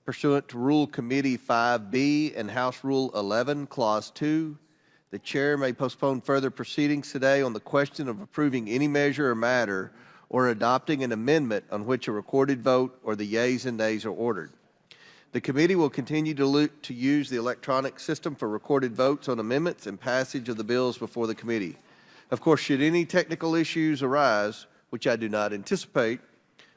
Pursuant to Rule Committee 5B and House Rule 11, Clause 2, the chair may postpone further proceedings today on the question of approving any measure or matter or adopting an amendment on which a recorded vote or the yeas and nays are ordered. The committee will continue to use the electronic system for recorded votes on amendments and passage of the bills before the committee. Of course, should any technical issues arise, which I do not anticipate,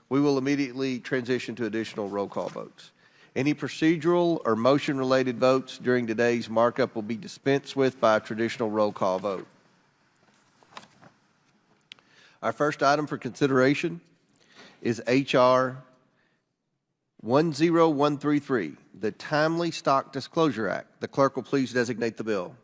we will immediately transition to additional roll call votes. Any procedural or motion-related votes during today's markup will be dispensed with by a traditional roll call vote. Our first item for consideration is H.R. 10133, the Timely Stock Disclosure Act. The clerk will please designate the bill.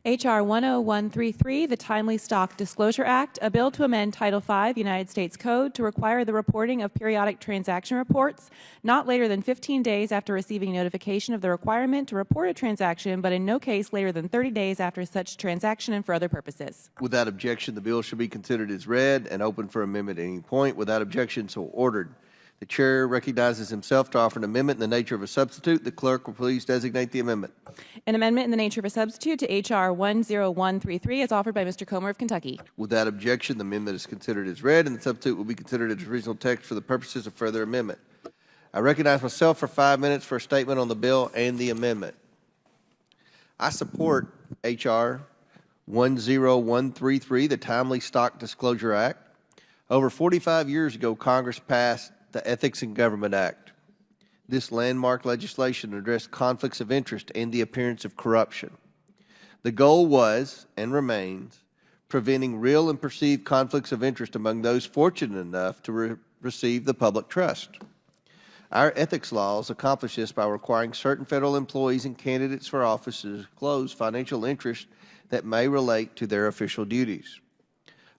H.R. 10133, the Timely Stock Disclosure Act, a bill to amend Title V, United States Code, to require the reporting of periodic transaction reports not later than 15 days after receiving notification of the requirement to report a transaction, but in no case later than 30 days after such transaction and for other purposes. Without objection, the bill shall be considered as read and open for amendment at any point. Without objection, so ordered. The chair recognizes himself to offer an amendment in the nature of a substitute. The clerk will please designate the amendment. An amendment in the nature of a substitute to H.R. 10133 is offered by Mr. Comer of Kentucky. Without objection, the amendment is considered as read, and the substitute will be considered as original text for the purposes of further amendment. I recognize myself for 5 minutes for a statement on the bill and the amendment. I support H.R. 10133, the Timely Stock Disclosure Act. Over 45 years ago, Congress passed the Ethics in Government Act. This landmark legislation addressed conflicts of interest and the appearance of corruption. The goal was, and remains, preventing real and perceived conflicts of interest among those fortunate enough to receive the public trust. Our ethics laws accomplish this by requiring certain federal employees and candidates for office to disclose financial interests that may relate to their official duties.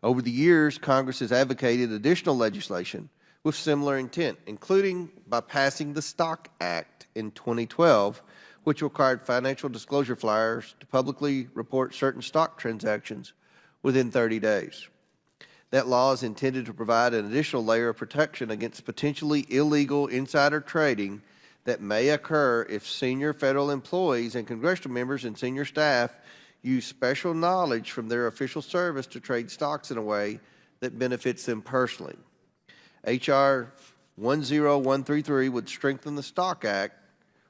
Over the years, Congress has advocated additional legislation with similar intent, including by passing the Stock Act in 2012, which required financial disclosure flyers to publicly report certain stock transactions within 30 days. That law is intended to provide an additional layer of protection against potentially illegal insider trading that may occur if senior federal employees and congressional members and senior staff use special knowledge from their official service to trade stocks in a way that benefits them personally. H.R. 10133 would strengthen the Stock Act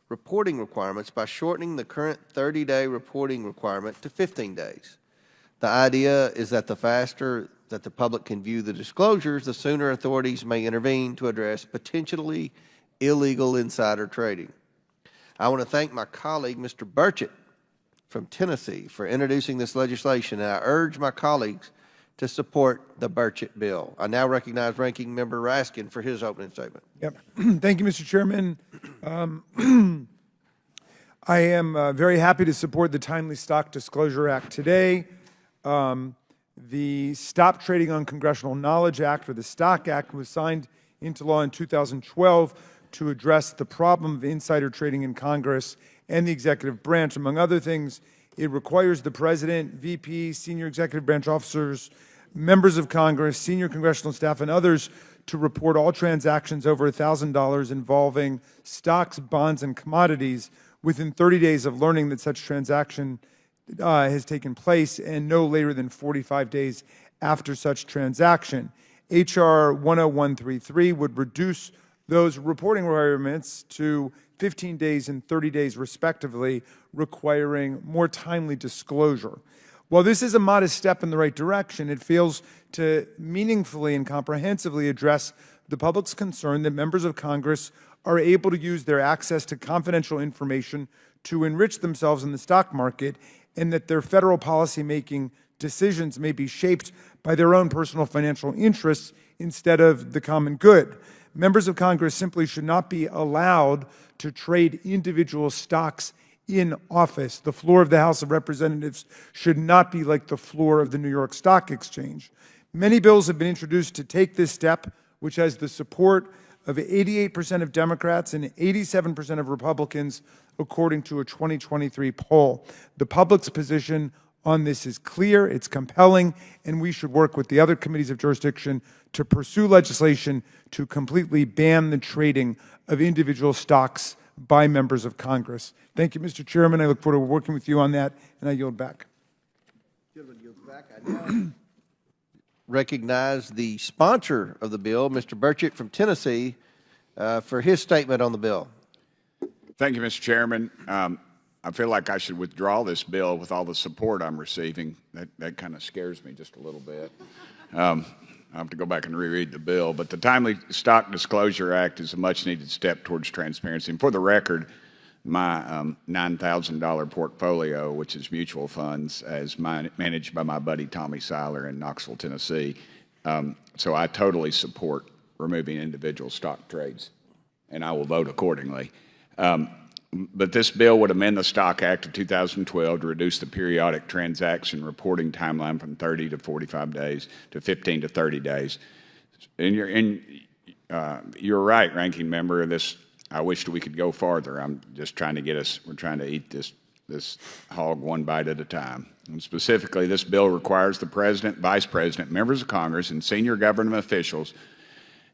reporting requirements by shortening the current 30-day reporting requirement to 15 days. The idea is that the faster that the public can view the disclosures, the sooner authorities may intervene to address potentially illegal insider trading. I want to thank my colleague, Mr. Burchett from Tennessee, for introducing this legislation, and I urge my colleagues to support the Burchett bill. I now recognize Ranking Member Raskin for his opening statement. Yep. Thank you, Mr. Chairman. I am very happy to support the Timely Stock Disclosure Act today. The Stop Trading on Congressional Knowledge Act, or the Stock Act, was signed into law in 2012 to address the problem of insider trading in Congress and the executive branch. Among other things, it requires the President, VP, senior executive branch officers, members of Congress, senior congressional staff, and others to report all transactions over $1,000 involving stocks, bonds, and commodities within 30 days of learning that such transaction has taken place and no later than 45 days after such transaction. H.R. 10133 would reduce those reporting requirements to 15 days and 30 days respectively, requiring more timely disclosure. While this is a modest step in the right direction, it fails to meaningfully and comprehensively address the public's concern that members of Congress are able to use their access to confidential information to enrich themselves in the stock market, and that their federal policy-making decisions may be shaped by their own personal financial interests instead of the common good. Members of Congress simply should not be allowed to trade individual stocks in office. The floor of the House of Representatives should not be like the floor of the New York Stock Exchange. Many bills have been introduced to take this step, which has the support of 88% of Democrats and 87% of Republicans, according to a 2023 poll. The public's position on this is clear, it's compelling, and we should work with the other committees of jurisdiction to pursue legislation to completely ban the trading of individual stocks by members of Congress. Thank you, Mr. Chairman. I look forward to working with you on that, and I yield back. Gentleman yields back. I now recognize the sponsor of the bill, Mr. Burchett from Tennessee, for his statement on the bill. Thank you, Mr. Chairman. I feel like I should withdraw this bill with all the support I'm receiving. That kind of scares me just a little bit. I have to go back and reread the bill. But the Timely Stock Disclosure Act is a much-needed step towards transparency. And for the record, my $9,000 portfolio, which is mutual funds, is managed by my buddy Tommy Seiler in Knoxville, Tennessee. So I totally support removing individual stock trades, and I will vote accordingly. But this bill would amend the Stock Act of 2012 to reduce the periodic transaction reporting timeline from 30 to 45 days to 15 to 30 days. And you're right, Ranking Member. I wish we could go farther. I'm just trying to get us. We're trying to eat this hog one bite at a time. And specifically, this bill requires the President, Vice President, members of Congress, and senior government officials,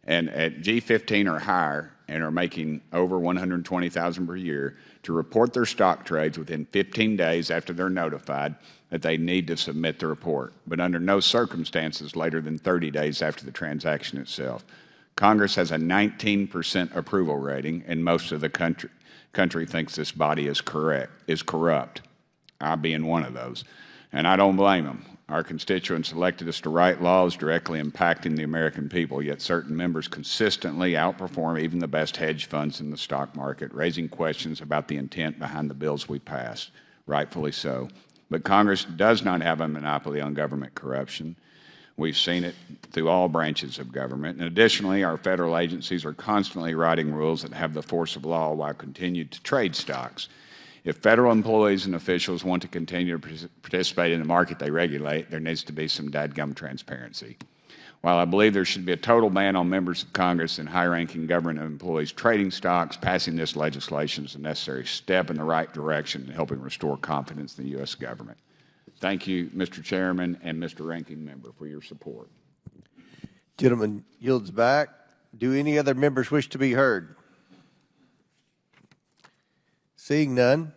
and at G15 or higher, and are making over $120,000 per year, to report their stock trades within 15 days after they're notified that they need to submit the report, but under no circumstances later than 30 days after the transaction itself. Congress has a 19% approval rating, and most of the country thinks this body is corrupt. I being one of those, and I don't blame them. Our constituents elected us to write laws directly impacting the American people, yet certain members consistently outperform even the best hedge funds in the stock market, raising questions about the intent behind the bills we pass, rightfully so. But Congress does not have a monopoly on government corruption. We've seen it through all branches of government. And additionally, our federal agencies are constantly writing rules that have the force of law while continuing to trade stocks. If federal employees and officials want to continue to participate in the market they regulate, there needs to be some dadgum transparency. While I believe there should be a total ban on members of Congress and high-ranking government employees trading stocks, passing this legislation is a necessary step in the right direction in helping restore confidence in the U.S. government. Thank you, Mr. Chairman and Mr. Ranking Member, for your support. Gentleman yields back. Do any other members wish to be heard? Seeing none,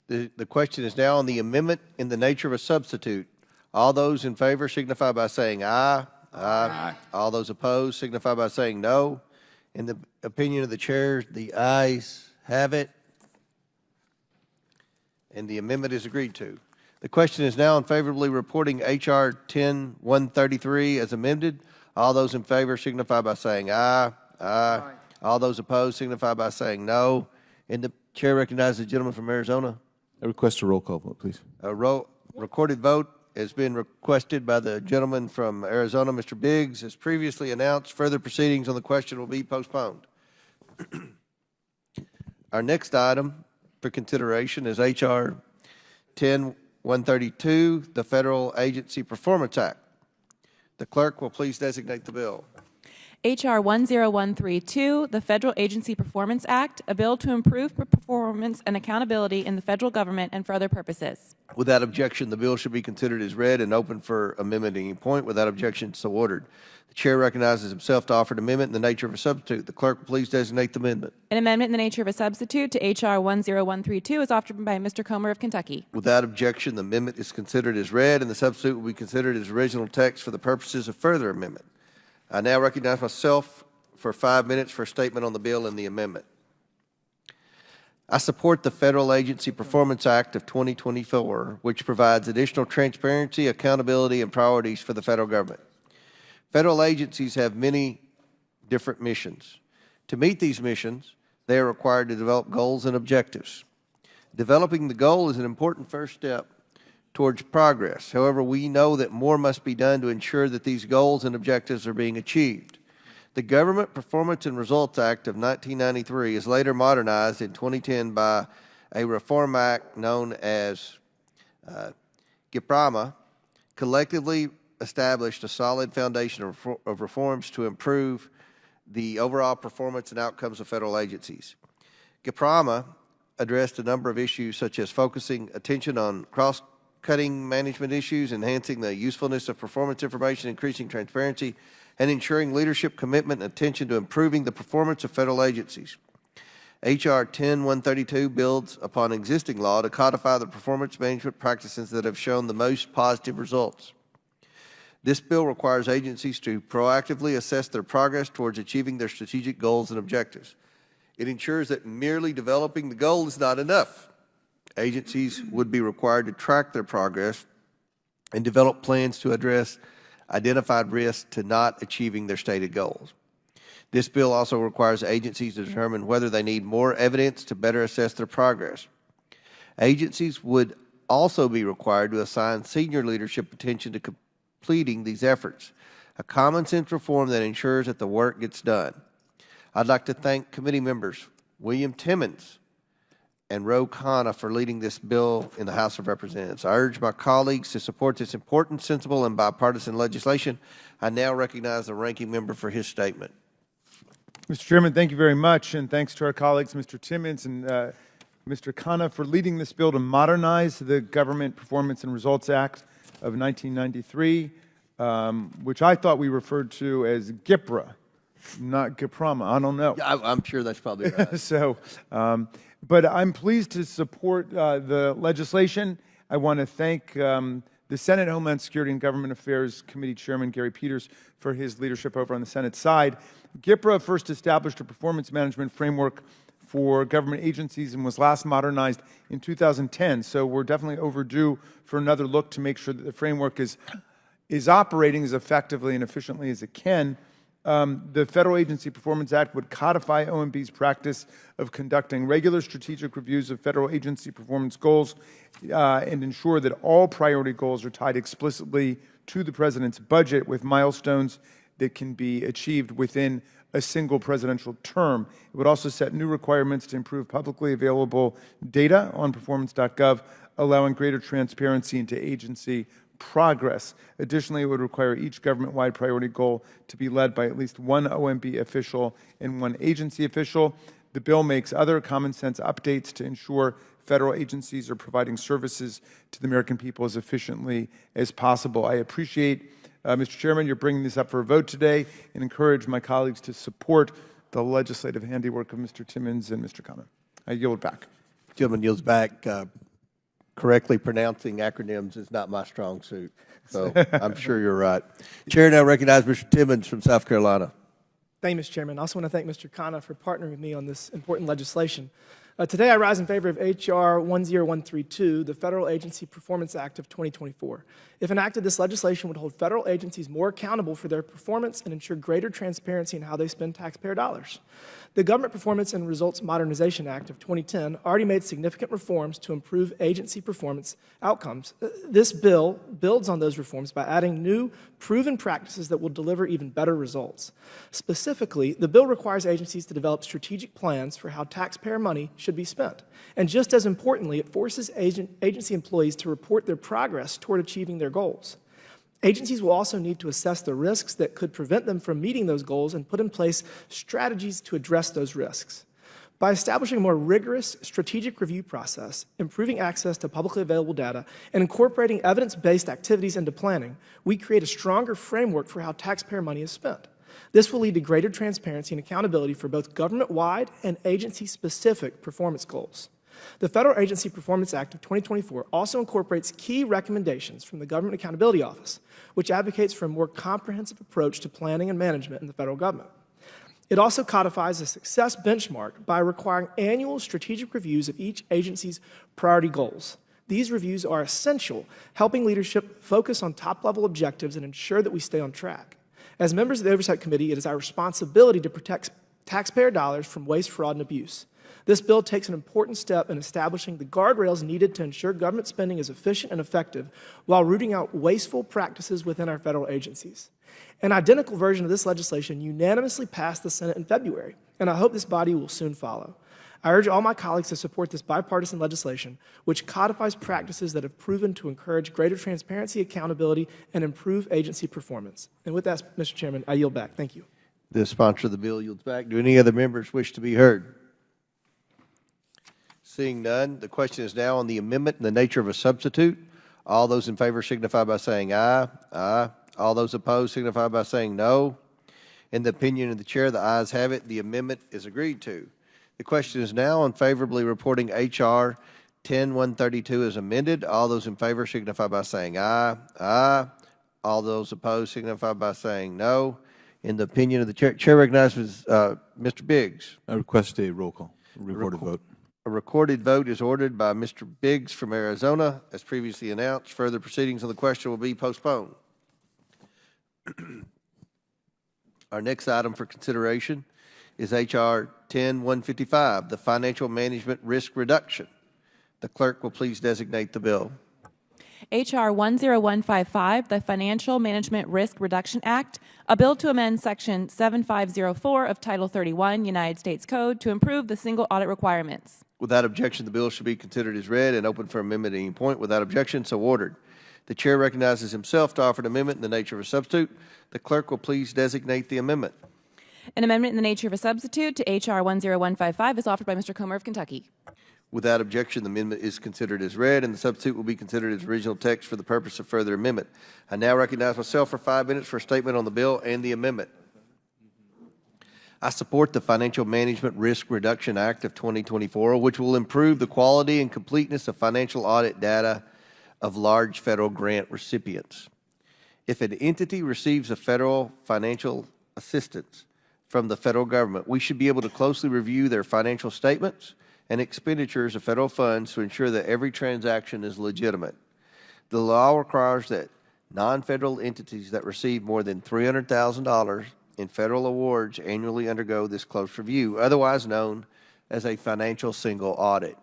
the question is now on the amendment in the nature of a substitute. All those in favor signify by saying aye. Aye. All those opposed signify by saying no. In the opinion of the chair, the ayes have it, and the amendment is agreed to. The question is now on favorably reporting H.R. 10-133 as amended. All those in favor signify by saying aye. Aye. All those opposed signify by saying no. And the chair recognizes the gentleman from Arizona. I request a roll call vote, please. A recorded vote has been requested by the gentleman from Arizona, Mr. Biggs. As previously announced, further proceedings on the question will be postponed. Our next item for consideration is H.R. 10-132, the Federal Agency Performance Act. The clerk will please designate the bill. H.R. 10132, the Federal Agency Performance Act, a bill to improve performance and accountability in the federal government and for other purposes. Without objection, the bill should be considered as read and open for amendment at any point. Without objection, so ordered. The chair recognizes himself to offer an amendment in the nature of a substitute. The clerk will please designate the amendment. An amendment in the nature of a substitute to H.R. 10132 is offered by Mr. Comer of Kentucky. Without objection, the amendment is considered as read, and the substitute will be considered as original text for the purposes of further amendment. I now recognize myself for 5 minutes for a statement on the bill and the amendment. I support the Federal Agency Performance Act of 2024, which provides additional transparency, accountability, and priorities for the federal government. Federal agencies have many different missions. To meet these missions, they are required to develop goals and objectives. Developing the goal is an important first step towards progress. However, we know that more must be done to ensure that these goals and objectives are being achieved. The Government Performance and Results Act of 1993 is later modernized in 2010 by a reform act known as GPRAMA, collectively established a solid foundation of reforms to improve the overall performance and outcomes of federal agencies. GPRAMA addressed a number of issues such as focusing attention on cross-cutting management issues, enhancing the usefulness of performance information, increasing transparency, and ensuring leadership commitment and attention to improving the performance of federal agencies. H.R. 10132 builds upon existing law to codify the performance management practices that have shown the most positive results. This bill requires agencies to proactively assess their progress towards achieving their strategic goals and objectives. It ensures that merely developing the goal is not enough. Agencies would be required to track their progress and develop plans to address identified risks to not achieving their stated goals. This bill also requires agencies to determine whether they need more evidence to better assess their progress. Agencies would also be required to assign senior leadership attention to completing these efforts, a common sense reform that ensures that the work gets done. I'd like to thank committee members William Timmons and Ro Khanna for leading this bill in the House of Representatives. I urge my colleagues to support this important, sensible, and bipartisan legislation. I now recognize the ranking member for his statement. Mr. Chairman, thank you very much, and thanks to our colleagues, Mr. Timmons and Mr. Khanna, for leading this bill to modernize the Government Performance and Results Act of 1993, which I thought we referred to as GIPRA, not GIPRAMA. I don't know. I'm sure that's probably right. So, but I'm pleased to support the legislation. I want to thank the Senate Homeland Security and Government Affairs Committee Chairman Gary Peters for his leadership over on the Senate side. GIPRA first established a performance management framework for government agencies and was last modernized in 2010. So we're definitely overdue for another look to make sure that the framework is operating as effectively and efficiently as it can. The Federal Agency Performance Act would codify OMB's practice of conducting regular strategic reviews of federal agency performance goals and ensure that all priority goals are tied explicitly to the President's budget with milestones that can be achieved within a single presidential term. It would also set new requirements to improve publicly available data on performance.gov, allowing greater transparency into agency progress. Additionally, it would require each government-wide priority goal to be led by at least one OMB official and one agency official. The bill makes other common-sense updates to ensure federal agencies are providing services to the American people as efficiently as possible. I appreciate, Mr. Chairman, you're bringing this up for a vote today and encourage my colleagues to support the legislative handiwork of Mr. Timmons and Mr. Khanna. I yield back. Gentleman yields back. Correctly pronouncing acronyms is not my strong suit, so I'm sure you're right. Chair now recognizes Mr. Timmons from South Carolina. Thank you, Mr. Chairman. I also want to thank Mr. Khanna for partnering with me on this important legislation. Today, I rise in favor of H.R. 10132, the Federal Agency Performance Act of 2024. If enacted, this legislation would hold federal agencies more accountable for their performance and ensure greater transparency in how they spend taxpayer dollars. The Government Performance and Results Modernization Act of 2010 already made significant reforms to improve agency performance outcomes. This bill builds on those reforms by adding new, proven practices that will deliver even better results. Specifically, the bill requires agencies to develop strategic plans for how taxpayer money should be spent. And just as importantly, it forces agency employees to report their progress toward achieving their goals. Agencies will also need to assess the risks that could prevent them from meeting those goals and put in place strategies to address those risks. By establishing a more rigorous strategic review process, improving access to publicly available data, and incorporating evidence-based activities into planning, we create a stronger framework for how taxpayer money is spent. This will lead to greater transparency and accountability for both government-wide and agency-specific performance goals. The Federal Agency Performance Act of 2024 also incorporates key recommendations from the Government Accountability Office, which advocates for a more comprehensive approach to planning and management in the federal government. It also codifies a success benchmark by requiring annual strategic reviews of each agency's priority goals. These reviews are essential, helping leadership focus on top-level objectives and ensure that we stay on track. As members of the Oversight Committee, it is our responsibility to protect taxpayer dollars from waste, fraud, and abuse. This bill takes an important step in establishing the guardrails needed to ensure government spending is efficient and effective while rooting out wasteful practices within our federal agencies. An identical version of this legislation unanimously passed the Senate in February, and I hope this body will soon follow. I urge all my colleagues to support this bipartisan legislation, which codifies practices that have proven to encourage greater transparency, accountability, and improve agency performance. And with that, Mr. Chairman, I yield back. Thank you. The sponsor of the bill yields back. Do any other members wish to be heard? Seeing none, the question is now on the amendment in the nature of a substitute. All those in favor signify by saying aye. Aye. All those opposed signify by saying no. In the opinion of the chair, the ayes have it. The amendment is agreed to. The question is now on favorably reporting H.R. 10132 as amended. All those in favor signify by saying aye. Aye. All those opposed signify by saying no. In the opinion of the chair recognizes Mr. Biggs. I request a roll call, recorded vote. A recorded vote is ordered by Mr. Biggs from Arizona. As previously announced, further proceedings on the question will be postponed. Our next item for consideration is H.R. 10155, the Financial Management Risk Reduction. The clerk will please designate the bill. H.R. 10155, the Financial Management Risk Reduction Act, a bill to amend Section 7504 of Title 31, United States Code, to improve the single audit requirements. Without objection, the bill should be considered as read and open for amendment at any point. Without objection, so ordered. The chair recognizes himself to offer an amendment in the nature of a substitute. The clerk will please designate the amendment. An amendment in the nature of a substitute to H.R. 10155 is offered by Mr. Comer of Kentucky. Without objection, the amendment is considered as read, and the substitute will be considered as original text for the purpose of further amendment. I now recognize myself for 5 minutes for a statement on the bill and the amendment. I support the Financial Management Risk Reduction Act of 2024, which will improve the quality and completeness of financial audit data of large federal grant recipients. If an entity receives a federal financial assistance from the federal government, we should be able to closely review their financial statements and expenditures of federal funds to ensure that every transaction is legitimate. The law requires that non-federal entities that receive more than $300,000 in federal awards annually undergo this close review, otherwise known as a financial single audit.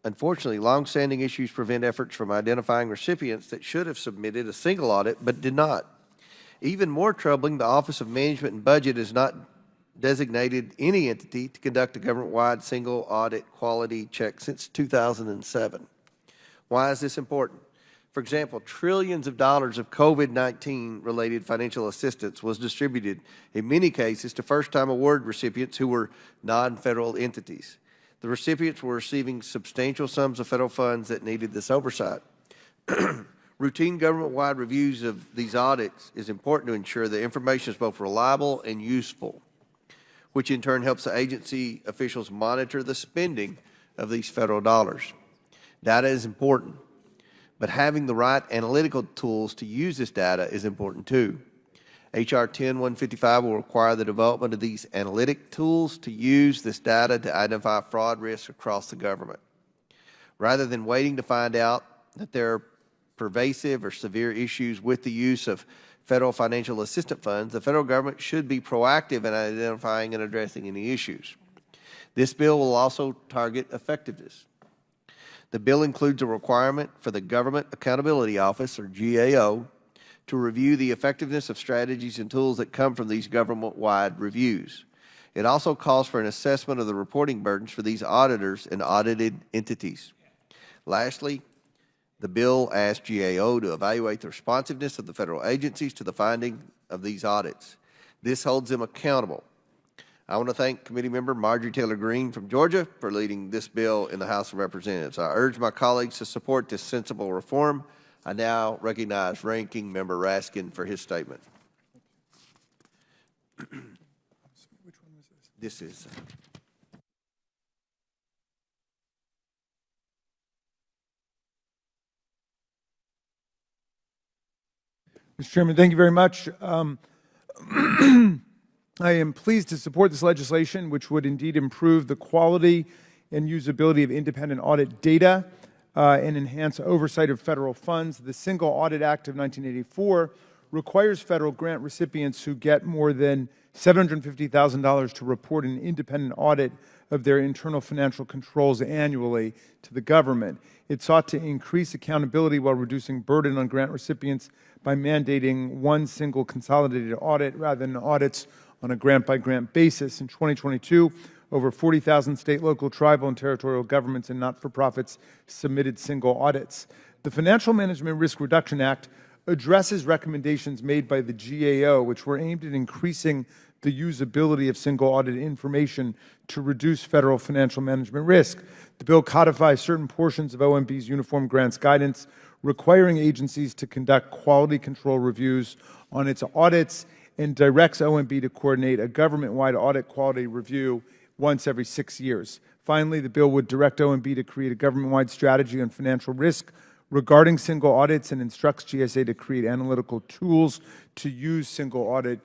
Unfortunately, long-standing issues prevent efforts from identifying recipients that should have submitted a single audit but did not. Even more troubling, the Office of Management and Budget has not designated any entity to conduct a government-wide single audit quality check since 2007. Why is this important? For example, trillions of dollars of COVID-19 related financial assistance was distributed in many cases to first-time award recipients who were non-federal entities. The recipients were receiving substantial sums of federal funds that needed this oversight. Routine government-wide reviews of these audits is important to ensure the information is both reliable and useful, which in turn helps the agency officials monitor the spending of these federal dollars. Data is important, but having the right analytical tools to use this data is important too. H.R. 10155 will require the development of these analytic tools to use this data to identify fraud risks across the government. Rather than waiting to find out that there are pervasive or severe issues with the use of federal financial assistance funds, the federal government should be proactive in identifying and addressing any issues. This bill will also target effectiveness. The bill includes a requirement for the Government Accountability Office, or GAO, to review the effectiveness of strategies and tools that come from these government-wide reviews. It also calls for an assessment of the reporting burdens for these auditors and audited entities. Lastly, the bill asks GAO to evaluate the responsiveness of the federal agencies to the finding of these audits. This holds them accountable. I want to thank committee member Marjorie Taylor Greene from Georgia for leading this bill in the House of Representatives. I urge my colleagues to support this sensible reform. I now recognize Ranking Member Raskin for his statement. Which one was this? This is... Mr. Chairman, thank you very much. I am pleased to support this legislation, which would indeed improve the quality and usability of independent audit data and enhance oversight of federal funds. The Single Audit Act of 1984 requires federal grant recipients who get more than $750,000 to report an independent audit of their internal financial controls annually to the government. It sought to increase accountability while reducing burden on grant recipients by mandating one single consolidated audit rather than audits on a grant-by-grant basis. In 2022, over 40,000 state, local, tribal, and territorial governments and not-for-profits submitted single audits. The Financial Management Risk Reduction Act addresses recommendations made by the GAO, which were aimed at increasing the usability of single audit information to reduce federal financial management risk. The bill codifies certain portions of OMB's Uniform Grants Guidance, requiring agencies to conduct quality control reviews on its audits, and directs OMB to coordinate a government-wide audit quality review once every 6 years. Finally, the bill would direct OMB to create a government-wide strategy on financial risk regarding single audits and instructs GSA to create analytical tools to use single audit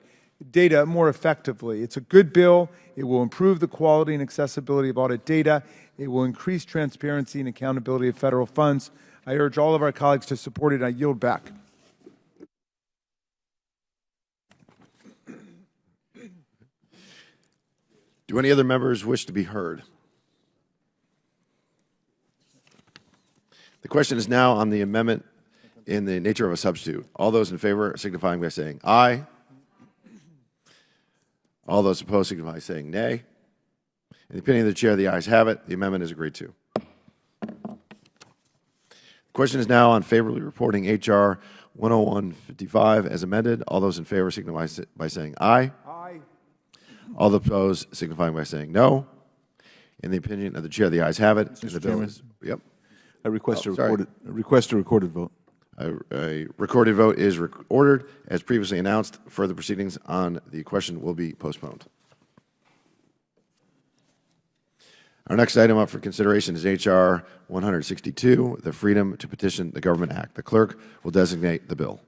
data more effectively. It's a good bill. It will improve the quality and accessibility of audit data. It will increase transparency and accountability of federal funds. I urge all of our colleagues to support it. I yield back. Do any other members wish to be heard? The question is now on the amendment in the nature of a substitute. All those in favor signifying by saying aye. All those opposed signify by saying nay. In the opinion of the chair, the ayes have it. The amendment is agreed to. The question is now on favorably reporting H.R. 10155 as amended. All those in favor signify by saying aye. Aye. All those opposed signifying by saying no. In the opinion of the chair, the ayes have it. And the bill Chairman? is, yep. I request a sorry. recorded vote. A recorded vote is ordered. As previously announced, further proceedings on the question will be postponed. Our next item up for consideration is H.R. 162, the Freedom to Petition the Government Act. The clerk will designate the bill.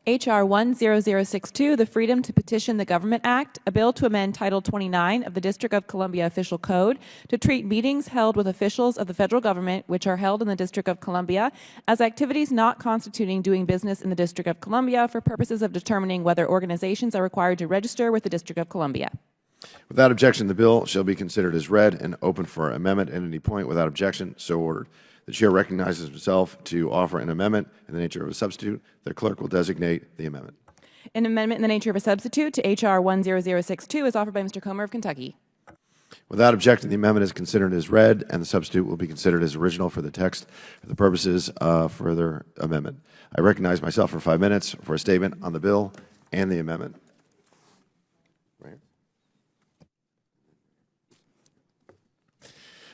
H.R. 10062, the Freedom to Petition the Government Act, a bill to amend Title 29 of the District of Columbia Official Code to treat meetings held with officials of the federal government which are held in the District of Columbia as activities not constituting doing business in the District of Columbia for purposes of determining whether organizations are required to register with the District of Columbia. Without objection, the bill shall be considered as read and open for amendment at any point. Without objection, so ordered. The chair recognizes himself to offer an amendment in the nature of a substitute. The clerk will designate the amendment. An amendment in the nature of a substitute to H.R. 10062 is offered by Mr. Comer of Kentucky. Without objection, the amendment is considered as read, and the substitute will be considered as original for the text for the purposes of further amendment. I recognize myself for 5 minutes for a statement on the bill and the amendment.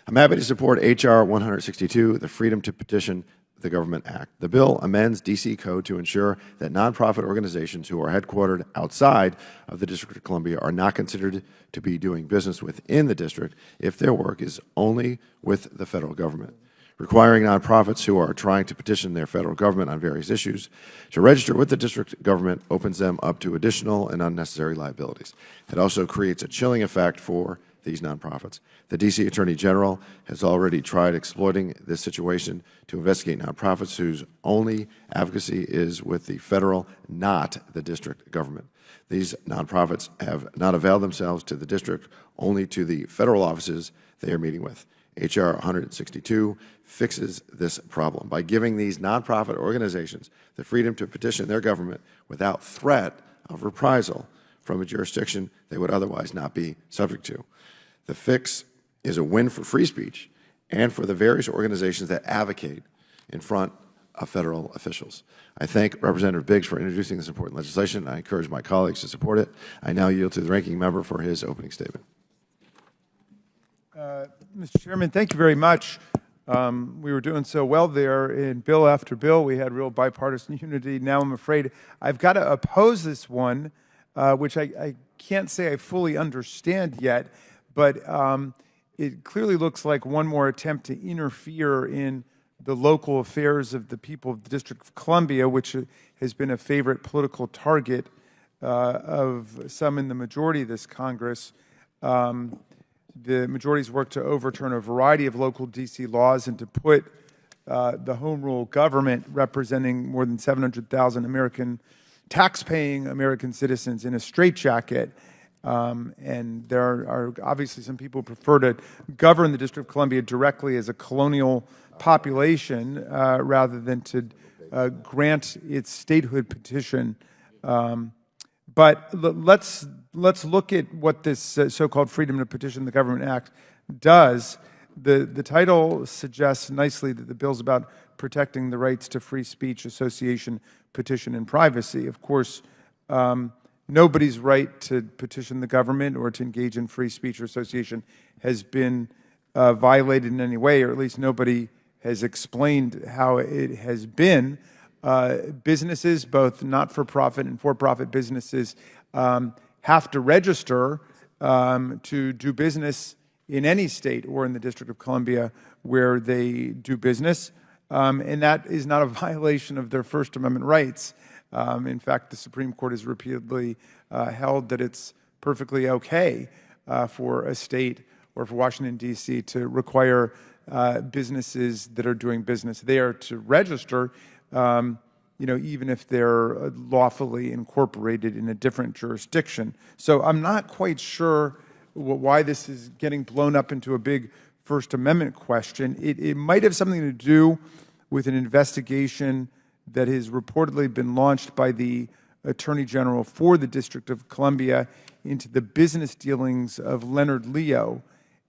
I'm happy to support H.R. 162, the Freedom to Petition the Government Act. The bill amends D.C. Code to ensure that nonprofit organizations who are headquartered outside of the District of Columbia are not considered to be doing business within the district if their work is only with the federal government. Requiring nonprofits who are trying to petition their federal government on various issues to register with the district government opens them up to additional and unnecessary liabilities. It also creates a chilling effect for these nonprofits. The D.C. Attorney General has already tried exploiting this situation to investigate nonprofits whose only advocacy is with the federal, not the district government. These nonprofits have not availed themselves to the district, only to the federal offices they are meeting with. H.R. 162 fixes this problem by giving these nonprofit organizations the freedom to petition their government without threat of reprisal from a jurisdiction they would otherwise not be subject to. The fix is a win for free speech and for the various organizations that advocate in front of federal officials. I thank Representative Biggs for introducing this important legislation, and I encourage my colleagues to support it. I now yield to the ranking member for his opening statement. Mr. Chairman, thank you very much. We were doing so well there in bill after bill. We had real bipartisan unity. Now I'm afraid I've got to oppose this one, which I can't say I fully understand yet, but it clearly looks like one more attempt to interfere in the local affairs of the people of the District of Columbia, which has been a favorite political target of some in the majority of this Congress. The majority's worked to overturn a variety of local D.C. laws and to put the home rule government representing more than 700,000 tax-paying American citizens in a straitjacket. And there are obviously some people who prefer to govern the District of Columbia directly as a colonial population rather than to grant its statehood petition. But let's look at what this so-called Freedom to Petition the Government Act does. The title suggests nicely that the bill's about protecting the rights to free speech, association, petition, and privacy. Of course, nobody's right to petition the government or to engage in free speech or association has been violated in any way, or at least nobody has explained how it has been. Businesses, both not-for-profit and for-profit businesses, have to register to do business in any state or in the District of Columbia where they do business, and that is not a violation of their First Amendment rights. In fact, the Supreme Court has repeatedly held that it's perfectly okay for a state or for Washington, D.C. to require businesses that are doing business there to register, even if they're lawfully incorporated in a different jurisdiction. So I'm not quite sure why this is getting blown up into a big First Amendment question. It might have something to do with an investigation that has reportedly been launched by the Attorney General for the District of Columbia into the business dealings of Leonard Leo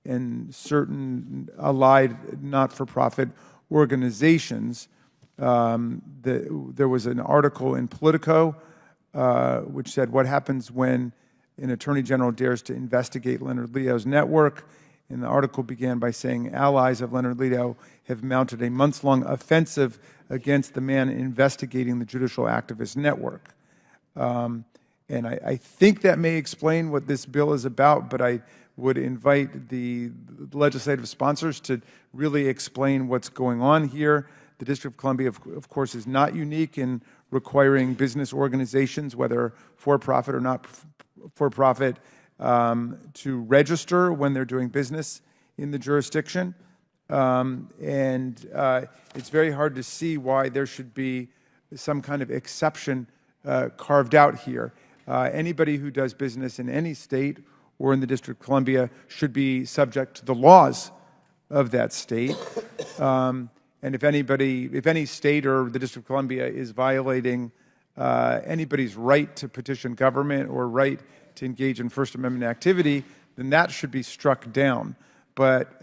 and certain allied not-for-profit organizations. There was an article in Politico which said, what happens when an attorney general dares to investigate Leonard Leo's network? And the article began by saying, allies of Leonard Leo have mounted a months-long offensive against the man investigating the judicial activist network. And I think that may explain what this bill is about, but I would invite the legislative sponsors to really explain what's going on here. The District of Columbia, of course, is not unique in requiring business organizations, whether for-profit or not for-profit, to register when they're doing business in the jurisdiction. It's very hard to see why there should be some kind of exception carved out here. Anybody who does business in any state or in the District of Columbia should be subject to the laws of that state. And if any state or the District of Columbia is violating anybody's right to petition government or right to engage in First Amendment activity, then that should be struck down. But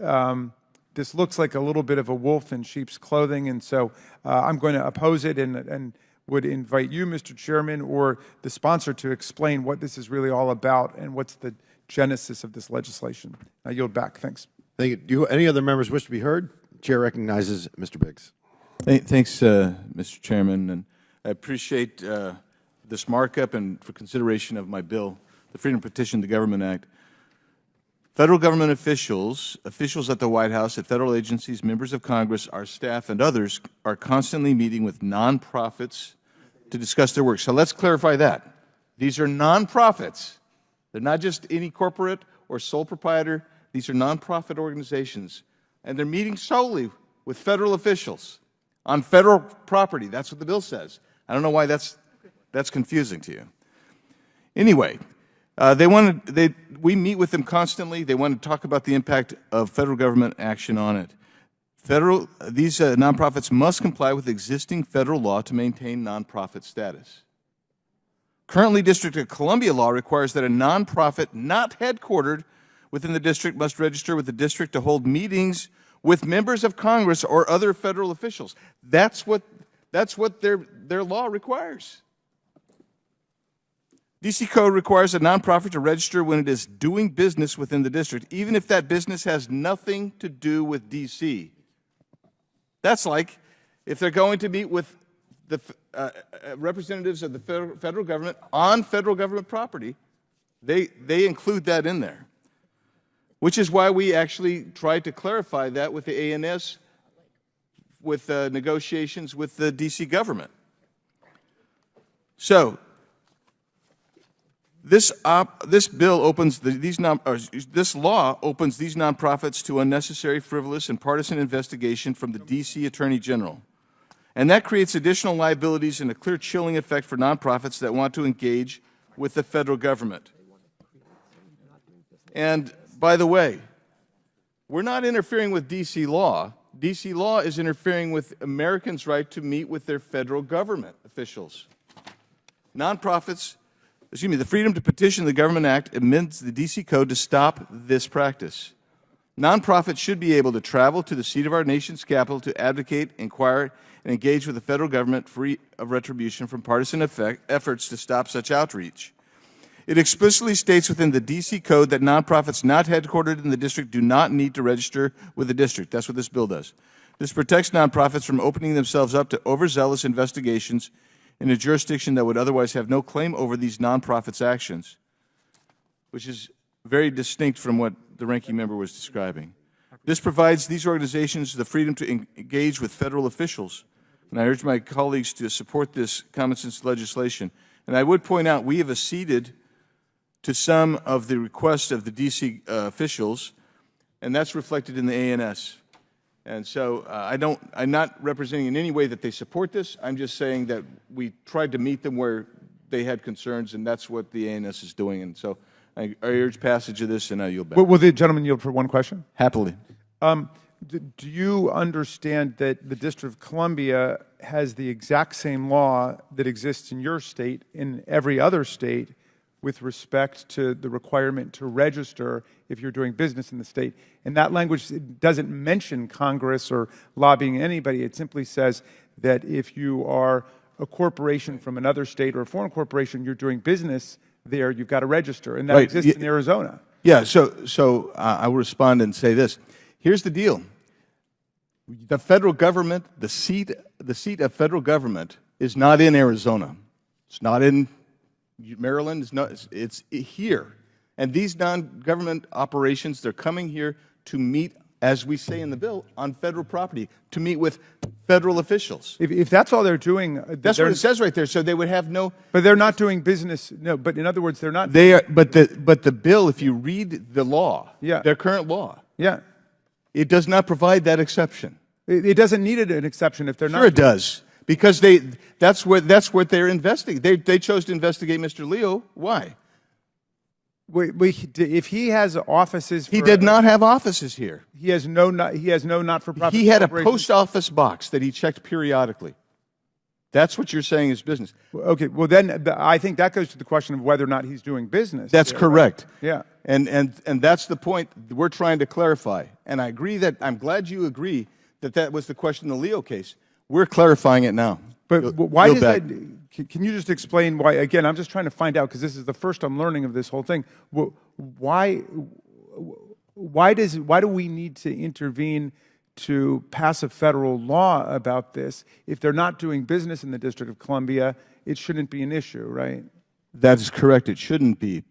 this looks like a little bit of a wolf in sheep's clothing, and so I'm going to oppose it and would invite you, Mr. Chairman, or the sponsor to explain what this is really all about and what's the genesis of this legislation. I yield back. Thanks. Thank you. Do any other members wish to be heard? Chair recognizes Mr. Biggs. Thanks, Mr. Chairman, and I appreciate this markup and for consideration of my bill, the Freedom to Petition the Government Act. Federal government officials at the White House, at federal agencies, members of Congress, our staff, and others are constantly meeting with nonprofits to discuss their work. So let's clarify that. These are nonprofits. They're not just any corporate or sole proprietor. These are nonprofit organizations. And they're meeting solely with federal officials on federal property. That's what the bill says. I don't know why that's confusing to you. Anyway, we meet with them constantly. They want to talk about the impact of federal government action on it. These nonprofits must comply with existing federal law to maintain nonprofit status. Currently, District of Columbia law requires that a nonprofit not headquartered within the district must register with the district to hold meetings with members of Congress or other federal officials. That's what their law requires. D.C. Code requires a nonprofit to register when it is doing business within the district, even if that business has nothing to do with D.C. That's like if they're going to meet with the representatives of the federal government on federal government property, they include that in there, which is why we actually tried to clarify that with the ANS, with negotiations with the D.C. government. So this bill opens this law opens these nonprofits to unnecessary, frivolous, and partisan investigation from the D.C. Attorney General. And that creates additional liabilities and a clear chilling effect for nonprofits that want to engage with the federal government. And by the way, we're not interfering with D.C. law. D.C. law is interfering with Americans' right to meet with their federal government officials. The Freedom to Petition the Government Act amends the D.C. Code to stop this practice. Nonprofits should be able to travel to the seat of our nation's capital to advocate, inquire, and engage with the federal government free of retribution from partisan efforts to stop such outreach. It explicitly states within the D.C. Code that nonprofits not headquartered in the district do not need to register with the district. That's what this bill does. This protects nonprofits from opening themselves up to overzealous investigations in a jurisdiction that would otherwise have no claim over these nonprofits' actions, which is very distinct from what the ranking member was describing. This provides these organizations the freedom to engage with federal officials, and I urge my colleagues to support this common sense legislation. And I would point out we have acceded to some of the requests of the D.C. officials, and that's reflected in the ANS. And so I'm not representing in any way that they support this. I'm just saying that we tried to meet them where they had concerns, and that's what the ANS is doing. And so I urge passage of this, and I yield back. Will the gentleman yield for one question? Happily. Do you understand that the District of Columbia has the exact same law that exists in your state, in every other state, with respect to the requirement to register if you're doing business in the state? And that language doesn't mention Congress or lobbying anybody. It simply says that if you are a corporation from another state or a foreign corporation, you're doing business there, you've got to register. And that Right. exists in Arizona. Yeah, so I will respond and say this. Here's the deal. The federal government, the seat of federal government is not in Arizona. It's not in Maryland. It's here. And these non-government operations, they're coming here to meet, as we say in the bill, on federal property, to meet with federal officials. If that's all they're doing, That's what it says right there. So they would have no. But they're not doing business. No, but in other words, they're not. They are, but the bill, if you read the law, Yeah. their current law, Yeah. it does not provide that exception. It doesn't need an exception if they're not. Sure it does, because that's what they're investigating. They chose to investigate Mr. Leo. Why? If he has offices, He did not have offices here. He has no not-for-profit. He had a corporation. post office box that he checked periodically. That's what you're saying is business. Okay, well then I think that goes to the question of whether or not he's doing business. That's there, correct. right? Yeah. And that's the point we're trying to clarify. And I agree that I'm glad you agree that was the question in the Leo case. We're clarifying it now. But why Yield does back. that? Can you just explain why? Again, I'm just trying to find out because this is the first I'm learning of this whole thing. Why do we need to intervene to pass a federal law about this? If they're not doing business in the District of Columbia, it shouldn't be an issue, right? That is correct. It shouldn't be,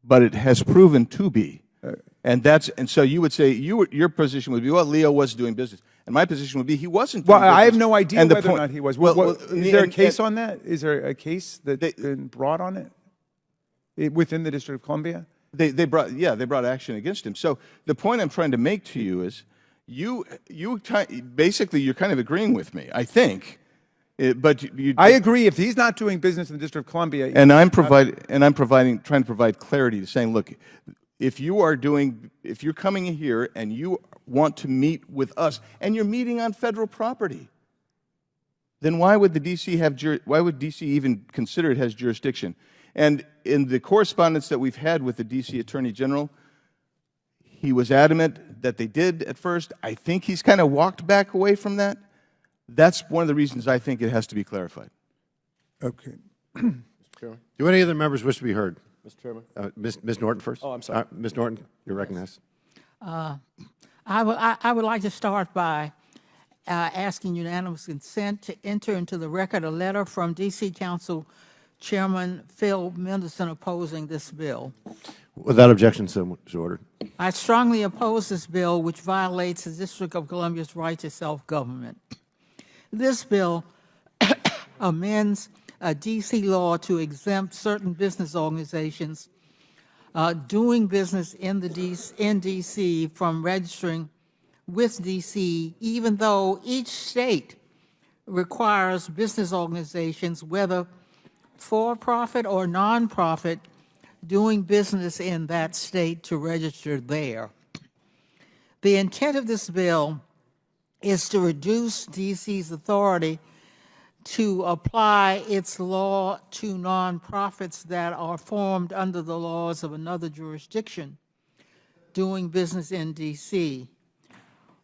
but it has proven to be. And so you would say your position would be, well, Leo was doing business, and my position would be he wasn't. Well, doing business. I have no idea And the whether or point- not he was. Well, Is there a case on that? Is there a case that's been brought on it within the District of Columbia? They brought action against him. So the point I'm trying to make to you is, basically you're kind of agreeing with me, I think, but you. I agree. If he's not doing business in the District of Columbia, And I'm trying to provide clarity to saying, look, if you're coming in here and you want to meet with us and you're meeting on federal property, then why would DC even consider it has jurisdiction? And in the correspondence that we've had with the DC Attorney General, he was adamant that they did at first. I think he's kind of walked back away from that. That's one of the reasons I think it has to be clarified. okay. Do any other members wish to be heard? Mr. Chairman? Ms. Norton first? Oh, I'm sorry. Ms. Norton, you're recognized. I would like to start by asking unanimous consent to enter into the record a letter from D.C. Council Chairman Phil Mendelson opposing this bill. Without objection, so ordered. I strongly oppose this bill, which violates the District of Columbia's right to self-government. This bill amends a D.C. law to exempt certain business organizations doing business in D.C. from registering with D.C., even though each state requires business organizations, whether for-profit or non-profit, doing business in that state to register there. The intent of this bill is to reduce D.C.'s authority to apply its law to nonprofits that are formed under the laws of another jurisdiction doing business in D.C.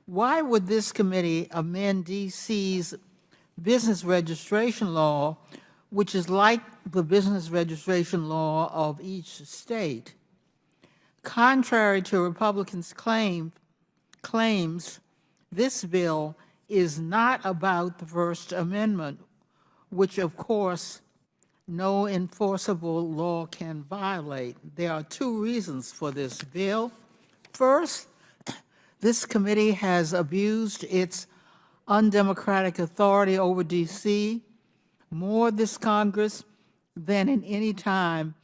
Why would this committee amend D.C.'s business registration law, which is like the business registration law of each state? Contrary to Republicans' claims, this bill is not about the First Amendment, which of course no enforceable law can violate. There are two reasons for this bill. First, this committee has abused its undemocratic authority over D.C. more this Congress than in any time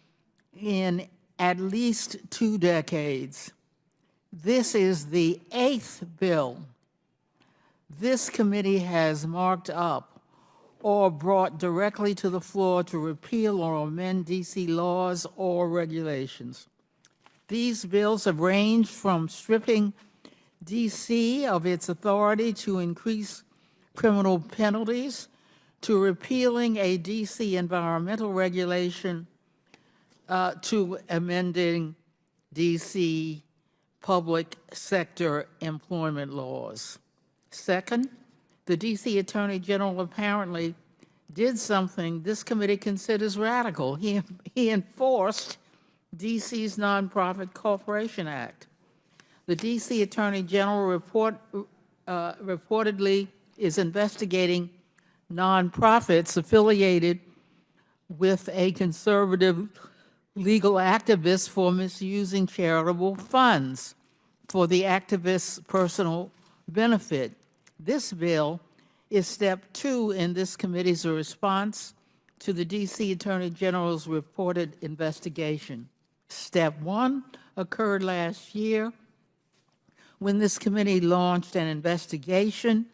in at least 2 decades. This is the 8th bill this committee has marked up or brought directly to the floor to repeal or amend D.C. laws or regulations. These bills have ranged from stripping D.C. of its authority to increase criminal penalties to repealing a D.C. environmental regulation to amending D.C. public sector employment laws. Second, the D.C. Attorney General apparently did something this committee considers radical. He enforced D.C.'s Nonprofit Corporation Act. The D.C. Attorney General reportedly is investigating nonprofits affiliated with a conservative legal activist for misusing charitable funds for the activist's personal benefit. This bill is step 2 in this committee's response to the D.C. Attorney General's reported investigation. Step 1 occurred last year when this committee launched an investigation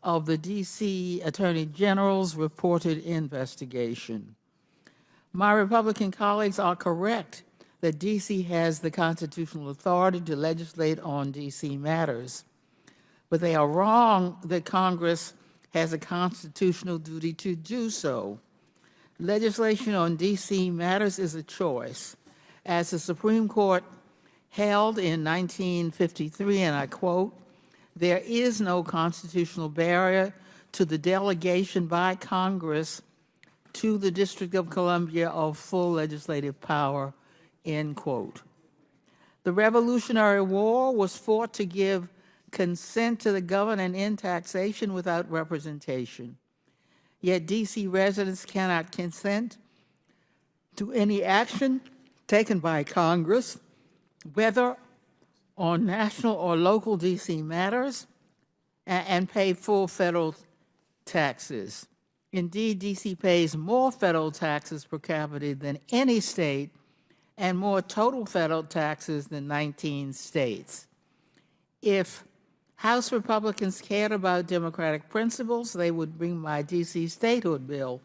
of the D.C. Attorney General's reported investigation. My Republican colleagues are correct that D.C. has the constitutional authority to legislate on D.C. matters, but they are wrong that Congress has a constitutional duty to do so. Legislation on D.C. matters is a choice. As the Supreme Court held in 1953, and I quote, "There is no constitutional barrier to the delegation by Congress to the District of Columbia of full legislative power," end quote. The Revolutionary War was fought to give consent to the government and end taxation without representation. Yet D.C. residents cannot consent to any action taken by Congress, whether on national or local D.C. matters, and pay full federal taxes. Indeed, D.C. pays more federal taxes per capita than any state and more total federal taxes than 19 states. If House Republicans cared about democratic principles, they would bring my D.C. statehood bill,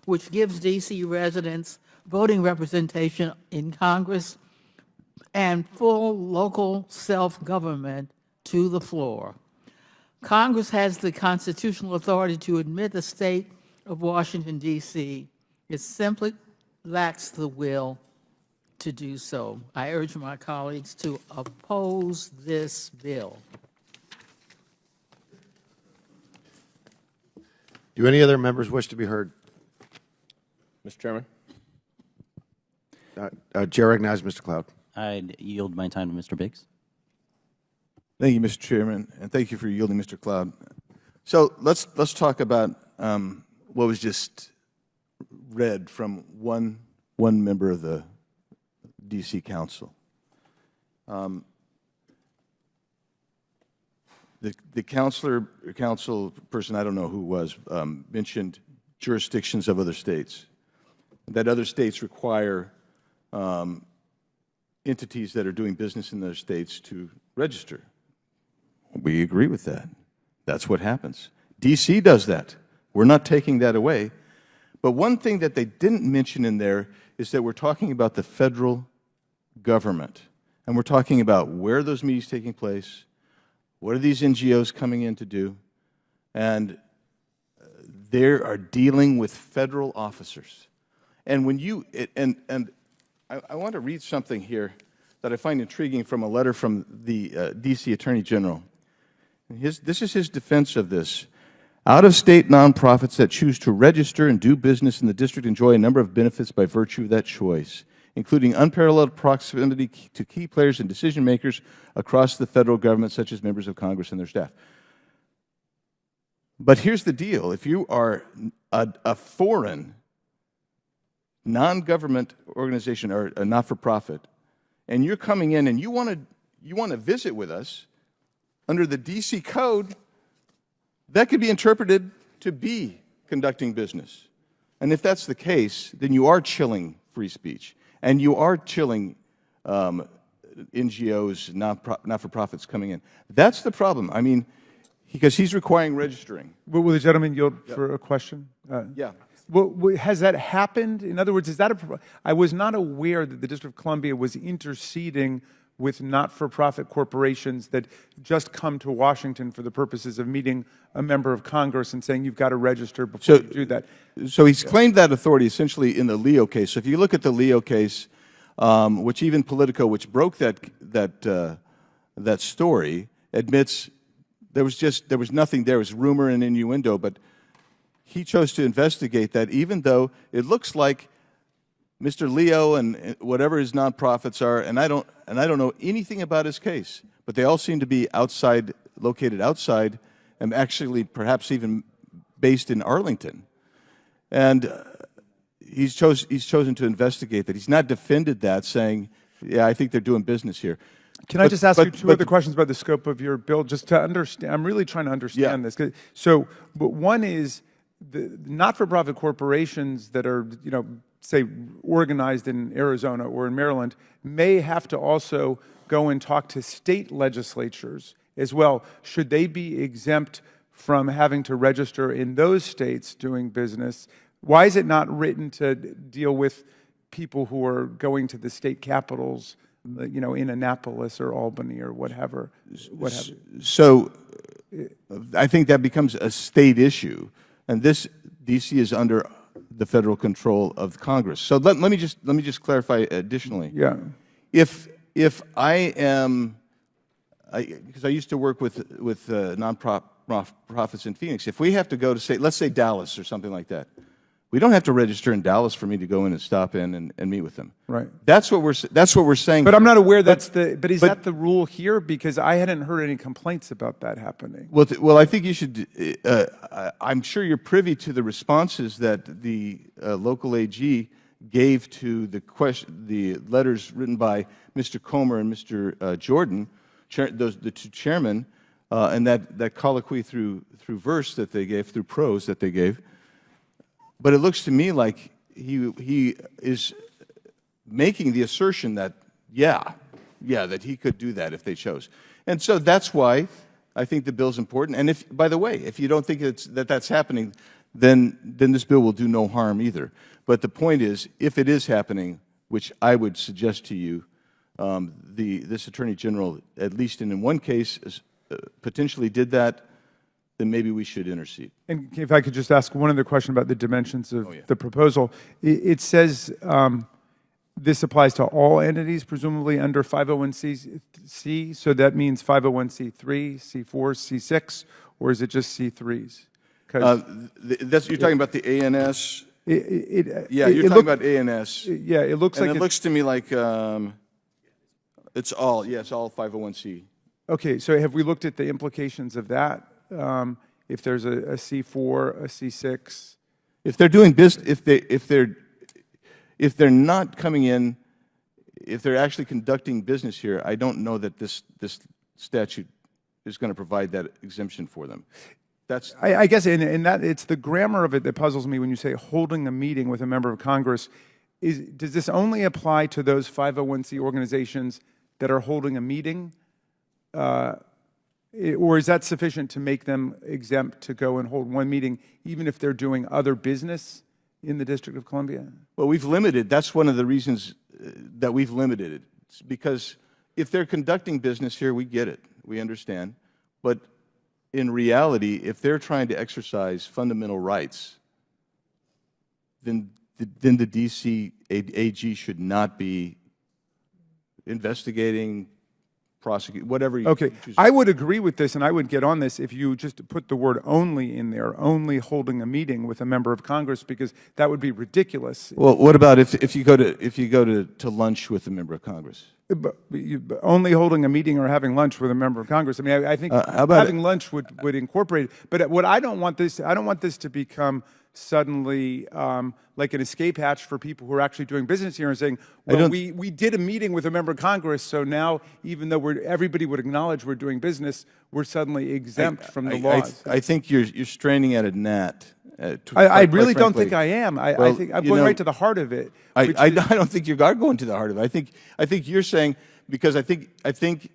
which gives D.C. residents voting representation in Congress and full local self-government to the floor. Congress has the constitutional authority to admit the state of Washington, D.C. It simply lacks the will to do so. I urge my colleagues to oppose this bill. Do any other members wish to be heard? Mr. Chairman, Chair recognizes Mr. Cloud. I'd yield my time to Mr. Biggs. Thank you, Mr. Chairman, and thank you for yielding, Mr. Cloud. So let's talk about what was just read from one member of the D.C. Council. The council person, I don't know who it was, mentioned jurisdictions of other states, that other states require entities that are doing business in those states to register. We agree with that. That's what happens. D.C. does that. We're not taking that away. But one thing that they didn't mention in there is that we're talking about the federal government. And we're talking about where those meetings taking place, what are these NGOs coming in to do, and they are dealing with federal officers. And when you, I want to read something here that I find intriguing from a letter from the D.C. Attorney General. This is his defense of this. Out-of-state nonprofits that choose to register and do business in the district enjoy a number of benefits by virtue of that choice, including unparalleled proximity to key players and decision makers across the federal government, such as members of Congress and their staff. But here's the deal. If you are a foreign non-government organization or a not-for-profit, and you're coming in and you want to visit with us under the DC code, that could be interpreted to be conducting business. And if that's the case, then you are chilling free speech, and you are chilling NGOs, not-for-profits coming in. That's the problem. I mean, because he's requiring registering. Will the gentleman yield for a question? Yeah. Well, has that happened? In other words, is that I was not aware that the District of Columbia was interceding with not-for-profit corporations that just come to Washington for the purposes of meeting a member of Congress and saying you've got to register before you do that. So he's claimed that authority essentially in the Leo case. So if you look at the Leo case, which even Politico, which broke that story, admits there was nothing there. It was rumor and innuendo, but he chose to investigate that, even though it looks like Mr. Leo and whatever his nonprofits are, and I don't know anything about his case, but they all seem to be located outside, and actually perhaps even based in Arlington. And he's chosen to investigate that. He's not defended that, saying, "Yeah, I think they're doing business here." Can I just ask you two other questions about the scope of your bill, just to understand? I'm really trying to understand this. So, but one is the not-for-profit corporations that are, say, organized in Arizona or in Maryland may have to also go and talk to state legislatures as well. Should they be exempt from having to register in those states doing business? Why is it not written to deal with people who are going to the state capitals, in Annapolis or Albany or whatever? So I think that becomes a state issue, and this DC is under the federal control of Congress. So let me just clarify additionally. Yeah. If I am, because I used to work with nonprofits in Phoenix, if we have to go to, say, let's say Dallas or something like that, we don't have to register in Dallas for me to go in and stop in and meet with them. Right. That's what we're saying. But I'm not aware but is that the rule here? Because I hadn't heard any complaints about that happening. Well, I think you should. I'm sure you're privy to the responses that the local AG gave to the letters written by Mr. Comer and Mr. Jordan, the two chairmen, and that colloquy through verse that they gave, through prose that they gave. But it looks to me like he is making the assertion that, that he could do that if they chose. And so that's why I think the bill's important. And if, by the way, if you don't think that's happening, then this bill will do no harm either. But the point is, if it is happening, which I would suggest to you, this Attorney General, at least in one case, potentially did that, then maybe we should intercede. And if I could just ask one other question about the dimensions of the proposal. It says this applies to all entities, presumably under 501c, so that means 501c3, C4, C6, or is it just C3s? You're talking about the ANS? You're talking about ANS. Yeah, it looks like it looks to me like it's all 501c. Okay, so have we looked at the implications of that? If there's a C4, a C6, if they're doing business, if they're not coming in, if they're actually conducting business here, I don't know that this statute is going to provide that exemption for them. That's I guess in that it's the grammar of it that puzzles me when you say holding a meeting with a member of Congress. Does this only apply to those 501c organizations that are holding a meeting? Or is that sufficient to make them exempt to go and hold one meeting, even if they're doing other business in the District of Columbia? Well, that's one of the reasons that we've limited it. It's because if they're conducting business here, we get it. We understand. But in reality, if they're trying to exercise fundamental rights, then the DC AG should not be investigating, prosecute, whatever you choose. I would agree with this, and I would get on this if you just put the word "only" in there, only holding a meeting with a member of Congress, because that would be ridiculous. Well, what about if you go to lunch with a member of Congress? But only holding a meeting or having lunch with a member of Congress. I mean, I think having lunch would incorporate it. But what I don't want this to become suddenly like an escape hatch for people who are actually doing business here and saying, well, we did a meeting with a member of Congress, so now even though everybody would acknowledge we're doing business, we're suddenly exempt from the laws. I think you're straining at a gnat. I really don't think I am. I think I'm going right to the heart of it. I don't think you are going to the heart of it. I think you're saying, because I think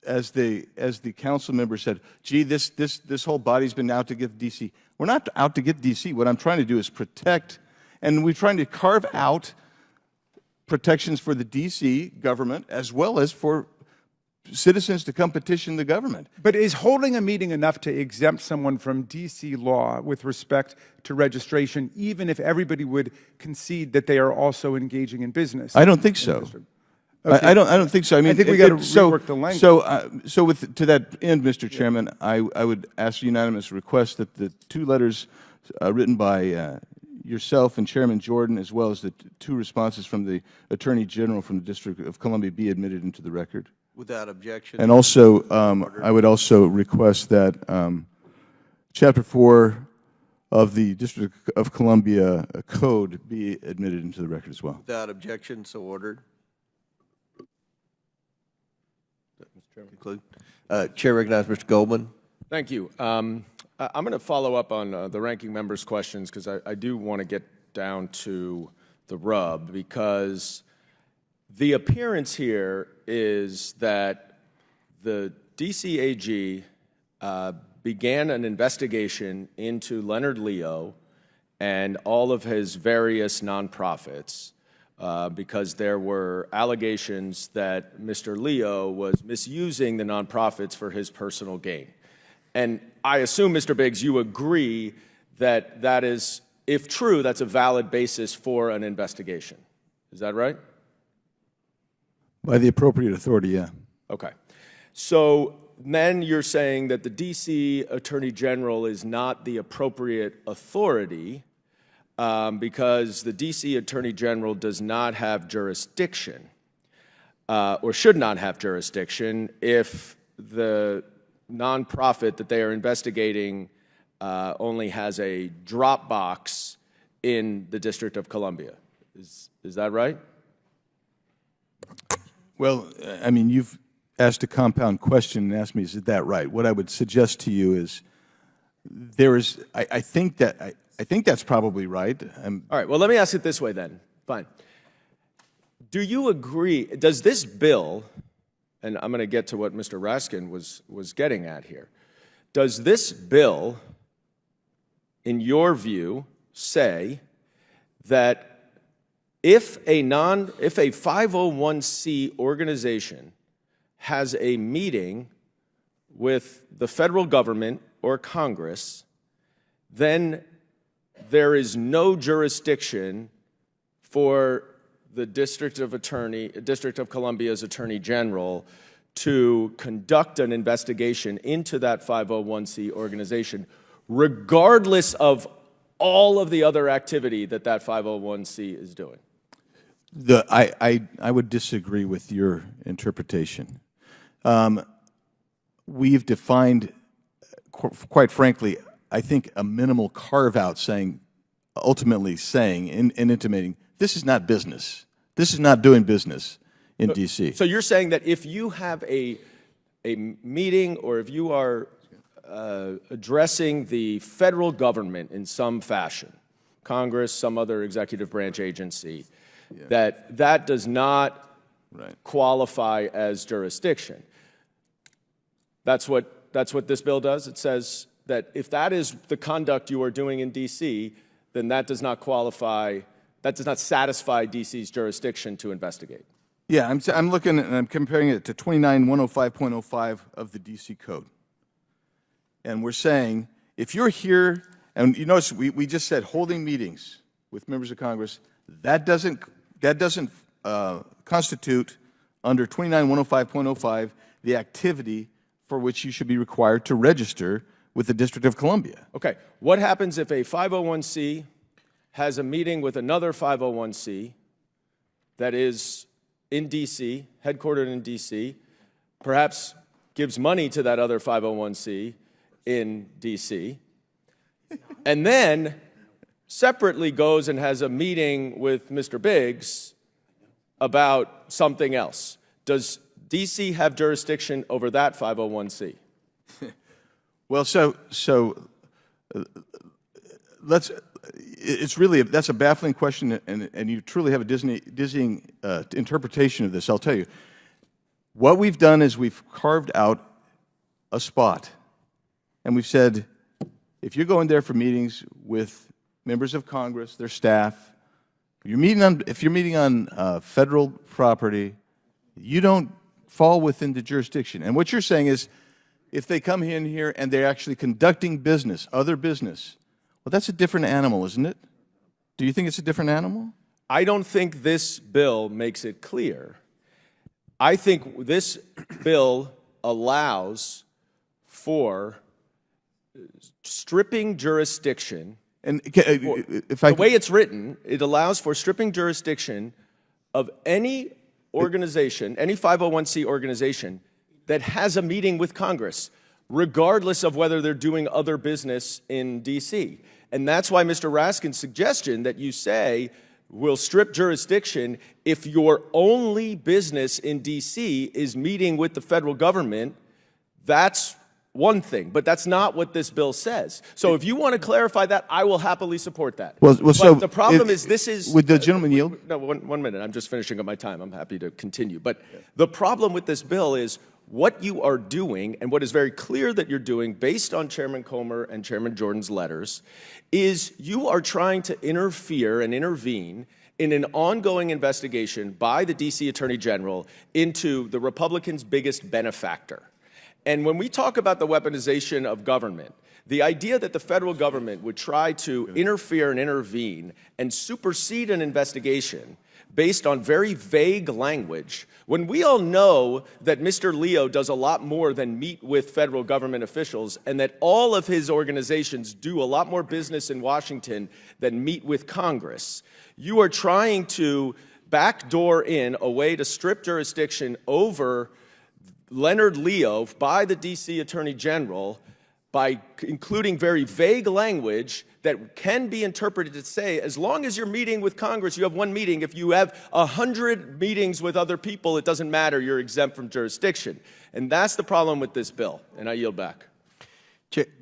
as the council member said, gee, this whole body's been out to get D.C. We're not out to get D.C. What I'm trying to do is protect, and we're trying to carve out protections for the D.C. government as well as for citizens to come petition the government. But is holding a meeting enough to exempt someone from D.C. law with respect to registration, even if everybody would concede that they are also engaging in business? I don't think so. Okay. I don't think so. I mean, I think we got to rework the language. So to that end, Mr. Chairman, I would ask a unanimous request that the two letters written by yourself and Chairman Jordan, as well as the two responses from the Attorney General from the District of Columbia, be admitted into the record. Without objection. And also, I would also request that Chapter 4 of the District of Columbia Code be admitted into the record as well. Without objection, so ordered. Conclude. Chair recognizes Mr. Goldman. Thank you. I'm going to follow up on the ranking member's questions because I do want to get down to the rub, because the appearance here is that the DC AG began an investigation into Leonard Leo and all of his various nonprofits because there were allegations that Mr. Leo was misusing the nonprofits for his personal gain. And I assume, Mr. Biggs, you agree that that is, if true, that's a valid basis for an investigation. Is that right? By the appropriate authority, yeah. Okay. So then you're saying that the DC Attorney General is not the appropriate authority because the DC Attorney General does not have jurisdiction or should not have jurisdiction if the nonprofit that they are investigating only has a drop box in the District of Columbia. Is that right? Well, I mean, you've asked a compound question and asked me, is that right? What I would suggest to you is I think that's probably right. All right, well, let me ask it this way then. Fine. Do you agree, does this bill, and I'm going to get to what Mr. Raskin was getting at here, does this bill, in your view, say that if a 501c organization has a meeting with the federal government or Congress, then there is no jurisdiction for the District of Columbia's Attorney General to conduct an investigation into that 501c organization, regardless of all of the other activity that 501c is doing? I would disagree with your interpretation. We've defined, quite frankly, I think a minimal carve-out ultimately saying and intimating, this is not business. This is not doing business in D.C. So you're saying that if you have a meeting or if you are addressing the federal government in some fashion, Congress, some other executive branch agency, that does not qualify as jurisdiction. That's what this bill does. It says that if that is the conduct you are doing in D.C., then that does not qualify, that does not satisfy D.C.'s jurisdiction to investigate. Yeah, I'm looking and I'm comparing it to 29105.05 of the D.C. Code. And we're saying, if you're here, and you notice we just said holding meetings with members of Congress, that doesn't constitute under 29105.05 the activity for which you should be required to register with the District of Columbia. Okay, what happens if a 501c has a meeting with another 501c that is in D.C., headquartered in D.C., perhaps gives money to that other 501c in D.C., and then separately goes and has a meeting with Mr. Biggs about something else. Does DC have jurisdiction over that 501c? Well, let's. It's really that's a baffling question, and you truly have a dizzying interpretation of this. I'll tell you. What we've done is we've carved out a spot, and we've said, if you're going there for meetings with members of Congress, their staff, if you're meeting on federal property, you don't fall within the jurisdiction. And what you're saying is, if they come in here and they're actually conducting business, other business, well, that's a different animal, isn't it? Do you think it's a different animal? I don't think this bill makes it clear. I think this bill allows for stripping jurisdiction. And The way it's written, it allows for stripping jurisdiction of any organization, any 501c organization that has a meeting with Congress, regardless of whether they're doing other business in D.C. And that's why Mr. Raskin's suggestion that you say will strip jurisdiction if your only business in D.C. is meeting with the federal government, that's one thing, but that's not what this bill says. So if you want to clarify that, I will happily support that. Well, so the problem is this is... Would the gentleman yield? No, one minute. I'm just finishing up my time. I'm happy to continue. But the problem with this bill is what you are doing, and what is very clear that you're doing based on Chairman Comer and Chairman Jordan's letters, is you are trying to interfere and intervene in an ongoing investigation by the D.C. Attorney General into the Republicans' biggest benefactor. And when we talk about the weaponization of government, the idea that the federal government would try to interfere and intervene and supersede an investigation based on very vague language, when we all know that Mr. Leo does a lot more than meet with federal government officials and that all of his organizations do a lot more business in Washington than meet with Congress, you are trying to backdoor in a way to strip jurisdiction over Leonard Leo by the D.C. Attorney General by including very vague language that can be interpreted to say, as long as you're meeting with Congress, you have one meeting. If you have 100 meetings with other people, it doesn't matter. You're exempt from jurisdiction. And that's the problem with this bill. And I yield back.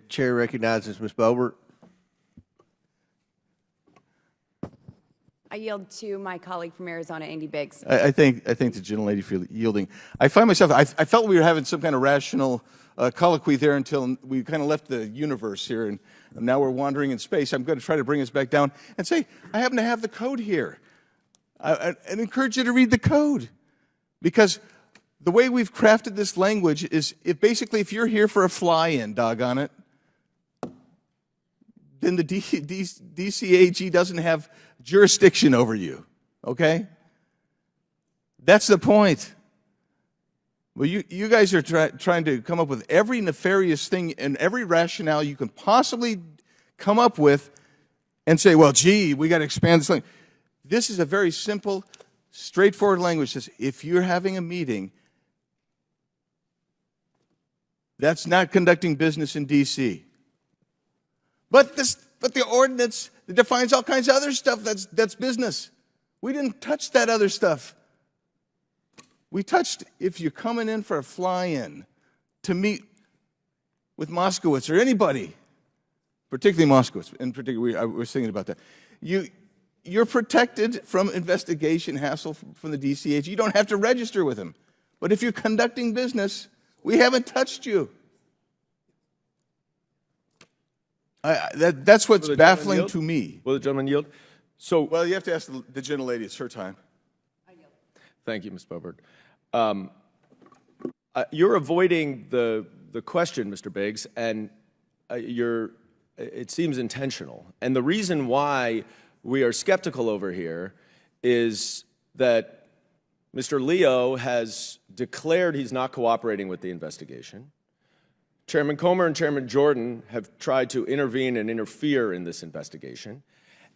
Chair recognizes Ms. Boebert. I yield to my colleague from Arizona, Andy Biggs. I thank the gentlelady for yielding. I find myself, I felt we were having some kind of rational colloquy there until we kind of left the universe here, and now we're wandering in space. I'm going to try to bring us back down and say, I happen to have the code here. I encourage you to read the code, because the way we've crafted this language is if you're here for a fly-in, doggone it, then the DCAG doesn't have jurisdiction over you, okay? That's the point. Well, you guys are trying to come up with every nefarious thing and every rationale you can possibly come up with and say, well, gee, we got to expand this language. This is a very simple, straightforward language. It says, if you're having a meeting, that's not conducting business in D.C. But the ordinance that defines all kinds of other stuff, that's business. We didn't touch that other stuff. We touched if you're coming in for a fly-in to meet with Moskowitz or anybody, particularly Moskowitz. In particular, I was thinking about that. You're protected from investigation hassle from the DCAG. You don't have to register with him. But if you're conducting business, we haven't touched you. That's what's baffling to me. Will the gentleman yield? Well, you have to ask the gentlelady. It's her time. Thank you, Ms. Boebert. You're avoiding the question, Mr. Biggs, and it seems intentional. And the reason why we are skeptical over here is that Mr. Leo has declared he's not cooperating with the investigation. Chairman Comer and Chairman Jordan have tried to intervene and interfere in this investigation.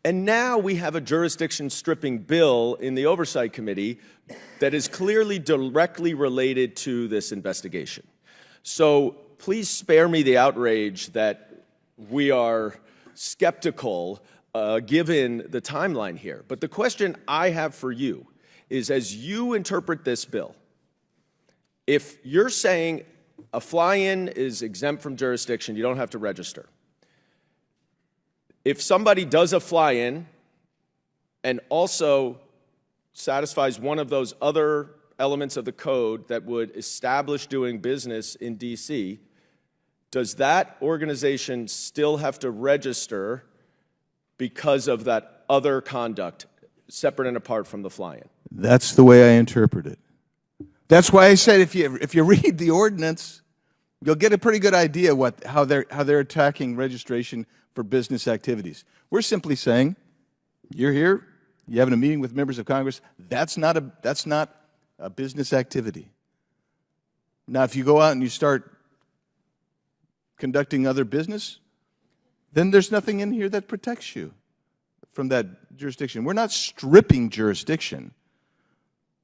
And now we have a jurisdiction-stripping bill in the Oversight Committee that is clearly directly related to this investigation. So please spare me the outrage that we are skeptical given the timeline here. But the question I have for you is, as you interpret this bill, if you're saying a fly-in is exempt from jurisdiction, you don't have to register. If somebody does a fly-in and also satisfies one of those other elements of the code that would establish doing business in D.C., does that organization still have to register because of that other conduct, separate and apart from the fly-in? That's the way I interpret it. That's why I said if you read the ordinance, you'll get a pretty good idea how they're attacking registration for business activities. We're simply saying, you're here, you're having a meeting with members of Congress. That's not a business activity. Now, if you go out and you start conducting other business, then there's nothing in here that protects you from that jurisdiction. We're not stripping jurisdiction.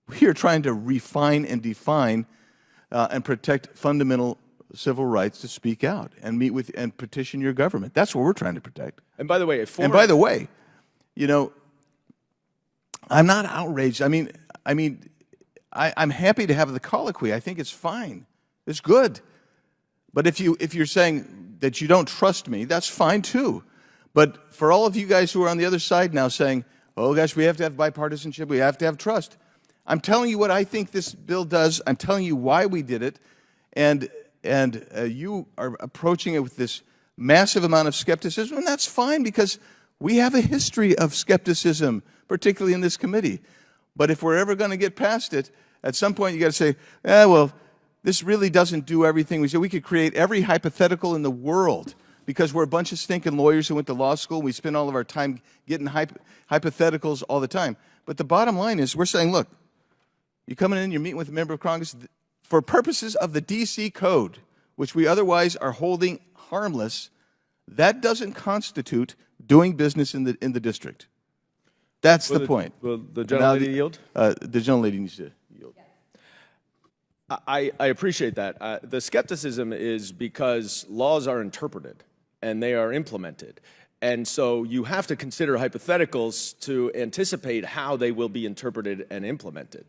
We are trying to refine and define and protect fundamental civil rights to speak out and meet with and petition your government. That's what we're trying to protect. And by the way, you know, I'm not outraged. I'm happy to have the colloquy. I think it's fine. It's good. But if you're saying that you don't trust me, that's fine too. But for all of you guys who are on the other side now saying, oh gosh, we have to have bipartisanship, we have to have trust, I'm telling you what I think this bill does. I'm telling you why we did it. And you are approaching it with this massive amount of skepticism, and that's fine because we have a history of skepticism, particularly in this committee. But if we're ever going to get past it, at some point you got to say, well, this really doesn't do everything. We said we could create every hypothetical in the world because we're a bunch of stinking lawyers who went to law school. We spend all of our time getting hypotheticals all the time. But the bottom line is we're saying, look, you're coming in, you're meeting with a member of Congress. For purposes of the D.C. Code, which we otherwise are holding harmless, that doesn't constitute doing business in the district. That's the point. Will the gentlelady yield? The gentlelady needs to yield. I appreciate that. The skepticism is because laws are interpreted and they are implemented. And so you have to consider hypotheticals to anticipate how they will be interpreted and implemented.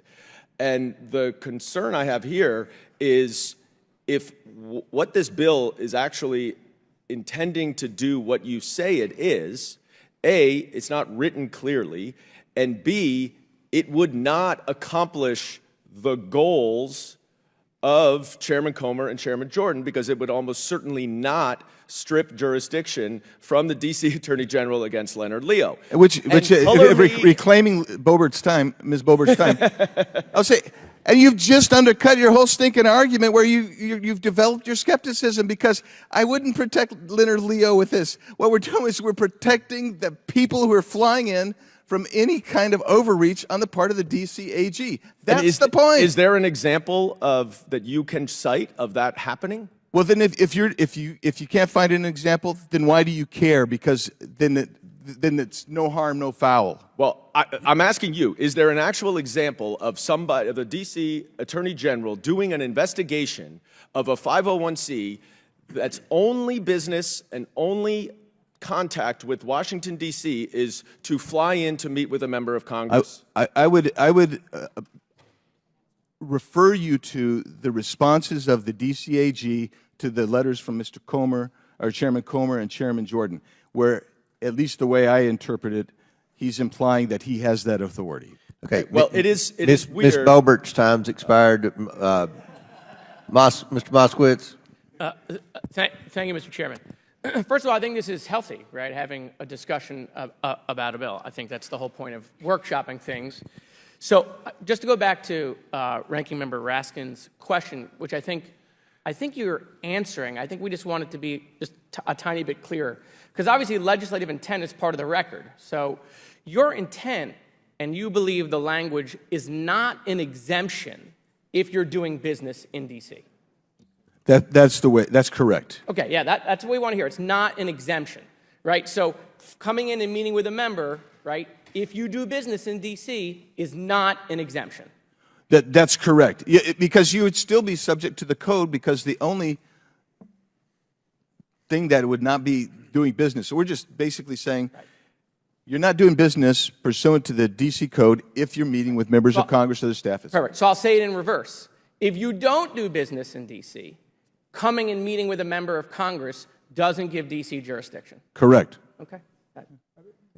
And the concern I have here is if what this bill is actually intending to do what you say it is, A, it's not written clearly, and B, it would not accomplish the goals of Chairman Comer and Chairman Jordan because it would almost certainly not strip jurisdiction from the D.C. Attorney General against Leonard Leo. Reclaiming Boebert's time, Ms. Boebert's time, I'll say, and you've just undercut your whole stinking argument where you've developed your skepticism because I wouldn't protect Leonard Leo with this. What we're doing is we're protecting the people who are flying in from any kind of overreach on the part of the D.C. AG. That's the point. Is there an example that you can cite of that happening? Well, then if you can't find an example, then why do you care? Because then it's no harm, no foul. Well, I'm asking you, is there an actual example of somebody, of the D.C. Attorney General doing an investigation of a 501c that's only business and only contact with Washington, D.C. is to fly in to meet with a member of Congress? I would refer you to the responses of the DCAG to the letters from Mr. Comer, or Chairman Comer and Chairman Jordan, where, at least the way I interpret it, he's implying that he has that authority. Okay. Well, it is weird. Ms. Boebert's time's expired. Mr. Moskowitz. Thank you, Mr. Chairman. First of all, I think this is healthy, right, having a discussion about a bill. I think that's the whole point of workshopping things. So just to go back to Ranking Member Raskin's question, which I think you're answering. I think we just want it to be just a tiny bit clearer. Because obviously legislative intent is part of the record. So your intent, and you believe the language, is not an exemption if you're doing business in D.C. That's the way. That's correct. Okay, yeah, that's what we want to hear. It's not an exemption, right? So coming in and meeting with a member, right, if you do business in D.C. is not an exemption. That's correct. Because you would still be subject to the code because the only thing that would not be doing business. So we're just basically saying You're not doing business pursuant to the D.C. Code if you're meeting with members of Congress or the staff. Perfect. So I'll say it in reverse. If you don't do business in D.C., coming and meeting with a member of Congress doesn't give D.C. jurisdiction. Correct. Okay.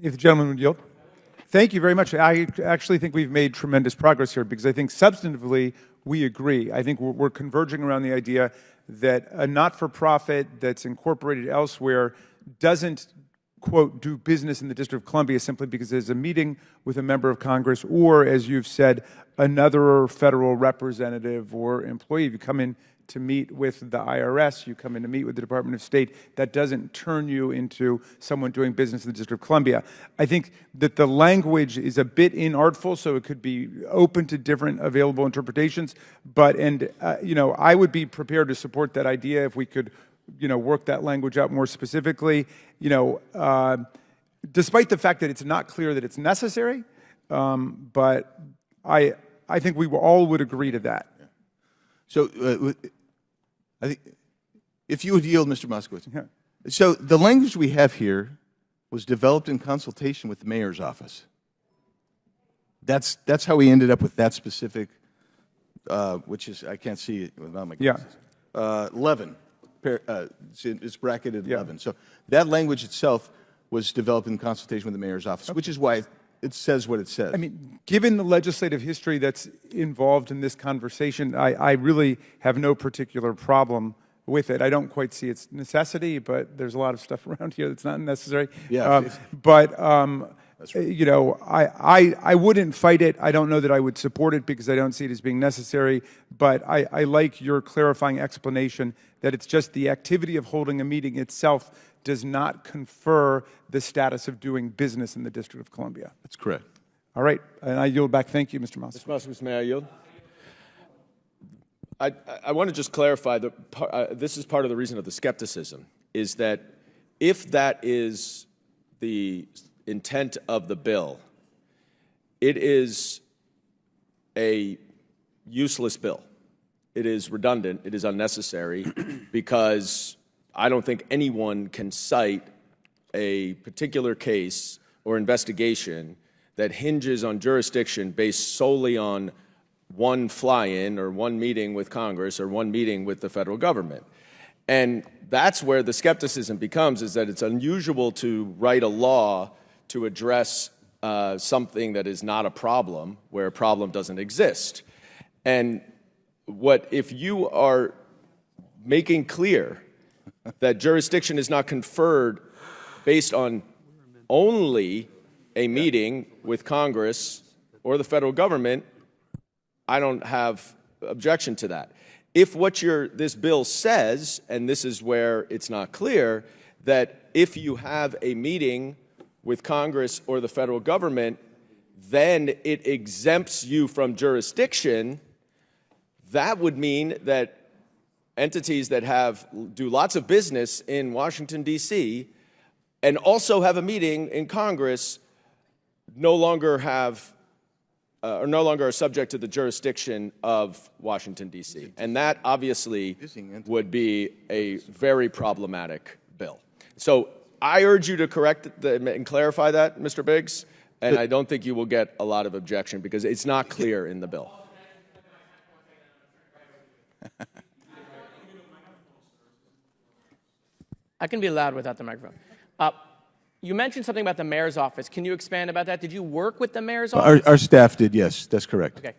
If the gentleman would yield. Thank you very much. I actually think we've made tremendous progress here because I think substantively we agree. I think we're converging around the idea that a not-for-profit that's incorporated elsewhere doesn't, quote, do business in the District of Columbia simply because there's a meeting with a member of Congress or, as you've said, another federal representative or employee. If you come in to meet with the IRS, you come in to meet with the Department of State, that doesn't turn you into someone doing business in the District of Columbia. I think that the language is a bit inartful, so it could be open to different available interpretations, but, you know, I would be prepared to support that idea if we could, you know, work that language out more specifically, you know, despite the fact that it's not clear that it's necessary, but I think we all would agree to that. So I think if you would yield, Mr. Moskowitz. Yeah. So the language we have here was developed in consultation with the mayor's office. That's how we ended up with that specific, which is, I can't see it without my glasses. Yeah. 11. It's bracketed 11. So that language itself was developed in consultation with the mayor's office, which is why it says what it says. I mean, given the legislative history that's involved in this conversation, I really have no particular problem with it. I don't quite see its necessity, but there's a lot of stuff around here that's not necessary. Yeah. You know, I wouldn't fight it. I don't know that I would support it because I don't see it as being necessary, but I like your clarifying explanation that it's just the activity of holding a meeting itself does not confer the status of doing business in the District of Columbia. That's correct. All right, and I yield back. Thank you, Mr. Moss. Mr. Moskowitz, may I yield? I want to just clarify that this is part of the reason of the skepticism, is that if that is the intent of the bill, it is a useless bill. It is redundant, it is unnecessary, because I don't think anyone can cite a particular case or investigation that hinges on jurisdiction based solely on one fly-in or one meeting with Congress or one meeting with the federal government. And that's where the skepticism becomes, is that it's unusual to write a law to address something that is not a problem, where a problem doesn't exist. And if you are making clear that jurisdiction is not conferred based on only a meeting with Congress or the federal government, I don't have objection to that. If what this bill says, and this is where it's not clear, that if you have a meeting with Congress or the federal government, then it exempts you from jurisdiction, that would mean that entities that do lots of business in Washington, D.C., and also have a meeting in Congress no longer are subject to the jurisdiction of Washington, D.C. And that obviously would be a very problematic bill. So I urge you to correct and clarify that, Mr. Biggs, and I don't think you will get a lot of objection because it's not clear in the bill. I can be loud without the microphone. You mentioned something about the mayor's office. Can you expand about that? Did you work with the mayor's office? Our staff did, yes, that's correct. Okay.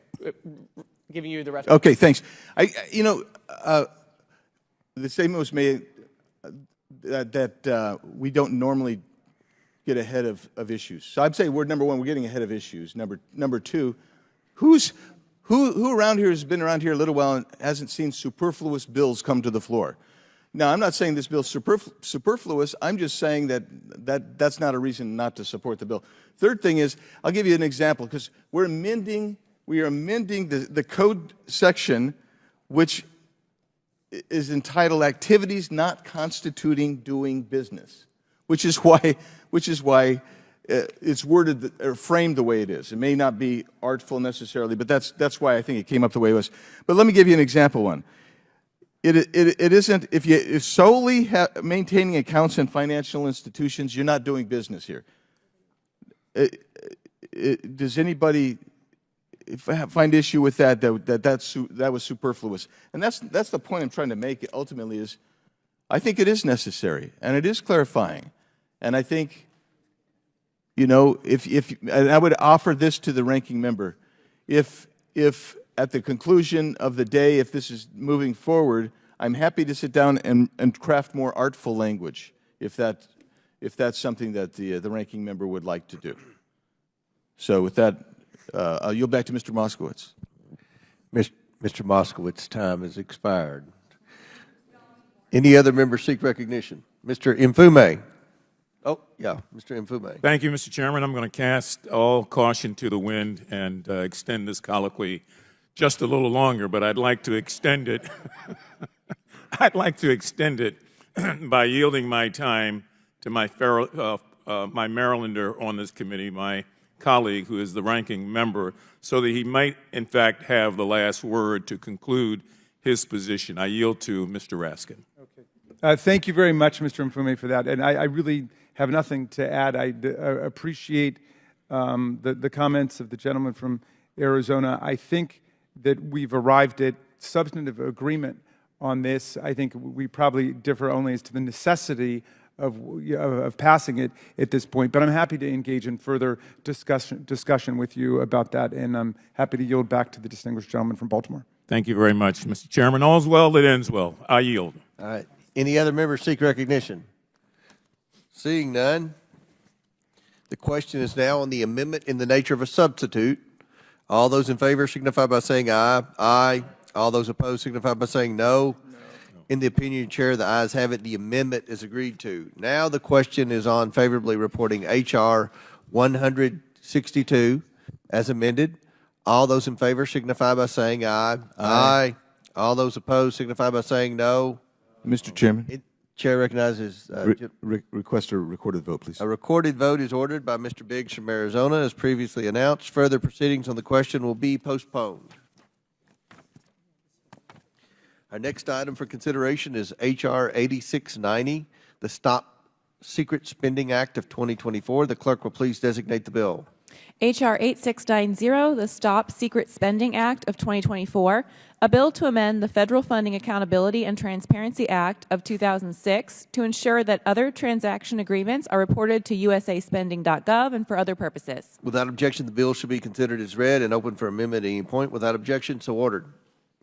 Giving you the rest. Okay, thanks. You know, the statement was made that we don't normally get ahead of issues. So I'd say word number one, we're getting ahead of issues. Number two, who around here has been around here a little while and hasn't seen superfluous bills come to the floor? Now, I'm not saying this bill's superfluous. I'm just saying that's not a reason not to support the bill. Third thing is, I'll give you an example, because we are amending the code section, which is entitled "Activities Not Constituting Doing Business," which is why it's worded or framed the way it is. It may not be artful necessarily, but that's why I think it came up the way it was. But let me give you an example one. It isn't, if you're solely maintaining accounts in financial institutions, you're not doing business here. does anybody find issue with that that was superfluous? And that's the point I'm trying to make ultimately is I think it is necessary and it is clarifying. And I think, you know, and I would offer this to the ranking member, if at the conclusion of the day, if this is moving forward, I'm happy to sit down and craft more artful language if that's something that the ranking member would like to do. So with that, I'll yield back to Mr. Moskowitz. Mr. Moskowitz's time has expired. Any other members seek recognition? Mr. Mfume. Oh, yeah, Mr. Mfume. Thank you, Mr. Chairman. I'm going to cast all caution to the wind and extend this colloquy just a little longer, but I'd like to extend it. I'd like to extend it by yielding my time to my Marylander on this committee, my colleague who is the ranking member, so that he might, in fact, have the last word to conclude his position. I yield to Mr. Raskin. Okay. Thank you very much, Mr. Mfume, for that. And I really have nothing to add. I appreciate the comments of the gentleman from Arizona. I think that we've arrived at substantive agreement on this. I think we probably differ only as to the necessity of passing it at this point, but I'm happy to engage in further discussion with you about that, and I'm happy to yield back to the distinguished gentleman from Baltimore. Thank you very much, Mr. Chairman. All's well that ends well. I yield. All right. Any other members seek recognition? Seeing none, the question is now on the amendment in the nature of a substitute. All those in favor signify by saying aye. Aye. All those opposed signify by saying no. In the opinion of the chair, the ayes have it. The amendment is agreed to. Now the question is on favorably reporting H.R. 162 as amended. All those in favor signify by saying aye. Aye. All those opposed signify by saying no. Mr. Chairman. Chair recognizes. Request a recorded vote, please. A recorded vote is ordered by Mr. Biggs from Arizona, as previously announced. Further proceedings on the question will be postponed. Our next item for consideration is H.R. 8690, the Stop Secret Spending Act of 2024. The clerk will please designate the bill. H.R. 8690, the Stop Secret Spending Act of 2024, a bill to amend the Federal Funding Accountability and Transparency Act of 2006 to ensure that other transaction agreements are reported to usaspending.gov and for other purposes. Without objection, the bill should be considered as read and open for amendment at any point. Without objection, so ordered.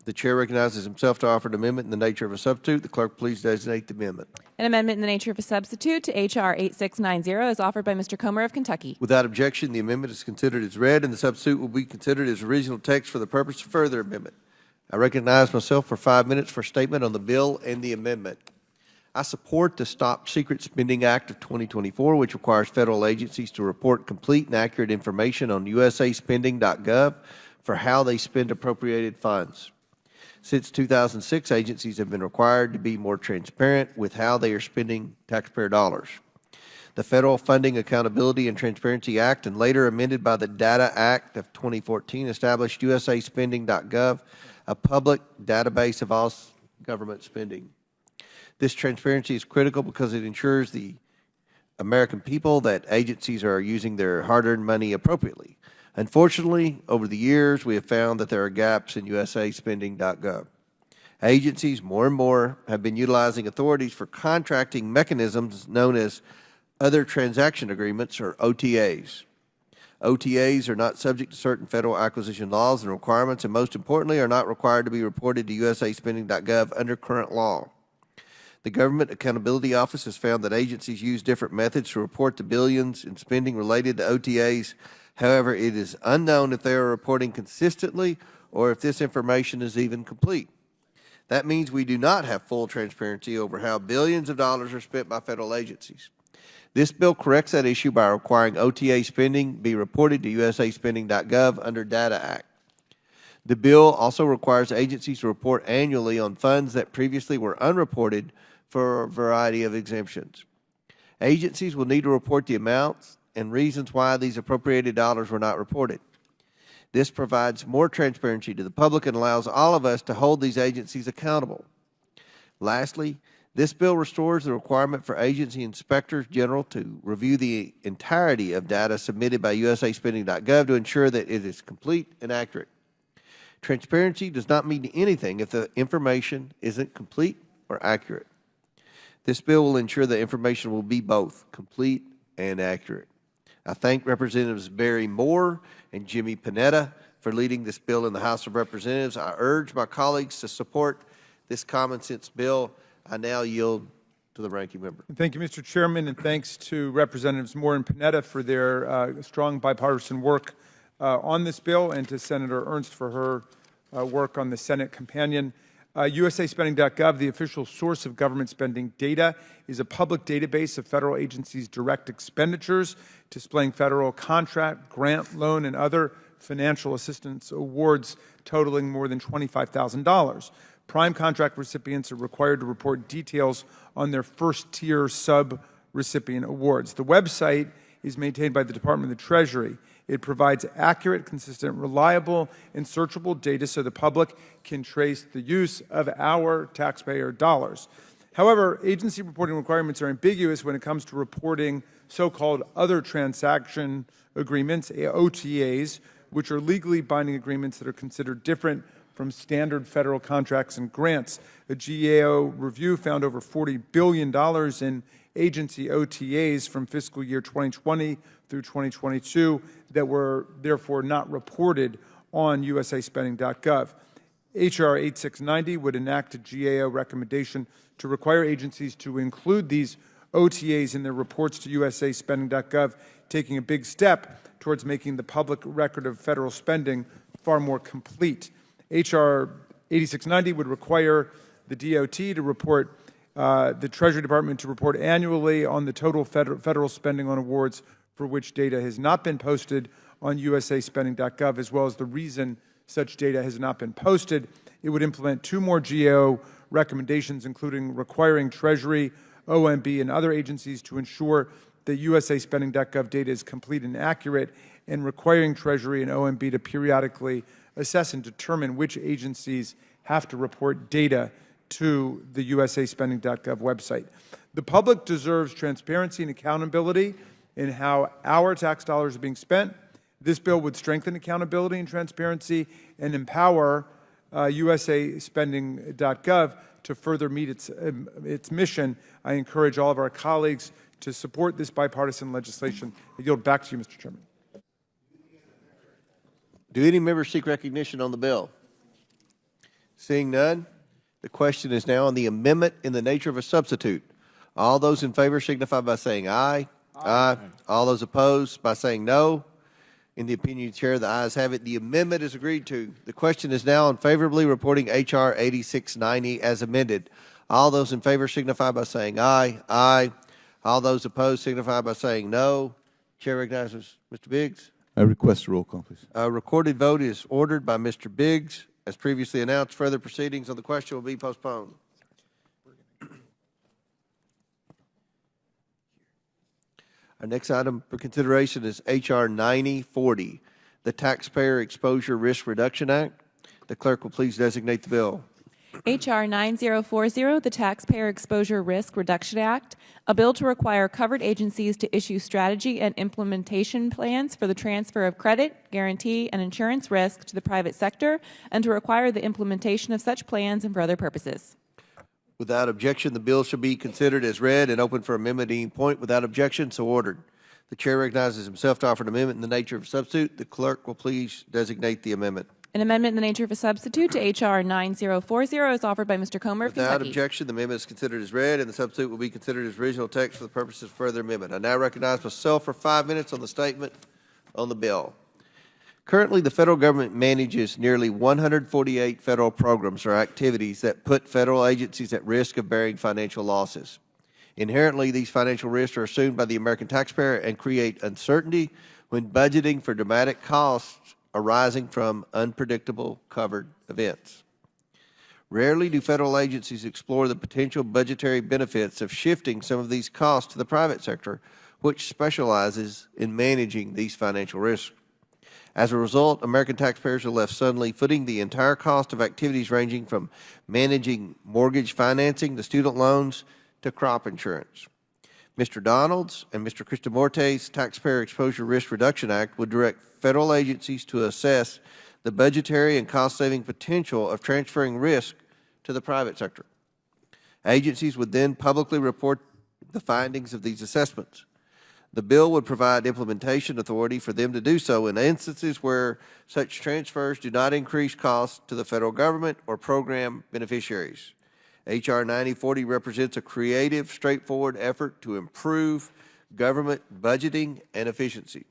The chair recognizes himself to offer an amendment in the nature of a substitute. The clerk please designate the amendment. An amendment in the nature of a substitute to H.R. 8690 is offered by Mr. Comer of Kentucky. Without objection, the amendment is considered as read, and the substitute will be considered as original text for the purpose of further amendment. I recognize myself for 5 minutes for statement on the bill and the amendment. I support the Stop Secret Spending Act of 2024, which requires federal agencies to report complete and accurate information on usaspending.gov for how they spend appropriated funds. Since 2006, agencies have been required to be more transparent with how they are spending taxpayer dollars. The Federal Funding Accountability and Transparency Act, and later amended by the Data Act of 2014, established usaspending.gov, a public database of all government spending. This transparency is critical because it ensures the American people that agencies are using their hard-earned money appropriately. Unfortunately, over the years, we have found that there are gaps in usaspending.gov. Agencies more and more have been utilizing authorities for contracting mechanisms known as other transaction agreements, or OTAs. OTAs are not subject to certain federal acquisition laws and requirements, and most importantly, are not required to be reported to usaspending.gov under current law. The Government Accountability Office has found that agencies use different methods to report the billions in spending related to OTAs. However, it is unknown if they are reporting consistently or if this information is even complete. That means we do not have full transparency over how billions of dollars are spent by federal agencies. This bill corrects that issue by requiring OTA spending be reported to usaspending.gov under Data Act. The bill also requires agencies to report annually on funds that previously were unreported for a variety of exemptions. Agencies will need to report the amounts and reasons why these appropriated dollars were not reported. This provides more transparency to the public and allows all of us to hold these agencies accountable. Lastly, This bill restores the requirement for agency inspectors general to review the entirety of data submitted by usaspending.gov to ensure that it is complete and accurate. Transparency does not mean anything if the information isn't complete or accurate. This bill will ensure the information will be both complete and accurate. I thank Representatives Barry Moore and Jimmy Panetta for leading this bill in the House of Representatives. I urge my colleagues to support this common sense bill. I now yield to the ranking member. Thank you, Mr. Chairman, and thanks to Representatives Moore and Panetta for their strong bipartisan work on this bill, and to Senator Ernst for her work on the Senate companion. usaspending.gov, the official source of government spending data, is a public database of federal agencies' direct expenditures, displaying federal contract, grant, loan, and other financial assistance awards totaling more than $25,000. Prime contract recipients are required to report details on their first-tier sub-recipient awards. The website is maintained by the Department of the Treasury. It provides accurate, consistent, reliable, and searchable data so the public can trace the use of our taxpayer dollars. However, agency reporting requirements are ambiguous when it comes to reporting so-called other transaction agreements, OTAs, which are legally binding agreements that are considered different from standard federal contracts and grants. A GAO review found over $40 billion in agency OTAs from fiscal year 2020 through 2022 that were therefore not reported on usaspending.gov. H.R. 8690 would enact a GAO recommendation to require agencies to include these OTAs in their reports to usaspending.gov, taking a big step towards making the public record of federal spending far more complete. H.R. 8690 would require the DOT to report, the Treasury Department to report annually on the total federal spending on awards for which data has not been posted on usaspending.gov, as well as the reason such data has not been posted. It would implement 2 more GAO recommendations, including requiring Treasury, OMB, and other agencies to ensure that usaspending.gov data is complete and accurate, and requiring Treasury and OMB to periodically assess and determine which agencies have to report data to the usaspending.gov website. The public deserves transparency and accountability in how our tax dollars are being spent. This bill would strengthen accountability and transparency and empower usaspending.gov to further meet its mission. I encourage all of our colleagues to support this bipartisan legislation. I yield back to you, Mr. Chairman. Do any members seek recognition on the bill? Seeing none, the question is now on the amendment in the nature of a substitute. All those in favor signify by saying aye. Aye. All those opposed by saying no. In the opinion of the chair, the ayes have it. The amendment is agreed to. The question is now on favorably reporting H.R. 8690 as amended. All those in favor signify by saying aye. Aye. All those opposed signify by saying no. Chair recognizes Mr. Biggs. I request a roll call, please. A recorded vote is ordered by Mr. Biggs. As previously announced, further proceedings on the question will be postponed. Our next item for consideration is H.R. 9040, the Taxpayer Exposure Risk Reduction Act. The clerk will please designate the bill. H.R. 9040, the Taxpayer Exposure Risk Reduction Act, a bill to require covered agencies to issue strategy and implementation plans for the transfer of credit, guarantee, and insurance risk to the private sector, and to require the implementation of such plans and for other purposes. Without objection, the bill shall be considered as read and open for amendment at any point. Without objection, so ordered. The chair recognizes himself to offer an amendment in the nature of a substitute. The clerk will please designate the amendment. An amendment in the nature of a substitute to H.R. 9040 is offered by Mr. Comer of Without Kentucky. objection, the amendment is considered as read, and the substitute will be considered as original text for the purposes of further amendment. I now recognize myself for 5 minutes on the statement on the bill. Currently, the federal government manages nearly 148 federal programs or activities that put federal agencies at risk of bearing financial losses. Inherently, these financial risks are assumed by the American taxpayer and create uncertainty when budgeting for dramatic costs arising from unpredictable covered events. Rarely do federal agencies explore the potential budgetary benefits of shifting some of these costs to the private sector, which specializes in managing these financial risks. As a result, American taxpayers are left suddenly footing the entire cost of activities ranging from managing mortgage financing to student loans to crop insurance. Mr. Donald's and Mr. Cristomorte's Taxpayer Exposure Risk Reduction Act would direct federal agencies to assess the budgetary and cost-saving potential of transferring risk to the private sector. Agencies would then publicly report the findings of these assessments. The bill would provide implementation authority for them to do so in instances where such transfers do not increase costs to the federal government or program beneficiaries. H.R. 9040 represents a creative, straightforward effort to improve government budgeting and efficiency.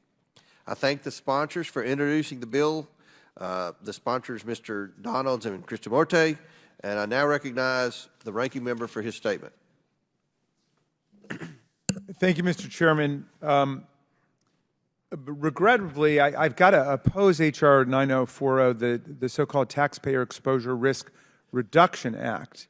I thank the sponsors for introducing the bill, the sponsors, Mr. Donalds and Cristomorte, and I now recognize the ranking member for his statement. Thank you, Mr. Chairman. Regrettably, I've got to oppose H.R. 9040, the so-called Taxpayer Exposure Risk Reduction Act.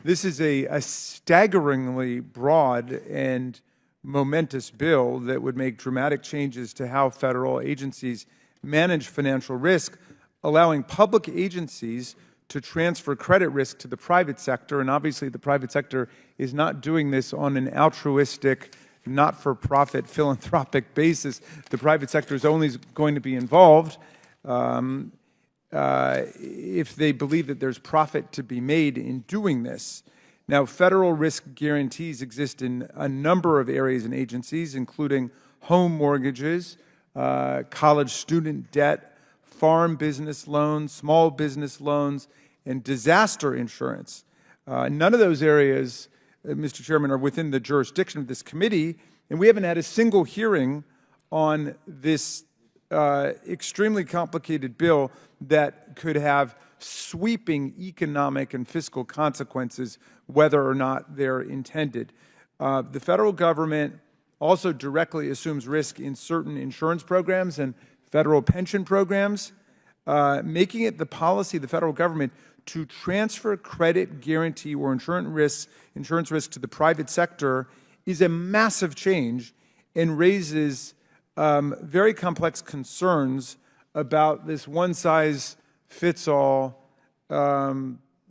This is a staggeringly broad and momentous bill that would make dramatic changes to how federal agencies manage financial risk, allowing public agencies to transfer credit risk to the private sector, and obviously the private sector is not doing this on an altruistic, not-for-profit, philanthropic basis. The private sector is only going to be involved if they believe that there's profit to be made in doing this. Now, federal risk guarantees exist in a number of areas and agencies, including home mortgages, college student debt, farm business loans, small business loans, and disaster insurance. None of those areas, Mr. Chairman, are within the jurisdiction of this committee, and we haven't had a single hearing on this extremely complicated bill that could have sweeping economic and fiscal consequences, whether or not they're intended. The federal government also directly assumes risk in certain insurance programs and federal pension programs, making it the policy of the federal government to transfer credit, guarantee, or insurance risk to the private sector is a massive change and raises very complex concerns about this one-size-fits-all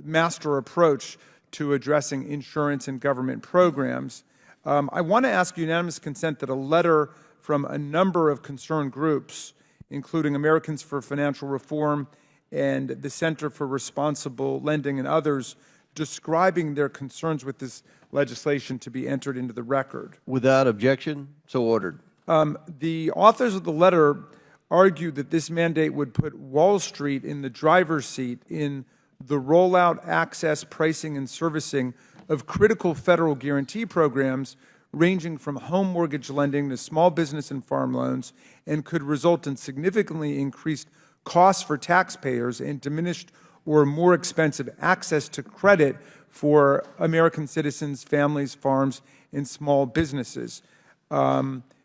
master approach to addressing insurance and government programs. I want to ask unanimous consent that a letter from a number of concerned groups, including Americans for Financial Reform and the Center for Responsible Lending and others, describing their concerns with this legislation to be entered into the record. Without objection, so ordered. The authors of the letter argue that this mandate would put Wall Street in the driver's seat in the rollout, access, pricing, and servicing of critical federal guarantee programs ranging from home mortgage lending to small business and farm loans, and could result in significantly increased costs for taxpayers and diminished or more expensive access to credit for American citizens, families, farms, and small businesses.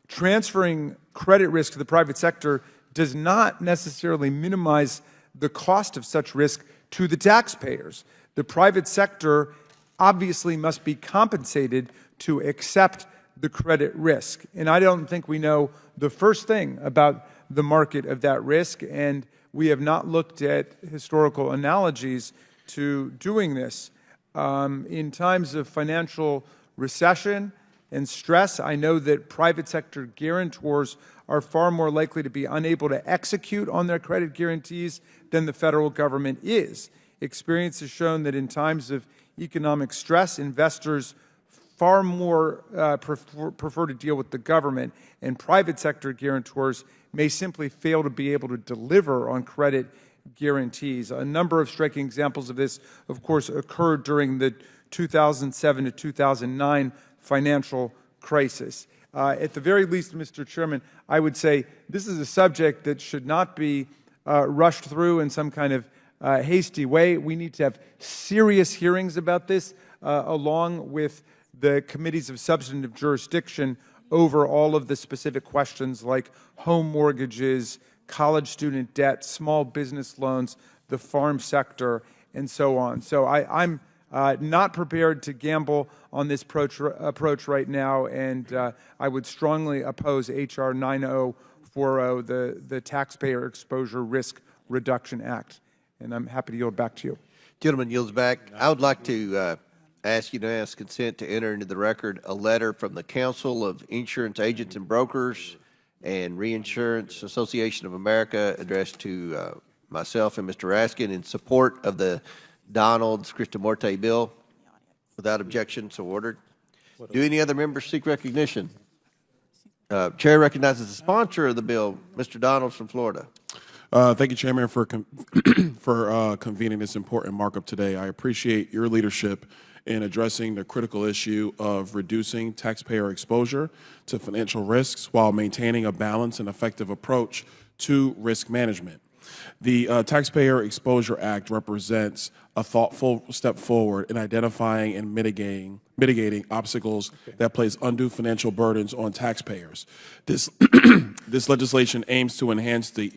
Transferring credit risk to the private sector does not necessarily minimize the cost of such risk to the taxpayers. The private sector obviously must be compensated to accept the credit risk. And I don't think we know the first thing about the market of that risk, and we have not looked at historical analogies to doing this. In times of financial recession and stress, I know that private sector guarantors are far more likely to be unable to execute on their credit guarantees than the federal government is. Experience has shown that in times of economic stress, investors far more prefer to deal with the government, and private sector guarantors may simply fail to be able to deliver on credit guarantees. A number of striking examples of this, of course, occurred during the 2007 to 2009 financial crisis. At the very least, Mr. Chairman, I would say this is a subject that should not be rushed through in some kind of hasty way. We need to have serious hearings about this, along with the committees of substantive jurisdiction over all of the specific questions like home mortgages, college student debt, small business loans, the farm sector, and so on. So I'm Not prepared to gamble on this approach right now, and I would strongly oppose H.R. 9040, the Taxpayer Exposure Risk Reduction Act. And I'm happy to yield back to you. Gentleman yields back. I would like to ask unanimous consent to enter into the record a letter from the Council of Insurance Agents and Brokers and Reinsurance Association of America addressed to myself and Mr. Raskin in support of the Donalds-Kristamorte bill. Without objection, so ordered. Do any other members seek recognition? Chair recognizes the sponsor of the bill, Mr. Donalds from Florida. Thank you, Chairman, for convening this important markup today. I appreciate your leadership in addressing the critical issue of reducing taxpayer exposure to financial risks while maintaining a balanced and effective approach to risk management. The Taxpayer Exposure Act represents a thoughtful step forward in identifying and mitigating obstacles that place undue financial burdens on taxpayers. This legislation aims to enhance the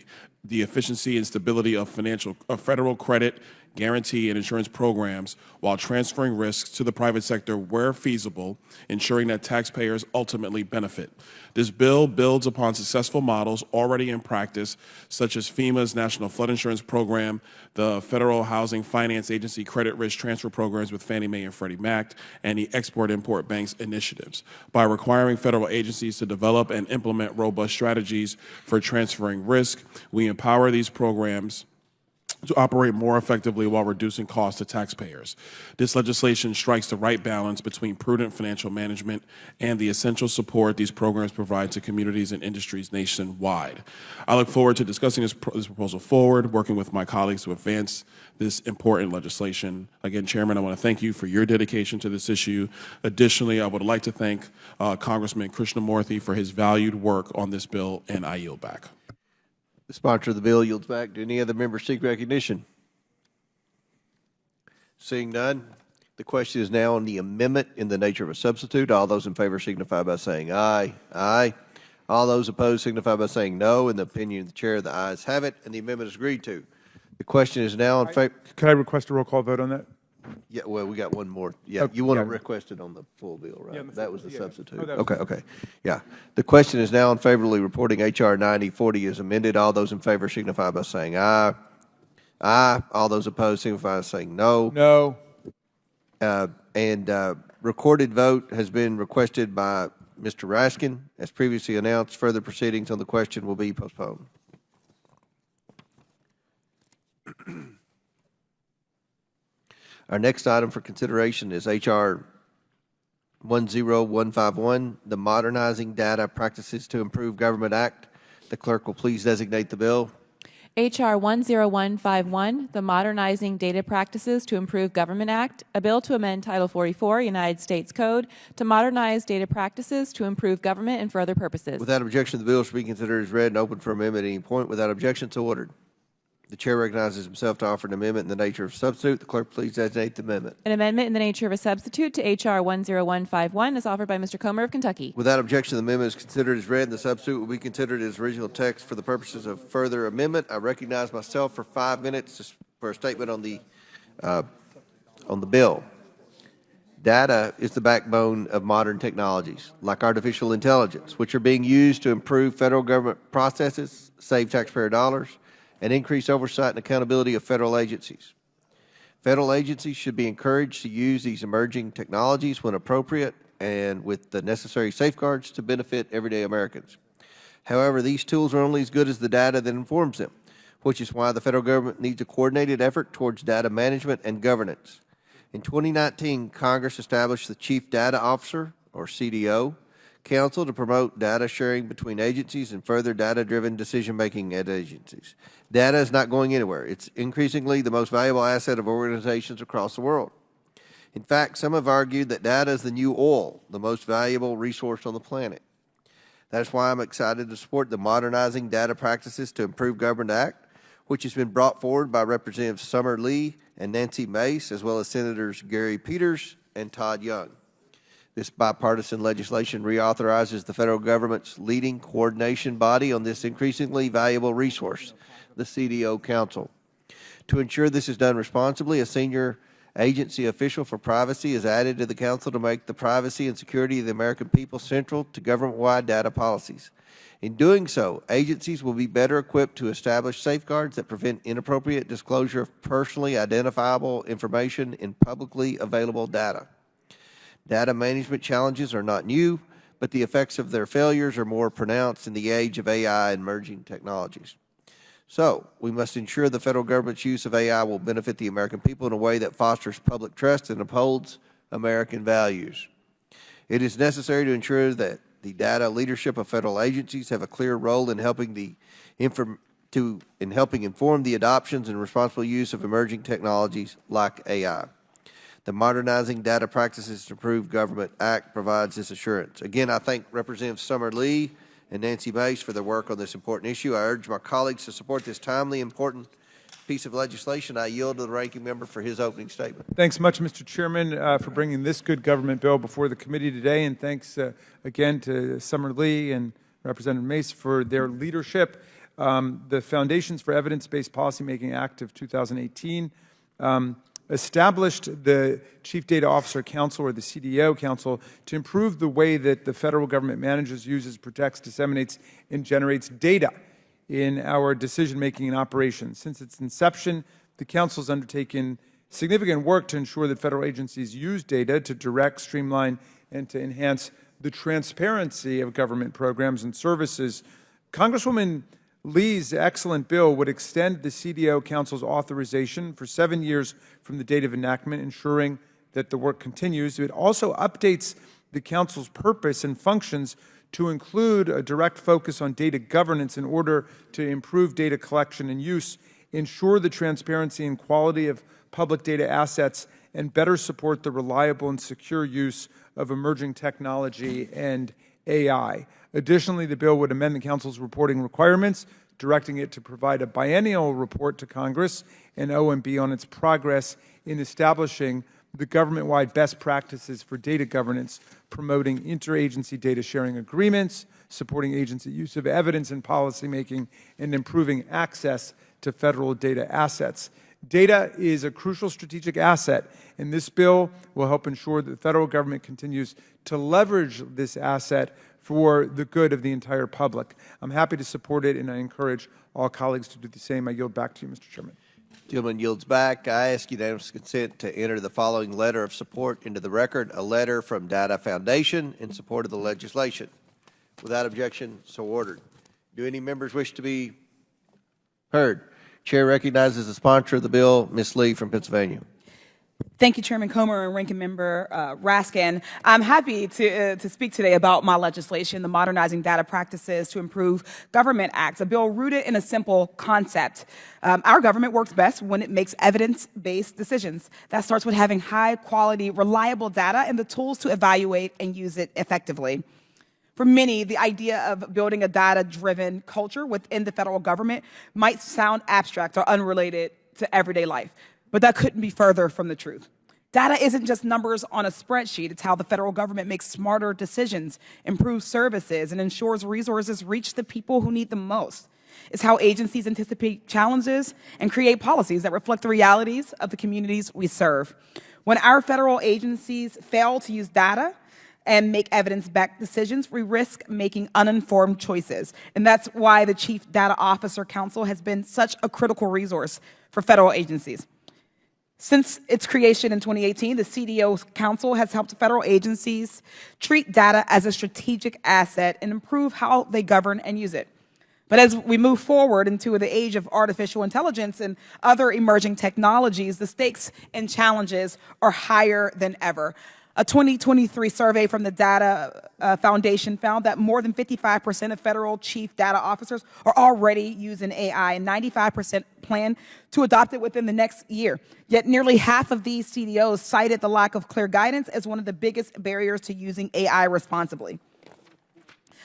efficiency and stability of federal credit, guarantee, and insurance programs while transferring risks to the private sector where feasible, ensuring that taxpayers ultimately benefit. This bill builds upon successful models already in practice, such as FEMA's National Flood Insurance Program, the Federal Housing Finance Agency credit risk transfer programs with Fannie Mae and Freddie Mac, and the Export-Import Bank's initiatives. By requiring federal agencies to develop and implement robust strategies for transferring risk, we empower these programs to operate more effectively while reducing costs to taxpayers. This legislation strikes the right balance between prudent financial management and the essential support these programs provide to communities and industries nationwide. I look forward to discussing this proposal forward, working with my colleagues to advance this important legislation. Again, Chairman, I want to thank you for your dedication to this issue. Additionally, I would like to thank Congressman Krishnamurthy for his valued work on this bill, and I yield back. The sponsor of the bill yields back. Do any other members seek recognition? Seeing none, the question is now on the amendment in the nature of a substitute. All those in favor signify by saying aye. Aye. All those opposed signify by saying no. In the opinion of the chair, the ayes have it, and the amendment is agreed to. The question is now in favor. Could I request a roll call vote on that? Yeah, well, we got one more. Yeah, Okay, you want to yeah. request it on the full bill, right? Yeah, on the That full- was the yeah. substitute. Oh, that was- Okay. Yeah. The question is now in favorably reporting H.R. 9040 as amended. All those in favor signify by saying aye. Aye. All those opposed signify by saying no. No. Recorded vote has been requested by Mr. Raskin. As previously announced, further proceedings on the question will be postponed. Our next item for consideration is H.R. 10151, the Modernizing Data Practices to Improve Government Act. The clerk will please designate the bill. H.R. 10151, the Modernizing Data Practices to Improve Government Act, a bill to amend Title 44, United States Code, to modernize data practices to improve government and for other purposes. Without objection, the bill shall be considered as read and open for amendment at any point. Without objection, so ordered. The chair recognizes himself to offer an amendment in the nature of substitute. The clerk please designate the amendment. An amendment in the nature of a substitute to H.R. 10151 is offered by Mr. Comer of Kentucky. Without objection, the amendment is considered as read, and the substitute will be considered as original text for the purposes of further amendment. I recognize myself for 5 minutes for a statement on the bill. Data is the backbone of modern technologies, like artificial intelligence, which are being used to improve federal government processes, save taxpayer dollars, and increase oversight and accountability of federal agencies. Federal agencies should be encouraged to use these emerging technologies when appropriate and with the necessary safeguards to benefit everyday Americans. However, these tools are only as good as the data that informs them, which is why the federal government needs a coordinated effort towards data management and governance. In 2019, Congress established the Chief Data Officer, or CDO, Council to promote data sharing between agencies and further data-driven decision-making at agencies. Data is not going anywhere. It's increasingly the most valuable asset of organizations across the world. In fact, some have argued that data is the new oil, the most valuable resource on the planet. That's why I'm excited to support the Modernizing Data Practices to Improve Government Act, which has been brought forward by Representatives Summer Lee and Nancy Mace, as well as Senators Gary Peters and Todd Young. This bipartisan legislation reauthorizes the federal government's leading coordination body on this increasingly valuable resource, the CDO Council. To ensure this is done responsibly, a senior Agency official for privacy is added to the council to make the privacy and security of the American people central to government-wide data policies. In doing so, agencies will be better equipped to establish safeguards that prevent inappropriate disclosure of personally identifiable information in publicly available data. Data management challenges are not new, but the effects of their failures are more pronounced in the age of AI and emerging technologies. So, we must ensure the federal government's use of AI will benefit the American people in a way that fosters public trust and upholds American values. It is necessary to ensure that the data leadership of federal agencies have a clear role in helping inform the adoptions and responsible use of emerging technologies like AI. The Modernizing Data Practices to Improve Government Act provides this assurance. Again, I thank Representatives Summer Lee and Nancy Mace for their work on this important issue. I urge my colleagues to support this timely, important piece of legislation. I yield to the ranking member for his opening statement. Thanks much, Mr. Chairman, for bringing this good government bill before the committee today, and thanks again to Summer Lee and Representative Mace for their leadership. The Foundations for Evidence-Based Policymaking Act of 2018 established the Chief Data Officer Council, or the CDO Council, to improve the way that the federal government manages, uses, protects, disseminates, and generates data in our decision-making and operations. Since its inception, the Council has undertaken significant work to ensure that federal agencies use data to direct, streamline, and to enhance the transparency of government programs and services. Congresswoman Lee's excellent bill would extend the CDO Council's authorization for 7 years from the date of enactment, ensuring that the work continues. It also updates the Council's purpose and functions to include a direct focus on data governance in order to improve data collection and use, ensure the transparency and quality of public data assets, and better support the reliable and secure use of emerging technology and AI. Additionally, the bill would amend the Council's reporting requirements, directing it to provide a biennial report to Congress and OMB on its progress in establishing the government-wide best practices for data governance, promoting interagency data sharing agreements, supporting agency use of evidence in policymaking, and improving access to federal data assets. Data is a crucial strategic asset, and this bill will help ensure that the federal government continues to leverage this asset for the good of the entire public. I'm happy to support it, and I encourage all colleagues to do the same. I yield back to you, Mr. Chairman. Gentleman yields back. I ask unanimous consent to enter the following letter of support into the record, a letter from Data Foundation in support of the legislation. Without objection, so ordered. Do any members wish to be heard? Chair recognizes the sponsor of the bill, Ms. Lee from Pennsylvania. Thank you, Chairman Comer and Ranking Member Raskin. I'm happy to speak today about my legislation, the Modernizing Data Practices to Improve Government Act, a bill rooted in a simple concept. Our government works best when it makes evidence-based decisions. That starts with having high-quality, reliable data and the tools to evaluate and use it effectively. For many, the idea of building a data-driven culture within the federal government might sound abstract or unrelated to everyday life, but that couldn't be further from the truth. Data isn't just numbers on a spreadsheet. It's how the federal government makes smarter decisions, improves services, and ensures resources reach the people who need them most. It's how agencies anticipate challenges and create policies that reflect the realities of the communities we serve. When our federal agencies fail to use data and make evidence-backed decisions, we risk making uninformed choices. And that's why the Chief Data Officer Council has been such a critical resource for federal agencies. Since its creation in 2018, the CDO Council has helped federal agencies treat data as a strategic asset and improve how they govern and use it. But as we move forward into the age of artificial intelligence and other emerging technologies, the stakes and challenges are higher than ever. A 2023 survey from the Data Foundation found that more than 55% of federal chief data officers are already using AI, and 95% plan to adopt it within the next year. Yet nearly half of these CDOs cited the lack of clear guidance as one of the biggest barriers to using AI responsibly.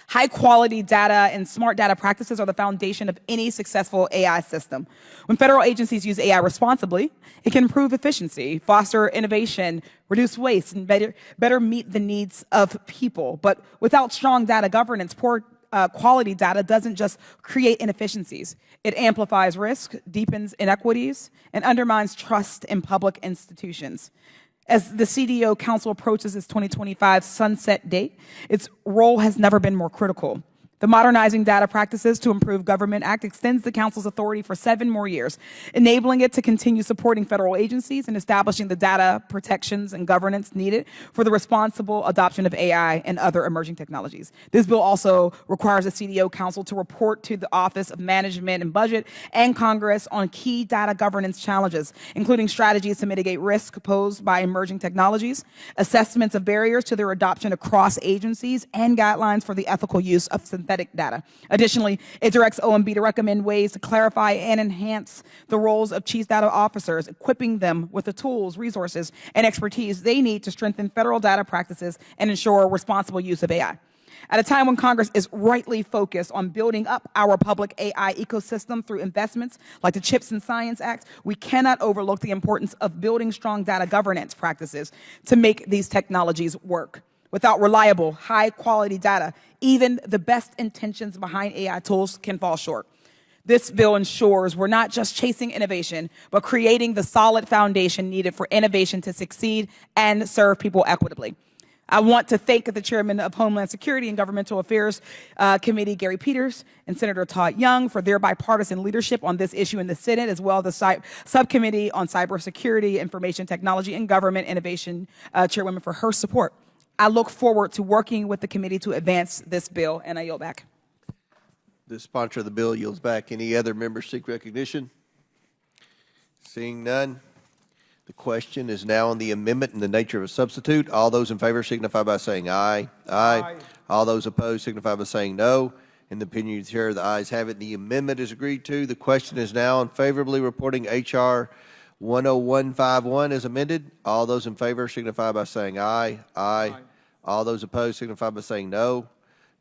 High-quality data and smart data practices are the foundation of any successful AI system. When federal agencies use AI responsibly, it can improve efficiency, foster innovation, reduce waste, and better meet the needs of people. But without strong data governance, poor quality data doesn't just create inefficiencies. It amplifies risk, deepens inequities, and undermines trust in public institutions. As the CDO Council approaches its 2025 sunset date, its role has never been more critical. The Modernizing Data Practices to Improve Government Act extends the Council's authority for 7 more years, enabling it to continue supporting federal agencies and establishing the data protections and governance needed for the responsible adoption of AI and other emerging technologies. This bill also requires the CDO Council to report to the Office of Management and Budget and Congress on key data governance challenges, including strategies to mitigate risk posed by emerging technologies, assessments of barriers to their adoption across agencies, and guidelines for the ethical use of synthetic data. Additionally, it directs OMB to recommend ways to clarify and enhance the roles of chief data officers, equipping them with the tools, resources, and expertise they need to strengthen federal data practices and ensure responsible use of AI. At a time when Congress is rightly focused on building up our public AI ecosystem through investments like the CHIPS and Science Act, we cannot overlook the importance of building strong data governance practices to make these technologies work. Without reliable, high-quality data, even the best intentions behind AI tools can fall short. This bill ensures we're not just chasing innovation, but creating the solid foundation needed for innovation to succeed and serve people equitably. I want to thank the Chairman of Homeland Security and Governmental Affairs Committee, Gary Peters, and Senator Todd Young for their bipartisan leadership on this issue in the Senate, as well as the Subcommittee on Cybersecurity, Information Technology, and Government Innovation, Chairwoman, for her support. I look forward to working with the committee to advance this bill, and I yield back. The sponsor of the bill yields back. Any other members seek recognition? Seeing none, the question is now on the amendment in the nature of a substitute. All those in favor signify by saying aye. Aye. All those opposed signify by saying no. In the opinion of the chair, the ayes have it. The amendment is agreed to. The question is now on favorably reporting H.R. 10151 as amended. All those in favor signify by saying aye. Aye. All those opposed signify by saying no.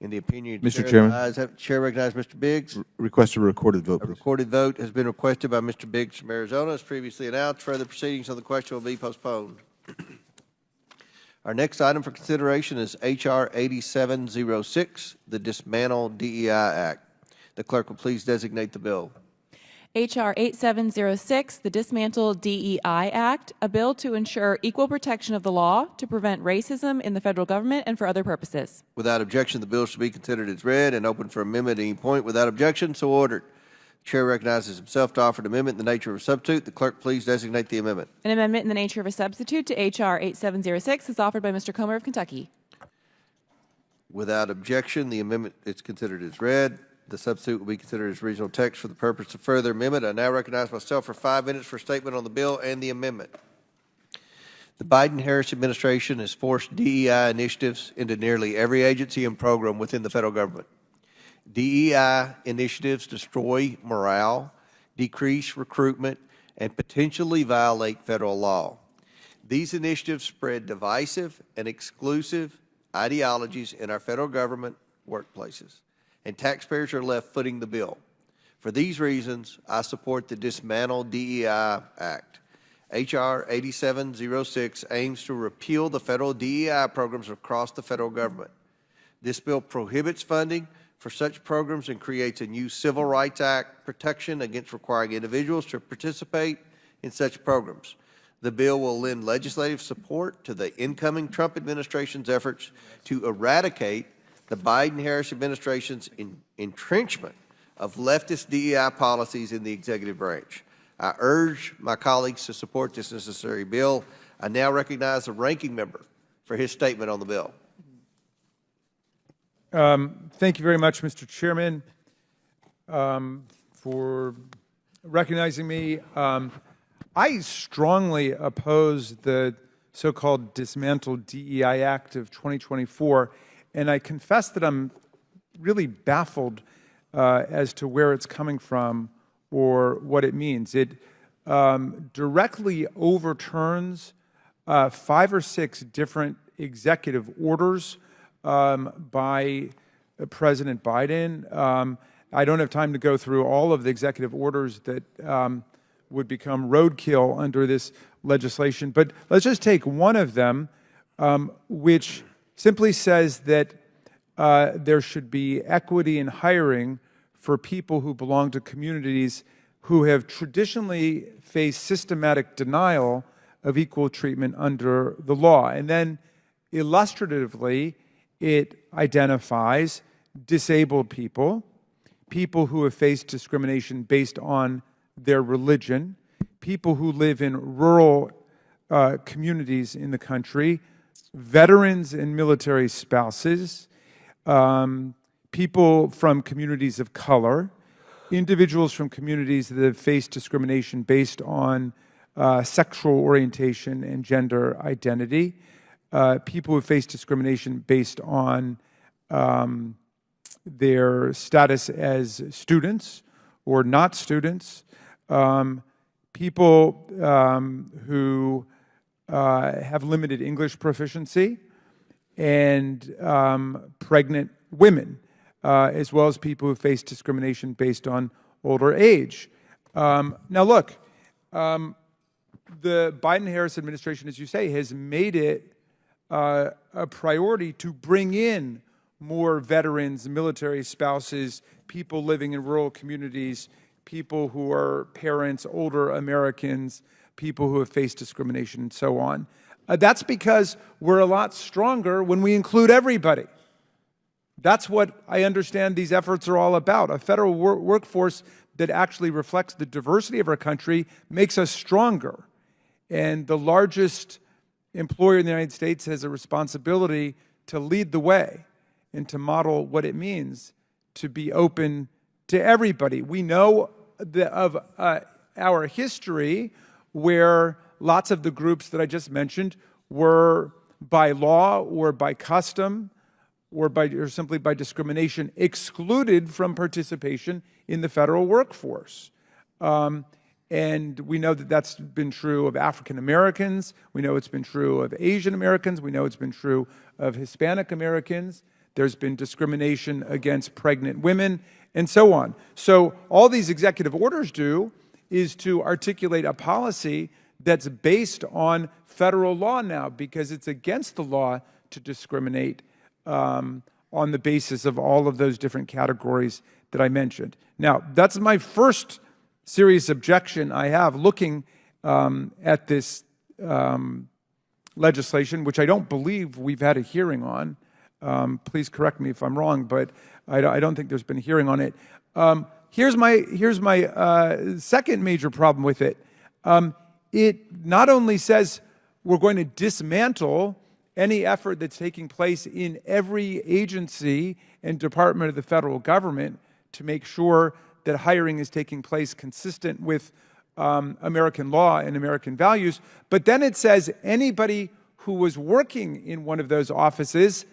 In the opinion of the Mr. chair, Chairman. the ayes have it. Chair recognizes Mr. Biggs. Request a recorded vote, A please. recorded vote has been requested by Mr. Biggs from Arizona, as previously announced. Further proceedings on the question will be postponed. Our next item for consideration is H.R. 8706, the Dismantle DEI Act. The clerk will please designate the bill. H.R. 8706, the Dismantle DEI Act, a bill to ensure equal protection of the law, to prevent racism in the federal government, and for other purposes. Without objection, the bill shall be considered as read and open for amendment at any point. Without objection, so ordered. The chair recognizes himself to offer an amendment in the nature of a substitute. The clerk please designate the amendment. An amendment in the nature of a substitute to H.R. 8706 is offered by Mr. Comer of Kentucky. Without objection, the amendment is considered as read. The substitute will be considered as regional text for the purpose of further amendment. I now recognize myself for 5 minutes for a statement on the bill and the amendment. The Biden-Harris administration has forced DEI initiatives into nearly every agency and program within the federal government. DEI initiatives destroy morale, decrease recruitment, and potentially violate federal law. These initiatives spread divisive and exclusive ideologies in our federal government workplaces, and taxpayers are left footing the bill. For these reasons, I support the Dismantle DEI Act. H.R. 8706 aims to repeal the federal DEI programs across the federal government. This bill prohibits funding for such programs and creates a new Civil Rights Act protection against requiring individuals to participate in such programs. The bill will lend legislative support to the incoming Trump administration's efforts to eradicate the Biden-Harris administration's entrenchment of leftist DEI policies in the executive branch. I urge my colleagues to support this necessary bill. I now recognize the ranking member for his statement on the bill. Thank you very much, Mr. Chairman, for recognizing me. I strongly oppose the so-called Dismantle DEI Act of 2024, and I confess that I'm really baffled as to where it's coming from or what it means. It directly overturns 5 or 6 different executive orders by President Biden. I don't have time to go through all of the executive orders that would become roadkill under this legislation, but let's just take one of them, which simply says that there should be equity in hiring for people who belong to communities who have traditionally faced systematic denial of equal treatment under the law. And then illustratively, it identifies disabled people, people who have faced discrimination based on their religion, people who live in rural communities in the country, veterans and military spouses, people from communities of color, individuals from communities that have faced discrimination based on sexual orientation and gender identity, people who face discrimination based on their status as students or not students, people who have limited English proficiency, and pregnant women, as well as people who face discrimination based on older age. Now look, the Biden-Harris administration, as you say, has made it a priority to bring in more veterans, military spouses, people living in rural communities, people who are parents, older Americans, people who have faced discrimination, and so on. That's because we're a lot stronger when we include everybody. That's what I understand these efforts are all about. A federal workforce that actually reflects the diversity of our country makes us stronger. And the largest employer in the United States has a responsibility to lead the way and to model what it means to be open to everybody. We know of our history where lots of the groups that I just mentioned were by law or by custom or simply by discrimination excluded from participation in the federal workforce. And we know that that's been true of African Americans. We know it's been true of Asian Americans. We know it's been true of Hispanic Americans. There's been discrimination against pregnant women, and so on. So all these executive orders do is to articulate a policy that's based on federal law now, because it's against the law to discriminate on the basis of all of those different categories that I mentioned. Now, that's my first serious objection I have looking at this legislation, which I don't believe we've had a hearing on. Please correct me if I'm wrong, but I don't think there's been a hearing on it. Here's my second major problem with it. It not only says we're going to dismantle any effort that's taking place in every agency and department of the federal government to make sure that hiring is taking place consistent with American law and American values, but then it says anybody who was working in one of those offices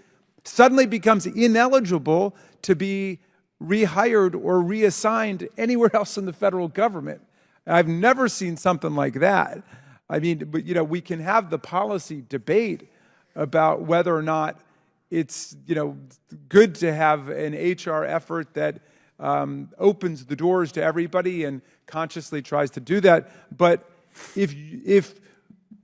suddenly becomes ineligible to be rehired or reassigned anywhere else in the federal government. I've never seen something like that. I mean, but, you know, we can have the policy debate about whether or not it's, you know, good to have an HR effort that opens the doors to everybody and consciously tries to do that. But if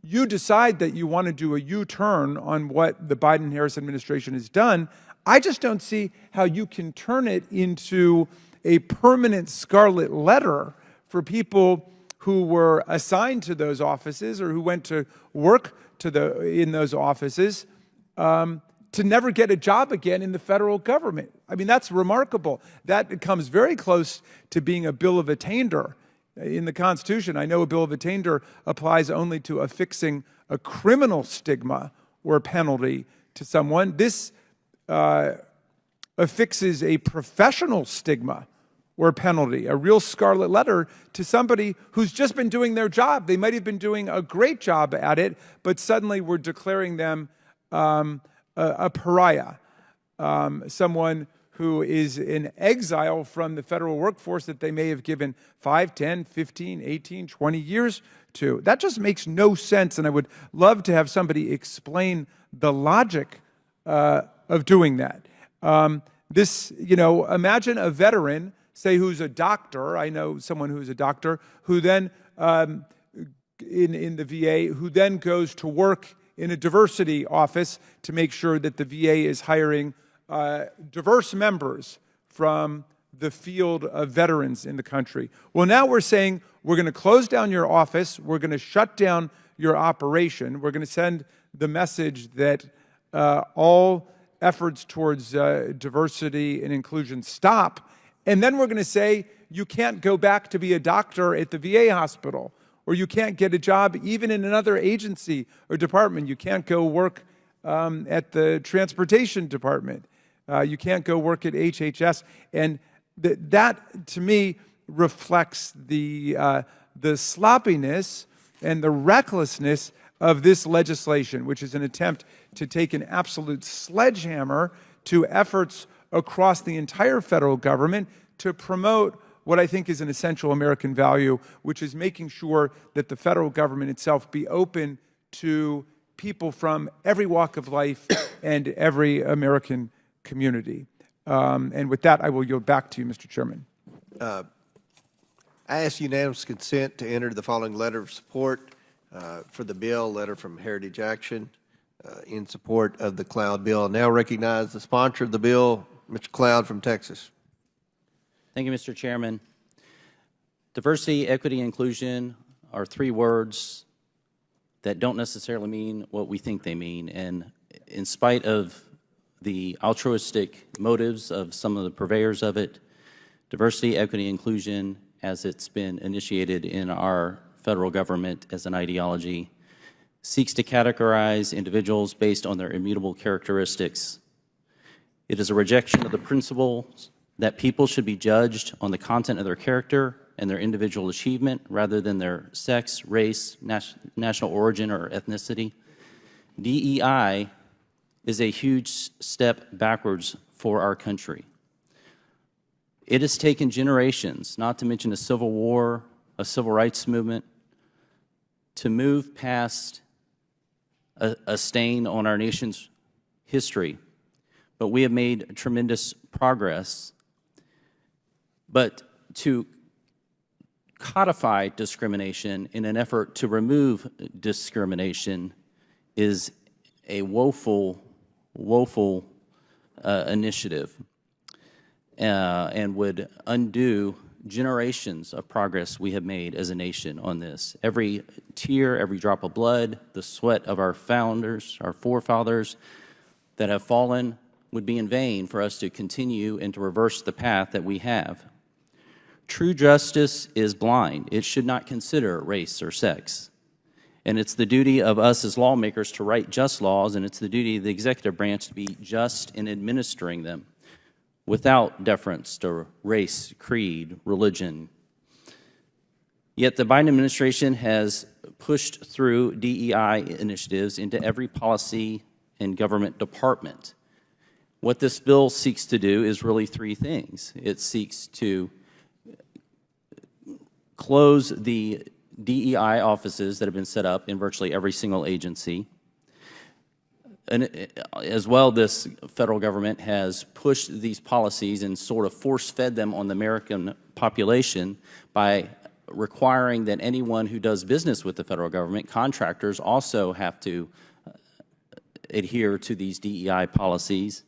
you decide that you want to do a U-turn on what the Biden-Harris administration has done, I just don't see how you can turn it into a permanent scarlet letter for people who were assigned to those offices or who went to work in those offices to never get a job again in the federal government. I mean, that's remarkable. That comes very close to being a bill of attainder in the Constitution. I know a bill of attainder applies only to affixing a criminal stigma or penalty to someone. This affixes a professional stigma or penalty, a real scarlet letter to somebody who's just been doing their job. They might have been doing a great job at it, but suddenly we're declaring them a pariah, someone who is in exile from the federal workforce that they may have given 5, 10, 15, 18, 20 years to. That just makes no sense, and I would love to have somebody explain the logic of doing that. Imagine a veteran, say who's a doctor, I know someone who's a doctor, who then, in the VA, who then goes to work in a diversity office to make sure that the VA is hiring diverse members from the field of veterans in the country. Well, now we're saying we're going to close down your office, we're going to shut down your operation, we're going to send the message that all efforts towards diversity and inclusion stop, and then we're going to say you can't go back to be a doctor at the VA hospital, or you can't get a job even in another agency or department. You can't go work at the transportation department. You can't go work at HHS. And that, to me, reflects the sloppiness and the recklessness of this legislation, which is an attempt to take an absolute sledgehammer to efforts across the entire federal government to promote what I think is an essential American value, which is making sure that the federal government itself be open to people from every walk of life and every American community. And with that, I will yield back to you, Mr. Chairman. I ask unanimous consent to enter the following letter of support for the bill, letter from Heritage Action in support of the Cloud bill. I now recognize the sponsor of the bill, Mr. Cloud from Texas. Thank you, Mr. Chairman. Diversity, equity, inclusion are three words that don't necessarily mean what we think they mean. And in spite of the altruistic motives of some of the purveyors of it, diversity, equity, inclusion, as it's been initiated in our federal government as an ideology, seeks to categorize individuals based on their immutable characteristics. It is a rejection of the principles that people should be judged on the content of their character and their individual achievement rather than their sex, race, national origin, or ethnicity. DEI is a huge step backwards for our country. It has taken generations, not to mention a civil war, a civil rights movement, to move past a stain on our nation's history. But we have made tremendous progress. But to codify discrimination in an effort to remove discrimination is a woeful initiative and would undo generations of progress we have made as a nation on this. Every tear, every drop of blood, the sweat of our founders, our forefathers that have fallen would be in vain for us to continue and to reverse the path that we have. True justice is blind. It should not consider race or sex. And it's the duty of us as lawmakers to write just laws, and it's the duty of the executive branch to be just in administering them without deference to race, creed, religion. Yet the Biden administration has pushed through DEI initiatives into every policy and government department. What this bill seeks to do is really three things. It seeks to close the DEI offices that have been set up in virtually every single agency. And as well, this federal government has pushed these policies and sort of force-fed them on the American population by requiring that anyone who does business with the federal government, contractors, also have to adhere to these DEI policies,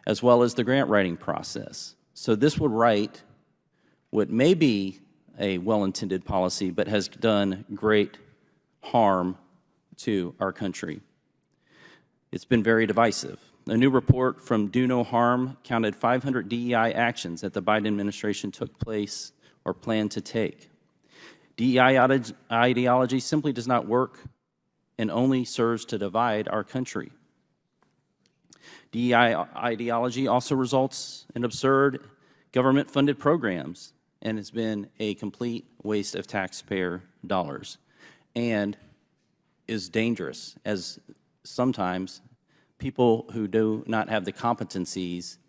as well as the grant writing process. So this would write what may be a well-intended policy, but has done great harm to our country. It's been very divisive. A new report from Do No Harm counted 500 DEI actions that the Biden administration took place or planned to take. DEI ideology simply does not work and only serves to divide our country. DEI ideology also results in absurd government-funded programs and has been a complete waste of taxpayer dollars and is dangerous, as sometimes people who do not have the competencies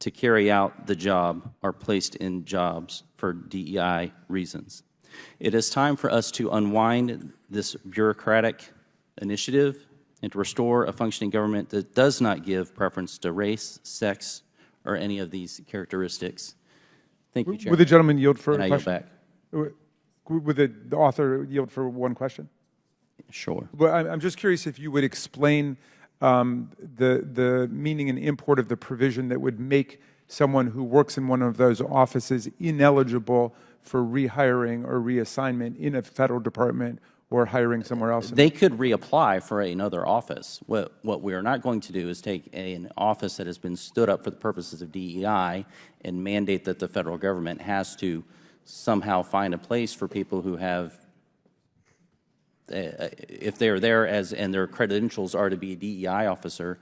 to carry out the job are placed in jobs for DEI reasons. It is time for us to unwind this bureaucratic initiative and to restore a functioning government that does not give preference to race, sex, or any of these characteristics. Thank you, Chairman. Would the gentleman yield for and a I question? Yield back. Would the author yield for one question? Sure. Well, I'm just curious if you would explain the meaning and import of the provision that would make someone who works in one of those offices ineligible for rehiring or reassignment in a federal department or hiring somewhere else? They could reapply for another office. What we are not going to do is take an office that has been stood up for the purposes of DEI and mandate that the federal government has to somehow find a place for people who have, if they're there as and their credentials are to be a DEI officer,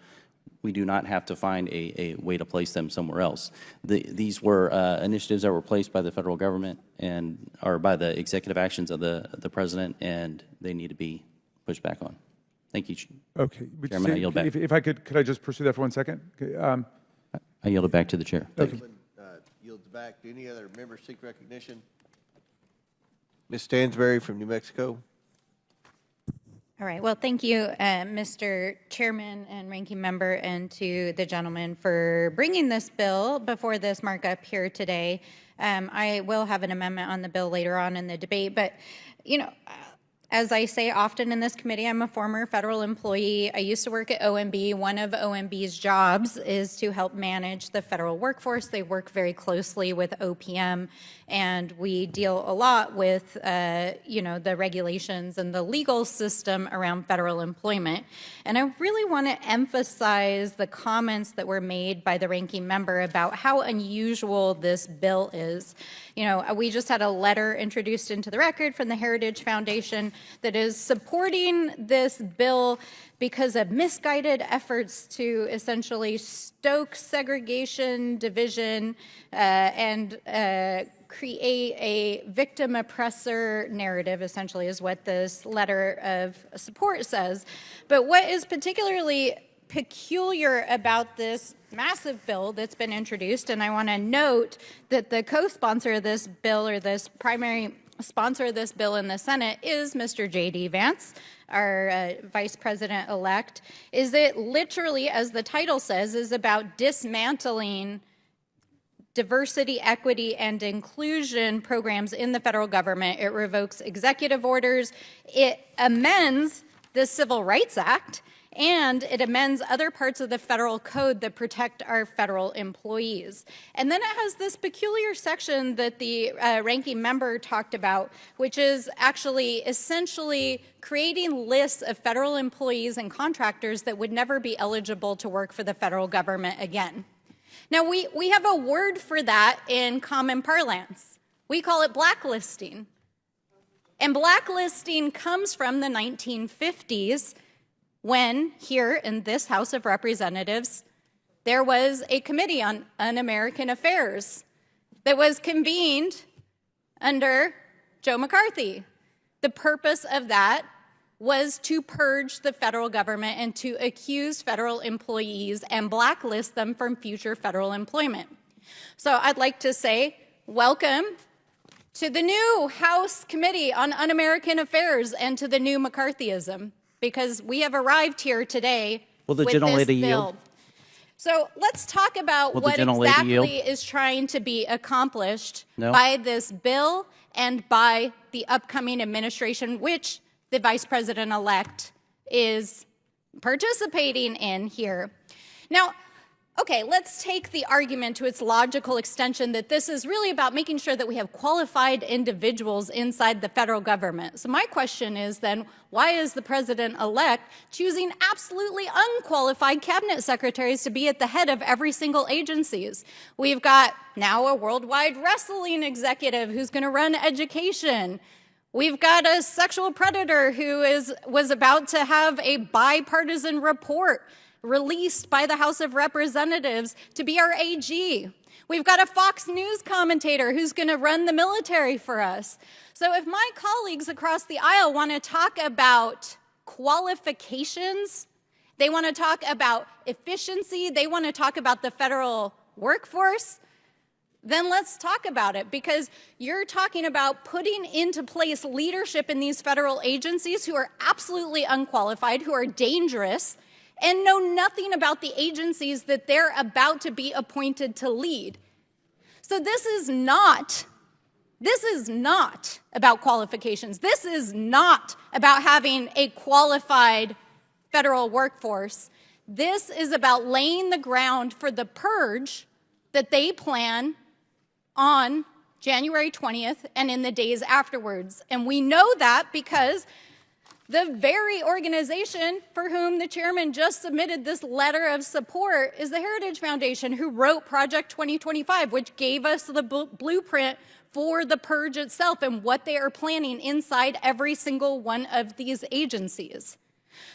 we do not have to find a way to place them somewhere else. These were initiatives that were placed by the federal government and or by the executive actions of the president, and they need to be pushed back on. Thank you, Okay. Chairman. I yield back. If I could I just pursue that for 1 second? Okay, I yield it back to the chair. Thank you. Yields back. Do any other members seek recognition? Ms. Stansberry from New Mexico. All right. Well, thank you, Mr. Chairman and Ranking Member, and to the gentleman for bringing this bill before this markup here today. I will have an amendment on the bill later on in the debate, but, you know, as I say often in this committee, I'm a former federal employee. I used to work at OMB. One of OMB's jobs is to help manage the federal workforce. They work very closely with OPM, and we deal a lot with, you know, the regulations and the legal system around federal employment. And I really want to emphasize the comments that were made by the ranking member about how unusual this bill is. You know, we just had a letter introduced into the record from the Heritage Foundation that is supporting this bill because of misguided efforts to essentially stoke segregation, division, and create a victim-oppressor narrative, essentially, is what this letter of support says. But what is particularly peculiar about this massive bill that's been introduced, and I want to note that the co-sponsor of this bill, or this primary sponsor of this bill in the Senate, is Mr. J.D. Vance, our Vice President-elect, is it literally, as the title says, is about dismantling diversity, equity, and inclusion programs in the federal government. It revokes executive orders. It amends the Civil Rights Act, and it amends other parts of the federal code that protect our federal employees. And then it has this peculiar section that the ranking member talked about, which is actually essentially creating lists of federal employees and contractors that would never be eligible to work for the federal government again. Now, we have a word for that in common parlance. We call it blacklisting. And blacklisting comes from the 1950s, when here in this House of Representatives, there was a committee on un-American affairs that was convened under Joe McCarthy. The purpose of that was to purge the federal government and to accuse federal employees and blacklist them from future federal employment. So I'd like to say welcome to the new House Committee on Un-American Affairs and to the new McCarthyism, because we have arrived here today with this bill. So let's talk about what exactly is trying to be accomplished by this bill and by the upcoming administration, which the Vice President-elect is participating in here. Now, okay, let's take the argument to its logical extension that this is really about making sure that we have qualified individuals inside the federal government. So my question is then, why is the president-elect choosing absolutely unqualified cabinet secretaries to be at the head of every single agencies? We've got now a worldwide wrestling executive who's going to run education. We've got a sexual predator who was about to have a bipartisan report released by the House of Representatives to be our AG. We've got a Fox News commentator who's going to run the military for us. So if my colleagues across the aisle want to talk about qualifications, they want to talk about efficiency, they want to talk about the federal workforce, then let's talk about it, because you're talking about putting into place leadership in these federal agencies who are absolutely unqualified, who are dangerous, and know nothing about the agencies that they're about to be appointed to lead. So this is not about qualifications. This is not about having a qualified federal workforce. This is about laying the ground for the purge that they plan on January 20th and in the days afterwards. And we know that because the very organization for whom the chairman just submitted this letter of support is the Heritage Foundation, who wrote Project 2025, which gave us the blueprint for the purge itself and what they are planning inside every single one of these agencies.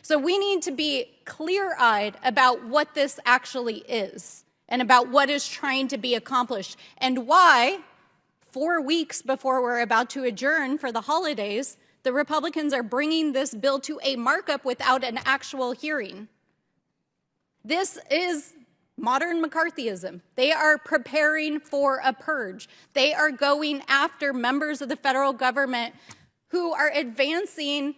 So we need to be clear-eyed about what this actually is and about what is trying to be accomplished and why 4 weeks before we're about to adjourn for the holidays, the Republicans are bringing this bill to a markup without an actual hearing. This is modern McCarthyism. They are preparing for a purge. They are going after members of the federal government who are advancing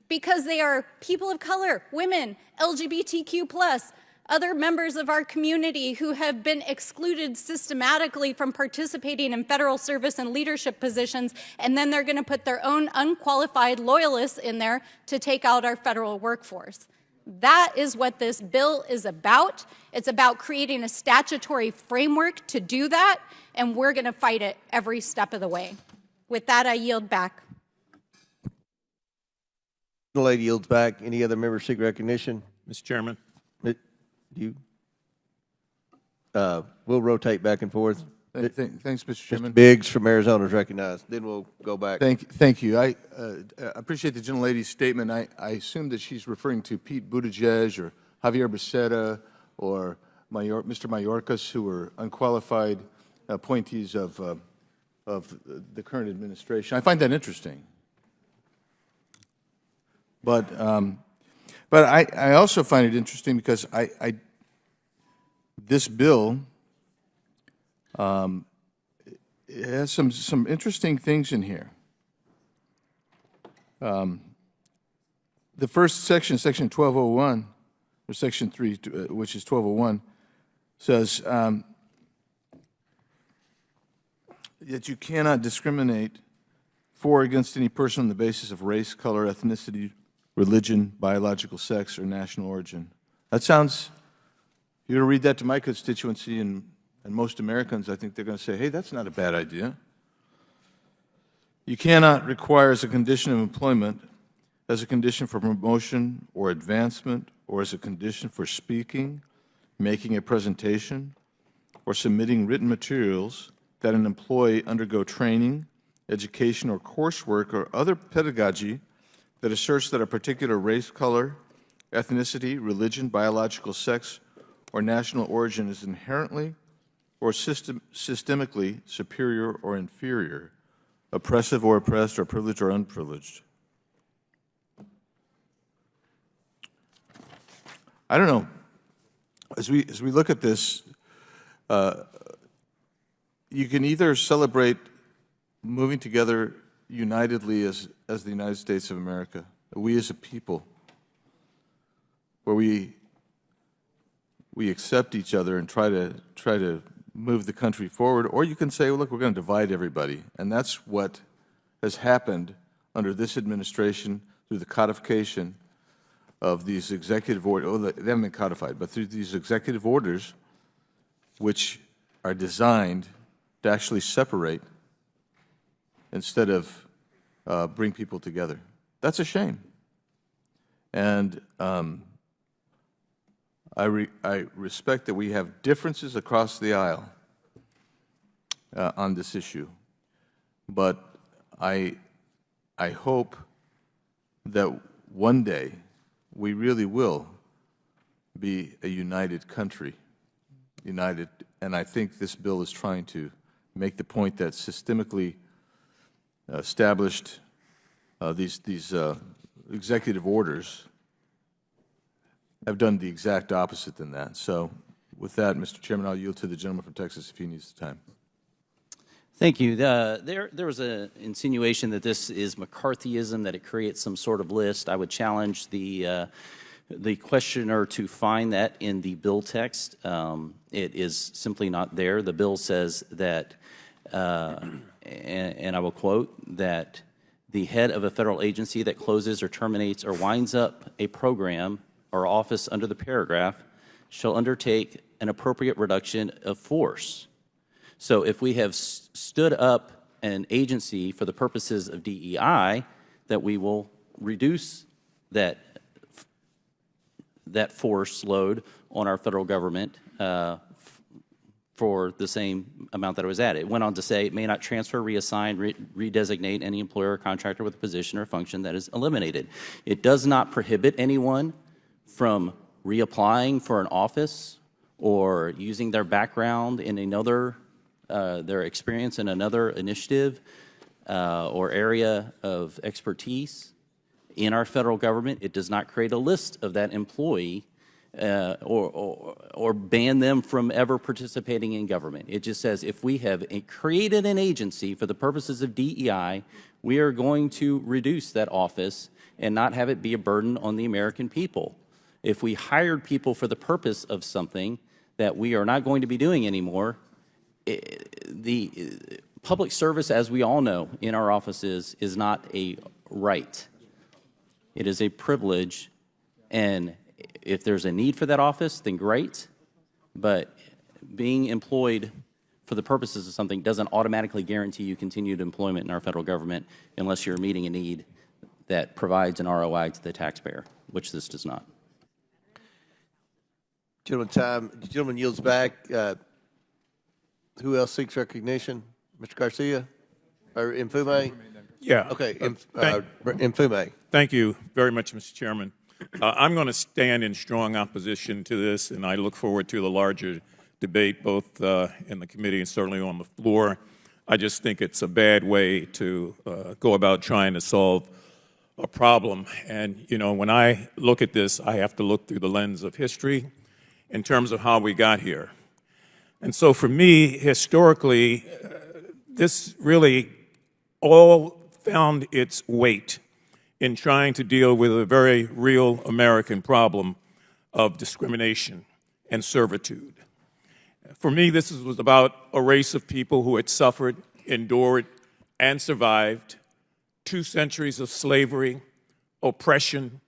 because they are people of color, women, LGBTQ+, other members of our community who have been excluded systematically from participating in federal service and leadership positions, and then they're going to put their own unqualified loyalists in there to take out our federal workforce. That is what this bill is about. It's about creating a statutory framework to do that, and we're going to fight it every step of the way. With that, I yield back. The lady yields back. Any other members seek recognition? Mr. Chairman. We'll rotate back and forth. Thanks, Mr. Chairman. Mr. Biggs from Arizona is recognized. Then we'll go back. Thank you. I appreciate the gentlelady's statement. I assume that she's referring to Pete Buttigieg or Javier Becerra or Mr. Mayorkas, who were unqualified appointees of the current administration. I find that interesting. But I also find it interesting because this bill it has some interesting things in here. The first section, Section 1201, or Section 3, which is 1201, says that you cannot discriminate for or against any person on the basis of race, color, ethnicity, religion, biological sex, or national origin. That sounds, if you were to read that to my constituency and most Americans, I think they're going to say, hey, that's not a bad idea. You cannot require as a condition of employment, as a condition for promotion or advancement, or as a condition for speaking, making a presentation, or submitting written materials that an employee undergo training, education, or coursework, or other pedagogy that asserts that a particular race, color, ethnicity, religion, biological sex, or national origin is inherently or systemically superior or inferior, oppressive or oppressed, or privileged or unprivileged. I don't know. As we look at this, you can either celebrate moving together unitedly as the United States of America, we as a people, where we accept each other and try to move the country forward, or you can say, well, look, we're going to divide everybody. And that's what has happened under this administration through the codification of these executive orders. Oh, they haven't been codified, but through these executive orders, which are designed to actually separate instead of bring people together. That's a shame. And I respect that we have differences across the aisle on this issue, but I hope that one day we really will be a united country, united, and I think this bill is trying to make the point that systemically established these executive orders have done the exact opposite than that. So with that, Mr. Chairman, I'll yield to the gentleman from Texas if he needs the time. Thank you. There was an insinuation that this is McCarthyism, that it creates some sort of list. I would challenge the questioner to find that in the bill text. It is simply not there. The bill says that, and I will quote, that the head of a federal agency that closes or terminates or winds up a program or office under the paragraph shall undertake an appropriate reduction of force. So if we have stood up an agency for the purposes of DEI, that we will reduce that force load on our federal government for the same amount that it was at. It went on to say it may not transfer, reassign, redesignate any employer or contractor with a position or function that is eliminated. It does not prohibit anyone from reapplying for an office or using their background in another, their experience in another initiative or area of expertise in our federal government. It does not create a list of that employee or ban them from ever participating in government. It just says if we have created an agency for the purposes of DEI, we are going to reduce that office and not have it be a burden on the American people. If we hired people for the purpose of something that we are not going to be doing anymore, the public service, as we all know in our offices, is not a right. It is a privilege, and if there's a need for that office, then great, but being employed for the purposes of something doesn't automatically guarantee you continued employment in our federal government unless you're meeting a need that provides an ROI to the taxpayer, which this does not. Gentleman yields back. Who else seeks recognition? Mr. Garcia? Or Mfume? Yeah. Okay, Mfume. Thank you very much, Mr. Chairman. I'm going to stand in strong opposition to this, and I look forward to the larger debate both in the committee and certainly on the floor. I just think it's a bad way to go about trying to solve a problem. And, you know, when I look at this, I have to look through the lens of history in terms of how we got here. And so for me, historically, this really all found its weight in trying to deal with a very real American problem of discrimination and servitude. For me, this was about a race of people who had suffered, endured, and survived 2 centuries of slavery, oppression,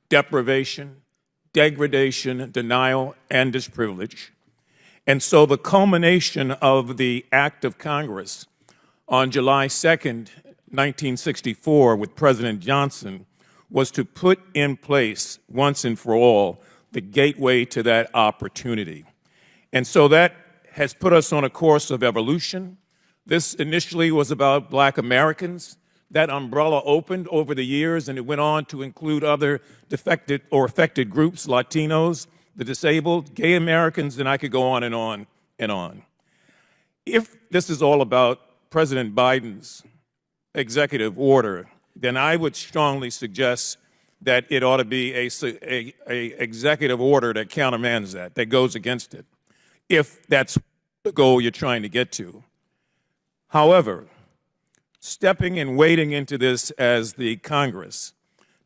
deprivation, degradation, denial, and disprivilege. And so the culmination of the act of Congress on July 2nd, 1964, with President Johnson, was to put in place, once and for all, the gateway to that opportunity. And so that has put us on a course of evolution. This initially was about Black Americans. That umbrella opened over the years, and it went on to include other defected or affected groups, Latinos, the disabled, gay Americans, and I could go on and on and on. If this is all about President Biden's executive order, then I would strongly suggest that it ought to be a executive order that countermands that goes against it, if that's the goal you're trying to get to. However, stepping and wading into this as the Congress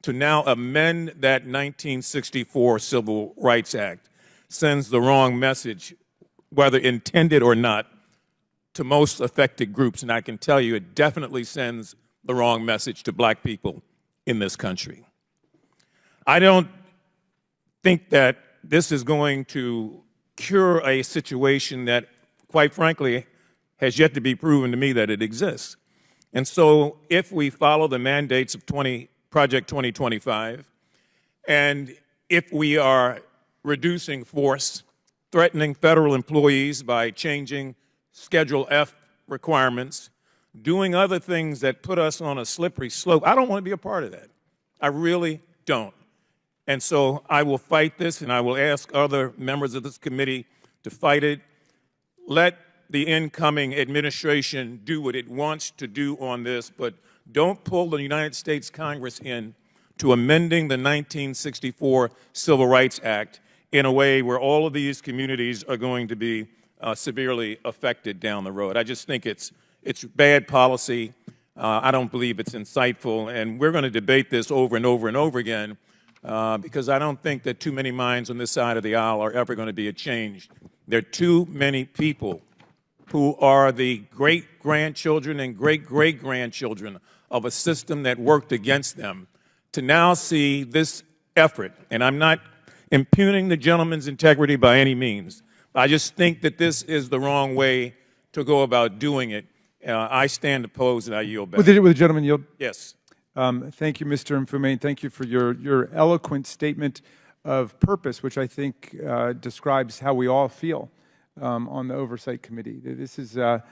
to now amend that 1964 Civil Rights Act sends the wrong message, whether intended or not, to most affected groups, and I can tell you it definitely sends the wrong message to Black people in this country. I don't think that this is going to cure a situation that, quite frankly, has yet to be proven to me that it exists. And so if we follow the mandates of Project 2025, and if we are reducing force, threatening federal employees by changing Schedule F requirements, doing other things that put us on a slippery slope, I don't want to be a part of that. I really don't. And so I will fight this, and I will ask other members of this committee to fight it. Let the incoming administration do what it wants to do on this, but don't pull the United States Congress in to amending the 1964 Civil Rights Act in a way where all of these communities are going to be severely affected down the road. I just think it's bad policy. I don't believe it's insightful, and we're going to debate this over and over and over again because I don't think that too many minds on this side of the aisle are ever going to be changed. There are too many people who are the great-grandchildren and great-great-grandchildren of a system that worked against them to now see this effort, and I'm not impugning the gentleman's integrity by any means. I just think that this is the wrong way to go about doing it. I stand opposed, and I yield back. With the gentleman yield. Yes. Thank you, Mr. Mfume. Thank you for your eloquent statement of purpose, which I think describes how we all feel on the Oversight Committee. This is a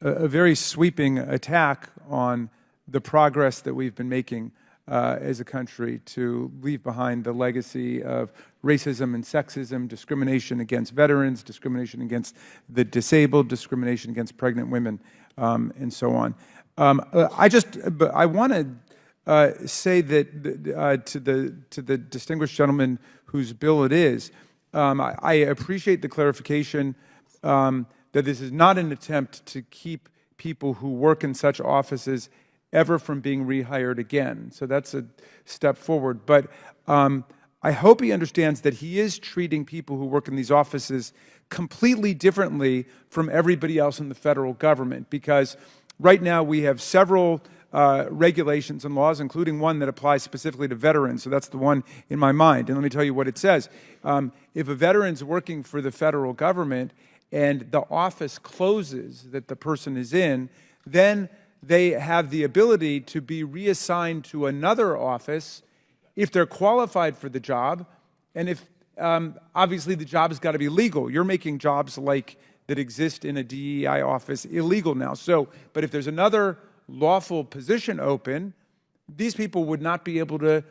very sweeping attack on the progress that we've been making as a country to leave behind the legacy of racism and sexism, discrimination against veterans, discrimination against the disabled, discrimination against pregnant women, and so on. I want to say that to the distinguished gentleman whose bill it is, I appreciate the clarification that this is not an attempt to keep people who work in such offices ever from being rehired again. So that's a step forward. But I hope he understands that he is treating people who work in these offices completely differently from everybody else in the federal government, because right now we have several regulations and laws, including one that applies specifically to veterans. So that's the one in my mind. And let me tell you what it says. If a veteran's working for the federal government and the office closes that the person is in, then they have the ability to be reassigned to another office if they're qualified for the job, and if obviously the job has got to be legal. You're making jobs like that exist in a DEI office illegal now. So, but if there's another lawful position open, these people would not be able to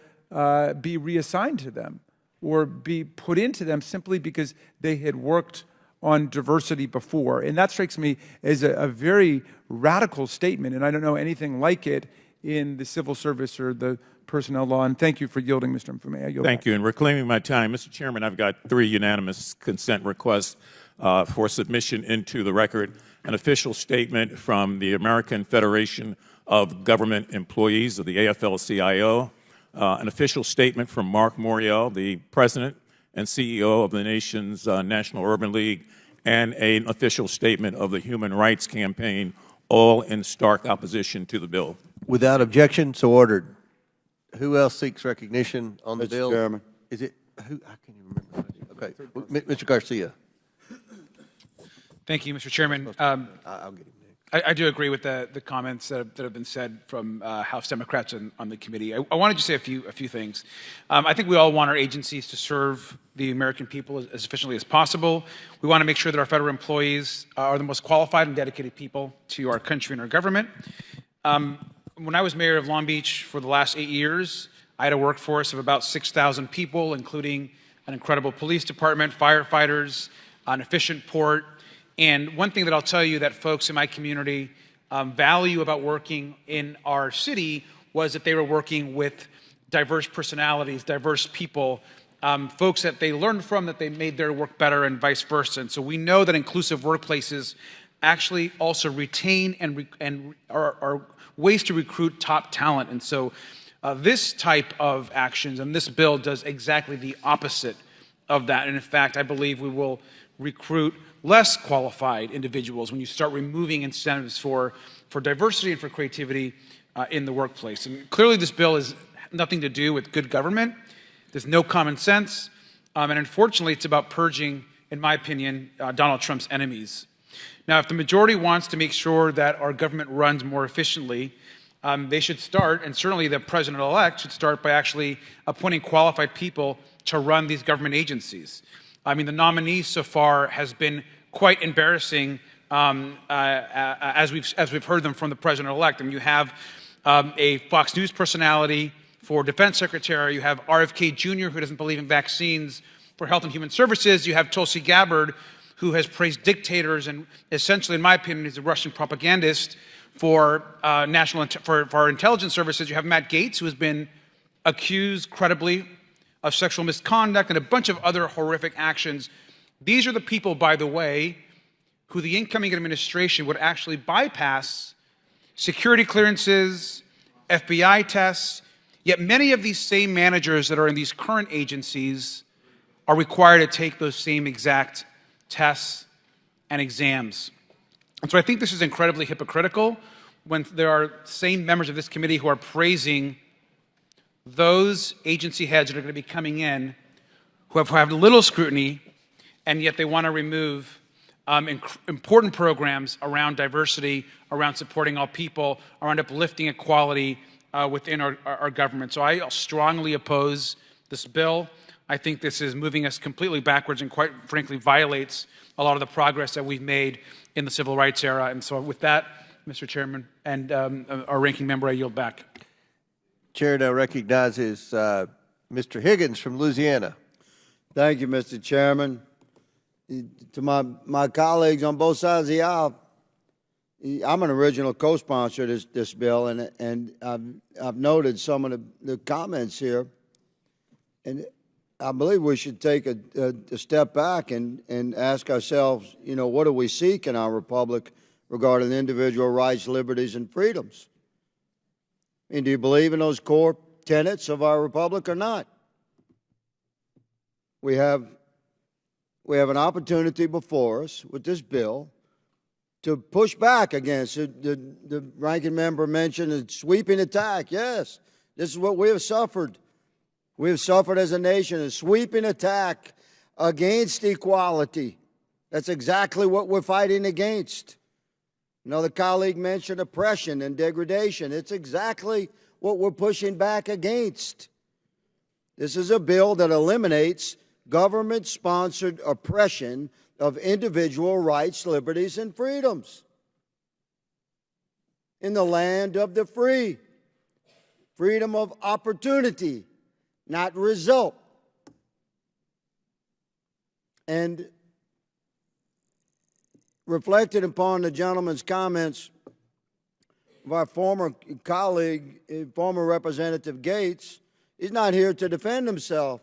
be reassigned to them or be put into them simply because they had worked on diversity before. And that strikes me as a very radical statement, and I don't know anything like it in the civil service or the personnel law. And thank you for yielding, Mr. Mfume. Thank you. And reclaiming my time, Mr. Chairman, I've got 3 unanimous consent requests for submission into the record. An official statement from the American Federation of Government Employees, of the AFL-CIO, an official statement from Mark Morial, the President and CEO of the nation's National Urban League, and an official statement of the Human Rights Campaign, all in stark opposition to the bill. Without objection, so ordered. Who else seeks recognition on the bill? Mr. Chairman. Is it, who, I can't even remember. Okay, Mr. Garcia. Thank you, Mr. Chairman. I'll get him next. I do agree with the comments that have been said from House Democrats on the committee. I wanted to say a few things. I think we all want our agencies to serve the American people as efficiently as possible. We want to make sure that our federal employees are the most qualified and dedicated people to our country and our government. When I was mayor of Long Beach for the last 8 years, I had a workforce of about 6,000 people, including an incredible police department, firefighters, an efficient port. And one thing that I'll tell you that folks in my community value about working in our city was that they were working with diverse personalities, diverse people, folks that they learned from, that they made their work better, and vice versa. And so we know that inclusive workplaces actually also retain and are ways to recruit top talent. And so this type of actions and this bill does exactly the opposite of that. And in fact, I believe we will recruit less qualified individuals when you start removing incentives for diversity and for creativity in the workplace. And clearly this bill has nothing to do with good government. There's no common sense. And unfortunately, it's about purging, in my opinion, Donald Trump's enemies. Now, if the majority wants to make sure that our government runs more efficiently, they should start, and certainly the president-elect should start by actually appointing qualified people to run these government agencies. I mean, the nominee so far has been quite embarrassing as we've heard them from the president-elect. I mean, you have a Fox News personality for defense secretary. You have RFK Jr., who doesn't believe in vaccines for health and human services. You have Tulsi Gabbard, who has praised dictators and essentially, in my opinion, is a Russian propagandist for our intelligence services. You have Matt Gaetz, who has been accused credibly of sexual misconduct and a bunch of other horrific actions. These are the people, by the way, who the incoming administration would actually bypass security clearances, FBI tests, yet many of these same managers that are in these current agencies are required to take those same exact tests and exams. And so I think this is incredibly hypocritical when there are same members of this committee who are praising those agency heads that are going to be coming in who have had little scrutiny, and yet they want to remove important programs around diversity, around supporting all people, around uplifting equality within our government. So I strongly oppose this bill. I think this is moving us completely backwards and quite frankly violates a lot of the progress that we've made in the civil rights era. And so with that, Mr. Chairman and our ranking member, I yield back. Chair now recognizes Mr. Higgins from Louisiana. Thank you, Mr. Chairman. To my colleagues on both sides of the aisle, I'm an original co-sponsor of this bill, and I've noted some of the comments here, and I believe we should take a step back and ask ourselves, you know, what do we seek in our republic regarding individual rights, liberties, and freedoms? And do you believe in those core tenets of our republic or not? We have an opportunity before us with this bill to push back against it. The ranking member mentioned a sweeping attack. Yes, this is what we have suffered. We have suffered as a nation a sweeping attack against equality. That's exactly what we're fighting against. Another colleague mentioned oppression and degradation. It's exactly what we're pushing back against. This is a bill that eliminates government-sponsored oppression of individual rights, liberties, and freedoms in the land of the free. Freedom of opportunity, not result. And reflected upon the gentleman's comments of our former colleague, former Representative Gates, he's not here to defend himself.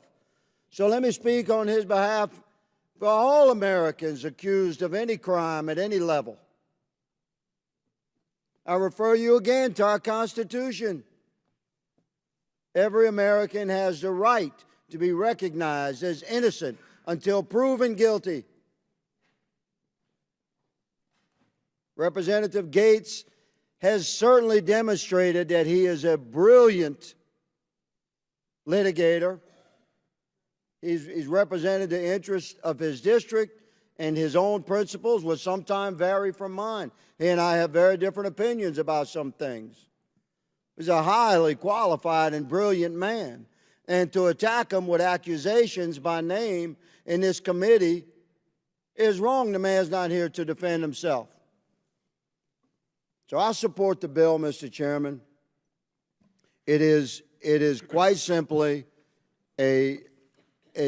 So let me speak on his behalf for all Americans accused of any crime at any level. I refer you again to our Constitution. Every American has the right to be recognized as innocent until proven guilty. Representative Gates has certainly demonstrated that he is a brilliant litigator. He's represented the interests of his district, and his own principles will sometimes vary from mine. He and I have very different opinions about some things. He's a highly qualified and brilliant man. And to attack him with accusations by name in this committee is wrong. The man's not here to defend himself. So I support the bill, Mr. Chairman. It is quite simply a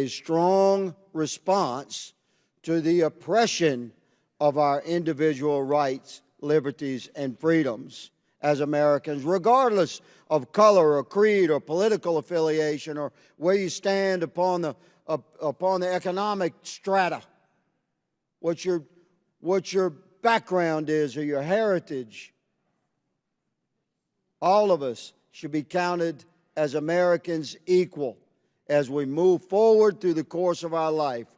strong response to the oppression of our individual rights, liberties, and freedoms as Americans, regardless of color or creed or political affiliation or where you stand upon the economic strata, what your background is or your heritage. All of us should be counted as Americans equal as we move forward through the course of our life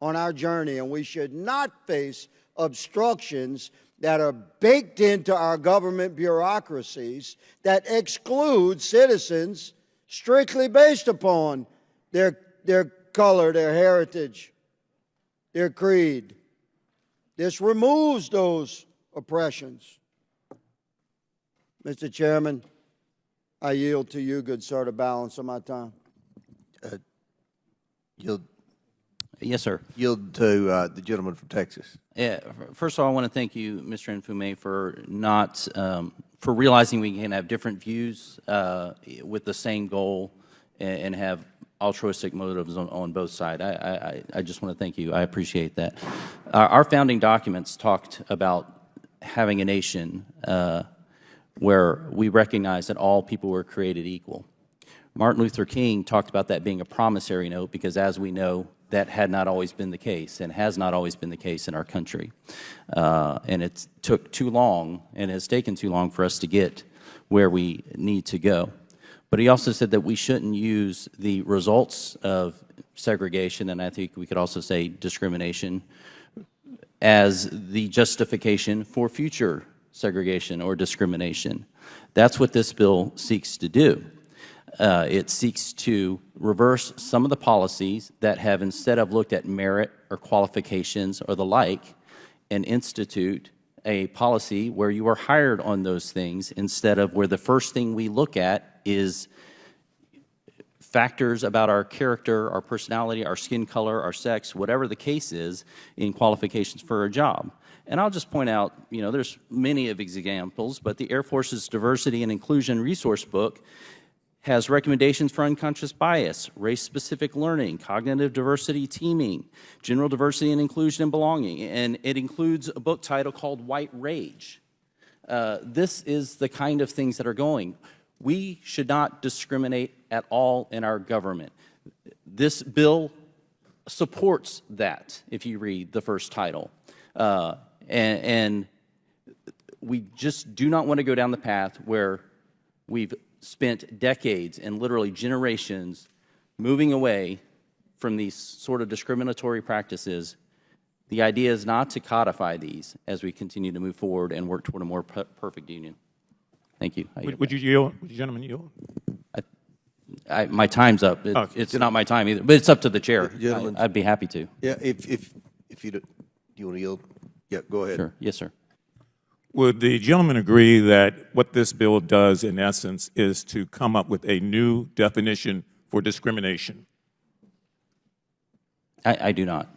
on our journey, and we should not face obstructions that are baked into our government bureaucracies that exclude citizens strictly based upon their color, their heritage, their creed. This removes those oppressions. Mr. Chairman, I yield to you, good sir, to balance of my time. Yes, sir. Yield to the gentleman from Texas. Yeah. First of all, I want to thank you, Mr. Nfume, for realizing we can have different views with the same goal and have altruistic motives on both sides. I just want to thank you. I appreciate that. Our founding documents talked about having a nation where we recognize that all people were created equal. Martin Luther King talked about that being a promissory note because, as we know, that had not always been the case and has not always been the case in our country. And it took too long and has taken too long for us to get where we need to go. But he also said that we shouldn't use the results of segregation, and I think we could also say discrimination, as the justification for future segregation or discrimination. That's what this bill seeks to do. It seeks to reverse some of the policies that have, instead of looked at merit or qualifications or the like, and institute a policy where you are hired on those things instead of where the first thing we look at is factors about our character, our personality, our skin color, our sex, whatever the case is in qualifications for a job. And I'll just point out, there's many of these examples, but the Air Force's Diversity and Inclusion Resource Book has recommendations for unconscious bias, race-specific learning, cognitive diversity teaming, general diversity and inclusion and belonging, and it includes a book title called White Rage. This is the kind of things that are going. We should not discriminate at all in our government. This bill supports that, if you read the first title. And we just do not want to go down the path where we've spent decades and literally generations moving away from these sort of discriminatory practices. The idea is not to codify these as we continue to move forward and work toward a more perfect union. Thank you. Would you yield? Would you gentlemen yield? My time's up. It's not my time either, but it's up to the chair. I'd be happy to. Yeah, if you want to yield, yeah, go ahead. Sure. Yes, sir. Would the gentleman agree that what this bill does, in essence, is to come up with a new definition for discrimination? I do not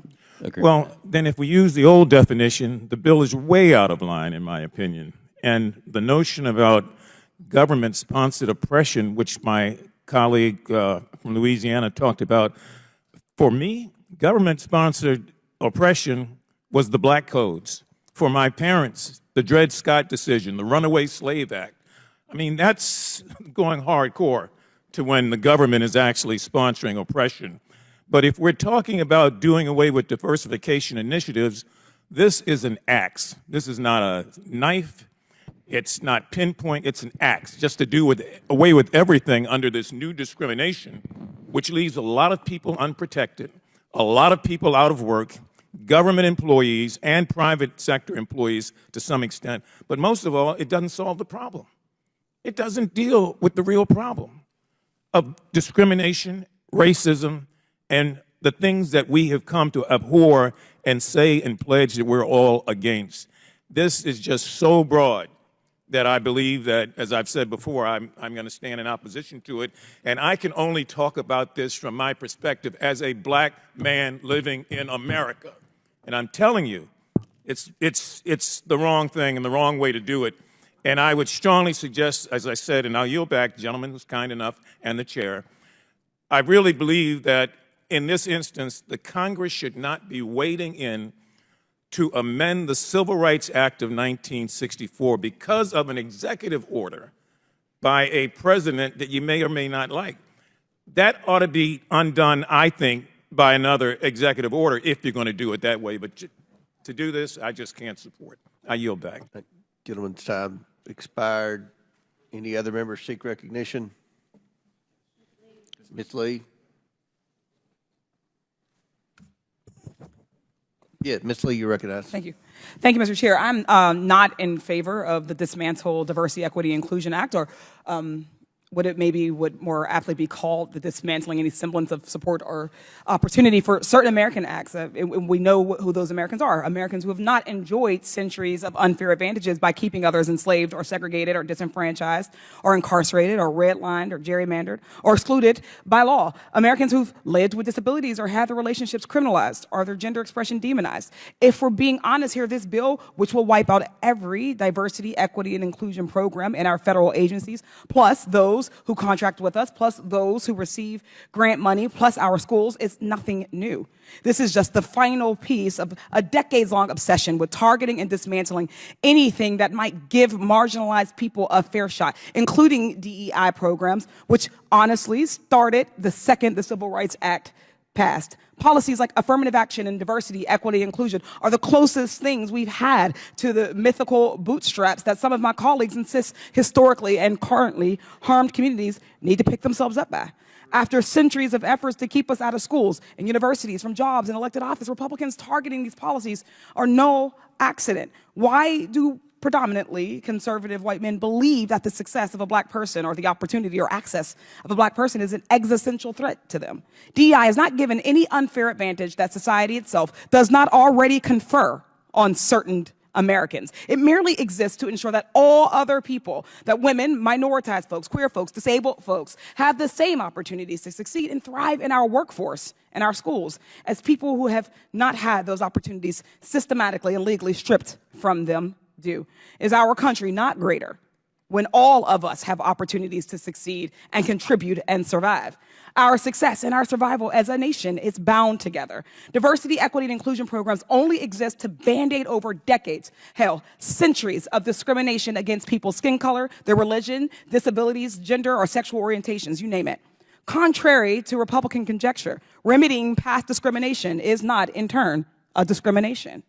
agree. Well, then if we use the old definition, the bill is way out of line, in my opinion. And the notion about government-sponsored oppression, which my colleague from Louisiana talked about, for me, government-sponsored oppression was the black codes. For my parents, the Dred Scott decision, the Runaway Slave Act. I mean, that's going hardcore to when the government is actually sponsoring oppression. But if we're talking about doing away with diversification initiatives, this is an axe. This is not a knife. It's not pinpoint. It's an axe, just to do away with everything under this new discrimination, which leaves a lot of people unprotected, a lot of people out of work, government employees and private sector employees to some extent. But most of all, it doesn't solve the problem. It doesn't deal with the real problem of discrimination, racism, and the things that we have come to abhor and say and pledge that we're all against. This is just so broad that I believe that, as I've said before, I'm going to stand in opposition to it. And I can only talk about this from my perspective as a black man living in America. And I'm telling you, it's the wrong thing and the wrong way to do it. And I would strongly suggest, as I said, and I'll yield back, the gentleman who's kind enough, and the chair, I really believe that in this instance, the Congress should not be wading in to amend the Civil Rights Act of 1964 because of an executive order by a president that you may or may not like. That ought to be undone, I think, by another executive order if you're going to do it that way. But to do this, I just can't support. I yield back. Gentleman's time expired. Any other members seek recognition? Ms. Lee? Yeah, Ms. Lee, you're recognized. Thank you. Thank you, Mr. Chair. I'm not in favor of the Dismantle Diversity, Equity, Inclusion Act, or what it maybe would more aptly be called the dismantling any semblance of support or opportunity for certain American acts. We know who those Americans are, Americans who have not enjoyed centuries of unfair advantages by keeping others enslaved or segregated or disenfranchised or incarcerated or redlined or gerrymandered or excluded by law. Americans who've lived with disabilities or had their relationships criminalized or their gender expression demonized. If we're being honest here, this bill, which will wipe out every diversity, equity, and inclusion program in our federal agencies, plus those who contract with us, plus those who receive grant money, plus our schools, is nothing new. This is just the final piece of a decades-long obsession with targeting and dismantling anything that might give marginalized people a fair shot, including DEI programs, which honestly started the second the Civil Rights Act passed. Policies like affirmative action and diversity, equity, inclusion are the closest things we've had to the mythical bootstraps that some of my colleagues insist historically and currently harmed communities need to pick themselves up by. After centuries of efforts to keep us out of schools and universities, from jobs and elected office, Republicans targeting these policies are no accident. Why do predominantly conservative white men believe that the success of a black person or the opportunity or access of a black person is an existential threat to them. DEI is not given any unfair advantage that society itself does not already confer on certain Americans. It merely exists to ensure that all other people, that women, minoritized folks, queer folks, disabled folks, have the same opportunities to succeed and thrive in our workforce and our schools as people who have not had those opportunities systematically and legally stripped from them do. Is our country not greater when all of us have opportunities to succeed and contribute and survive? Our success and our survival as a nation is bound together. Diversity, equity, and inclusion programs only exist to band-aid over decades, hell, centuries of discrimination against people's skin color, their religion, disabilities, gender, or sexual orientations, you name it. Contrary to Republican conjecture, remedying past discrimination is not, in turn, a discrimination.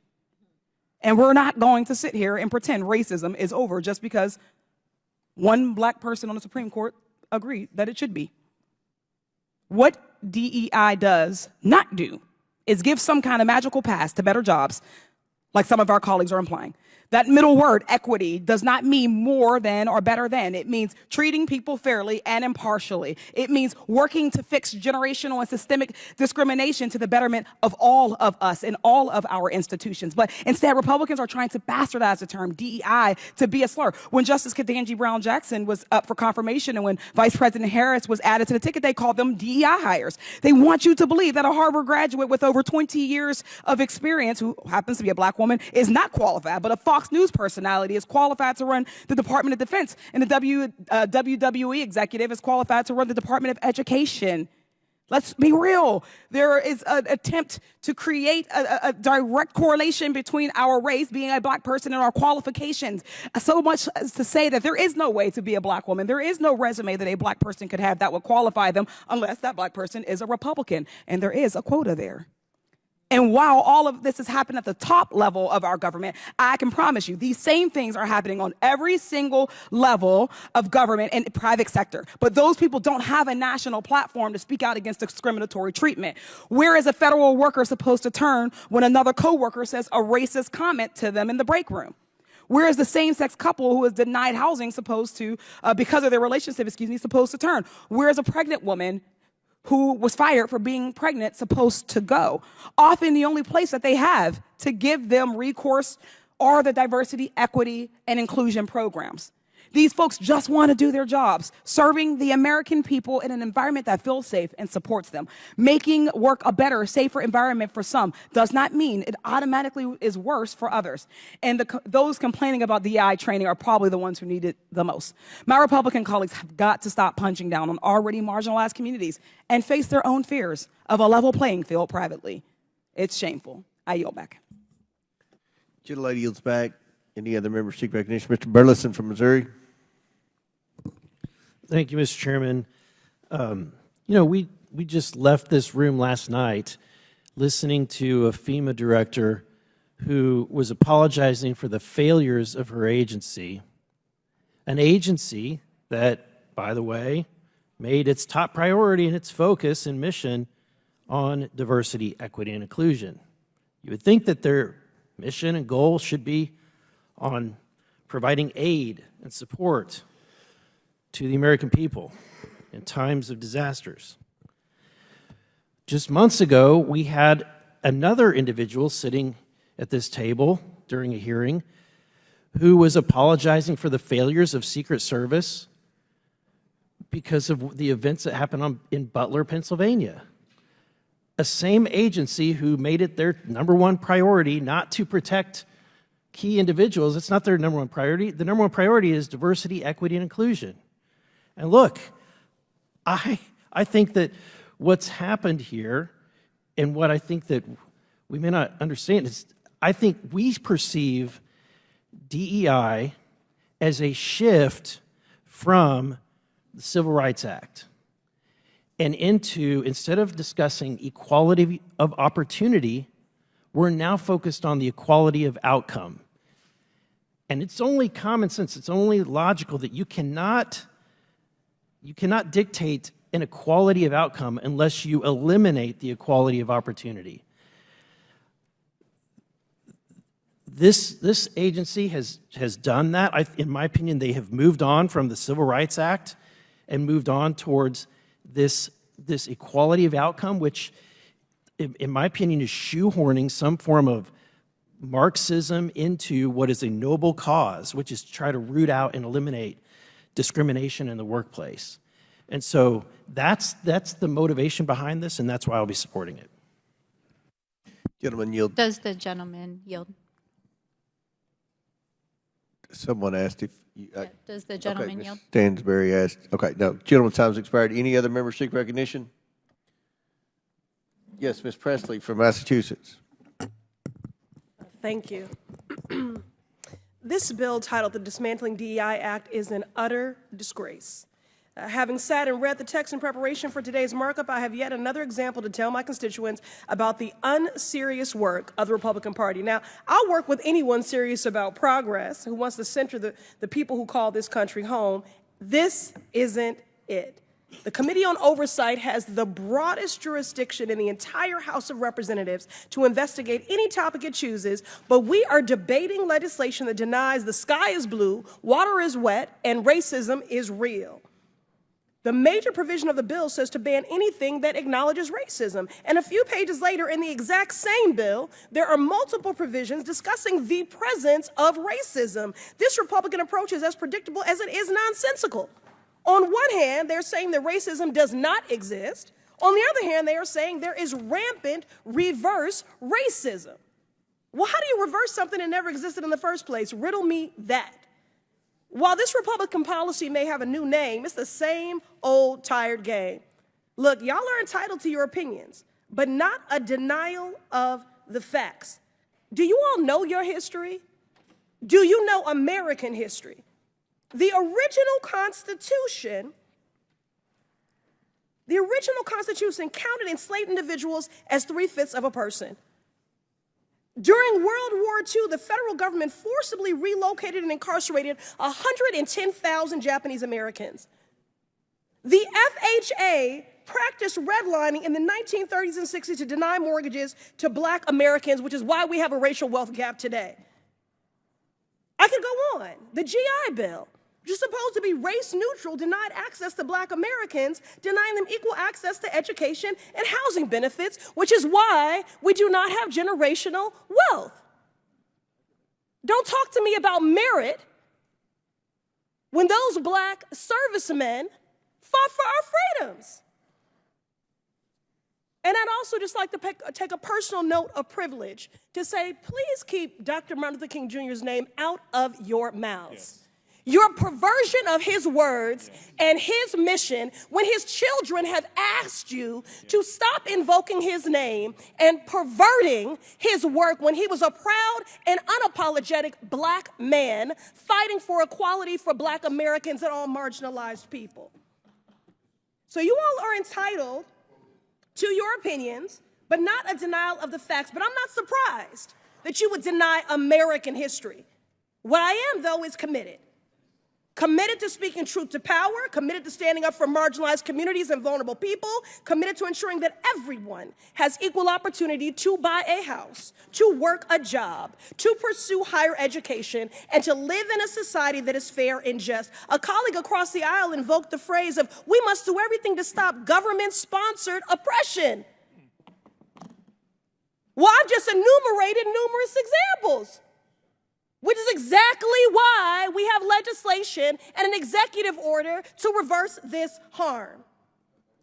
And we're not going to sit here and pretend racism is over just because one black person on the Supreme Court agreed that it should be. What DEI does not do is give some kind of magical pass to better jobs, like some of our colleagues are implying. That middle word, equity, does not mean more than or better than. It means treating people fairly and impartially. It means working to fix generational and systemic discrimination to the betterment of all of us in all of our institutions. But instead, Republicans are trying to bastardize the term DEI to be a slur. When Justice Ketanji Brown Jackson was up for confirmation and when Vice President Harris was added to the ticket, they called them DEI hires. They want you to believe that a Harvard graduate with over 20 years of experience, who happens to be a black woman, is not qualified, but a Fox News personality is qualified to run the Department of Defense, and the WWE executive is qualified to run the Department of Education. Let's be real. There is an attempt to create a direct correlation between our race, being a black person, and our qualifications. So much as to say that there is no way to be a black woman. There is no resume that a black person could have that would qualify them unless that black person is a Republican. And there is a quota there. And while all of this has happened at the top level of our government, I can promise you these same things are happening on every single level of government and private sector. But those people don't have a national platform to speak out against discriminatory treatment. Where is a federal worker supposed to turn when another coworker says a racist comment to them in the break room? Where is the same-sex couple who is denied housing supposed to, because of their relationship, supposed to turn? Where is a pregnant woman who was fired for being pregnant supposed to go? Often the only place that they have to give them recourse are the diversity, equity, and inclusion programs. These folks just want to do their jobs, serving the American people in an environment that feels safe and supports them. Making work a better, safer environment for some does not mean it automatically is worse for others. And those complaining about DEI training are probably the ones who need it the most. My Republican colleagues have got to stop punching down on already marginalized communities and face their own fears of a level playing field privately. It's shameful. I yield back. Gentle lady yields back. Any other members seek recognition? Mr. Burleson from Missouri. Thank you, Mr. Chairman. We just left this room last night listening to a FEMA director who was apologizing for the failures of her agency, an agency that, by the way, made its top priority and its focus and mission on diversity, equity, and inclusion. You would think that their mission and goal should be on providing aid and support to the American people in times of disasters. Just months ago, we had another individual sitting at this table during a hearing who was apologizing for the failures of Secret Service because of the events that happened in Butler, Pennsylvania. A same agency who made it their number one priority not to protect key individuals. It's not their number one priority. The number one priority is diversity, equity, and inclusion. And look, I think that what's happened here and what I think that we may not understand is I think we perceive DEI as a shift from the Civil Rights Act and into, instead of discussing equality of opportunity, we're now focused on the equality of outcome. And it's only common sense, it's only logical that you cannot dictate an equality of outcome unless you eliminate the equality of opportunity. This agency has done that. In my opinion, they have moved on from the Civil Rights Act and moved on towards this equality of outcome, which, in my opinion, is shoehorning some form of Marxism into what is a noble cause, which is to try to root out and eliminate discrimination in the workplace. And so that's the motivation behind this, and that's why I'll be supporting it. Gentleman yield. Does the gentleman yield? Someone asked if you, Does the gentleman okay, yield? Stansberry asked. Okay, no. Gentleman's time's expired. Any other members seek recognition? Yes, Ms. Presley from Massachusetts. Thank you. This bill titled the Dismantling DEI Act is an utter disgrace. Having sat and read the text in preparation for today's markup, I have yet another example to tell my constituents about the unserious work of the Republican Party. Now, I'll work with anyone serious about progress who wants to center the people who call this country home. This isn't it. The Committee on Oversight has the broadest jurisdiction in the entire House of Representatives to investigate any topic it chooses, but we are debating legislation that denies the sky is blue, water is wet, and racism is real. The major provision of the bill says to ban anything that acknowledges racism. And a few pages later in the exact same bill, there are multiple provisions discussing the presence of racism. This Republican approach is as predictable as it is nonsensical. On one hand, they're saying that racism does not exist. On the other hand, they are saying there is rampant reverse racism. Well, how do you reverse something that never existed in the first place? Riddle me that. While this Republican policy may have a new name, it's the same old tired game. Look, y'all are entitled to your opinions, but not a denial of the facts. Do you all know your history? Do you know American history? The original Constitution counted enslaved individuals as 3/5 of a person. During World War II, the federal government forcibly relocated and incarcerated 110,000 Japanese Americans. The FHA practiced redlining in the 1930s and 60s to deny mortgages to Black Americans, which is why we have a racial wealth gap today. I could go on. The GI Bill, which is supposed to be race neutral, denied access to Black Americans, denying them equal access to education and housing benefits, which is why we do not have generational wealth. Don't talk to me about merit when those Black servicemen fought for our freedoms. And I'd also just like to take a personal note of privilege to say, please keep Dr. Martin Luther King Jr.'s name out of your mouths. Yes. Your perversion of his words and his mission when his children have asked you to stop invoking his name and perverting his work when he was a proud and unapologetic Black man fighting for equality for Black Americans and all marginalized people. So you all are entitled to your opinions, but not a denial of the facts. But I'm not surprised that you would deny American history. What I am, though, is committed. Committed to speaking truth to power, committed to standing up for marginalized communities and vulnerable people, committed to ensuring that everyone has equal opportunity to buy a house, to work a job, to pursue higher education, and to live in a society that is fair and just. A colleague across the aisle invoked the phrase of, we must do everything to stop government-sponsored oppression. Well, I've just enumerated numerous examples, which is exactly why we have legislation and an executive order to reverse this harm.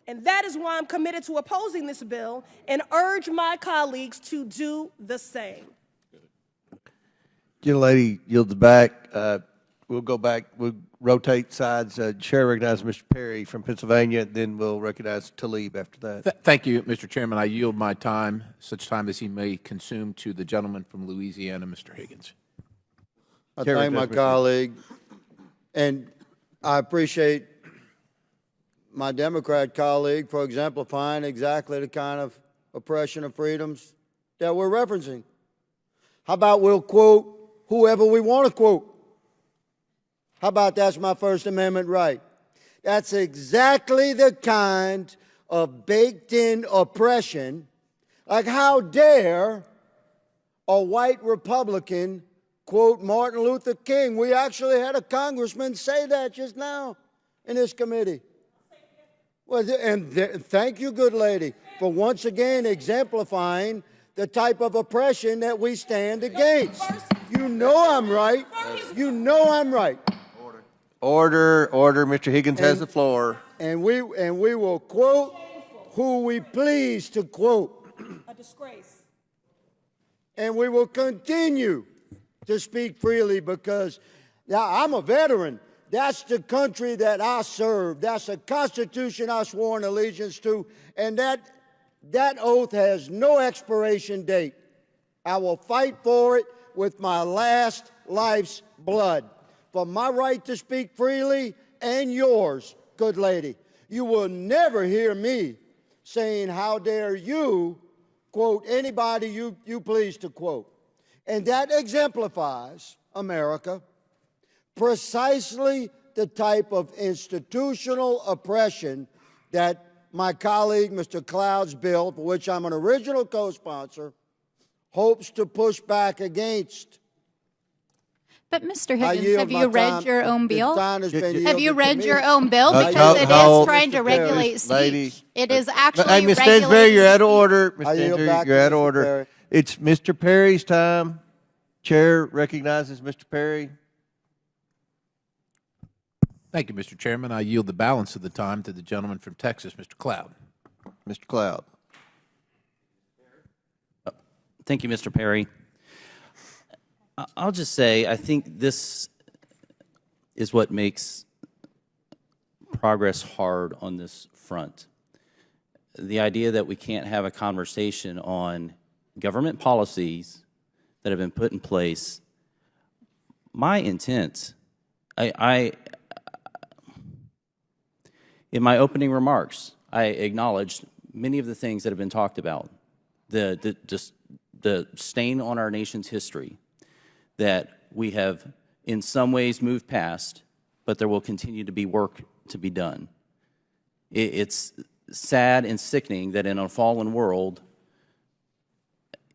And that is why I'm committed to opposing this bill and urge my colleagues to do the same. Gentlelady yields back. We'll go back. We'll rotate sides. Chair recognizes Mr. Perry from Pennsylvania, then we'll recognize Talib after that. Thank you, Mr. Chairman. I yield my time, such time as he may consume, to the gentleman from Louisiana, Mr. Higgins. I thank my colleague, and I appreciate my Democrat colleague for exemplifying exactly the kind of oppression of freedoms that we're referencing. How about we'll quote whoever we want to quote? How about that's my First Amendment right? That's exactly the kind of baked-in oppression. Like, how dare a white Republican quote Martin Luther King. We actually had a congressman say that just now in this committee. Well, thank you, good lady, for once again exemplifying the type of oppression that we stand against. You know I'm right. You know I'm right. Order, order. Mr. Higgins has the floor. And we will quote who we please to quote. A disgrace. And we will continue to speak freely because now I'm a veteran. That's the country that I serve. That's the Constitution I swore an allegiance to. And that oath has no expiration date. I will fight for it with my last life's blood. For my right to speak freely and yours, good lady. You will never hear me saying, how dare you quote anybody you please to quote. And that exemplifies, America, precisely the type of institutional oppression that my colleague, Mr. Cloud's bill, for which I'm an original co-sponsor, hopes to push back against. But Mr. Higgins, have you read your own bill? Have you read to your me. own bill? Because it is trying to regulate speech. It is actually Hey, Ms. regulating Stansberry, you're out of order. Ms. I yield Stansberry, back you're to out of Mr. order. Perry. It's Mr. Perry's time. Chair recognizes Mr. Perry. Thank you, Mr. Chairman. I yield the balance of the time to the gentleman from Texas, Mr. Cloud. Mr. Cloud. Thank you, Mr. Perry. I'll just say I think this is what makes progress hard on this front. The idea that we can't have a conversation on government policies that have been put in place. My intent, in my opening remarks, I acknowledged many of the things that have been talked about, the stain on our nation's history that we have in some ways moved past, but there will continue to be work to be done. It's sad and sickening that in a fallen world,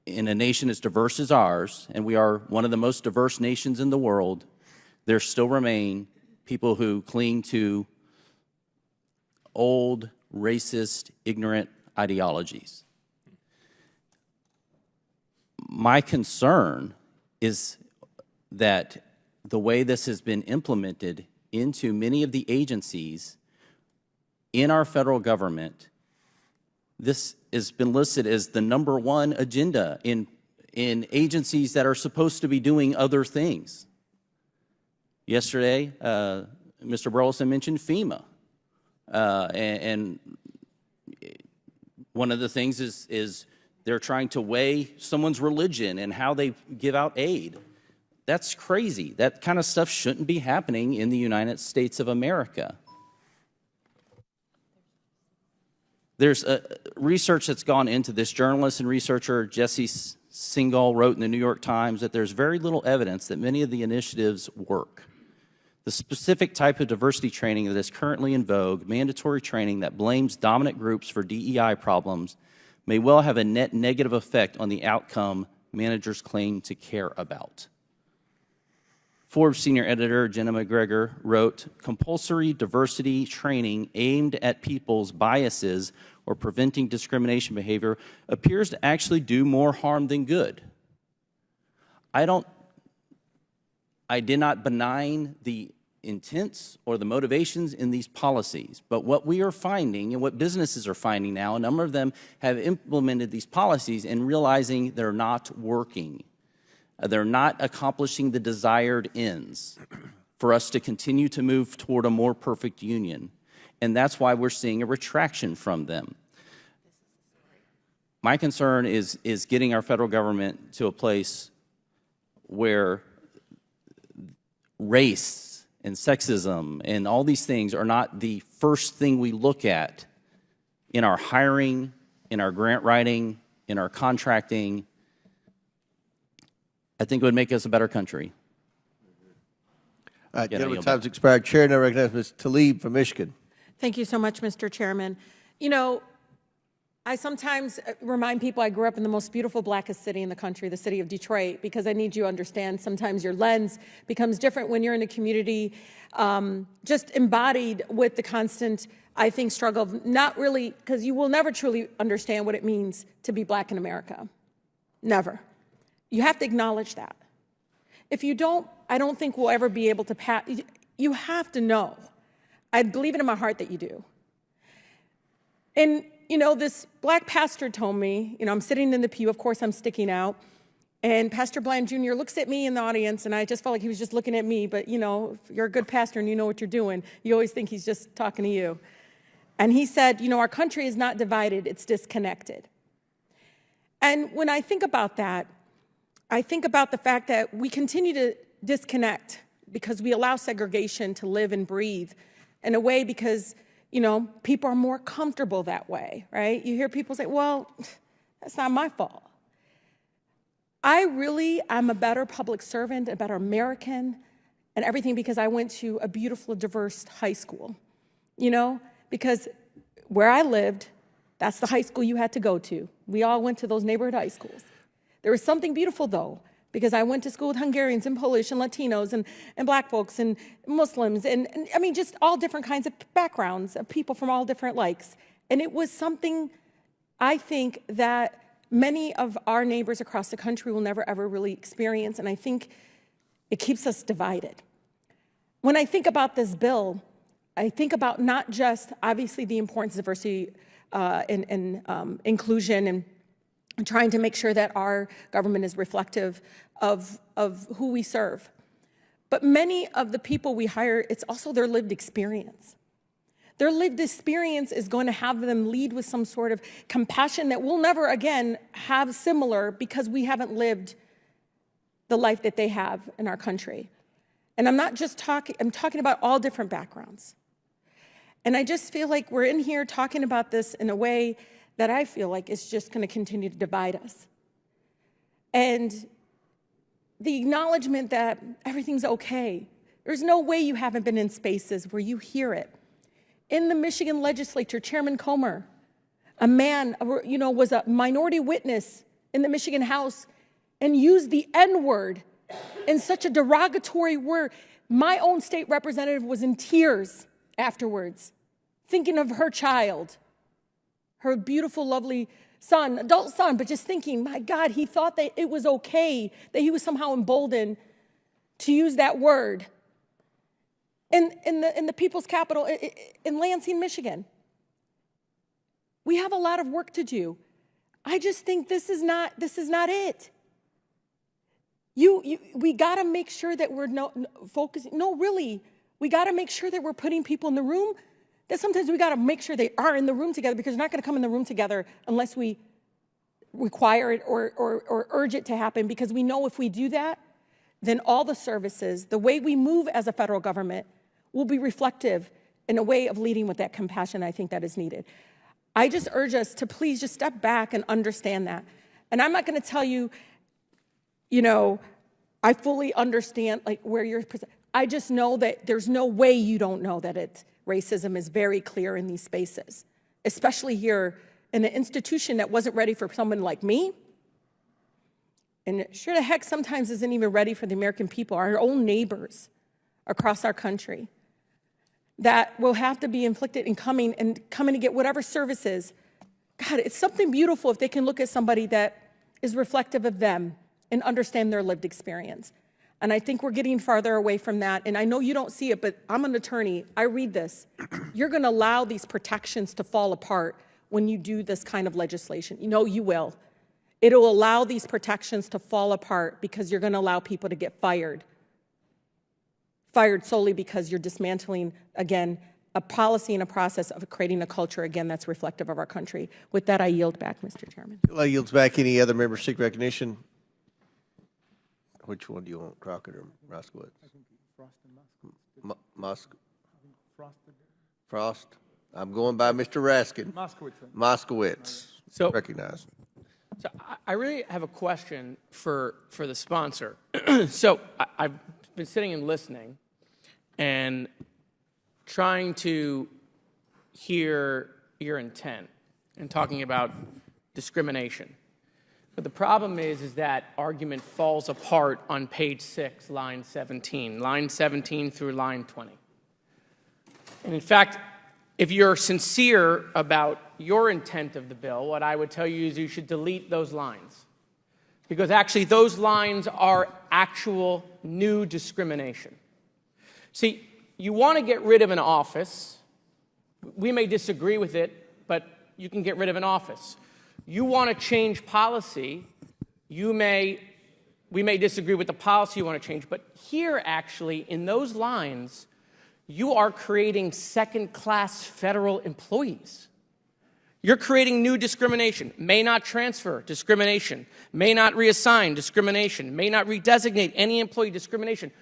in a nation as diverse as ours, and we are one of the most diverse nations in the world, there still remain people who cling to old, racist, ignorant ideologies. My concern is that the way this has been implemented into many of the agencies in our federal government, this has been listed as the #1 agenda in agencies that are supposed to be doing other things. Yesterday, Mr. Burleson mentioned FEMA. And one of the things is they're trying to weigh someone's religion and how they give out aid. That's crazy. That kind of stuff shouldn't be happening in the United States of America. There's research that's gone into this. Journalist and researcher Jesse Singal wrote in the New York Times that there's very little evidence that many of the initiatives work. The specific type of diversity training that is currently in vogue, mandatory training that blames dominant groups for DEI problems, may well have a net negative effect on the outcome managers claim to care about. Forbes senior editor Jenna McGregor wrote, compulsory diversity training aimed at people's biases or preventing discrimination behavior appears to actually do more harm than good. I did not benign the intents or the motivations in these policies, but what we are finding and what businesses are finding now, a number of them have implemented these policies and realizing they're not working. They're not accomplishing the desired ends for us to continue to move toward a more perfect union. And that's why we're seeing a retraction from them. My concern is getting our federal government to a place where race and sexism and all these things are not the first thing we look at in our hiring, in our grant writing, in our contracting. I think it would make us a better country. All right, gentlemen, time's expired. Chair now recognizes Ms. Tlaib from Michigan. Thank you so much, Mr. Chairman. You know, I sometimes remind people I grew up in the most beautiful, blackest city in the country, the city of Detroit, because I need you to understand sometimes your lens becomes different when you're in a community just embodied with the constant, I think, struggle of not really, because you will never truly understand what it means to be black in America. Never. You have to acknowledge that. If you don't, I don't think we'll ever be able to pass. You have to know. I believe it in my heart that you do. And, you know, this black pastor told me, you know, I'm sitting in the pew, of course I'm sticking out, and Pastor Bland Jr. looks at me in the audience, and I just felt like he was just looking at me, but, you know, if you're a good pastor and you know what you're doing, you always think he's just talking to you. And he said, you know, our country is not divided, it's disconnected. And when I think about that, I think about the fact that we continue to disconnect because we allow segregation to live and breathe in a way because, you know, people are more comfortable that way, right? You hear people say, well, that's not my fault. I'm a better public servant, a better American, and everything because I went to a beautiful, diverse high school, you know, because where I lived, that's the high school you had to go to. We all went to those neighborhood high schools. There was something beautiful, though, because I went to school with Hungarians and Polish and Latinos and black folks and Muslims and I mean, just all different kinds of backgrounds of people from all different likes. And it was something I think that many of our neighbors across the country will never, ever really experience, and I think it keeps us divided. When I think about this bill, I think about not just, obviously, the importance of diversity and inclusion and trying to make sure that our government is reflective of who we serve. But many of the people we hire, it's also their lived experience. Their lived experience is going to have them lead with some sort of compassion that we'll never, again, have similar because we haven't lived the life that they have in our country. And I'm not just talking, I'm talking about all different backgrounds. And I just feel like we're in here talking about this in a way that I feel like is just going to continue to divide us. And the acknowledgement that everything's okay. There's no way you haven't been in spaces where you hear it. In the Michigan legislature, Chairman Comer, a man, you know, was a minority witness in the Michigan House and used the N-word in such a derogatory word. My own state representative was in tears afterwards, thinking of her child, her beautiful, lovely son, adult son, but just thinking, my God, he thought that it was okay, that he was somehow emboldened to use that word in the people's capital, in Lansing, Michigan. We have a lot of work to do. I just think this is not it. We got to make sure that we're focusing. No, really, we got to make sure that we're putting people in the room. That sometimes we got to make sure they are in the room together because they're not going to come in the room together unless we require it or urge it to happen, because we know if we do that, then all the services, the way we move as a federal government, will be reflective in a way of leading with that compassion I think that is needed. I just urge us to please just step back and understand that. And I'm not going to tell you, you know, I fully understand like where you're, I just know that there's no way you don't know that racism is very clear in these spaces, especially here in an institution that wasn't ready for someone like me. And sure the heck sometimes isn't even ready for the American people, our own neighbors across our country, that will have to be inflicted in coming to get whatever services. God, it's something beautiful if they can look at somebody that is reflective of them and understand their lived experience. And I think we're getting farther away from that. And I know you don't see it, but I'm an attorney. I read this. You're going to allow these protections to fall apart when you do this kind of legislation. You know you will. It'll allow these protections to fall apart because you're going to allow people to get fired solely because you're dismantling, again, a policy and a process of creating a culture, again, that's reflective of our country. With that, I yield back, Mr. Chairman. I yields back. Any other members seek recognition? Which one do you want, Crockett or Moskowitz? Frost. I'm going by Mr. Raskin. Moskowitz. So recognized. So I really have a question for the sponsor. So I've been sitting and listening and trying to hear your intent. and talking about discrimination. But the problem is that argument falls apart on page 6, line 17 through line 20. And in fact, if you're sincere about your intent of the bill, what I would tell you is you should delete those lines. Because actually those lines are actual new discrimination. See, you want to get rid of an office. We may disagree with it, but you can get rid of an office. You want to change policy. We may disagree with the policy you want to change, but here actually in those lines, you are creating second-class federal employees. You're creating new discrimination. May not transfer, discrimination. May not reassign, discrimination. May not redesignate any employee, discrimination.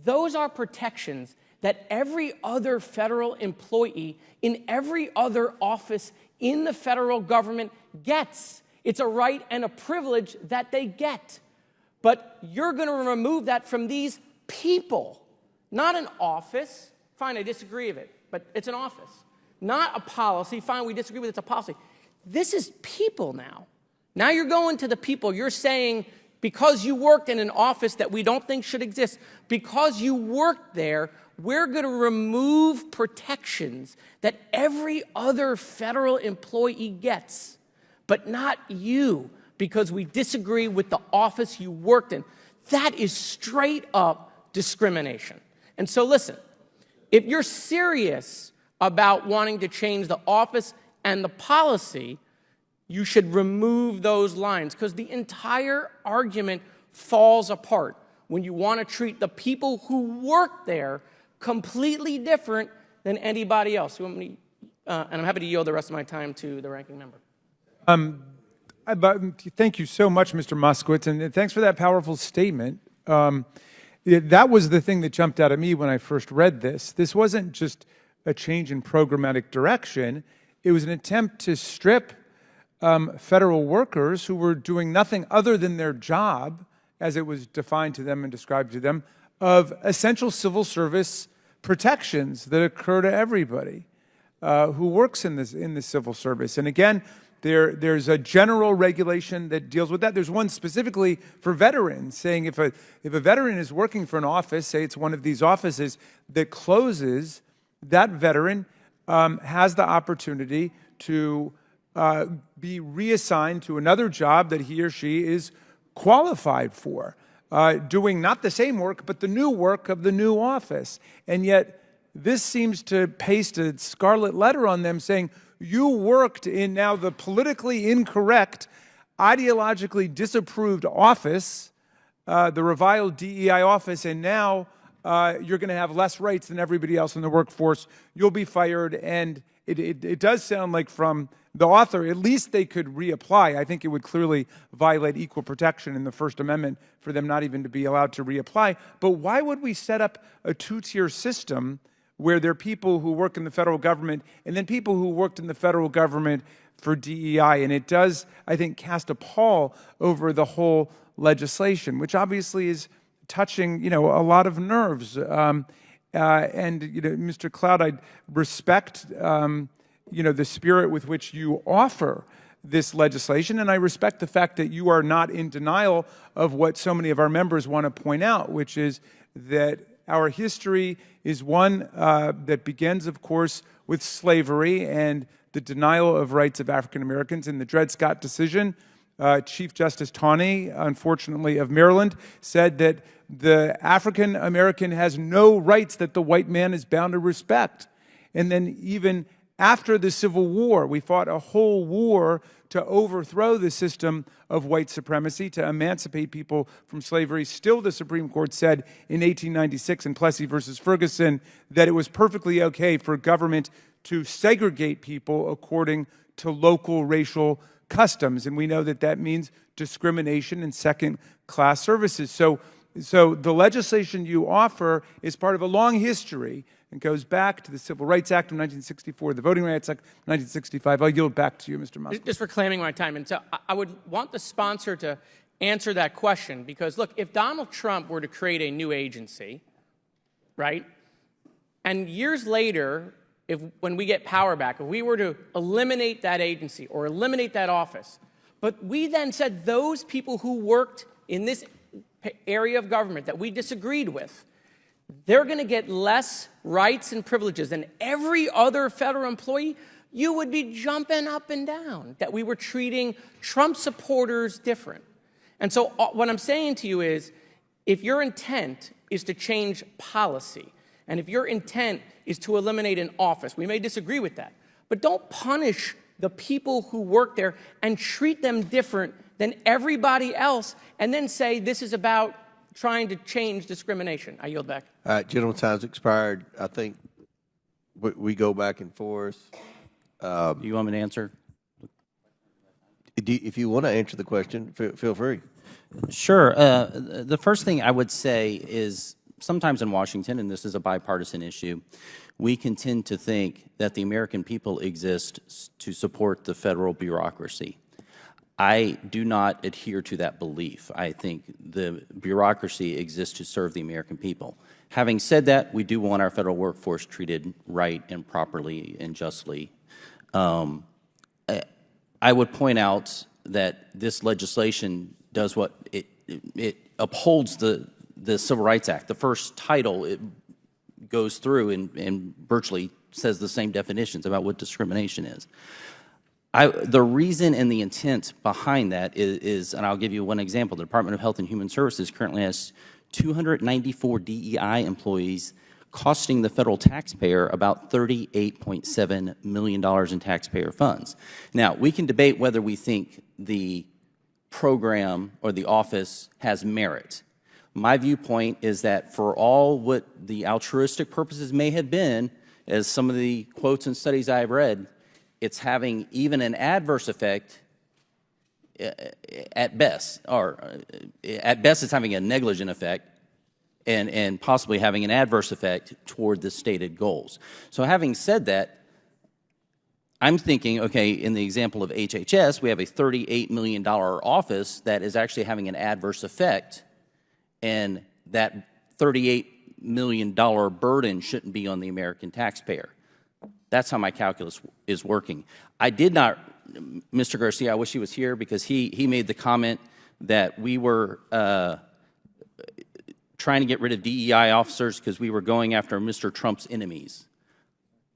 Those are protections that every other federal employee in every other office in the federal government gets. It's a right and a privilege that they get. But you're going to remove that from these people, not an office. Fine, I disagree with it, but it's an office. Not a policy. Fine, we disagree with it, it's a policy. This is people now. Now you're going to the people. You're saying, because you worked in an office that we don't think should exist, because you worked there, we're going to remove protections that every other federal employee gets, but not you, because we disagree with the office you worked in. That is straight up discrimination. And so listen, if you're serious about wanting to change the office and the policy, you should remove those lines, because the entire argument falls apart when you want to treat the people who work there completely different than anybody else. And I'm happy to yield the rest of my time to the ranking member. Thank you so much, Mr. Moskowitz, and thanks for that powerful statement. That was the thing that jumped out at me when I first read this. This wasn't just a change in programmatic direction. It was an attempt to strip federal workers who were doing nothing other than their job, as it was defined to them and described to them, of essential civil service protections that occur to everybody who works in the civil service. And again, there's a general regulation that deals with that. There's one specifically for veterans, saying if a veteran is working for an office, say it's one of these offices that closes, that veteran has the opportunity to be reassigned to another job that he or she is qualified for, doing not the same work, but the new work of the new office. And yet, this seems to paste a scarlet letter on them saying, you worked in now the politically incorrect, ideologically disapproved office, the reviled DEI office, and now you're going to have less rights than everybody else in the workforce. You'll be fired. And it does sound like from the author, at least they could reapply. I think it would clearly violate equal protection in the First Amendment for them not even to be allowed to reapply. But why would we set up a two-tier system where there are people who work in the federal government and then people who worked in the federal government for DEI? And it does, I think, cast a pall over the whole legislation, which obviously is touching, a lot of nerves. And, Mr. Cloud, I respect, the spirit with which you offer this legislation, and I respect the fact that you are not in denial of what so many of our members want to point out, which is that our history is one that begins, of course, with slavery and the denial of rights of African Americans. In the Dred Scott decision, Chief Justice Taney, unfortunately of Maryland, said that the African American has no rights that the white man is bound to respect. And then even after the Civil War, we fought a whole war to overthrow the system of white supremacy, to emancipate people from slavery. Still, the Supreme Court said in 1896 in Plessy versus Ferguson that it was perfectly okay for government to segregate people according to local racial customs. And we know that that means discrimination and second-class services. So the legislation you offer is part of a long history and goes back to the Civil Rights Act of 1964, the Voting Rights Act of 1965. I'll yield back to you, Mr. Moskowitz. Just reclaiming my time. And so I would want the sponsor to answer that question, because, look, if Donald Trump were to create a new agency, right, and years later when we get power back, if we were to eliminate that agency or eliminate that office, but we then said those people who worked in this area of government that we disagreed with, they're going to get less rights and privileges than every other federal employee, you would be jumping up and down that we were treating Trump supporters different. And so what I'm saying to you is, if your intent is to change policy, and if your intent is to eliminate an office, we may disagree with that, but don't punish the people who work there and treat them different than everybody else, and then say this is about trying to change discrimination. I yield back. All right, gentleman's time's expired. I think we go back and forth. Do you want me to answer? If you want to answer the question, feel free. Sure. The first thing I would say is sometimes in Washington, and this is a bipartisan issue, we can tend to think that the American people exist to support the federal bureaucracy. I do not adhere to that belief. I think the bureaucracy exists to serve the American people. Having said that, we do want our federal workforce treated right and properly and justly. I would point out that this legislation does what it upholds the Civil Rights Act. The first title it goes through and virtually says the same definitions about what discrimination is. The reason and the intent behind that is, and I'll give you one example, the Department of Health and Human Services currently has 294 DEI employees, costing the federal taxpayer about $38.7 million in taxpayer funds. Now, we can debate whether we think the program or the office has merit. My viewpoint is that for all what the altruistic purposes may have been, as some of the quotes and studies I've read, it's having even an adverse effect at best, or at best it's having a negligent effect, and possibly having an adverse effect toward the stated goals. So having said that, I'm thinking, okay, in the example of HHS, we have a $38 million office that is actually having an adverse effect, and that $38 million burden shouldn't be on the American taxpayer. That's how my calculus is working. I did not, Mr. Garcia, I wish he was here because he made the comment that we were trying to get rid of DEI officers because we were going after Mr. Trump's enemies.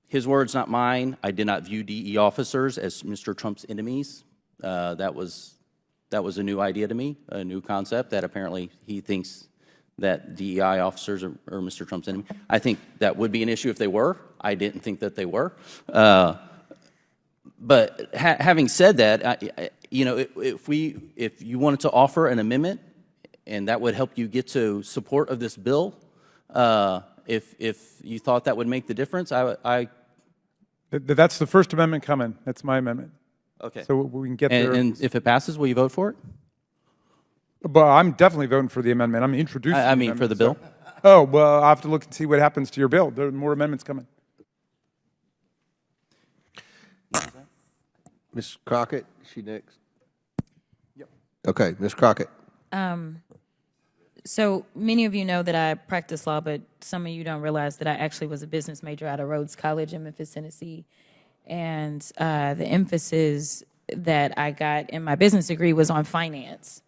His words, not mine. I did not view DEI officers as Mr. Trump's enemies. That was a new idea to me, a new concept that apparently he thinks that DEI officers are Mr. Trump's enemy. I think that would be an issue if they were. I didn't think that they were. But having said that, you know, if you wanted to offer an amendment, and that would help you get to support of this bill, if you thought that would make the difference, That's the First Amendment coming. That's my amendment. Okay. So we can get there. And if it passes, will you vote for it? But I'm definitely voting for the amendment. I'm introducing I mean, for the bill? Oh, well, I'll have to look and see what happens to your bill. There are more amendments coming. Ms. Crockett, is she next? Yep. Okay, Ms. Crockett. So many of you know that I practice law, but some of you don't realize that I actually was a business major out of Rhodes College in Memphis, Tennessee. And the emphasis that I got in my business degree was on finance.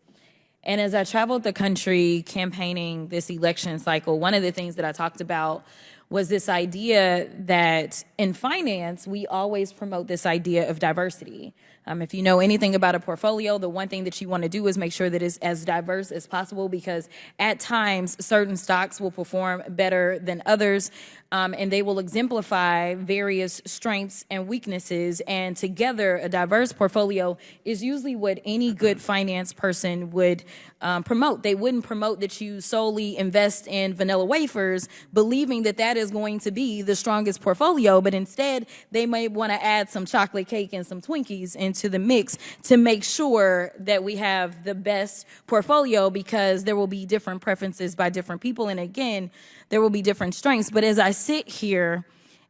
And as I traveled the country campaigning this election cycle, one of the things that I talked about was this idea that in finance, we always promote this idea of diversity. If you know anything about a portfolio, the one thing that you want to do is make sure that it's as diverse as possible, because at times certain stocks will perform better than others, and they will exemplify various strengths and weaknesses. And together, a diverse portfolio is usually what any good finance person would promote. They wouldn't promote that you solely invest in vanilla wafers, believing that that is going to be the strongest portfolio, but instead they may want to add some chocolate cake and some Twinkies into the mix to make sure that we have the best portfolio, because there will be different preferences by different people, and again, there will be different strengths. But as I sit here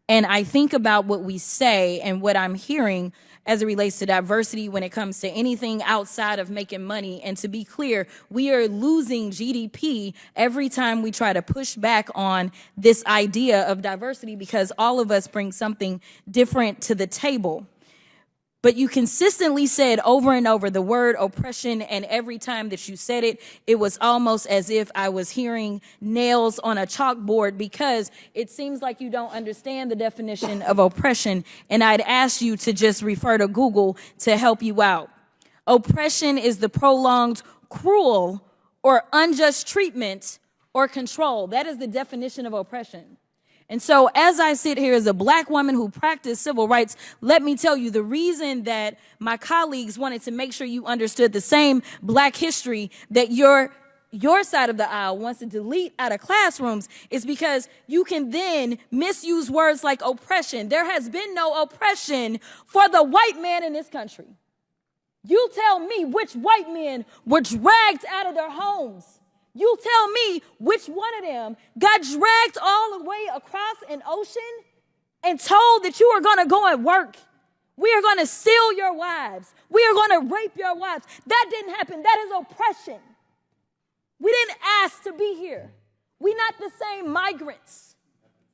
And I think about what we say and what I'm hearing as it relates to diversity when it comes to anything outside of making money. And to be clear, we are losing GDP every time we try to push back on this idea of diversity because all of us bring something different to the table. But you consistently said over and over the word oppression, and every time that you said it, it was almost as if I was hearing nails on a chalkboard because it seems like you don't understand the definition of oppression, and I'd ask you to just refer to Google to help you out. Oppression is the prolonged, cruel, or unjust treatment or control. That is the definition of oppression. And so as I sit here as a black woman who practiced civil rights, let me tell you the reason that my colleagues wanted to make sure you understood the same black history that your side of the aisle wants to delete out of classrooms is because you can then misuse words like oppression. There has been no oppression for the white man in this country. You tell me which white men were dragged out of their homes. You tell me which one of them got dragged all the way across an ocean and told that you are going to go and work. We are going to steal your wives. We are going to rape your wives. That didn't happen. That is oppression. We didn't ask to be here. We're not the same migrants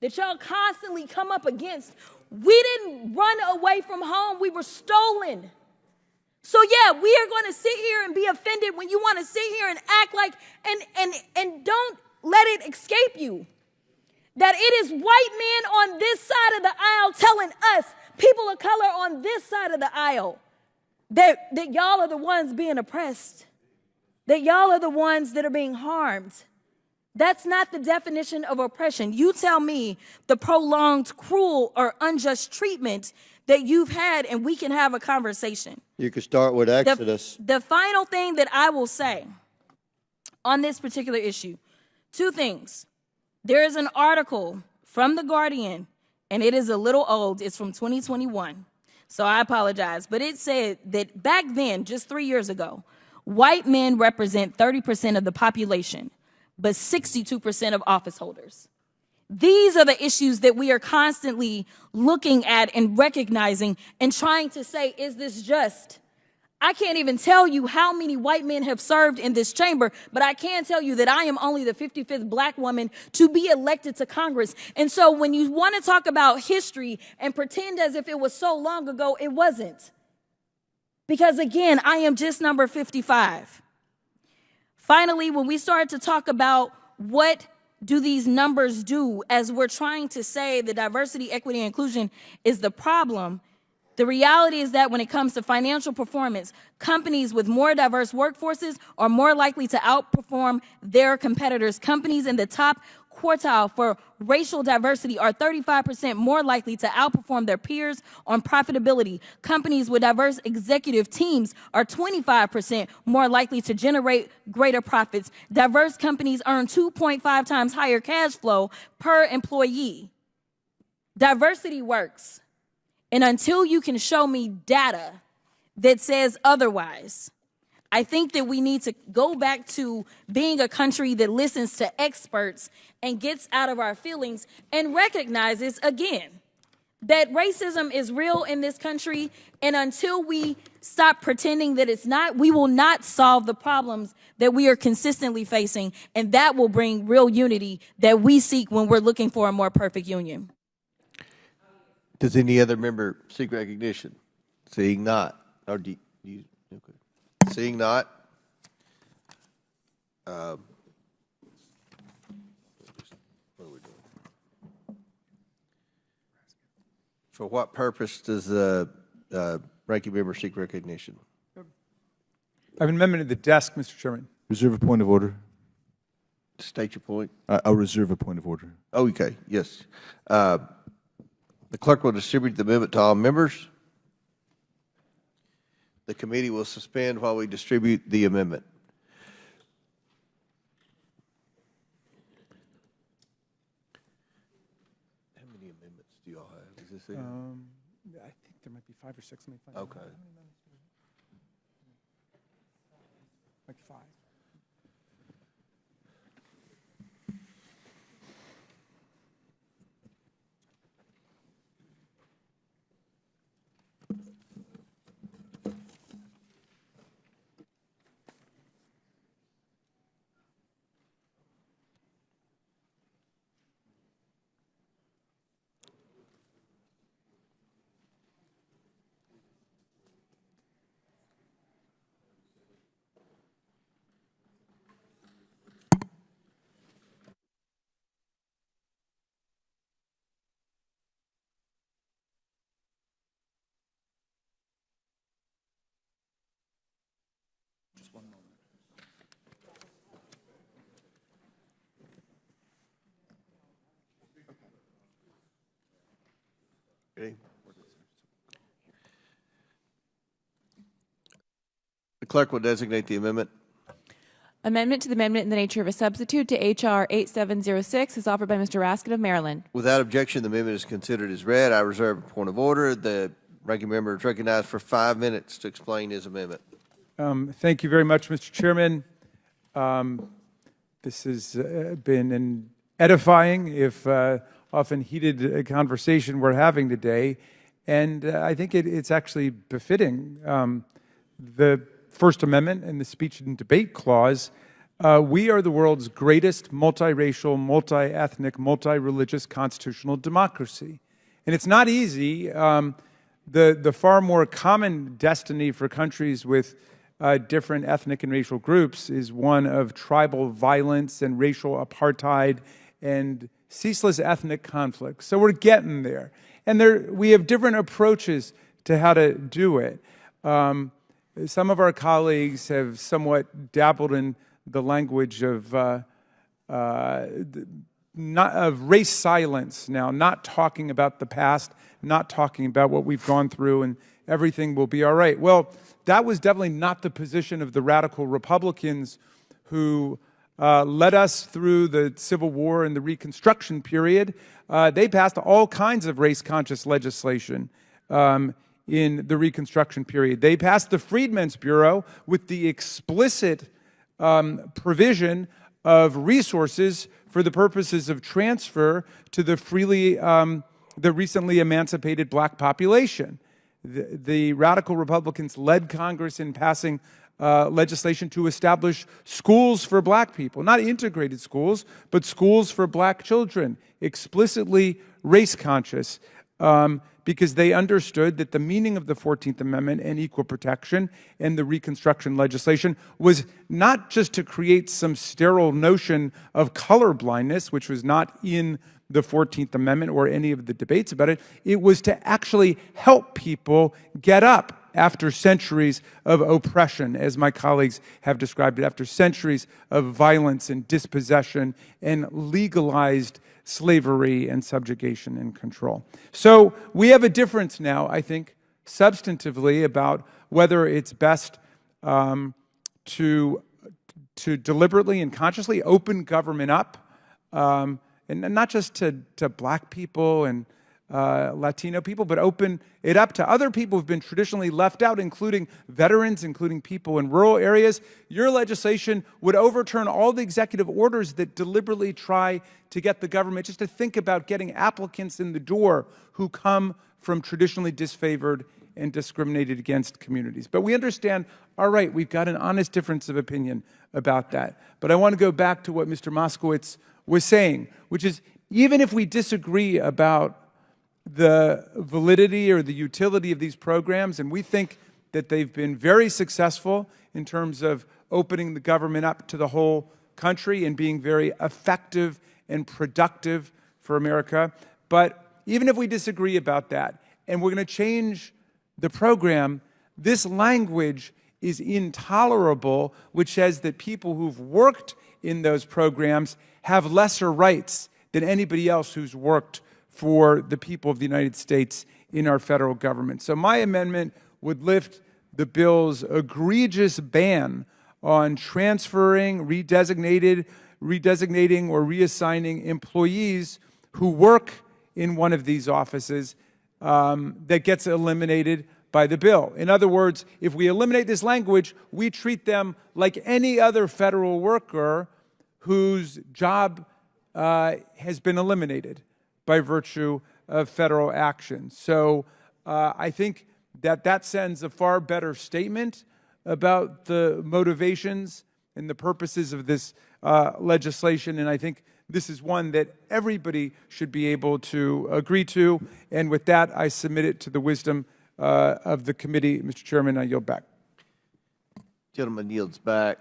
that y'all constantly come up against. We didn't run away from home. We were stolen. So yeah, we are going to sit here and be offended when you want to sit here and act like, and don't let it escape you that it is white men on this side of the aisle telling us, people of color on this side of the aisle, that y'all are the ones being oppressed, that y'all are the ones that are being harmed. That's not the definition of oppression. You tell me the prolonged, cruel, or unjust treatment that you've had, and we can have a conversation. You could start with Exodus. The final thing that I will say on this particular issue, two things. There is an article from The Guardian, and it is a little old. It's from 2021, so I apologize. But it said that back then, just 3 years ago, white men represent 30% of the population, but 62% of office holders. These are the issues that we are constantly looking at and recognizing and trying to say, is this just? I can't even tell you how many white men have served in this chamber, but I can tell you that I am only the 55th black woman to be elected to Congress. And so when you want to talk about history and pretend as if it was so long ago, it wasn't. Because again, I am just number 55. Finally, when we start to talk about what do these numbers do as we're trying to say the diversity, equity, and inclusion is the problem, the reality is that when it comes to financial performance, companies with more diverse workforces are more likely to outperform their competitors. Companies in the top quartile for racial diversity are 35% more likely to outperform their peers on profitability. Companies with diverse executive teams are 25% more likely to generate greater profits. Diverse companies earn 2.5 times higher cash flow per employee. Diversity works. And until you can show me data that says otherwise, I think that we need to go back to being a country that listens to experts and gets out of our feelings and recognizes, again, that racism is real in this country. And until we stop pretending that it's not, we will not solve the problems that we are consistently facing. And that will bring real unity that we seek when we're looking for a more perfect union. Does any other member seek recognition? Seeing not. Or do you okay. Seeing not. What are we doing? For what purpose does the ranking member seek recognition? I have an amendment at the desk, Mr. Chairman. Reserve a point of order. State your point. I'll reserve a point of order. Oh, okay, yes. The clerk will distribute the amendment to all members. The committee will suspend while we distribute the amendment. How many amendments do you all have? Is this it? I think there might be 5 or 6. Let me find out. Okay. Like 5. Okay. The clerk will designate the amendment. Amendment to the amendment in the nature of a substitute to H.R. 8706 is offered by Mr. Raskin of Maryland. Without objection, the amendment is considered as read. I reserve a point of order. The ranking member is recognized for 5 minutes to explain his amendment. Thank you very much, Mr. Chairman. This has been an edifying, if often heated conversation we're having today, and I think it's actually befitting. The First Amendment and the Speech and Debate Clause, we are the world's greatest multiracial, multi-ethnic, multi-religious constitutional democracy. And it's not easy. The far more common destiny for countries with different ethnic and racial groups is one of tribal violence and racial apartheid and ceaseless ethnic conflict. So we're getting there. And we have different approaches to how to do it. Some of our colleagues have somewhat dabbled in the language of race silence now, not talking about the past, not talking about what we've gone through, and everything will be all right. Well, that was definitely not the position of the radical Republicans who led us through the Civil War and the Reconstruction period. They passed all kinds of race-conscious legislation in the Reconstruction period. They passed the Freedmen's Bureau with the explicit provision of resources for the purposes of transfer to the recently emancipated black population. The radical Republicans led Congress in passing legislation to establish schools for black people, not integrated schools, but schools for black children, explicitly race-conscious, because they understood that the meaning of the 14th Amendment and equal protection and the Reconstruction legislation was not just to create some sterile notion of colorblindness, which was not in the 14th Amendment or any of the debates about it. It was to actually help people get up after centuries of oppression, as my colleagues have described it, after centuries of violence and dispossession and legalized slavery and subjugation and control. So we have a difference now, I think, substantively about whether it's best to deliberately and consciously open government up, and not just to black people and Latino people, but open it up to other people who've been traditionally left out, including veterans, including people in rural areas. Your legislation would overturn all the executive orders that deliberately try to get the government just to think about getting applicants in the door who come from traditionally disfavored and discriminated against communities. But we understand, all right, we've got an honest difference of opinion about that. But I want to go back to what Mr. Moskowitz was saying, which is even if we disagree about the validity or the utility of these programs, and we think that they've been very successful in terms of opening the government up to the whole country and being very effective and productive for America. But even if we disagree about that, and we're going to change the program, this language is intolerable, which says that people who've worked in those programs have lesser rights than anybody else who's worked for the people of the United States in our federal government. So my amendment would lift the bill's egregious ban on transferring, redesignating, or reassigning employees who work in one of these offices that gets eliminated by the bill. In other words, if we eliminate this language, we treat them like any other federal worker whose job has been eliminated by virtue of federal action. So I think that sends a far better statement about the motivations and the purposes of this legislation, and I think this is one that everybody should be able to agree to. And with that, I submit it to the wisdom of the committee. Mr. Chairman, I yield back. Gentleman yields back.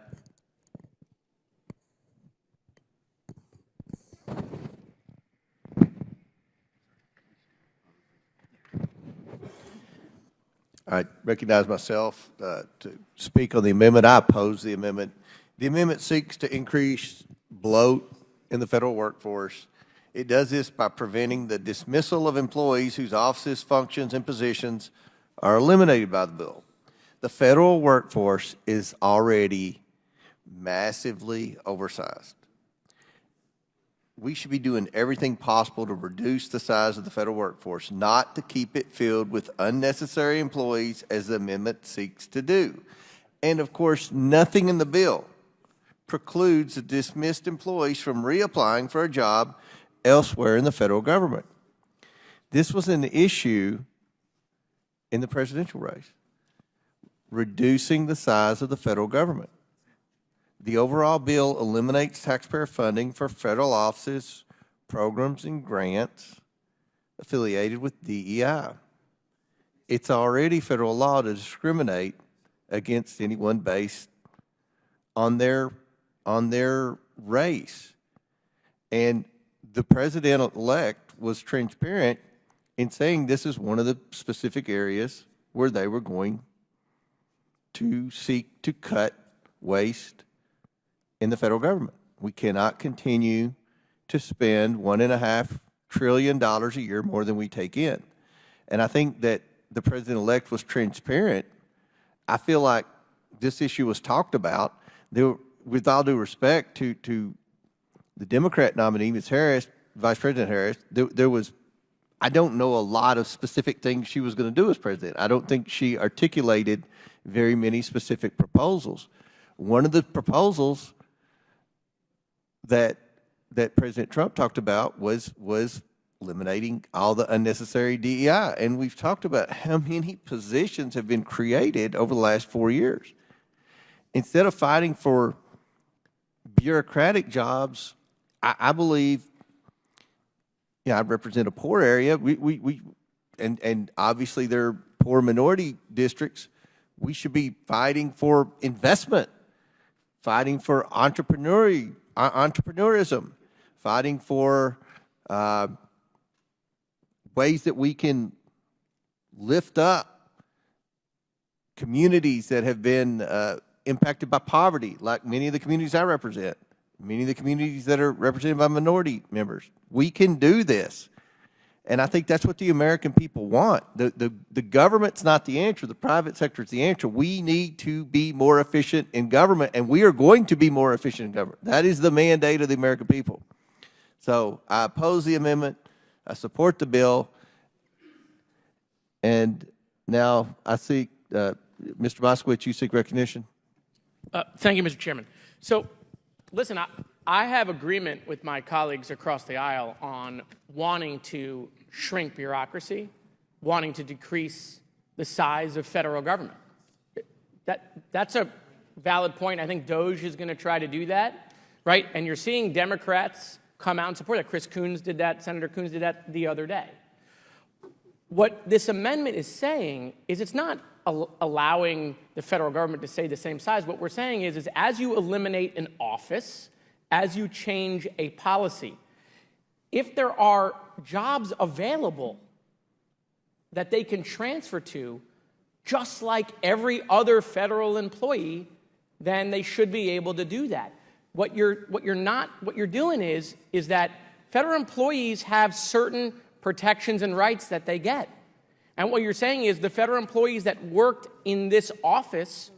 I recognize myself to speak on the amendment. I oppose the amendment. The amendment seeks to increase bloat in the federal workforce It does this by preventing the dismissal of employees whose offices, functions, and positions are eliminated by the bill. The federal workforce is already massively oversized. We should be doing everything possible to reduce the size of the federal workforce, not to keep it filled with unnecessary employees as the amendment seeks to do. And of course, nothing in the bill precludes the dismissed employees from reapplying for a job elsewhere in the federal government. This was an issue in the presidential race, reducing the size of the federal government. The overall bill eliminates taxpayer funding for federal offices, programs, and grants affiliated with DEI. It's already federal law to discriminate against anyone based on their race. And the president-elect was transparent in saying this is one of the specific areas where they were going to seek to cut waste in the federal government. We cannot continue to spend $1.5 trillion a year more than we take in. And I think that the president-elect was transparent. I feel like this issue was talked about. With all due respect to the Democrat nominee, Ms. Harris, Vice President Harris, I don't know a lot of specific things she was going to do as president. I don't think she articulated very many specific proposals. One of the proposals that President Trump talked about was eliminating all the unnecessary DEI. And we've talked about how many positions have been created over the last 4 years. Instead of fighting for bureaucratic jobs, I believe, I represent a poor area. And obviously there are poor minority districts. We should be fighting for investment, fighting for entrepreneurism, fighting for ways that we can lift up communities that have been impacted by poverty, like many of the communities I represent, many of the communities that are represented by minority members. We can do this. And I think that's what the American people want. The government's not the answer. The private sector is the answer. We need to be more efficient in government, and we are going to be more efficient in government. That is the mandate of the American people. So I oppose the amendment. I support the bill. And now I seek, Mr. Moskowitz, you seek recognition. Thank you, Mr. Chairman. So, listen, I have agreement with my colleagues across the aisle on wanting to shrink bureaucracy, wanting to decrease the size of federal government. That's a valid point. I think DOGE is going to try to do that, right? And you're seeing Democrats come out and support that. Chris Coons did that. Senator Coons did that the other day. What this amendment is saying is it's not allowing the federal government to stay the same size. What we're saying is as you eliminate an office, as you change a policy, if there are jobs available that they can transfer to, just like every other federal employee, then they should be able to do that. What you're doing is that federal employees have certain protections and rights that they get. And what you're saying is the federal employees that worked in this office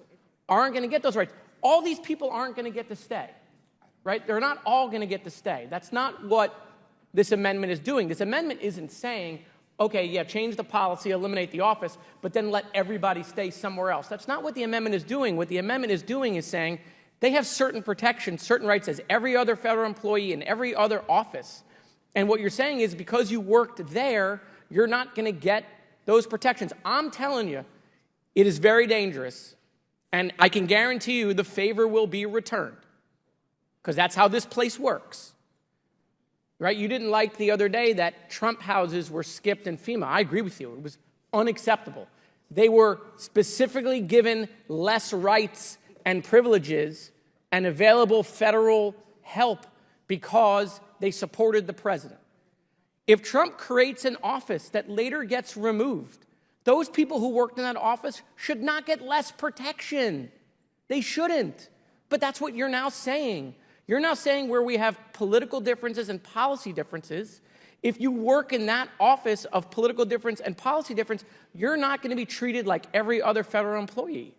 aren't going to get those rights. All these people aren't going to get to stay, right? They're not all going to get to stay. That's not what this amendment is doing. This amendment isn't saying, okay, yeah, change the policy, eliminate the office, but then let everybody stay somewhere else. That's not what the amendment is doing. What the amendment is doing is saying they have certain protections, certain rights as every other federal employee in every other office. And what you're saying is because you worked there, you're not going to get those protections. I'm telling you, it is very dangerous, and I can guarantee you the favor will be returned, because that's how this place works, right? You didn't like the other day that Trump houses were skipped in FEMA. I agree with you. It was unacceptable. They were specifically given less rights and privileges and available federal help because they supported the president. If Trump creates an office that later gets removed, those people who worked in that office should not get less protection. They shouldn't. But that's what you're now saying. You're now saying where we have political differences and policy differences, if you work in that office of political difference and policy difference, you're not going to be treated like every other federal employee.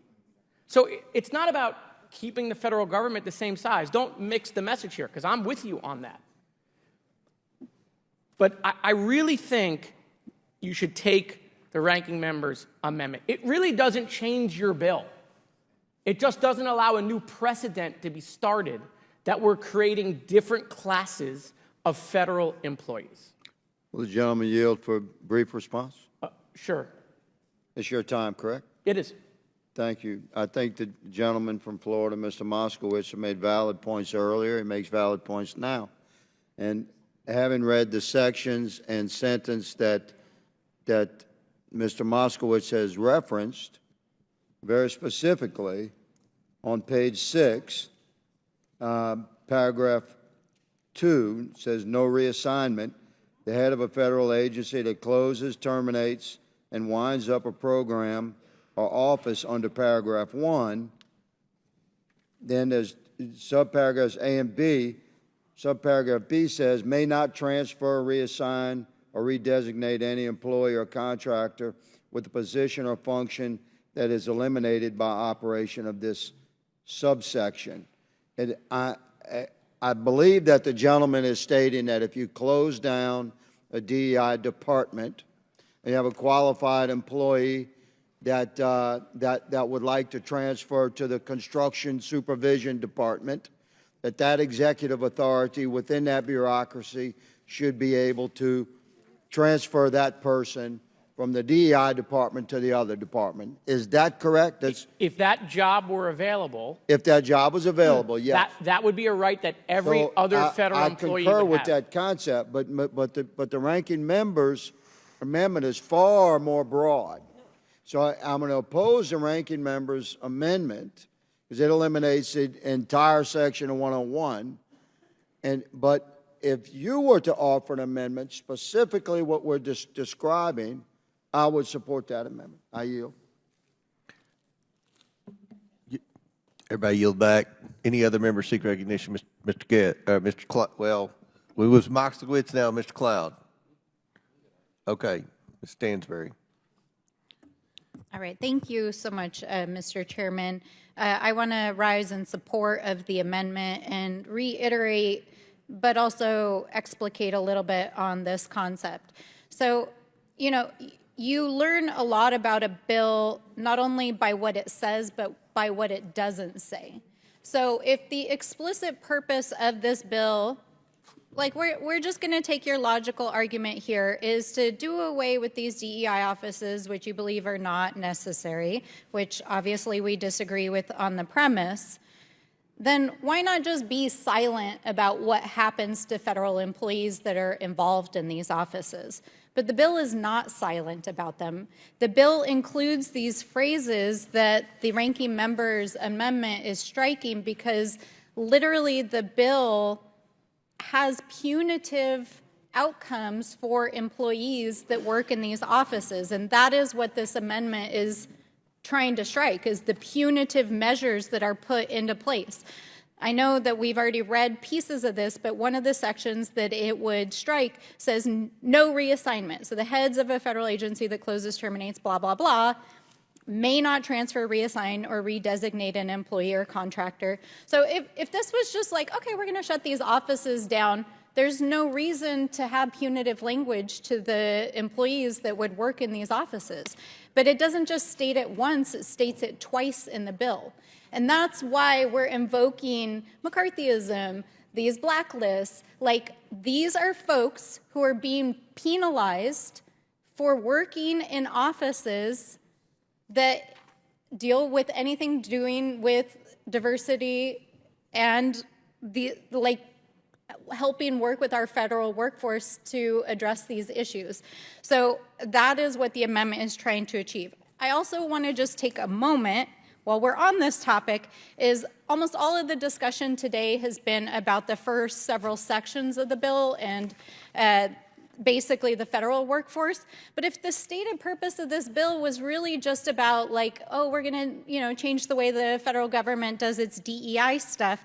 So it's not about keeping the federal government the same size. Don't mix the message here, because I'm with you on that. But I really think you should take the ranking member's amendment. It really doesn't change your bill. It just doesn't allow a new precedent to be started that we're creating different classes of federal employees. Will the gentleman yield for a brief response? Sure. It's your time, correct? It is. Thank you. I think the gentleman from Florida, Mr. Moskowitz, made valid points earlier. He makes valid points now. And having read the sections and sentence that Mr. Moskowitz has referenced, very specifically on page 6, paragraph 2 says no reassignment. The head of a federal agency that closes, terminates, and winds up a program or office under paragraph 1. Then there's subparagraphs A and B. Subparagraph B says may not transfer, reassign, or redesignate any employee or contractor with a position or function that is eliminated by operation of this subsection. And I believe that the gentleman is stating that if you close down a DEI department and you have a qualified employee that would like to transfer to the construction supervision department, that executive authority within that bureaucracy should be able to transfer that person from the DEI department to the other department. Is that correct? If that job were available, if that job was available, yes. That would be a right that every other federal employee would have. I concur with that concept, but the ranking member's amendment is far more broad. So I'm going to oppose the ranking member's amendment because it eliminates the entire section of 101. But if you were to offer an amendment, specifically what we're describing, I would support that amendment. I yield. Everybody yield back. Any other member seek recognition? Mr. Cloud. Well, we was Moskowitz, now Mr. Cloud. Okay, Ms. Stansberry. All right, thank you so much, Mr. Chairman. I want to rise in support of the amendment and reiterate, but also explicate a little bit on this concept. So, you know, you learn a lot about a bill not only by what it says, but by what it doesn't say. So if the explicit purpose of this bill, like we're just going to take your logical argument here, is to do away with these DEI offices, which you believe are not necessary, which obviously we disagree with on the premise, then why not just be silent about what happens to federal employees that are involved in these offices? But the bill is not silent about them. The bill includes these phrases that the ranking member's amendment is striking because literally the bill has punitive outcomes for employees that work in these offices. And that is what this amendment is trying to strike, is the punitive measures that are put into place. I know that we've already read pieces of this, but one of the sections that it would strike says no reassignment. So the heads of a federal agency that closes, terminates, blah, blah, blah, may not transfer, reassign, or redesignate an employee or contractor. So if this was just like, okay, we're going to shut these offices down, there's no reason to have punitive language to the employees that would work in these offices. But it doesn't just state it once, it states it twice in the bill. And that's why we're invoking McCarthyism, these blacklists. Like, these are folks who are being penalized for working in offices that deal with anything doing with diversity and helping work with our federal workforce to address these issues. So that is what the amendment is trying to achieve. I also want to just take a moment while we're on this topic, is almost all of the discussion today has been about the first several sections of the bill and basically the federal workforce. But if the stated purpose of this bill was really just about like, oh, we're going to change the way the federal government does its DEI stuff,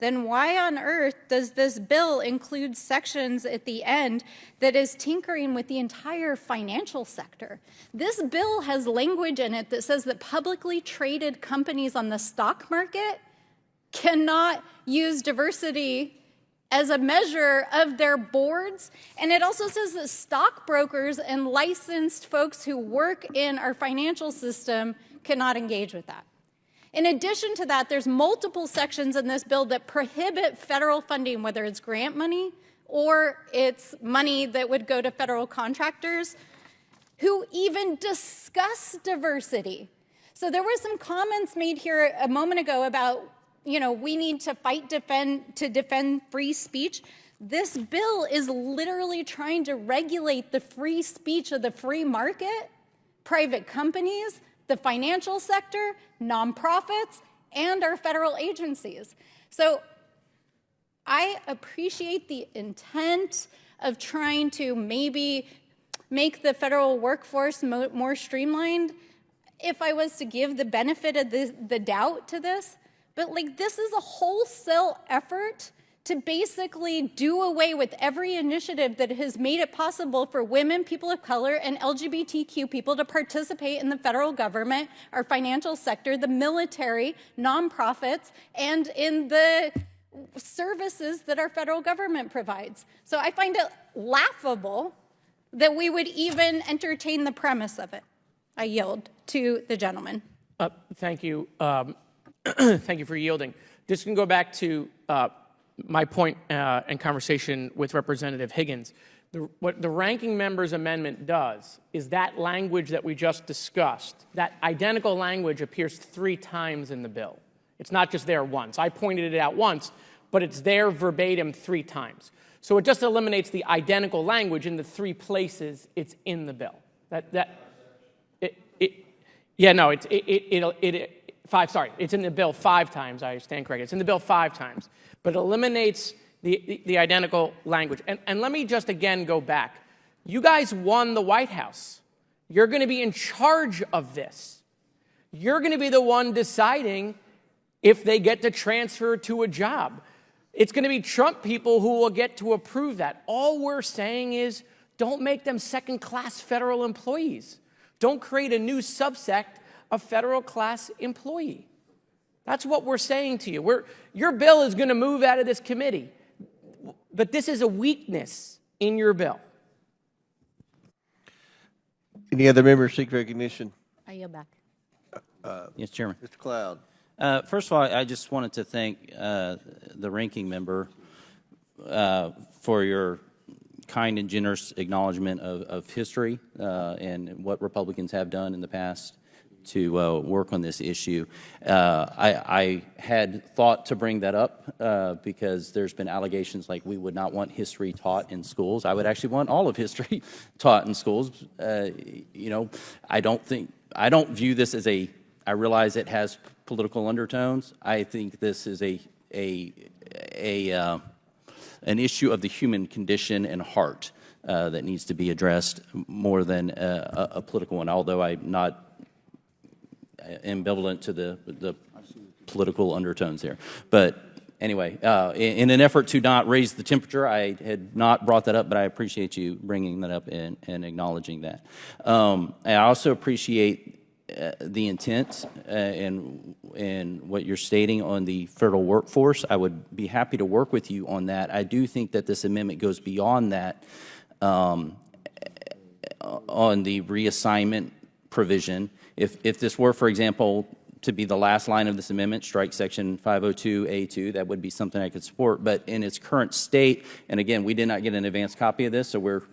then why on earth does this bill include sections at the end that is tinkering with the entire financial sector? This bill has language in it that says that publicly traded companies on the stock market cannot use diversity as a measure of their boards. And it also says that stockbrokers and licensed folks who work in our financial system cannot engage with that. In addition to that, there's multiple sections in this bill that prohibit federal funding, whether it's grant money or it's money that would go to federal contractors who even discuss diversity. So there were some comments made here a moment ago about, we need to defend free speech. This bill is literally trying to regulate the free speech of the free market, private companies, the financial sector, nonprofits, and our federal agencies. So I appreciate the intent of trying to maybe make the federal workforce more streamlined if I was to give the benefit of the doubt to this. But this is a wholesale effort to basically do away with every initiative that has made it possible for women, people of color, and LGBTQ people to participate in the federal government, our financial sector, the military, nonprofits, and in the services that our federal government provides. So I find it laughable that we would even entertain the premise of it. I yield to the gentleman. Thank you. Thank you for yielding. Just going to go back to my point and conversation with Representative Higgins. What the ranking member's amendment does is that language that we just discussed, that identical language appears 3 times in the bill. It's not just there once. I pointed it out once, but it's there verbatim 3 times. So it just eliminates the identical language in the 3 places it's in the bill. It's in the bill 5 times. I stand corrected. It's in the bill 5 times, but it eliminates the identical language. And let me just again go back. You guys won the White House. You're going to be in charge of this. You're going to be the one deciding if they get to transfer to a job. It's going to be Trump people who will get to approve that. All we're saying is don't make them second-class federal employees. Don't create a new subsect of federal-class employee. That's what we're saying to you. Your bill is going to move out of this committee, but this is a weakness in your bill. Any other members seek recognition? I yield back. Yes, Chairman. Mr. Cloud. First of all, I just wanted to thank the ranking member for your kind and generous acknowledgement of history and what Republicans have done in the past to work on this issue. I had thought to bring that up because there's been allegations like we would not want history taught in schools. I would actually want all of history taught in schools. I don't view this as I realize it has political undertones. I think this is an issue of the human condition and heart that needs to be addressed more than a political one, although I'm not ambivalent to the political undertones there. But anyway, in an effort to not raise the temperature, I had not brought that up, but I appreciate you bringing that up and acknowledging that. I also appreciate the intent and what you're stating on the federal workforce. I would be happy to work with you on that. I do think that this amendment goes beyond that on the reassignment provision. If this were, for example, to be the last line of this amendment, strike section 502A2, that would be something I could support. But in its current state, and again, we did not get an advance copy of this, so we're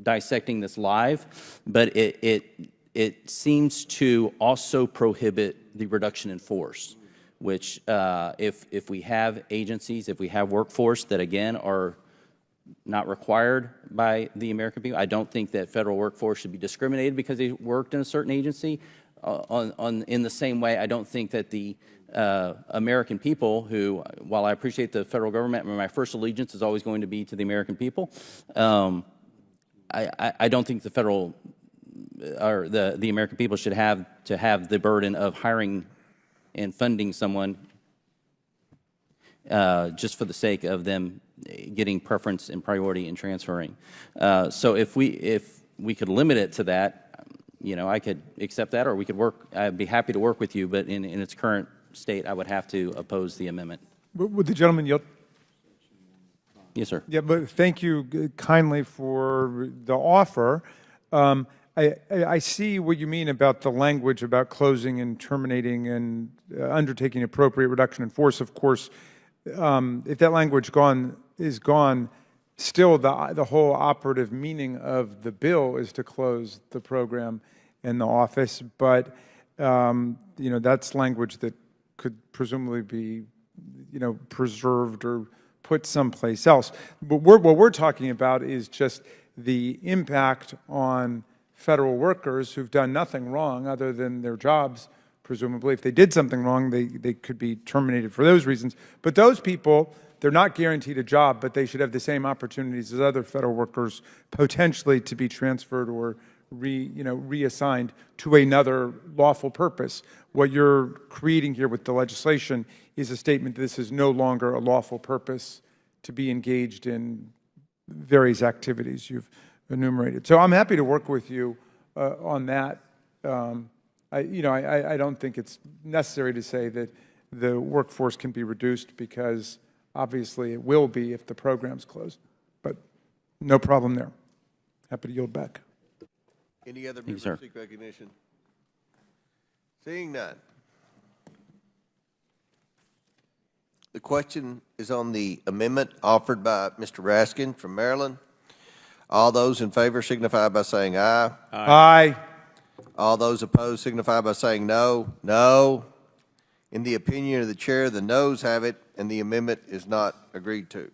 dissecting this live, but it seems to also prohibit the reduction in force, which if we have agencies, if we have workforce that, again, are not required by the American people, I don't think that federal workforce should be discriminated because they worked in a certain agency. In the same way, I don't think that the American people who, while I appreciate the federal government, my first allegiance is always going to be to the American people, I don't think the federal or the American people should have to have the burden of hiring and funding someone just for the sake of them getting preference and priority in transferring. So if we could limit it to that, I could accept that, or we could work. I'd be happy to work with you, but in its current state, I would have to oppose the amendment. Would the gentleman yield? Yes, sir. Yeah, but thank you kindly for the offer. I see what you mean about the language about closing and terminating and undertaking appropriate reduction in force. Of course, if that language is gone, still the whole operative meaning of the bill is to close the program and the office. But that's language that could presumably be preserved or put someplace else. But what we're talking about is just the impact on federal workers who've done nothing wrong other than their jobs. Presumably, if they did something wrong, they could be terminated for those reasons. But those people, they're not guaranteed a job, but they should have the same opportunities as other federal workers potentially to be transferred or reassigned to another lawful purpose. What you're creating here with the legislation is a statement that this is no longer a lawful purpose to be engaged in various activities you've enumerated. So I'm happy to work with you on that. I don't think it's necessary to say that the workforce can be reduced, because obviously it will be if the program's closed. But no problem there. Happy to yield back. Any other members seek recognition? Seeing none. The question is on the amendment offered by Mr. Raskin from Maryland. All those in favor signify by saying aye. Aye. All those opposed signify by saying no. No. In the opinion of the chair, the noes have it, and the amendment is not agreed to.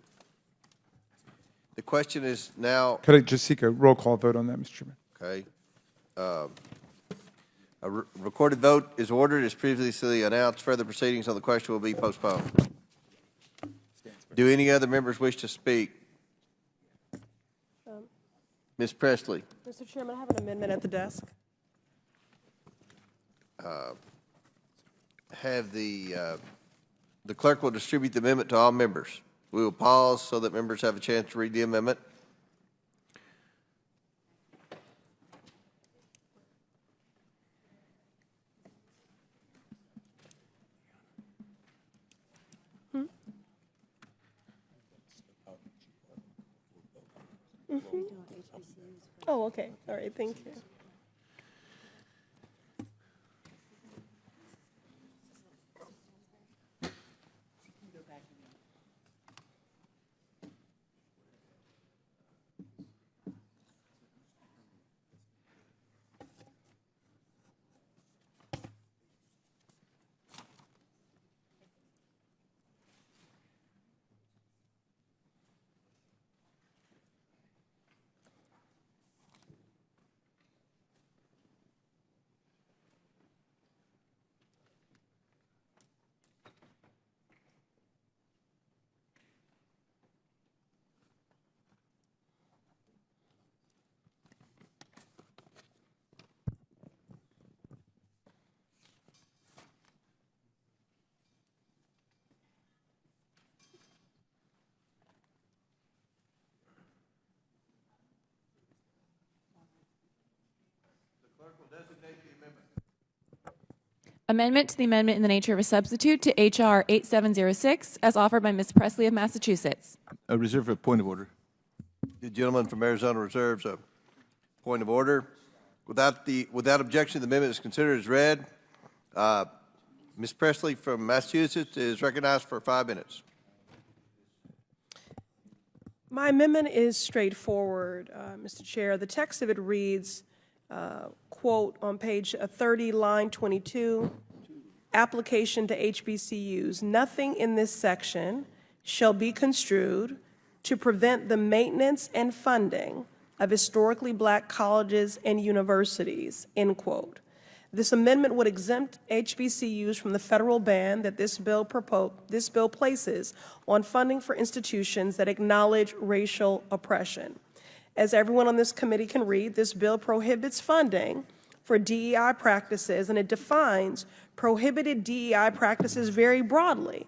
The question is now. Could I just seek a roll call vote on that, Mr. Chairman? Okay. A recorded vote is ordered as previously announced. Further proceedings on the question will be postponed. Do any other members wish to speak? Ms. Presley. Mr. Chairman, I have an amendment at the desk. Have the clerk will distribute the amendment to all members. We will pause so that members have a chance to read the amendment. Oh, okay. All right. Thank you. Amendment to the amendment in the nature of a substitute to H.R. 8706, as offered by Ms. Presley of Massachusetts. I reserve a point of order. The gentleman from Arizona reserves a point of order. Without objection, the amendment is considered as read. Ms. Presley from Massachusetts is recognized for 5 minutes. My amendment is straightforward, Mr. Chair. The text of it reads, quote, on page 30, line 22, application to HBCUs. Nothing in this section shall be construed to prevent the maintenance and funding of historically black colleges and universities, end quote. This amendment would exempt HBCUs from the federal ban that this bill places on funding for institutions that acknowledge racial oppression. As everyone on this committee can read, this bill prohibits funding for DEI practices, and it defines prohibited DEI practices very broadly.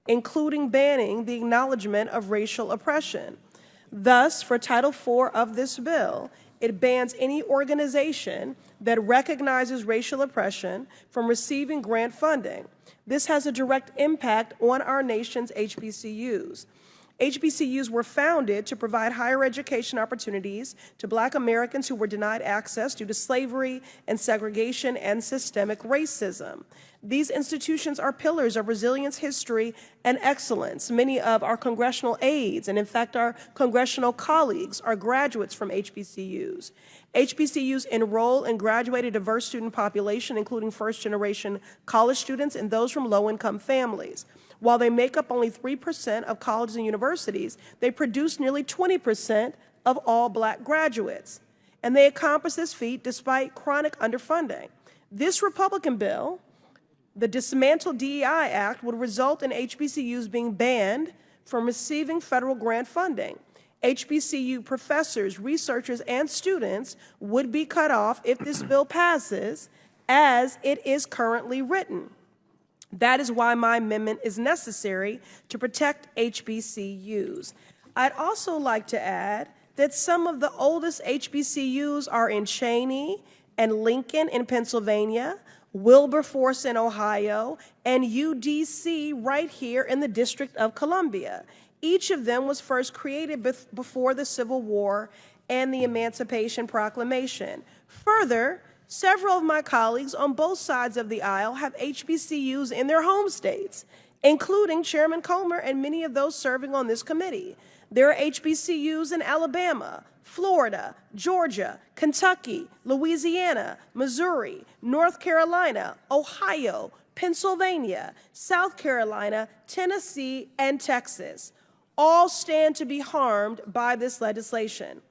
including banning the acknowledgement of racial oppression. Thus, for Title IV of this bill, it bans any organization that recognizes racial oppression from receiving grant funding. This has a direct impact on our nation's HBCUs. HBCUs were founded to provide higher education opportunities to Black Americans who were denied access due to slavery and segregation and systemic racism. These institutions are pillars of resilience, history, and excellence. Many of our congressional aides, and in fact our congressional colleagues, are graduates from HBCUs. HBCUs enroll and graduate a diverse student population, including first-generation college students and those from low-income families. While they make up only 3% of colleges and universities, they produce nearly 20% of all Black graduates. And they accomplish this feat despite chronic underfunding. This Republican bill, the Dismantle DEI Act, would result in HBCUs being banned from receiving federal grant funding. HBCU professors, researchers, and students would be cut off if this bill passes as it is currently written. That is why my amendment is necessary to protect HBCUs. I'd also like to add that some of the oldest HBCUs are in Cheney and Lincoln in Pennsylvania, Wilberforce in Ohio, and UDC right here in the District of Columbia. Each of them was first created before the Civil War and the Emancipation Proclamation. Further, several of my colleagues on both sides of the aisle have HBCUs in their home states, including Chairman Comer and many of those serving on this committee. There are HBCUs in Alabama, Florida, Georgia, Kentucky, Louisiana, Missouri, North Carolina, Ohio, Pennsylvania, South Carolina, Tennessee, and Texas. All stand to be harmed by this legislation.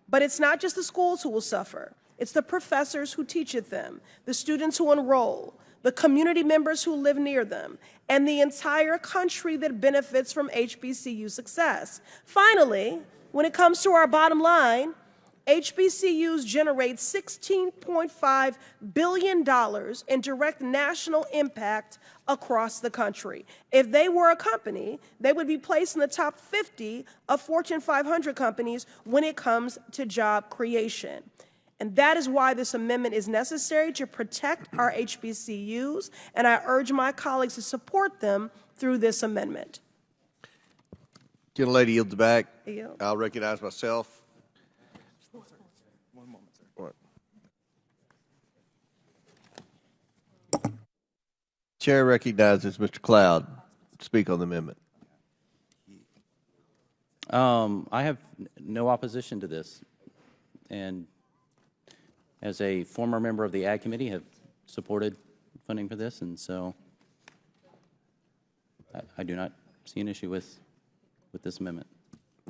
But it's not just the schools who will suffer. It's the professors who teach at them, the students who enroll, the community members who live near them, and the entire country that benefits from HBCU success. Finally, when it comes to our bottom line, HBCUs generate $16.5 billion in direct national impact across the country. If they were a company, they would be placed in the top 50 of Fortune 500 companies when it comes to job creation. And that is why this amendment is necessary to protect our HBCUs, and I urge my colleagues to support them through this amendment. Gentlelady yields back. Yield. I'll recognize myself. One moment, sir. What? Chair recognizes Mr. Cloud to speak on the amendment. I have no opposition to this, and as a former member of the Ag Committee, have supported funding for this, and so I do not see an issue with this amendment.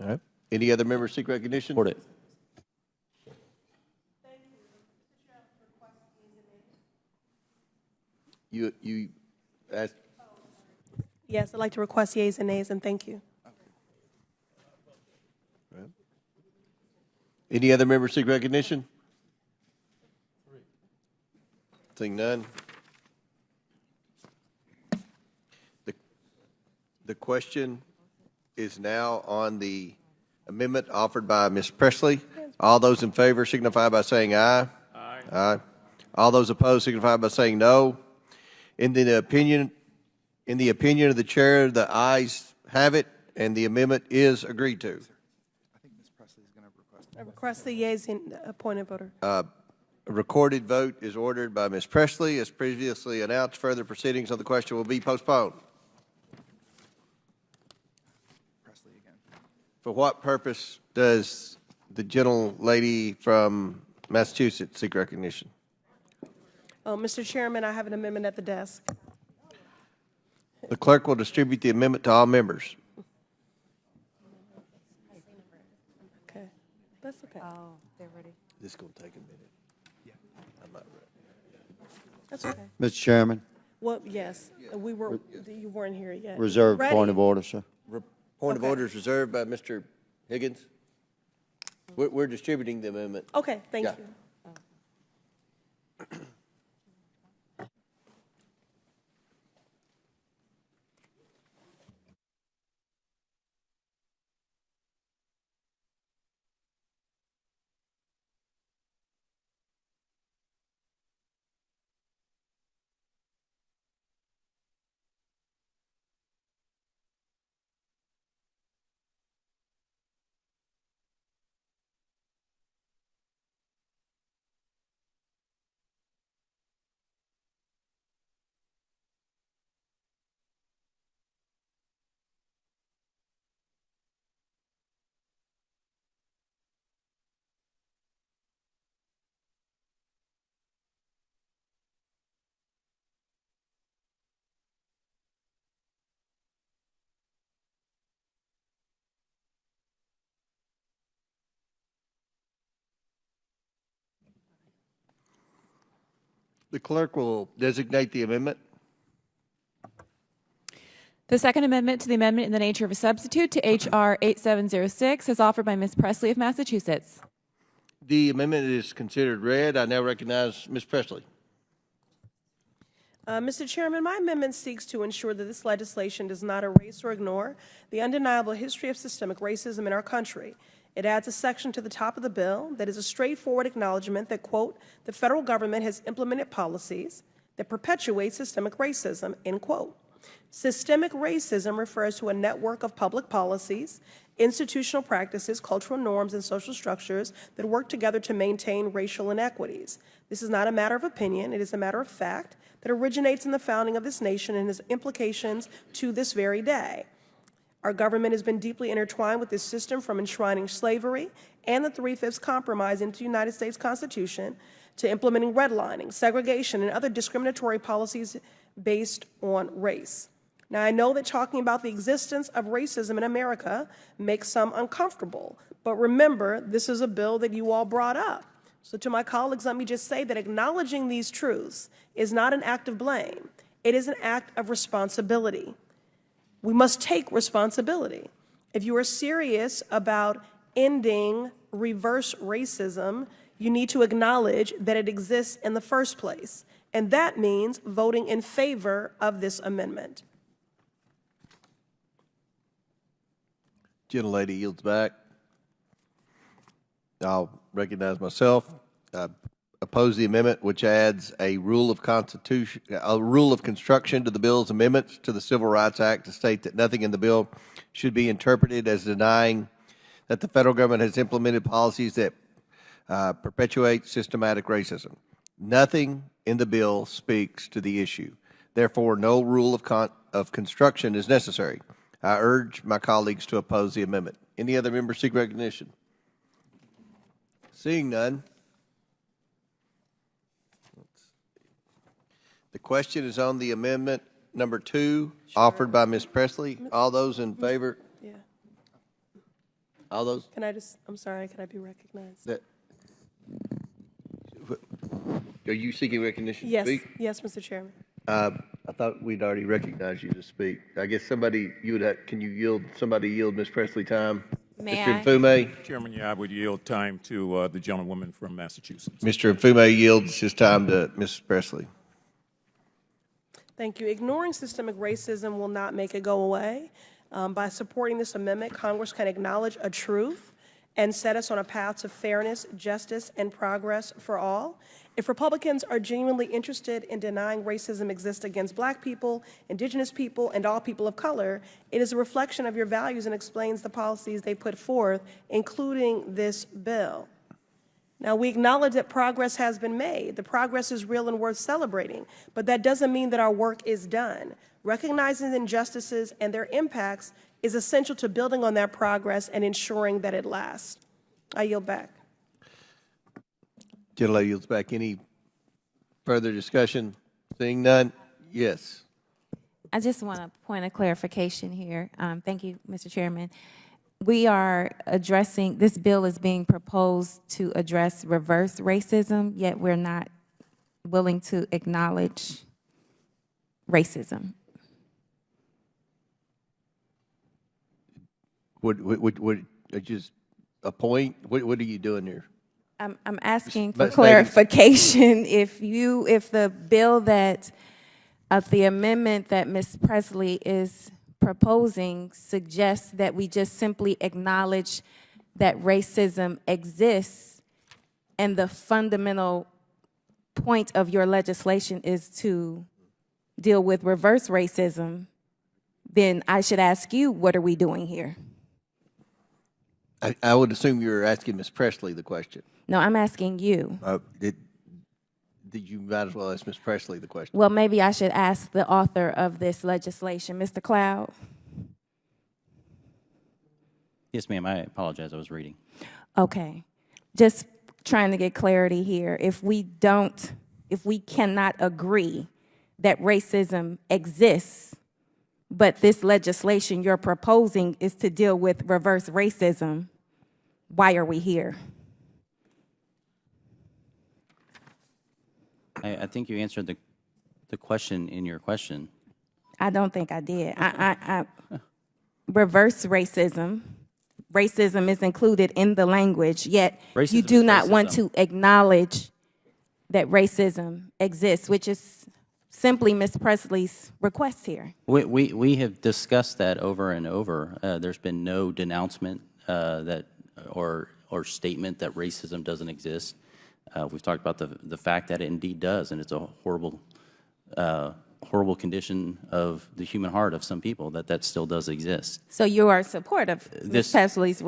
All right. Any other members seek recognition? Support it. You asked. Yes, I'd like to request yeas and nays, and thank you. Right. Any other members seek recognition? Seeing none. The question is now on the amendment offered by Ms. Presley. All those in favor signify by saying aye. Aye. Aye. All those opposed signify by saying no. In the opinion of the chair, the ayes have it, and the amendment is agreed to. I think Ms. Presley is going to request. I request the yeas in appointed voter. A recorded vote is ordered by Ms. Presley. As previously announced, further proceedings on the question will be postponed. Presley again. For what purpose does the gentlelady from Massachusetts seek recognition? Mr. Chairman, I have an amendment at the desk. The clerk will distribute the amendment to all members. Okay. That's okay. Oh, they're ready. This is going to take a minute. I'm not ready. That's okay. Mr. Chairman, Well, yes, you weren't here yet. reserved Ready. point of order, sir. Point of order is reserved by Mr. Higgins. We're distributing the amendment. Okay, thank Yeah. you. The clerk will designate the amendment. The second amendment to the amendment in the nature of a substitute to H.R. 8706 is offered by Ms. Presley of Massachusetts. The amendment is considered read. I now recognize Ms. Presley. Mr. Chairman, my amendment seeks to ensure that this legislation does not erase or ignore the undeniable history of systemic racism in our country. It adds a section to the top of the bill that is a straightforward acknowledgement that, quote, the federal government has implemented policies that perpetuate systemic racism, end quote. Systemic racism refers to a network of public policies, institutional practices, cultural norms, and social structures that work together to maintain racial inequities. This is not a matter of opinion, it is a matter of fact that originates in the founding of this nation and has implications to this very day. Our government has been deeply intertwined with this system, from enshrining slavery and the 3/5 compromise into the United States Constitution to implementing redlining, segregation, and other discriminatory policies based on race. Now, I know that talking about the existence of racism in America makes some uncomfortable, but remember, this is a bill that you all brought up. So to my colleagues, let me just say that acknowledging these truths is not an act of blame. It is an act of responsibility. We must take responsibility. If you are serious about ending reverse racism, you need to acknowledge that it exists in the first place, and that means voting in favor of this amendment. Gentlelady yields back. I'll recognize myself. Oppose the amendment, which adds a rule of construction to the bill's amendments to the Civil Rights Act to state that nothing in the bill should be interpreted as denying that the federal government has implemented policies that perpetuate systematic racism. Nothing in the bill speaks to the issue. Therefore, no rule of construction is necessary. I urge my colleagues to oppose the amendment. Any other members seek recognition? Seeing none. The question is on the amendment number 2, offered by Ms. Presley. All those in favor? Yeah. All those? I'm sorry, can I be recognized? Are you seeking recognition Yes, to speak? yes, Mr. Chairman. I thought we'd already recognized you to speak. I guess somebody, can you yield Ms. Presley time? May Mr. I? Mfume? Chairman, yeah, I would yield time to the gentlewoman from Massachusetts. Mr. Mfume yields his time to Ms. Presley. Thank you. Ignoring systemic racism will not make it go away. By supporting this amendment, Congress can acknowledge a truth and set us on a path to fairness, justice, and progress for all. If Republicans are genuinely interested in denying racism exists against Black people, Indigenous people, and all people of color, it is a reflection of your values and explains the policies they put forth, including this bill. Now, we acknowledge that progress has been made. The progress is real and worth celebrating, but that doesn't mean that our work is done. Recognizing the injustices and their impacts is essential to building on that progress and ensuring that it lasts. I yield back. Gentlelady yields back. Any further discussion? Seeing none? Yes. I just want a point of clarification here. Thank you, Mr. Chairman. We are addressing, this bill is being proposed to address reverse racism, yet we're not willing to acknowledge racism. Would just a point? What are you doing here? I'm asking for But clarification. If the bill that, the amendment that Ms. Presley is proposing suggests that we just simply acknowledge that racism exists, and the fundamental point of your legislation is to deal with reverse racism, then I should ask you, what are we doing here? I would assume you're asking Ms. Presley the question. No, I'm asking you. You might as well ask Ms. Presley the question. Well, maybe I should ask the author of this legislation, Mr. Cloud. Yes, ma'am. I apologize. I was reading. Okay. Just trying to get clarity here. If we cannot agree that racism exists, but this legislation you're proposing is to deal with reverse racism, why are we here? I think you answered the question in your question. I don't think I did. Reverse racism. Racism is included in the language, yet you Racism do is not want racism. to acknowledge that racism exists, which is simply Ms. Presley's request here. We have discussed that over and over. There's been no denouncement or statement that racism doesn't exist. We've talked about the fact that it indeed does, and it's a horrible condition of the human heart of some people that still does exist. So you are in support of Ms. Presley's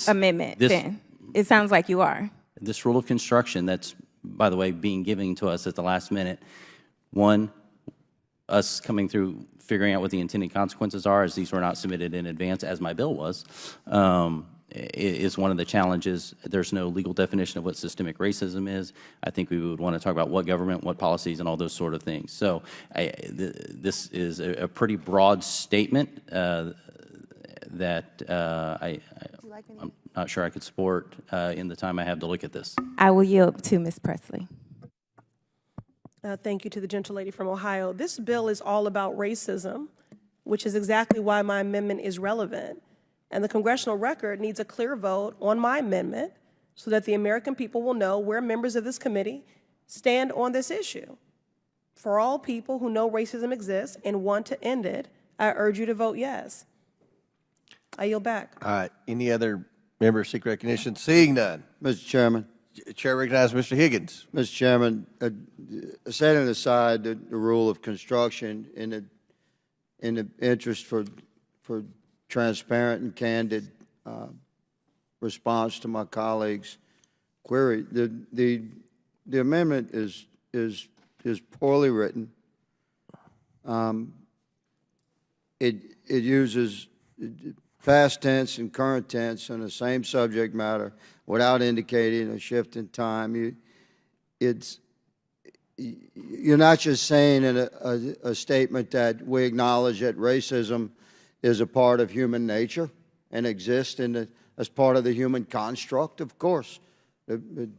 amendment, then? It sounds like you are. This rule of construction that's, by the way, being given to us at the last minute, one, us coming through figuring out what the intended consequences are, as these were not submitted in advance, as my bill was, is one of the challenges. There's no legal definition of what systemic racism is. I think we would want to talk about what government, what policies, and all those sort of things. So this is a pretty broad statement that I'm not sure I could support in the time I have to look at this. I will yield to Ms. Presley. Thank you to the gentlelady from Ohio. This bill is all about racism, which is exactly why my amendment is relevant. And the congressional record needs a clear vote on my amendment so that the American people will know where members of this committee stand on this issue. For all people who know racism exists and want to end it, I urge you to vote yes. I yield back. All right. Any other members seek recognition? Seeing none. Mr. Chairman. Chair recognizes Mr. Higgins. Mr. Chairman, setting aside the rule of construction in the interest for transparent and candid response to my colleague's query, the amendment is poorly written. It uses past tense and current tense on the same subject matter without indicating a shift in time. You're not just saying in a statement that we acknowledge that racism is a part of human nature and exists as part of the human construct. Of course, the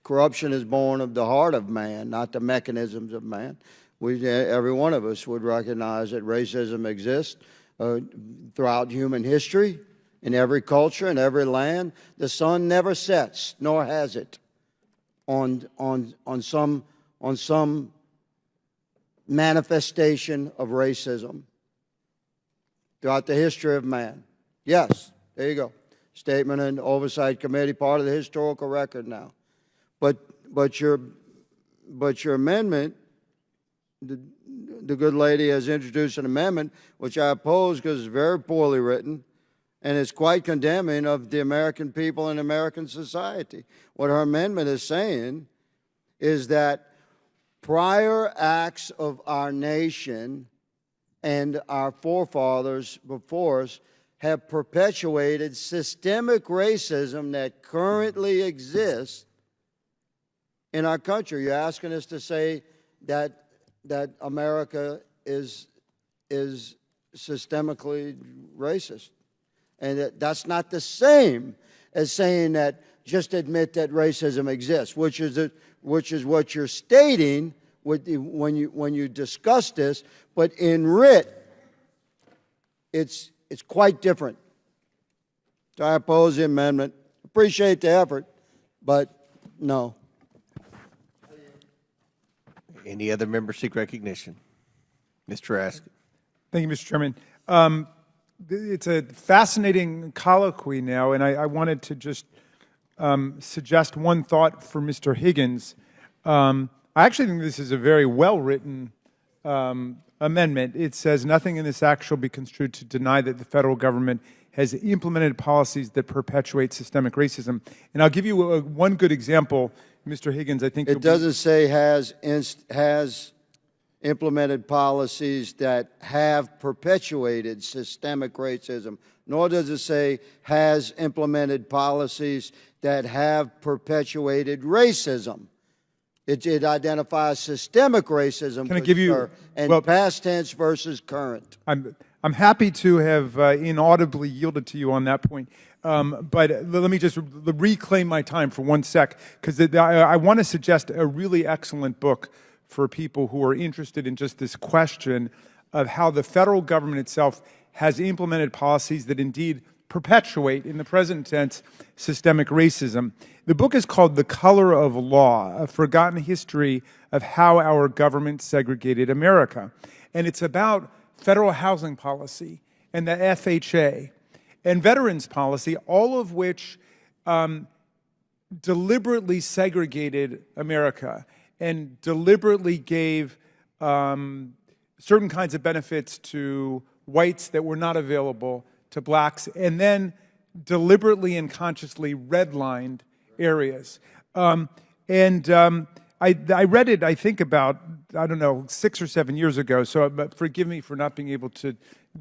corruption is born of the heart of man, not the mechanisms of man. Every one of us would recognize that racism exists throughout human history, in every culture, in every land. The sun never sets, nor has it, on some manifestation of racism throughout the history of man. Yes, there you go. Statement in the Oversight Committee, part of the historical record now. But your amendment, the good lady has introduced an amendment which I oppose because it's very poorly written and it's quite condemning of the American people and American society. What her amendment is saying is that prior acts of our nation and our forefathers before us have perpetuated systemic racism that currently exists in our country. You're asking us to say that America is systemically racist. And that's not the same as saying that just admit that racism exists, which is what you're stating when you discuss this. But in writ, it's quite different. So I oppose the amendment. Appreciate the effort, but no. Any other members seek recognition? Mr. Raskin. Thank you, Mr. Chairman. It's a fascinating colloquy now, and I wanted to just suggest one thought for Mr. Higgins. I actually think this is a very well-written amendment. It says, nothing in this act shall be construed to deny that the federal government has implemented policies that perpetuate systemic racism. And I'll give you one good example, Mr. Higgins. I think it doesn't say has implemented policies that have perpetuated systemic racism, nor does it say has implemented policies that have perpetuated racism. It identifies systemic racism. Can I give you and past tense versus current. I'm happy to have inaudibly yielded to you on that point. But let me just reclaim my time for 1 sec, because I want to suggest a really excellent book for people who are interested in just this question of how the federal government itself has implemented policies that indeed perpetuate, in the present tense, systemic racism. The book is called The Color of Law, A Forgotten History of How Our Government Segregated America. And it's about federal housing policy and the FHA and veterans policy, all of which deliberately segregated America and deliberately gave certain kinds of benefits to whites that were not available to blacks, and then deliberately and consciously redlined areas. I read it, I think, about, 6 or 7 years ago, so forgive me for not being able to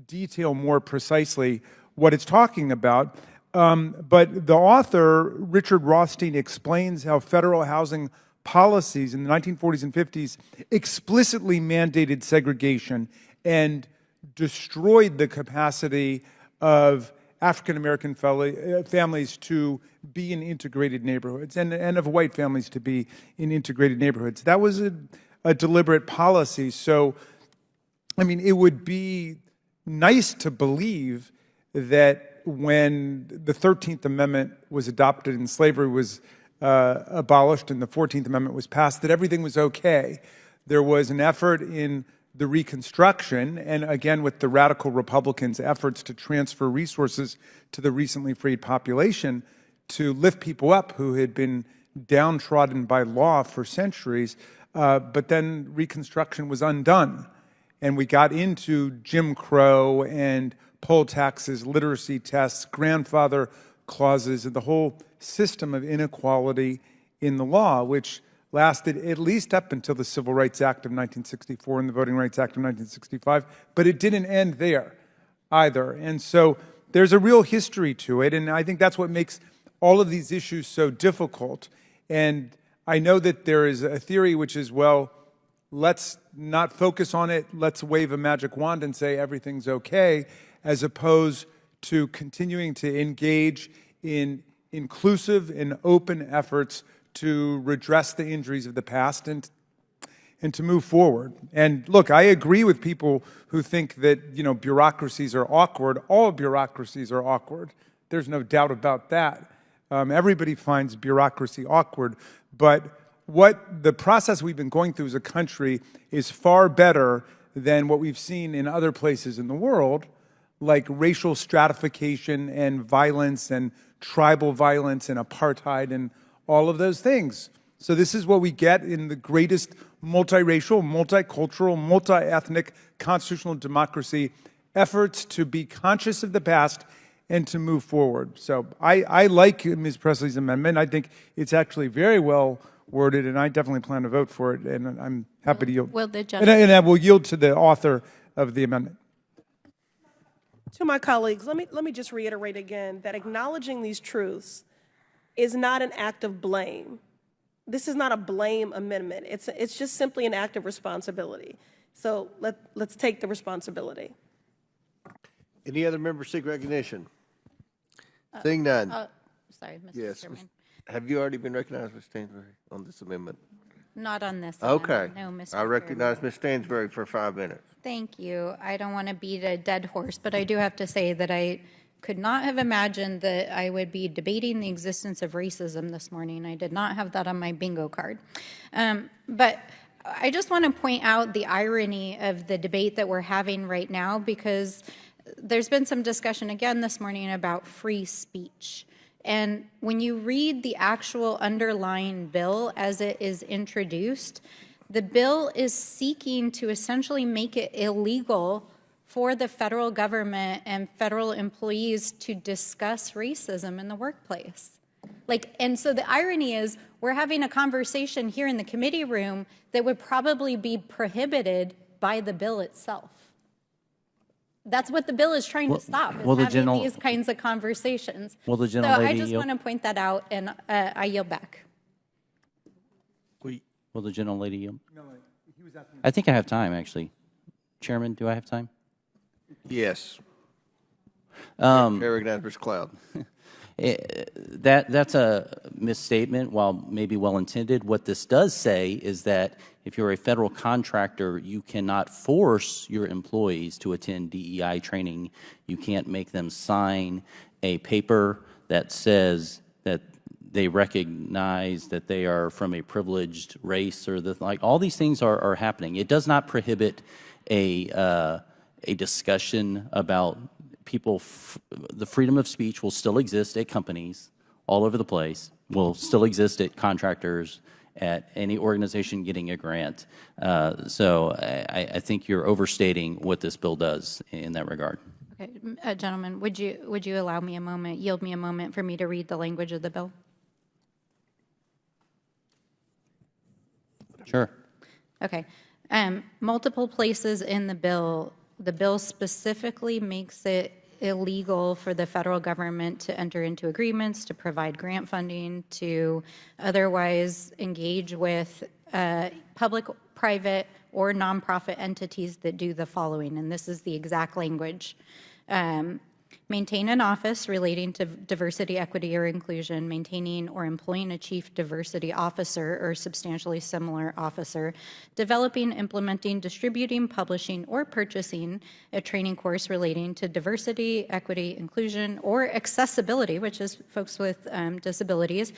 detail more precisely what it's talking about. But the author, Richard Rothstein, explains how federal housing policies in the 1940s and 50s explicitly mandated segregation and destroyed the capacity of African-American families to be in integrated neighborhoods and of white families to be in integrated neighborhoods. That was a deliberate policy. So, I mean, it would be nice to believe that when the 13th Amendment was adopted and slavery was abolished and the 14th Amendment was passed, that everything was okay. There was an effort in the Reconstruction, and again with the radical Republicans' efforts to transfer resources to the recently freed population, to lift people up who had been downtrodden by law for centuries, but then Reconstruction was undone, and we got into Jim Crow and poll taxes, literacy tests, grandfather clauses, and the whole system of inequality in the law, which lasted at least up until the Civil Rights Act of 1964 and the Voting Rights Act of 1965, but it didn't end there either. And so there's a real history to it, and I think that's what makes all of these issues so difficult. And I know that there is a theory which is, well, let's not focus on it, let's wave a magic wand and say everything's okay, as opposed to continuing to engage in inclusive and open efforts to redress the injuries of the past and to move forward. And look, I agree with people who think that, bureaucracies are awkward. All bureaucracies are awkward. There's no doubt about that. Everybody finds bureaucracy awkward. But what the process we've been going through as a country is far better than what we've seen in other places in the world, like racial stratification and violence and tribal violence and apartheid and all of those things. So this is what we get in the greatest multiracial, multicultural, multi-ethnic constitutional democracy, efforts to be conscious of the past and to move forward. So I like Ms. Presley's amendment. I think it's actually very well worded, and I definitely plan to vote for it, and I'm happy to yield. Will the And I will yield to the author of the amendment. To my colleagues, let me just reiterate again that acknowledging these truths is not an act of blame. This is not a blame amendment. It's just simply an act of responsibility. So let's take the responsibility. Any other members seek recognition? Seeing none. Sorry, Mr. Yes. Chairman. Have you already been recognized, Ms. Stansbury, on this amendment? Not on this Okay. amendment, no, Mr. I recognize Chairman. Ms. Stansbury for 5 minutes. Thank you. I don't want to beat a dead horse, but I do have to say that I could not have imagined that I would be debating the existence of racism this morning. I did not have that on my bingo card. But I just want to point out the irony of the debate that we're having right now, because there's been some discussion again this morning about free speech. And when you read the actual underlying bill as it is introduced, the bill is seeking to essentially make it illegal for the federal government and federal employees to discuss racism in the workplace. And so the irony is we're having a conversation here in the committee room that would probably be prohibited by the bill itself. That's what the bill is trying to stop, is having these kinds of conversations. Will the So gentlelady I just yield? want to point that out, and I yield back. Will the gentlelady yield? I think I have time, actually. Chairman, do I have time? Yes. Chair recognizes Mr. Cloud. That's a misstatement, while maybe well-intended. What this does say is that if you're a federal contractor, you cannot force your employees to attend DEI training. You can't make them sign a paper that says that they recognize that they are from a privileged race, or all these things are happening. It does not prohibit a discussion about people. The freedom of speech will still exist at companies all over the place, will still exist at contractors, at any organization getting a grant. So I think you're overstating what this bill does in that regard. Okay, gentlemen, would you allow me a moment, yield me a moment for me to read the language of the bill? Sure. Okay. Multiple places in the bill specifically makes it illegal for the federal government to enter into agreements, to provide grant funding, to otherwise engage with public, private, or nonprofit entities that do the following, and this is the exact language. Maintain an office relating to diversity, equity, or inclusion, maintaining or employing a chief diversity officer or substantially similar officer, developing, implementing, distributing, publishing, or purchasing a training course relating to diversity, equity, inclusion, or accessibility, which is folks with disabilities,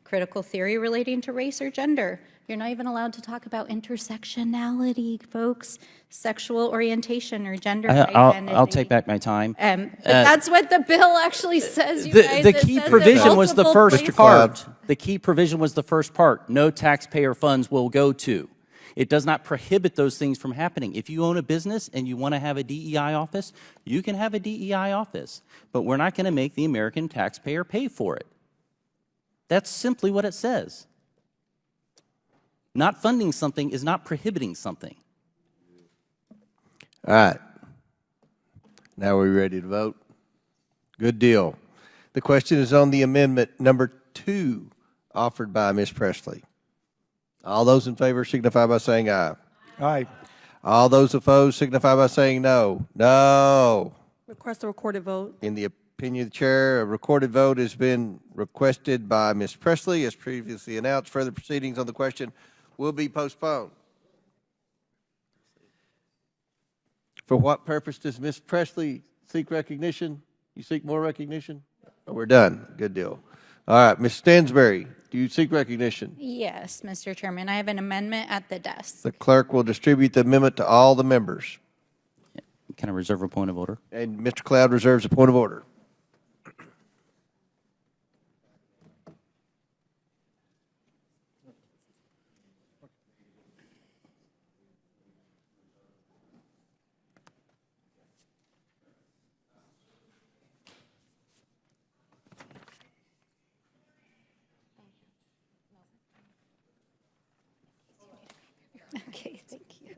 critical theory relating to race or gender. You're not even allowed to talk about intersectionality, folks, sexual orientation or gender identity. I'll take back my time. But that's what the bill actually says, you guys. The It key says it provision was the multiple first places. part. The key provision was the first part. No taxpayer funds will go to. It does not prohibit those things from happening. If you own a business and you want to have a DEI office, you can have a DEI office. But we're not going to make the American taxpayer pay for it. That's simply what it says. Not funding something is not prohibiting something. All right. Now we're ready to vote. Good deal. The question is on the amendment number 2 offered by Ms. Presley. All those in favor signify by saying aye. Aye. All those opposed signify by saying no. No. Request a recorded vote. In the opinion of the chair, a recorded vote has been requested by Ms. Presley. As previously announced, further proceedings on the question will be postponed. For what purpose does Ms. Presley seek recognition? You seek more recognition? Oh, we're done. Good deal. All right, Ms. Stansberry, do you seek recognition? Yes, Mr. Chairman, I have an amendment at the desk. The clerk will distribute the amendment to all the members. Can I reserve a point of order? And Mr. Cloud reserves a point of order. Okay, thank you.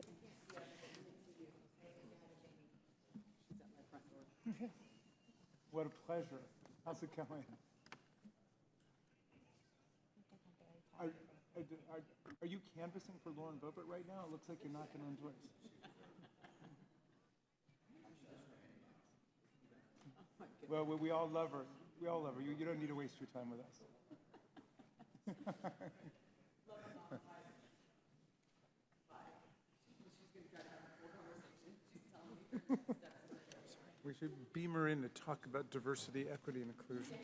What a pleasure. How's it going? Are you canvassing for Lauren Boebert right now? It looks like you're not going to enjoy it. Well, we all love her. We all love her. You don't need to waste your time with us. We should beam her in to talk about diversity, equity, and inclusion.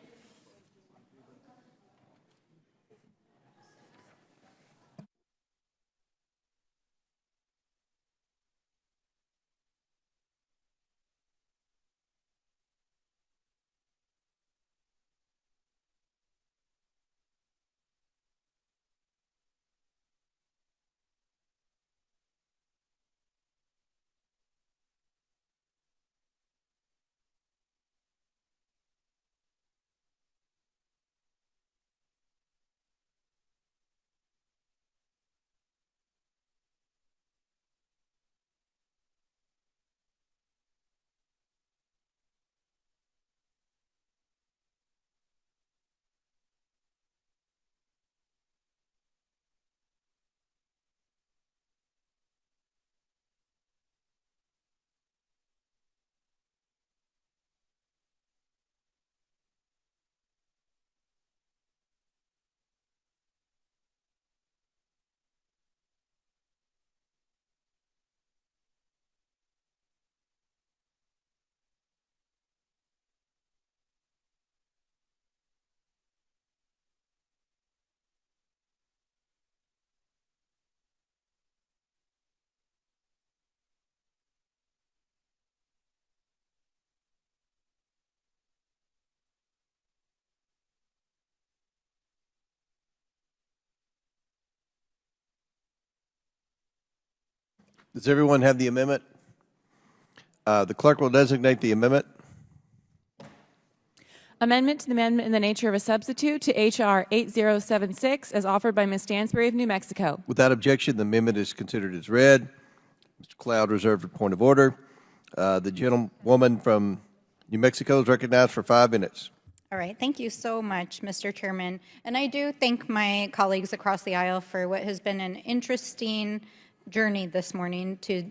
Does everyone have the amendment? The clerk will designate the amendment. Amendment to the amendment in the nature of a substitute to H.R. 8076 as offered by Ms. Stansbury of New Mexico. Without objection, the amendment is considered as read. Mr. Cloud reserved a point of order. The gentlewoman from New Mexico is recognized for 5 minutes. All right, thank you so much, Mr. Chairman. And I do thank my colleagues across the aisle for what has been an interesting journey this morning to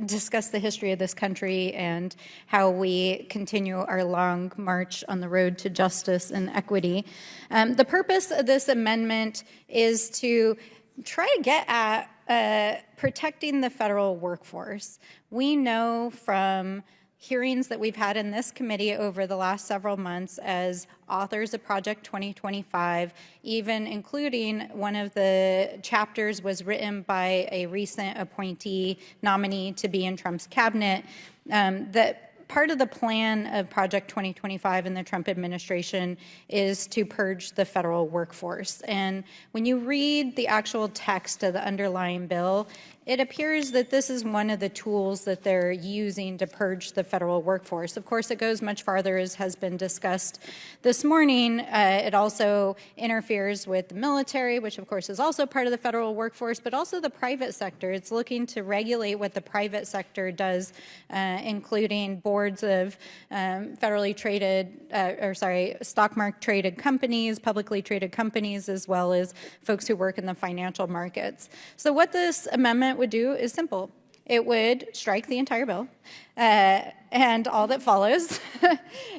discuss the history of this country and how we continue our long march on the road to justice and equity. The purpose of this amendment is to try to get at protecting the federal workforce. We know from hearings that we've had in this committee over the last several months as authors of Project 2025, even including one of the chapters was written by a recent appointee nominee to be in Trump's cabinet, that part of the plan of Project 2025 in the Trump administration is to purge the federal workforce. And when you read the actual text of the underlying bill, it appears that this is one of the tools that they're using to purge the federal workforce. Of course, it goes much farther, as has been discussed this morning. It also interferes with the military, which of course is also part of the federal workforce, but also the private sector. It's looking to regulate what the private sector does, including boards of federally traded, stock market traded companies, publicly traded companies, as well as folks who work in the financial markets. So what this amendment would do is simple. It would strike the entire bill and all that follows,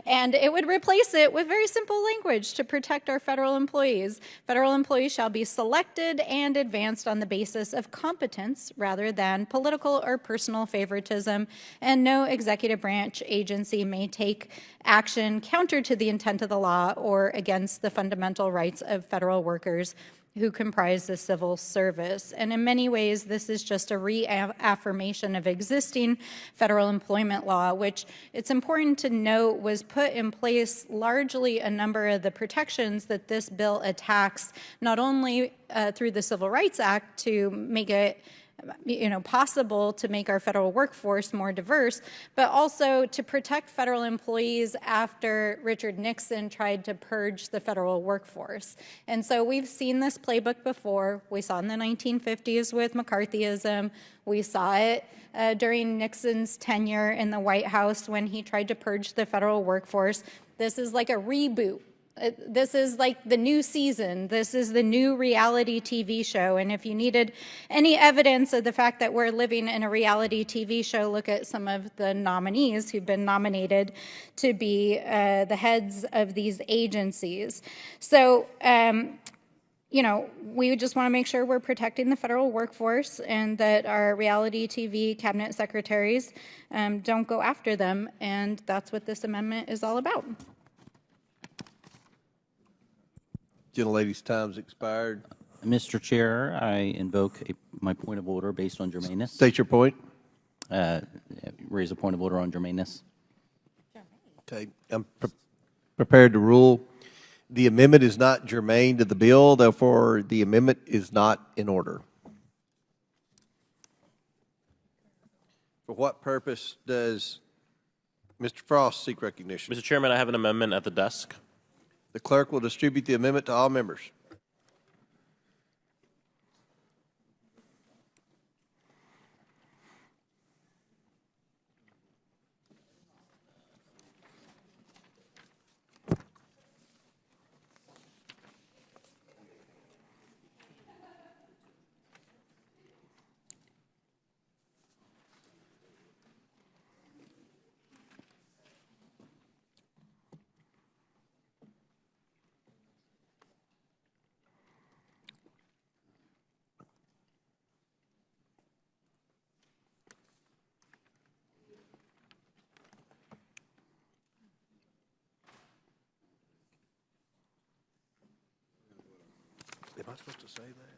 and it would replace it with very simple language to protect our federal employees. Federal employees shall be selected and advanced on the basis of competence rather than political or personal favoritism, and no executive branch agency may take action counter to the intent of the law or against the fundamental rights of federal workers who comprise the civil service. And in many ways, this is just a reaffirmation of existing federal employment law, which it's important to note was put in place largely a number of the protections that this bill attacks, not only through the Civil Rights Act to make it possible to make our federal workforce more diverse, but also to protect federal employees after Richard Nixon tried to purge the federal workforce. And so we've seen this playbook before. We saw it in the 1950s with McCarthyism. We saw it during Nixon's tenure in the White House when he tried to purge the federal workforce. This is like a reboot. This is like the new season. This is the new reality TV show. And if you needed any evidence of the fact that we're living in a reality TV show, look at some of the nominees who've been nominated to be the heads of these agencies. So, we just want to make sure we're protecting the federal workforce and that our reality TV cabinet secretaries don't go after them. And that's what this amendment is all about. Gentlelady's time's expired. Mr. Chair, I invoke my point of order based on germaneness. State your point. Raise a point of order on germaneness. Okay, I'm prepared to rule. The amendment is not germane to the bill, therefore the amendment is not in order. For what purpose does Mr. Frost seek recognition? Mr. Chairman, I have an amendment at the desk. The clerk will distribute the amendment to all members. Am I supposed to say that?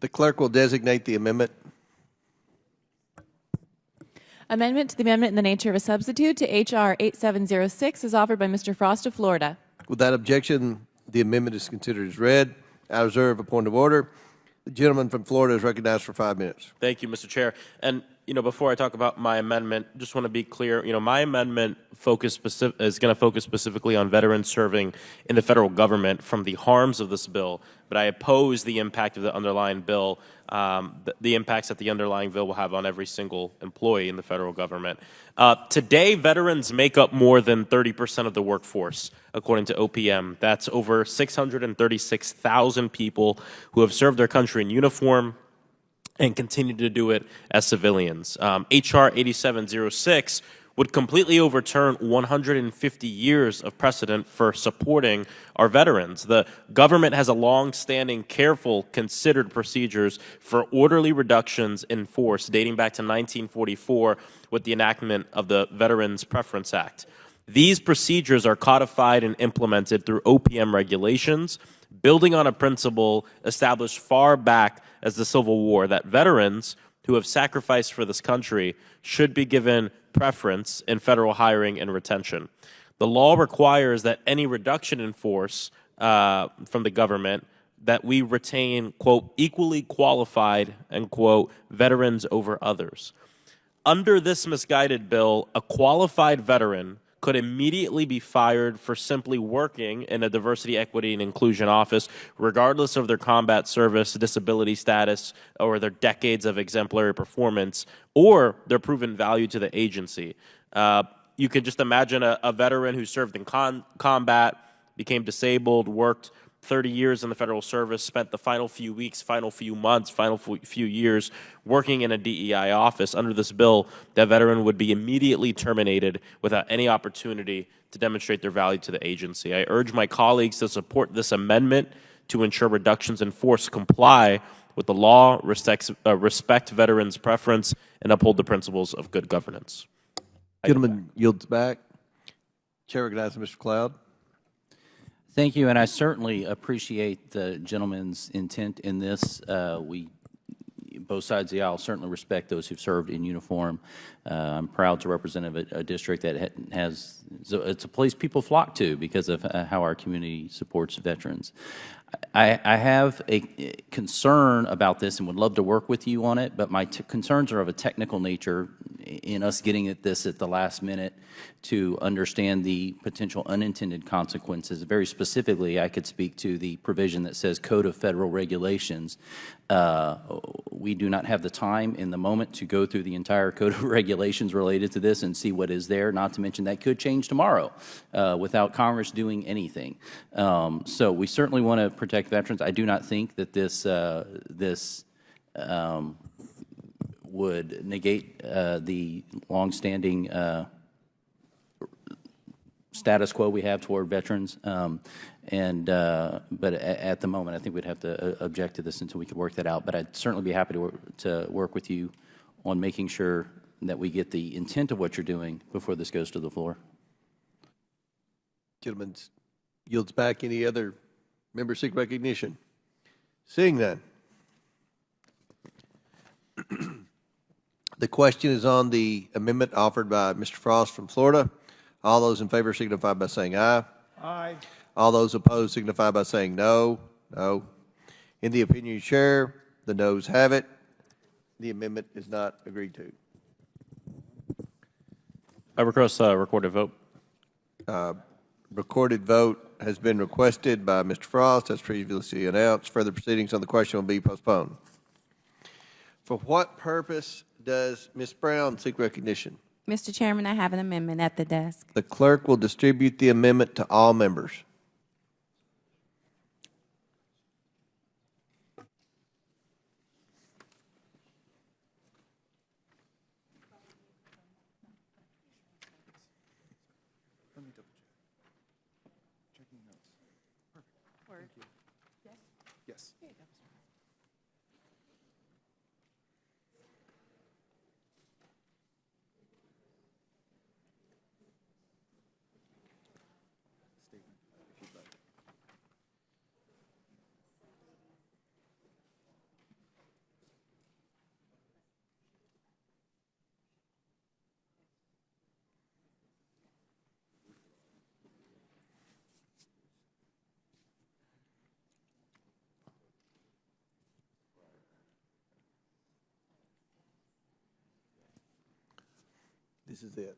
The clerk will designate the amendment. Amendment to the amendment in the nature of a substitute to H.R. 8706 is offered by Mr. Frost of Florida. Without objection, the amendment is considered as read. I reserve a point of order. The gentleman from Florida is recognized for 5 minutes. Thank you, Mr. Chair. And, before I talk about my amendment, just want to be clear, my amendment is going to focus specifically on veterans serving in the federal government from the harms of this bill, but I oppose the impact of the underlying bill, the impacts that the underlying bill will have on every single employee in the federal government. Today, veterans make up more than 30% of the workforce, according to OPM. That's over 636,000 people who have served their country in uniform and continue to do it as civilians. H.R. 8706 would completely overturn 150 years of precedent for supporting our veterans. The government has a long-standing, careful, considered procedures for orderly reductions in force dating back to 1944 with the enactment of the Veterans Preference Act. These procedures are codified and implemented through OPM regulations, building on a principle established far back as the Civil War, that veterans who have sacrificed for this country should be given preference in federal hiring and retention. The law requires that any reduction in force from the government, that we retain, quote, equally qualified, end quote, veterans over others. Under this misguided bill, a qualified veteran could immediately be fired for simply working in a diversity, equity, and inclusion office, regardless of their combat service, disability status, or their decades of exemplary performance, or their proven value to the agency. You could just imagine a veteran who served in combat, became disabled, worked 30 years in the federal service, spent the final few weeks, final few months, final few years working in a DEI office. Under this bill, that veteran would be immediately terminated without any opportunity to demonstrate their value to the agency. I urge my colleagues to support this amendment to ensure reductions in force comply with the law, respect veterans' preference, and uphold the principles of good governance. Gentleman yields back. Chair recognizes Mr. Cloud. Thank you, and I certainly appreciate the gentleman's intent in this. Both sides of the aisle certainly respect those who've served in uniform. I'm proud to represent a district that it's a place people flock to because of how our community supports veterans. I have a concern about this and would love to work with you on it, but my concerns are of a technical nature in us getting at this at the last minute to understand the potential unintended consequences. Very specifically, I could speak to the provision that says Code of Federal Regulations. We do not have the time in the moment to go through the entire Code of Regulations related to this and see what is there, not to mention that could change tomorrow without Congress doing anything. So we certainly want to protect veterans. I do not think that this would negate the longstanding status quo we have toward veterans. But at the moment, I think we'd have to object to this until we could work that out. But I'd certainly be happy to work with you on making sure that we get the intent of what you're doing before this goes to the floor. Gentleman yields back. Any other members seek recognition? Seeing none. The question is on the amendment offered by Mr. Frost from Florida. All those in favor signify by saying aye. Aye. All those opposed signify by saying no. No. In the opinion of the chair, the noes have it. The amendment is not agreed to. I request a recorded vote. Recorded vote has been requested by Mr. Frost, as previously announced. Further proceedings on the question will be postponed. For what purpose does Ms. Brown seek recognition? Mr. Chairman, I have an amendment at the desk. The clerk will distribute the amendment to all members. Yes. This is it.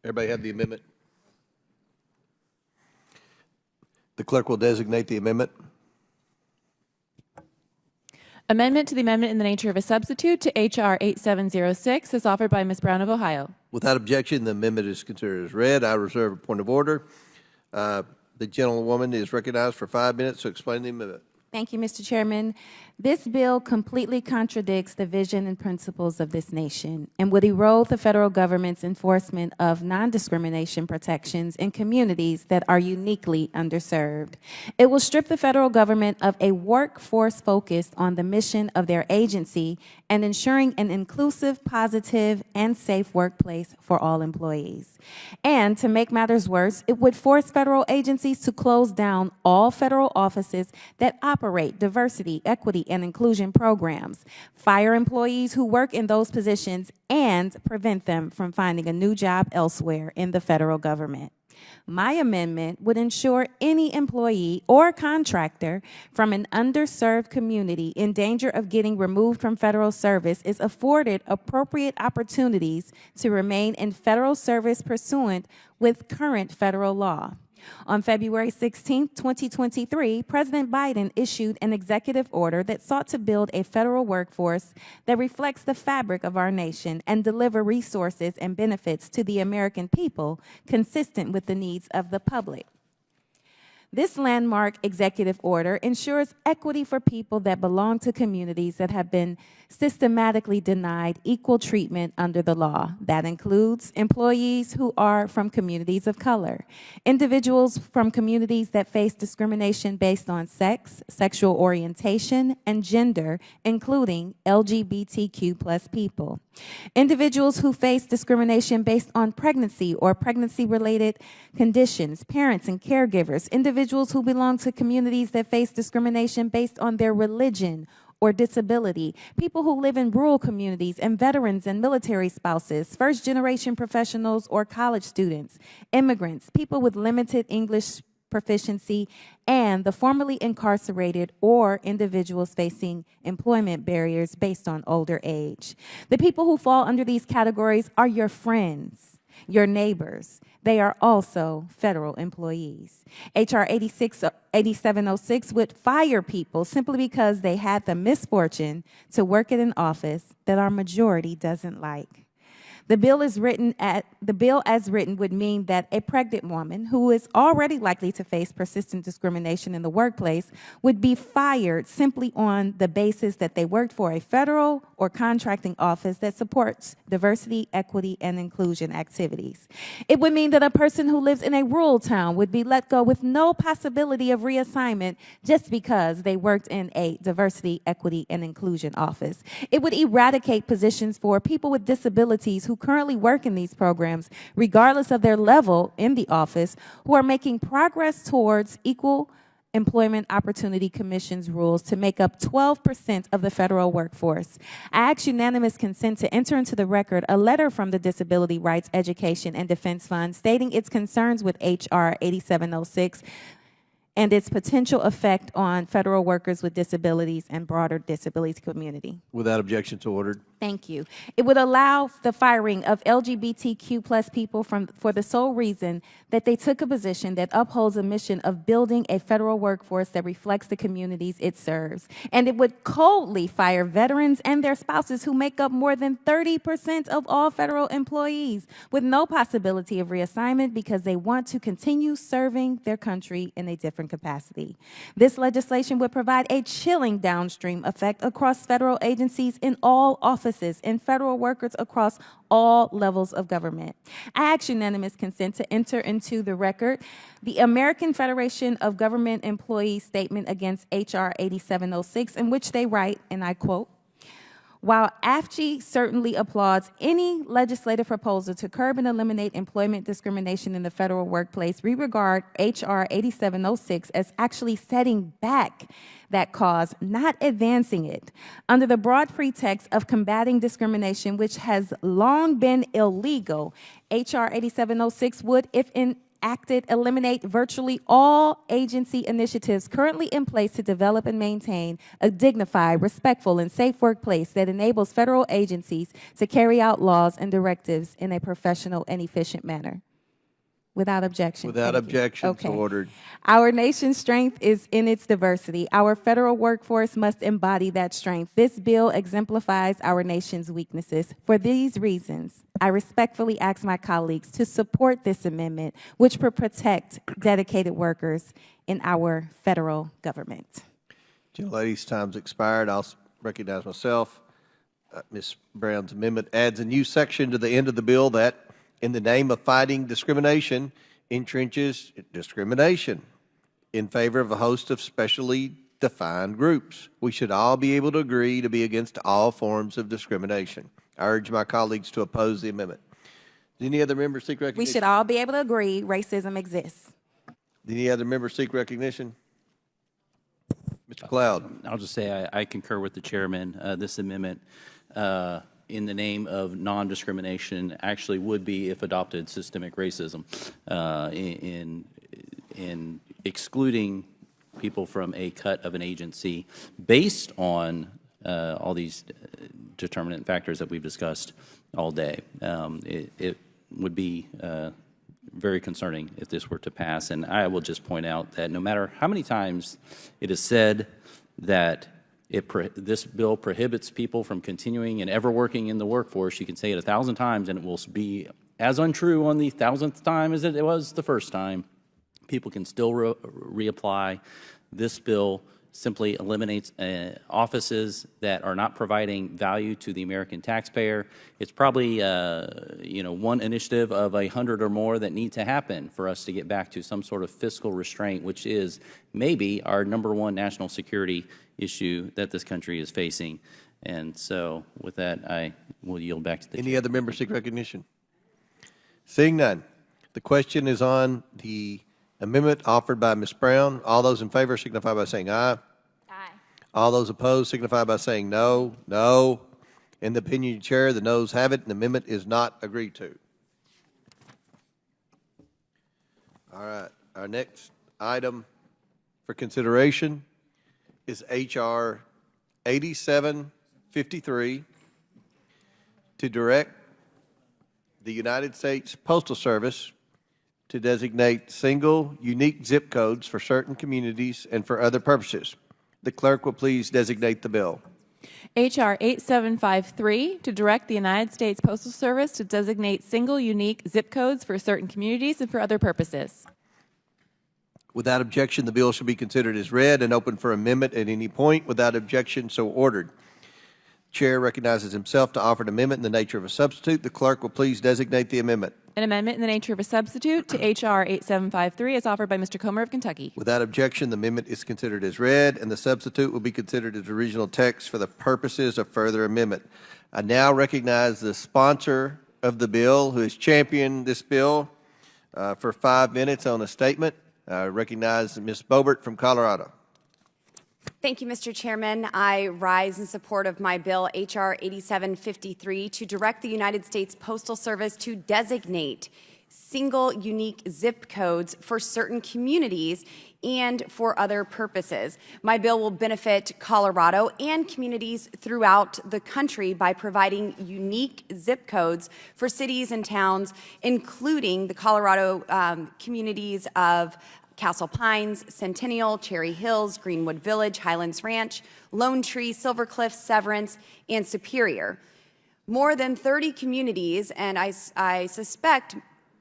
Everybody have the amendment? The clerk will designate the amendment. Amendment to the amendment in the nature of a substitute to H.R. 8706 is offered by Ms. Brown of Ohio. Without objection, the amendment is considered as read. I reserve a point of order. The gentlewoman is recognized for 5 minutes to explain the amendment. Thank you, Mr. Chairman. This bill completely contradicts the vision and principles of this nation and would erode the federal government's enforcement of non-discrimination protections in communities that are uniquely underserved. It will strip the federal government of a workforce focused on the mission of their agency and ensuring an inclusive, positive, and safe workplace for all employees. And to make matters worse, it would force federal agencies to close down all federal offices that operate diversity, equity, and inclusion programs, fire employees who work in those positions, and prevent them from finding a new job elsewhere in the federal government. My amendment would ensure any employee or contractor from an underserved community in danger of getting removed from federal service is afforded appropriate opportunities to remain in federal service pursuant with current federal law. On February 16, 2023, President Biden issued an executive order that sought to build a federal workforce that reflects the fabric of our nation and deliver resources and benefits to the American people consistent with the needs of the public. This landmark executive order ensures equity for people that belong to communities that have been systematically denied equal treatment under the law. That includes employees who are from communities of color, individuals from communities that face discrimination based on sex, sexual orientation, and gender, including LGBTQ+ people, individuals who face discrimination based on pregnancy or pregnancy-related conditions, parents and caregivers, individuals who belong to communities that face discrimination based on their religion or disability, people who live in rural communities, and veterans and military spouses, first-generation professionals or college students, immigrants, people with limited English proficiency, and the formerly incarcerated or individuals facing employment barriers based on older age. The people who fall under these categories are your friends, your neighbors. They are also federal employees. H.R. 8706 would fire people simply because they had the misfortune to work at an office that our majority doesn't like. The bill as written would mean that a pregnant woman who is already likely to face persistent discrimination in the workplace would be fired simply on the basis that they worked for a federal or contracting office that supports diversity, equity, and inclusion activities. It would mean that a person who lives in a rural town would be let go with no possibility of reassignment just because they worked in a diversity, equity, and inclusion office. It would eradicate positions for people with disabilities who currently work in these programs, regardless of their level in the office, who are making progress towards Equal Employment Opportunity Commission's rules to make up 12% of the federal workforce. I ask unanimous consent to enter into the record a letter from the Disability Rights Education and Defense Fund stating its concerns with H.R. 8706 and its potential effect on federal workers with disabilities and broader disability community. Without objection, so ordered. Thank you. It would allow the firing of LGBTQ+ people for the sole reason that they took a position that upholds a mission of building a federal workforce that reflects the communities it serves. And it would coldly fire veterans and their spouses who make up more than 30% of all federal employees with no possibility of reassignment because they want to continue serving their country in a different capacity. This legislation would provide a chilling downstream effect across federal agencies in all offices and federal workers across all levels of government. I ask unanimous consent to enter into the record the American Federation of Government Employees statement against H.R. 8706, in which they write, and I quote, "While AFG certainly applauds any legislative proposal to curb and eliminate employment discrimination in the federal workplace, we regard H.R. 8706 as actually setting back that cause, not advancing it. Under the broad pretext of combating discrimination, which has long been illegal, H.R. 8706 would, if enacted eliminate virtually all agency initiatives currently in place to develop and maintain a dignified, respectful, and safe workplace that enables federal agencies to carry out laws and directives in a professional and efficient manner. Without objection. Without Thank you. objection, Okay. so ordered. Our nation's strength is in its diversity. Our federal workforce must embody that strength. This bill exemplifies our nation's weaknesses. For these reasons, I respectfully ask my colleagues to support this amendment, which will protect dedicated workers in our federal government. Ladies, time's expired. I'll recognize myself. Ms. Brown's amendment adds a new section to the end of the bill that, in the name of fighting discrimination, entrenches discrimination in favor of a host of specially defined groups. We should all be able to agree to be against all forms of discrimination. I urge my colleagues to oppose the amendment. Do any other members seek recognition? We should all be able to agree racism exists. Do any other members seek recognition? Mr. Cloud. I'll just say I concur with the chairman. This amendment, in the name of non-discrimination, actually would be, if adopted, systemic racism in excluding people from a cut of an agency based on all these determinant factors that we've discussed all day. It would be very concerning if this were to pass. And I will just point out that no matter how many times it is said that this bill prohibits people from continuing and ever working in the workforce, you can say it 1,000 times and it will be as untrue on the 1,000th time as it was the first time. People can still reapply. This bill simply eliminates offices that are not providing value to the American taxpayer. It's probably one initiative of 100 or more that need to happen for us to get back to some sort of fiscal restraint, which is maybe our #1 national security issue that this country is facing. And so with that, I will yield back to the Any other members seek recognition? Seeing none, the question is on the amendment offered by Ms. Brown. All those in favor signify by saying aye. Aye. All those opposed signify by saying no. No. In the opinion of the chair, the noes have it, and the amendment is not agreed to. All right. Our next item for consideration is H.R. 8753 to direct the United States Postal Service to designate single, unique zip codes for certain communities and for other purposes. The clerk will please designate the bill. H.R. 8753 to direct the United States Postal Service to designate single, unique zip codes for certain communities and for other purposes. Without objection, the bill shall be considered as read and open for amendment at any point. Without objection, so ordered. Chair recognizes himself to offer an amendment in the nature of a substitute. The clerk will please designate the amendment. An amendment in the nature of a substitute to H.R. 8753 is offered by Mr. Comer of Kentucky. Without objection, the amendment is considered as read, and the substitute will be considered as original text for the purposes of further amendment. I now recognize the sponsor of the bill, who has championed this bill for 5 minutes on a statement. I recognize Ms. Boebert from Colorado. Thank you, Mr. Chairman. I rise in support of my bill, H.R. 8753, to direct the United States Postal Service to designate single unique zip codes for certain communities and for other purposes. My bill will benefit Colorado and communities throughout the country by providing unique zip codes for cities and towns, including the Colorado communities of Castle Pines, Centennial, Cherry Hills, Greenwood Village, Highlands Ranch, Lone Tree, Silver Cliff, Severance, and Superior. More than 30 communities, and I suspect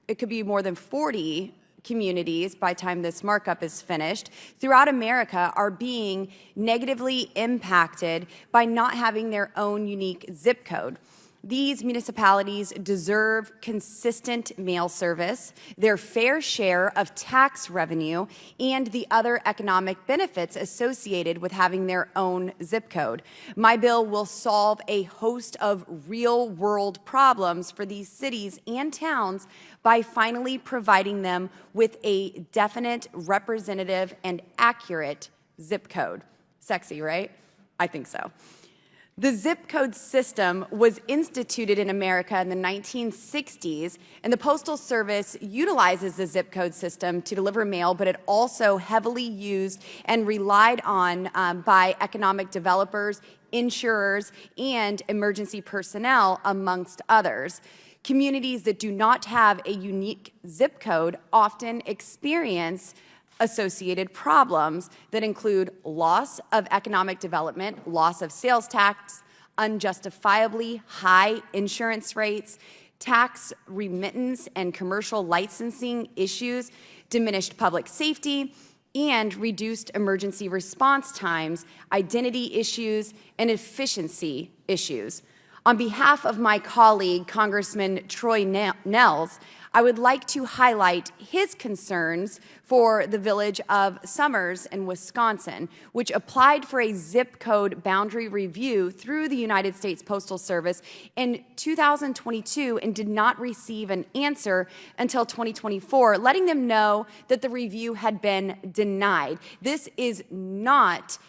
it could be more than 40 communities by the time this markup is finished, throughout America are being negatively impacted by not having their own unique zip code. These municipalities deserve consistent mail service, their fair share of tax revenue, and the other economic benefits associated with having their own zip code. My bill will solve a host of real-world problems for these cities and towns by finally providing them with a definite, representative, and accurate zip code. Sexy, right? I think so. The zip code system was instituted in America in the 1960s, and the Postal Service utilizes the zip code system to deliver mail, but it also heavily used and relied on by economic developers, insurers, and emergency personnel, amongst others. Communities that do not have a unique zip code often experience associated problems that include loss of economic development, loss of sales tax, unjustifiably high insurance rates, tax remittance and commercial licensing issues, diminished public safety, and reduced emergency response times, identity issues, and efficiency issues. On behalf of my colleague, Congressman Troy Nehls, I would like to highlight his concerns for the village of Summers in Wisconsin, which applied for a zip code boundary review through the United States Postal Service in 2022 and did not receive an answer until 2024, letting them know that the review had been denied. This is not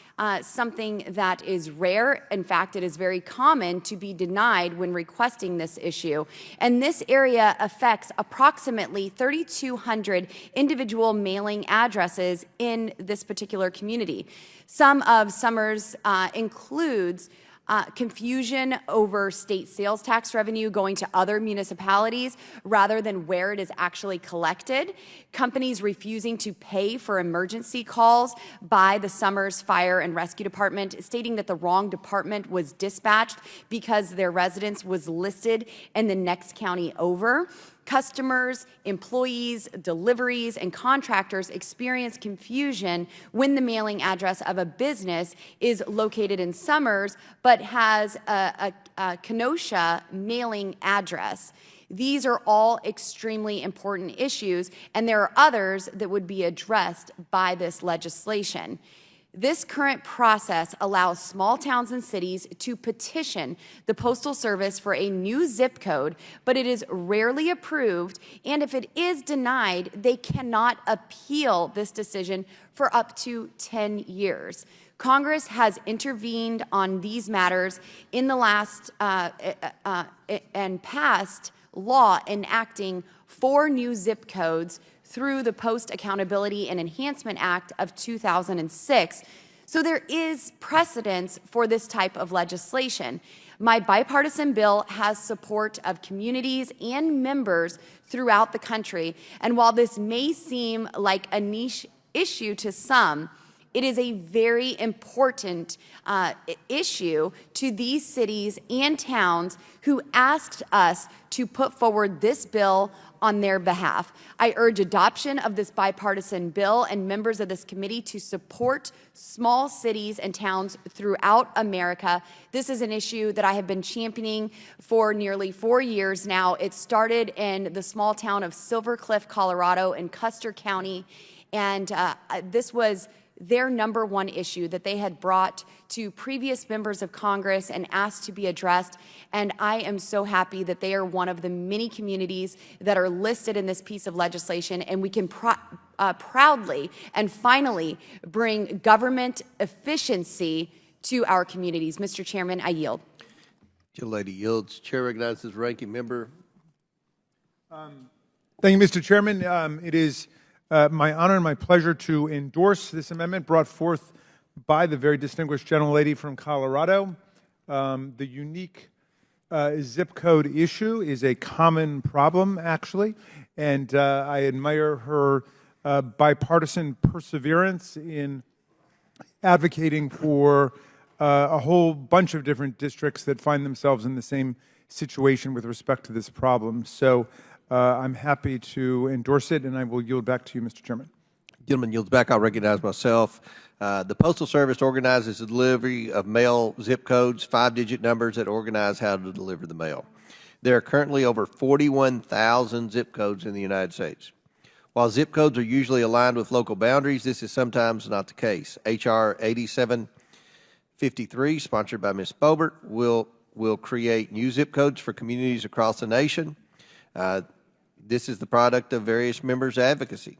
something that is rare. In fact, it is very common to be denied when requesting this issue. And this area affects approximately 3,200 individual mailing addresses in this particular community. Some of Summers includes confusion over state sales tax revenue going to other municipalities rather than where it is actually collected, companies refusing to pay for emergency calls by the Summers Fire and Rescue Department, stating that the wrong department was dispatched because their residence was listed in the next county over. Customers, employees, deliveries, and contractors experience confusion when the mailing address of a business is located in Summers but has a Kenosha mailing address. These are all extremely important issues, and there are others that would be addressed by this legislation. This current process allows small towns and cities to petition the Postal Service for a new zip code, but it is rarely approved, and if it is denied, they cannot appeal this decision for up to 10 years. Congress has intervened on these matters in the last and passed law enacting 4 new zip codes through the Post Accountability and Enhancement Act of 2006. So there is precedence for this type of legislation. My bipartisan bill has support of communities and members throughout the country. And while this may seem like a niche issue to some, it is a very important issue to these cities and towns who asked us to put forward this bill on their behalf. I urge adoption of this bipartisan bill and members of this committee to support small cities and towns throughout America. This is an issue that I have been championing for nearly 4 years now. It started in the small town of Silver Cliff, Colorado in Custer County, and this was their #1 issue that they had brought to previous members of Congress and asked to be addressed. And I am so happy that they are one of the many communities that are listed in this piece of legislation, and we can proudly and finally bring government efficiency to our communities. Mr. Chairman, I yield. The lady yields. Chair recognizes ranking member. Thank you, Mr. Chairman. It is my honor and my pleasure to endorse this amendment brought forth by the very distinguished gentlelady from Colorado. The unique zip code issue is a common problem, actually, and I admire her bipartisan perseverance in advocating for a whole bunch of different districts that find themselves in the same situation with respect to this problem. So I'm happy to endorse it, and I will yield back to you, Mr. Chairman. Gentleman yields back. I'll recognize myself. The Postal Service organizes the delivery of mail zip codes, 5-digit numbers that organize how to deliver the mail. There are currently over 41,000 zip codes in the United States. While zip codes are usually aligned with local boundaries, this is sometimes not the case. H.R. 8753, sponsored by Ms. Boebert, will create new zip codes for communities across the nation. This is the product of various members' advocacy.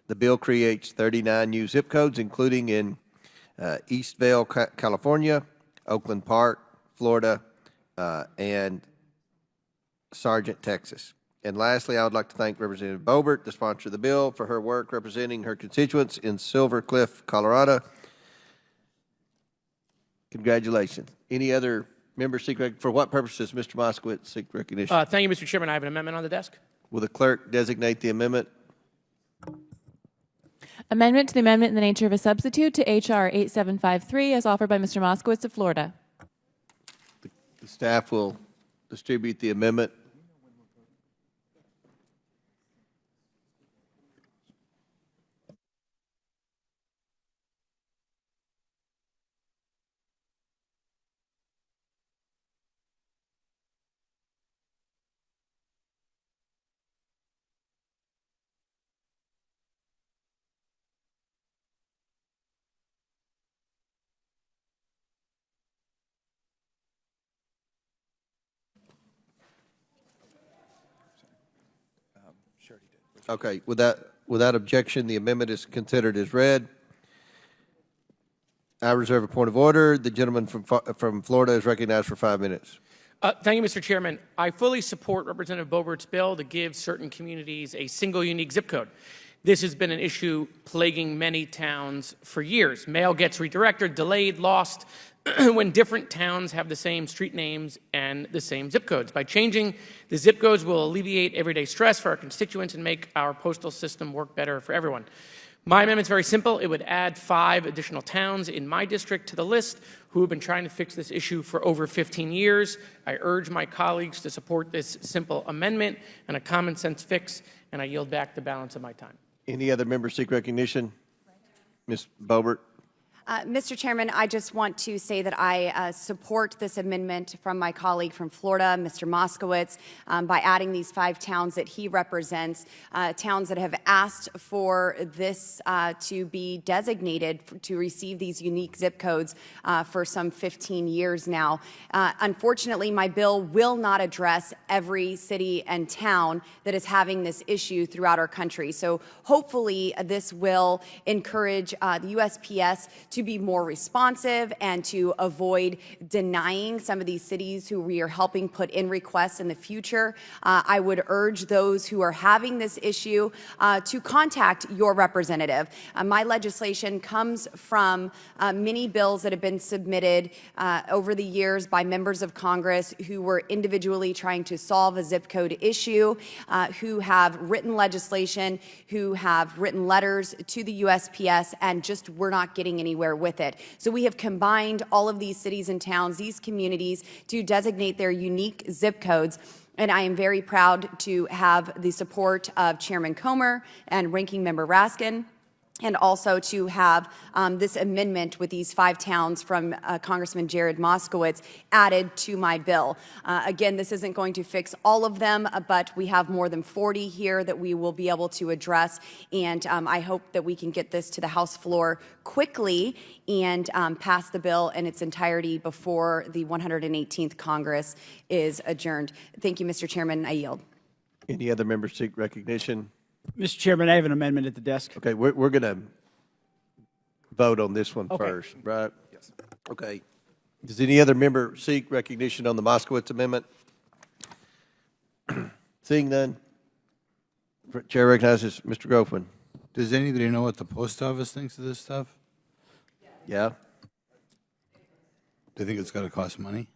The bill creates 39 new zip codes, including in Eastvale, California, Oakland Park, Florida, and Sargent, Texas. And lastly, I would like to thank Representative Boebert, the sponsor of the bill, for her work representing her constituents in Silver Cliff, Colorado. Congratulations. Any other members seek recognition? For what purposes, Mr. Moskowitz, seek recognition? Thank you, Mr. Chairman. I have an amendment on the desk. Will the clerk designate the amendment? Amendment to the amendment in the nature of a substitute to H.R. 8753 as offered by Mr. Moskowitz of Florida. The staff will distribute the amendment. Okay, without objection, the amendment is considered as read. I reserve a point of order. The gentleman from Florida is recognized for 5 minutes. Thank you, Mr. Chairman. I fully support Representative Boebert's bill to give certain communities a single unique zip code. This has been an issue plaguing many towns for years. Mail gets redirected, delayed, lost when different towns have the same street names and the same zip codes. By changing the zip codes, we'll alleviate everyday stress for our constituents and make our postal system work better for everyone. My amendment is very simple. It would add 5 additional towns in my district to the list who have been trying to fix this issue for over 15 years. I urge my colleagues to support this simple amendment and a common sense fix, and I yield back the balance of my time. Any other members seek recognition? Ms. Boebert? Mr. Chairman, I just want to say that I support this amendment from my colleague from Florida, Mr. Moskowitz, by adding these 5 towns that he represents, towns that have asked for this to be designated to receive these unique zip codes for some 15 years now. Unfortunately, my bill will not address every city and town that is having this issue throughout our country. So hopefully this will encourage the USPS to be more responsive and to avoid denying some of these cities who we are helping put in requests in the future. I would urge those who are having this issue to contact your representative. My legislation comes from many bills that have been submitted over the years by members of Congress who were individually trying to solve a zip code issue, who have written legislation, who have written letters to the USPS, and just we're not getting anywhere with it. So we have combined all of these cities and towns, these communities, to designate their unique zip codes. And I am very proud to have the support of Chairman Comer and Ranking Member Raskin, and also to have this amendment with these 5 towns from Congressman Jared Moskowitz added to my bill. Again, this isn't going to fix all of them, but we have more than 40 here that we will be able to address, and I hope that we can get this to the House floor quickly and pass the bill in its entirety before the 118th Congress is adjourned. Thank you, Mr. Chairman. I yield. Any other members seek recognition? Mr. Chairman, I have an amendment at the desk. Okay, we're going to vote on this one first, right? Yes. Okay. Does any other member seek recognition on the Moskowitz amendment? Seeing none, Chair recognizes Mr. Groffman. Does anybody know what the post office thinks of this stuff? Yeah. Do you think it's going to cost money?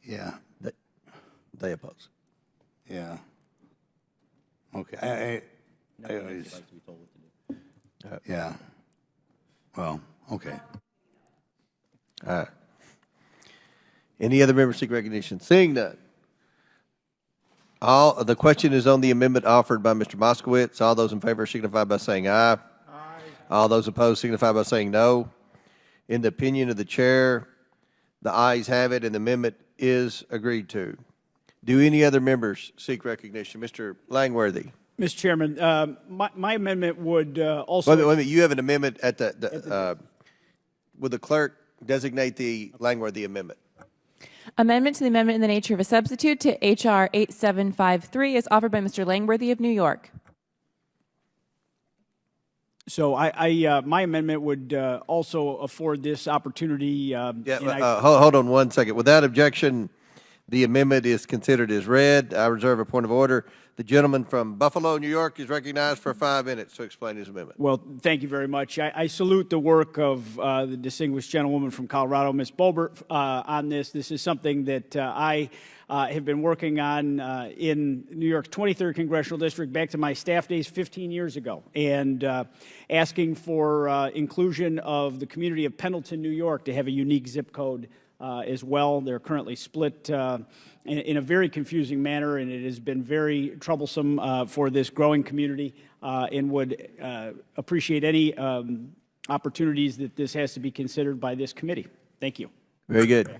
Yeah. They oppose. Yeah. Okay. I always, yeah. Well, okay. All right. Any other members seek recognition? Seeing none. The question is on the amendment offered by Mr. Moskowitz. All those in favor signify by saying aye. Aye. All those opposed signify by saying no. In the opinion of the chair, the ayes have it, and the amendment is agreed to. Do any other members seek recognition? Mr. Langworthy. Mr. Chairman, my amendment would also... Wait a minute, you have an amendment at will the clerk designate the Langworthy amendment? Amendment to the amendment in the nature of a substitute to H.R. 8753 is offered by Mr. Langworthy of New York. So my amendment would also afford this opportunity. Hold on one second. Without objection, the amendment is considered as read. I reserve a point of order. The gentleman from Buffalo, New York, is recognized for 5 minutes to explain his amendment. Well, thank you very much. I salute the work of the distinguished gentlewoman from Colorado, Ms. Bolbert, on this. This is something that I have been working on in New York's 23rd Congressional District back to my staff days 15 years ago, and asking for inclusion of the community of Pendleton, New York, to have a unique zip code as well. They're currently split in a very confusing manner, and it has been very troublesome for this growing community, and would appreciate any opportunities that this has to be considered by this committee. Thank you. Very good.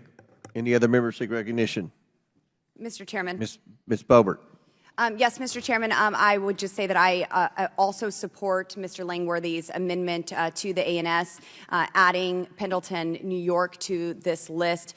Any other members seek recognition? Mr. Chairman. Ms. Boebert. Yes, Mr. Chairman, I would just say that I also support Mr. Langworthy's amendment to the ANS, adding Pendleton, New York to this list.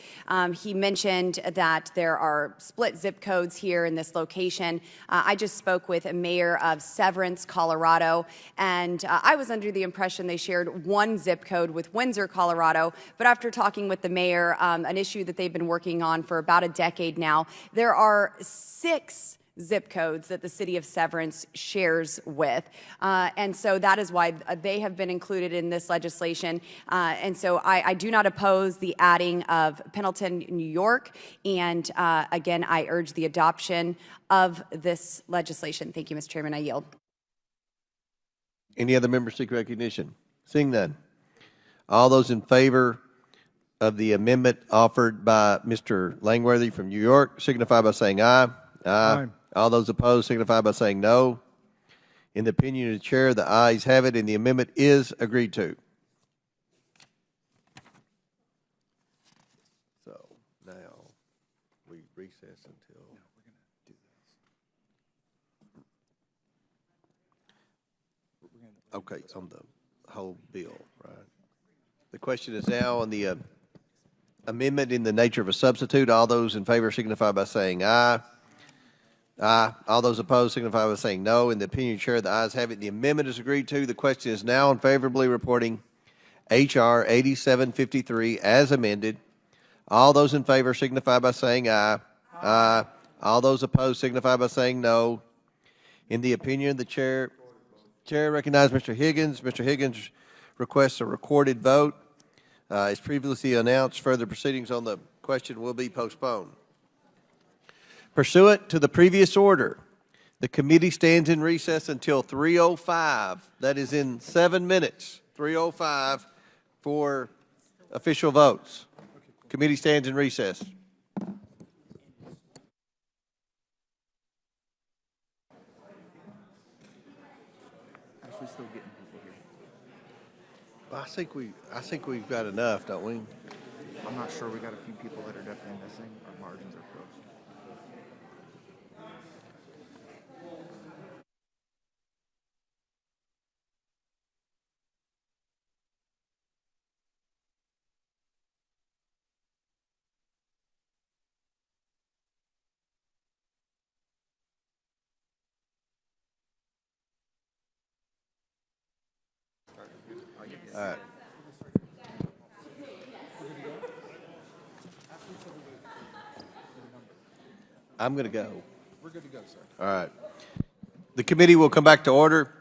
He mentioned that there are split zip codes here in this location. I just spoke with a mayor of Severance, Colorado, and I was under the impression they shared one zip code with Windsor, Colorado, but after talking with the mayor, an issue that they've been working on for about a decade now, there are 6 zip codes that the city of Severance shares with. And so that is why they have been included in this legislation. And so I do not oppose the adding of Pendleton, New York. And again, I urge the adoption of this legislation. Thank you, Mr. Chairman. I yield. Any other members seek recognition? Seeing none. All those in favor of the amendment offered by Mr. Langworthy from New York signify by saying aye. Aye. All those opposed signify by saying no. In the opinion of the chair, the ayes have it, and the amendment is agreed to. So now we recess until. Okay, on the whole bill, right? The question is now on the amendment in the nature of a substitute. All those in favor signify by saying aye. Aye. All those opposed signify by saying no. In the opinion of the chair, the ayes have it. The amendment is agreed to. The question is now on favorably reporting H.R. 8753 as amended. All those in favor signify by saying aye. Aye. All those opposed signify by saying no. In the opinion of the chair, recognizes Mr. Higgins. Mr. Higgins requests a recorded vote. As previously announced, further proceedings on the question will be postponed. Pursuant to the previous order, the committee stands in recess until 3:05. That is in 7 minutes, 3:05 for official votes. Committee stands in recess. I think we've got enough, don't we? I'm not sure. We got a few people that are definitely missing. Our margins are close. All right. I'm going to go. We're good to go, sir. All right. The committee will come back to order.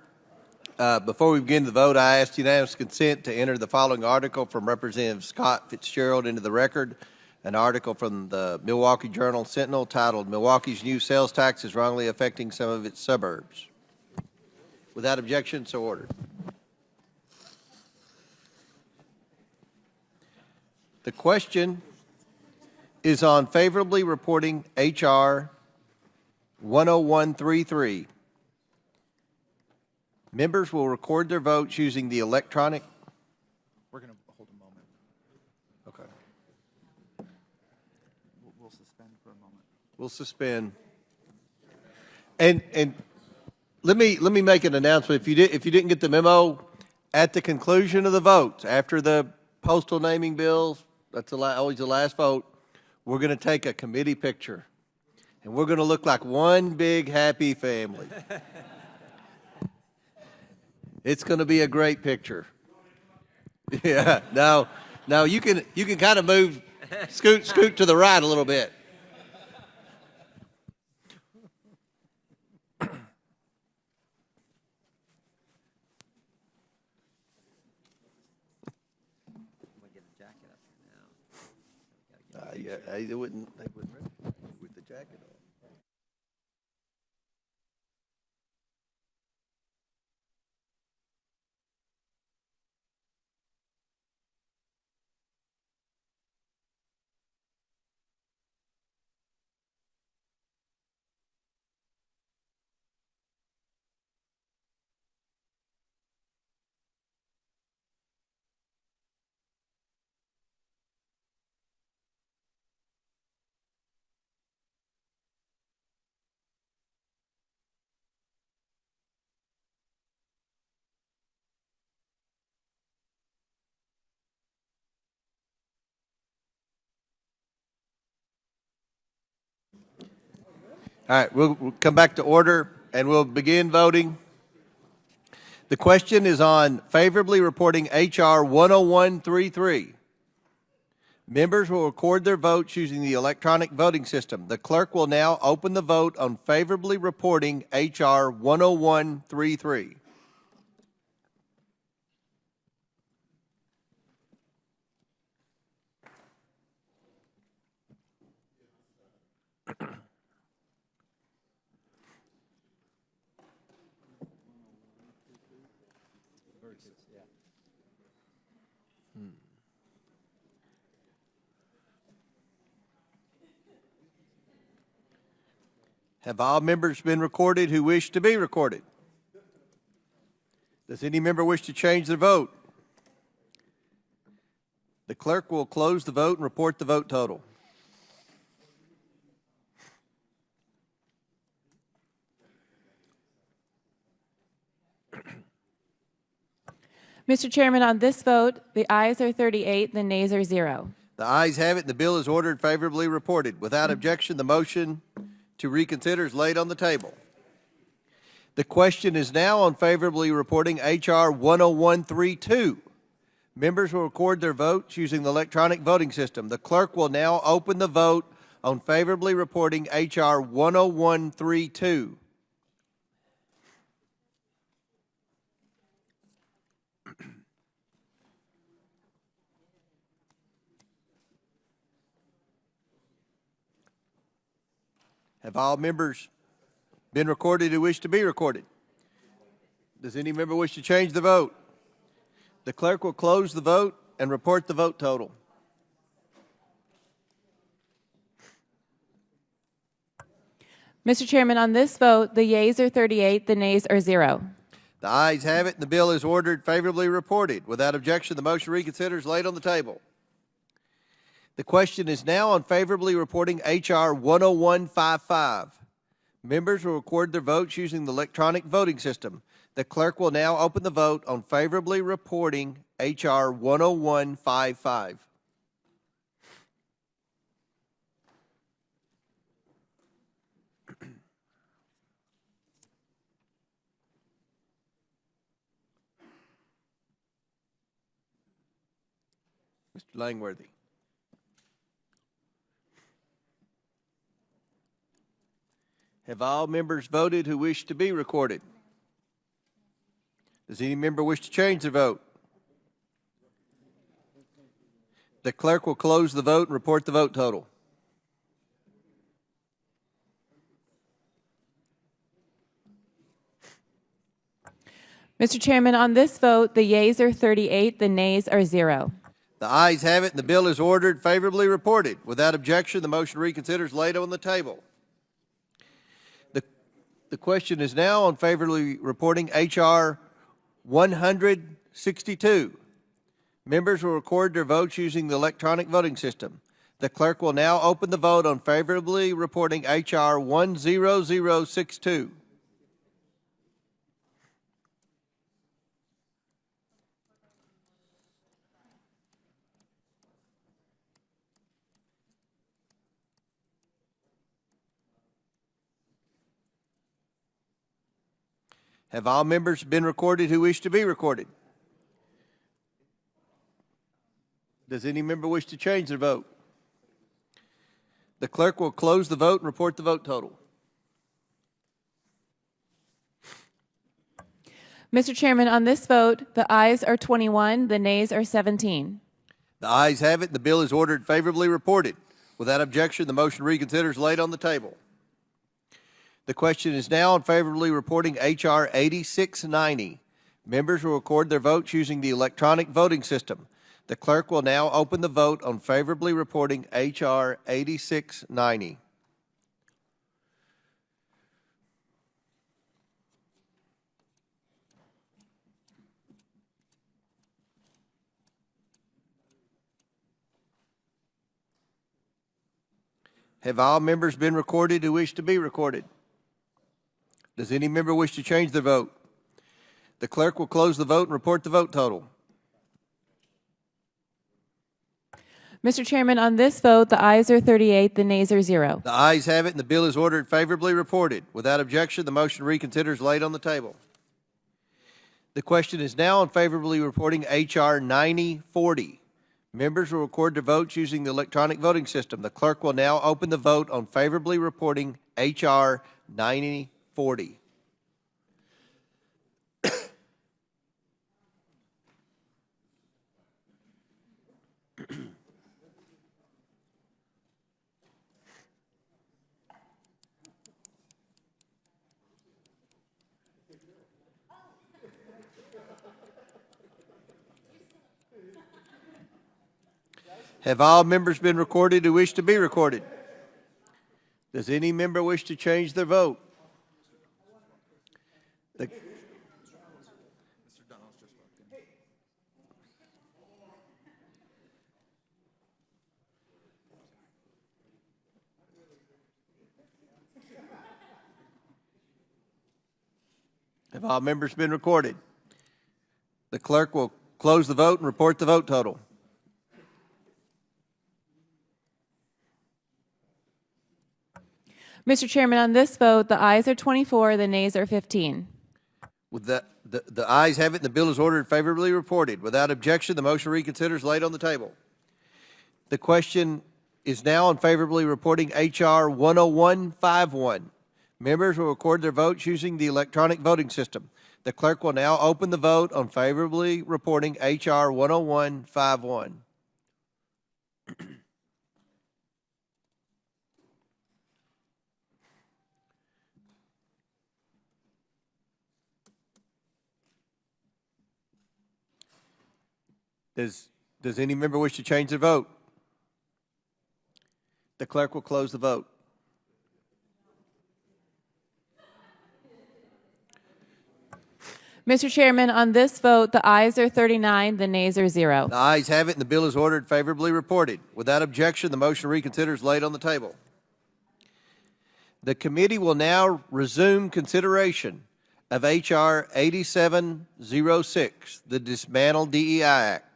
Before we begin the vote, I ask unanimous consent to enter the following article from Representative Scott Fitzgerald into the record, an article from the Milwaukee Journal-Sentinel titled "Milwaukee's New Sales Tax is Wrongly Affecting Some of Its Suburbs." Without objection, so ordered. The question is on favorably reporting H.R. 10133. Members will record their votes using the electronic. We're going to hold a moment. Okay. We'll suspend for a moment. We'll suspend. And let me make an announcement. If you didn't get the memo, at the conclusion of the votes, after the postal naming bills, that's always the last vote, we're going to take a committee picture, and we're going to look like one big happy family. It's going to be a great picture. Yeah. No, you can kind of move, scoot to the right a little bit. Yeah, they wouldn't with the jacket on. All right, we'll come back to order and we'll begin voting. The question is on favorably reporting H.R. 10133. Members will record their votes using the electronic voting system. The clerk will now open the vote on favorably reporting H.R. 10133. Have all members been recorded who wish to be recorded? Does any member wish to change their vote? The clerk will close the vote and report the vote total. Mr. Chairman, on this vote, the ayes are 38, the nays are 0. The ayes have it, and the bill is ordered favorably reported. Without objection, the motion to reconsider is laid on the table. The question is now on favorably reporting H.R. 10132. Members will record their votes using the electronic voting system. The clerk will now open the vote on favorably reporting H.R. 10132. Have all members been recorded who wish to be recorded? Does any member wish to change the vote? The clerk will close the vote and report the vote total. Mr. Chairman, on this vote, the yeas are 38, the nays are 0. The ayes have it, and the bill is ordered favorably reported. Without objection, the motion to reconsider is laid on the table. The question is now on favorably reporting H.R. 10155. Members will record their votes using the electronic voting system. The clerk will now open the vote on favorably reporting H.R. 10155. Mr. Langworthy. Have all members voted who wish to be recorded? Does any member wish to change their vote? The clerk will close the vote and report the vote total. Mr. Chairman, on this vote, the yeas are 38, the nays are 0. The ayes have it, and the bill is ordered favorably reported. Without objection, the motion to reconsider is laid on the table. The question is now on favorably reporting H.R. 162. Members will record their votes using the electronic voting system. The clerk will now open the vote on favorably reporting H.R. 10062. Have all members been recorded who wish to be recorded? Does any member wish to change their vote? The clerk will close the vote and report the vote total. Mr. Chairman, on this vote, the ayes are 21, the nays are 17. The ayes have it, and the bill is ordered favorably reported. Without objection, the motion to reconsider is laid on the table. The question is now on favorably reporting H.R. 8690. Members will record their votes using the electronic voting system. The clerk will now open the vote on favorably reporting H.R. 8690. Have all members been recorded who wish to be recorded? Does any member wish to change their vote? The clerk will close the vote and report the vote total. Mr. Chairman, on this vote, the ayes are 38, the nays are 0. The ayes have it, and the bill is ordered favorably reported. Without objection, the motion to reconsider is laid on the table. The question is now on favorably reporting H.R. 9040. Members will record their votes using the electronic voting system. The clerk will now open the vote on favorably reporting H.R. 9040. Have all members been recorded who wish to be recorded? Does any member wish to change their vote? Have all members been recorded? The clerk will close the vote and report the vote total. Mr. Chairman, on this vote, the ayes are 24, the nays are 15. With the ayes have it, and the bill is ordered favorably reported. Without objection, the motion to reconsider is laid on the table. The question is now on favorably reporting H.R. 10151. Members will record their votes using the electronic voting system. The clerk will now open the vote on favorably reporting H.R. 10151. Does any member wish to change their vote? The clerk will close the vote. Mr. Chairman, on this vote, the ayes are 39, the nays are 0. The ayes have it, and the bill is ordered favorably reported. Without objection, the motion to reconsider is laid on the table. The committee will now resume consideration of H.R. 8706, the Dismantle DEI Act.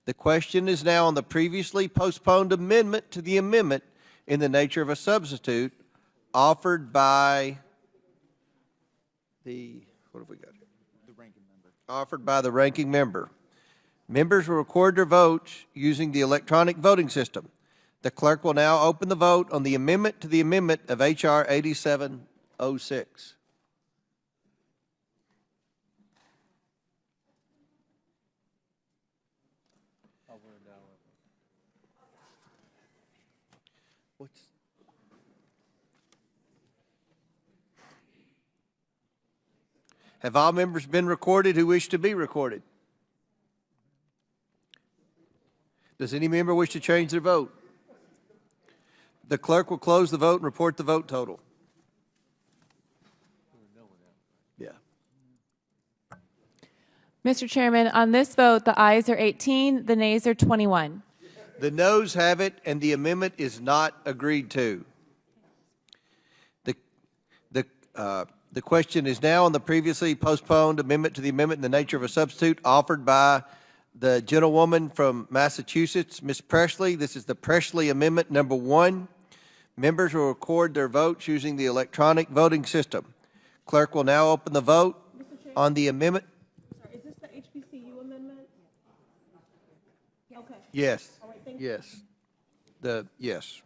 The question is now on the previously postponed amendment to the amendment in the nature of a substitute offered by the, what have we got here? The ranking member. Offered by the ranking member. Members will record their votes using the electronic voting system. The clerk will now open the vote on the amendment to the amendment of H.R. 8706. Have all members been recorded who wish to be recorded? Does any member wish to change their vote? The clerk will close the vote and report the vote total. Yeah. Mr. Chairman, on this vote, the ayes are 18, the nays are 21. The noes have it, and the amendment is not agreed to. The question is now on the previously postponed amendment to the amendment in the nature of a substitute offered by the gentlewoman from Massachusetts, Ms. Presley. This is the Presley Amendment number 1. Members will record their votes using the electronic voting system. Clerk will now open the vote On the amendment, Sorry, is this the HBCU amendment? Okay. yes, All right, thank you. yes. Yes.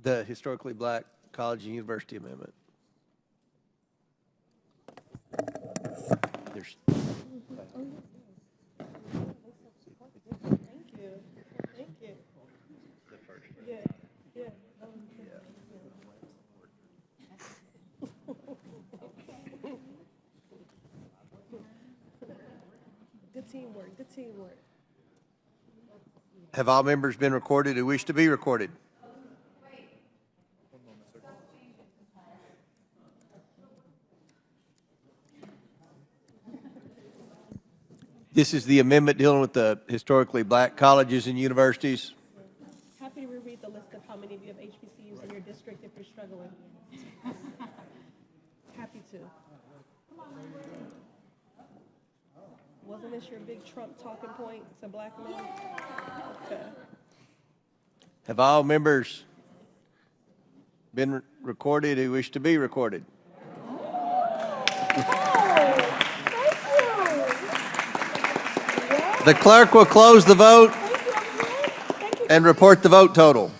The historically black college and university amendment. There's, Thank you. Thank you. Yeah, yeah. Good teamwork, good teamwork. have all members been recorded who wish to be recorded? This is the amendment dealing with the historically black colleges and universities. Happy to reread the list of how many of you have HBCUs in your district if you're struggling. Happy to. Wasn't this your big Trump talking point, as a black man? Okay. Have all members been recorded who wish to be recorded? The clerk will close the vote and report the vote total.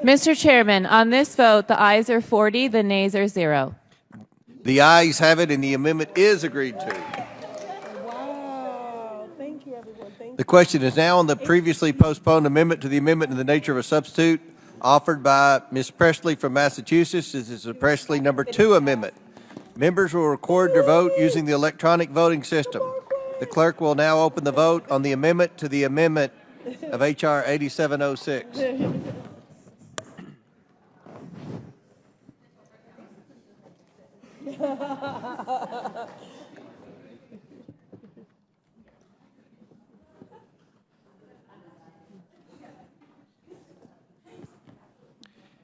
Mr. Chairman, on this vote, the ayes are 40, the nays are 0. The ayes have it and the amendment is agreed to. Wow. Thank you, everyone. Thank The question is now on the previously postponed amendment to the amendment in the nature of a substitute offered by Ms. Presley from Massachusetts. This is the Presley number 2 amendment. Members will record their vote using the electronic voting system. The clerk will now open the vote on the amendment to the amendment of H.R. 8706.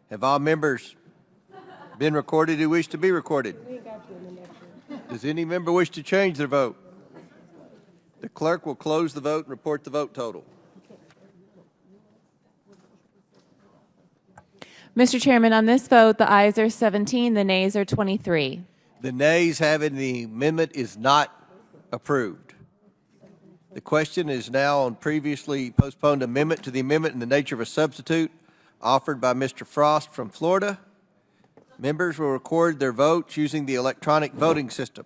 Have all members been recorded who wish to be recorded? Does any member wish to change their vote? The clerk will close the vote and report the vote total. Mr. Chairman, on this vote, the ayes are 17, the nays are 23. The nays have it and the amendment is not approved. The question is now on previously postponed amendment to the amendment in the nature of a substitute offered by Mr. Frost from Florida. Members will record their votes using the electronic voting system.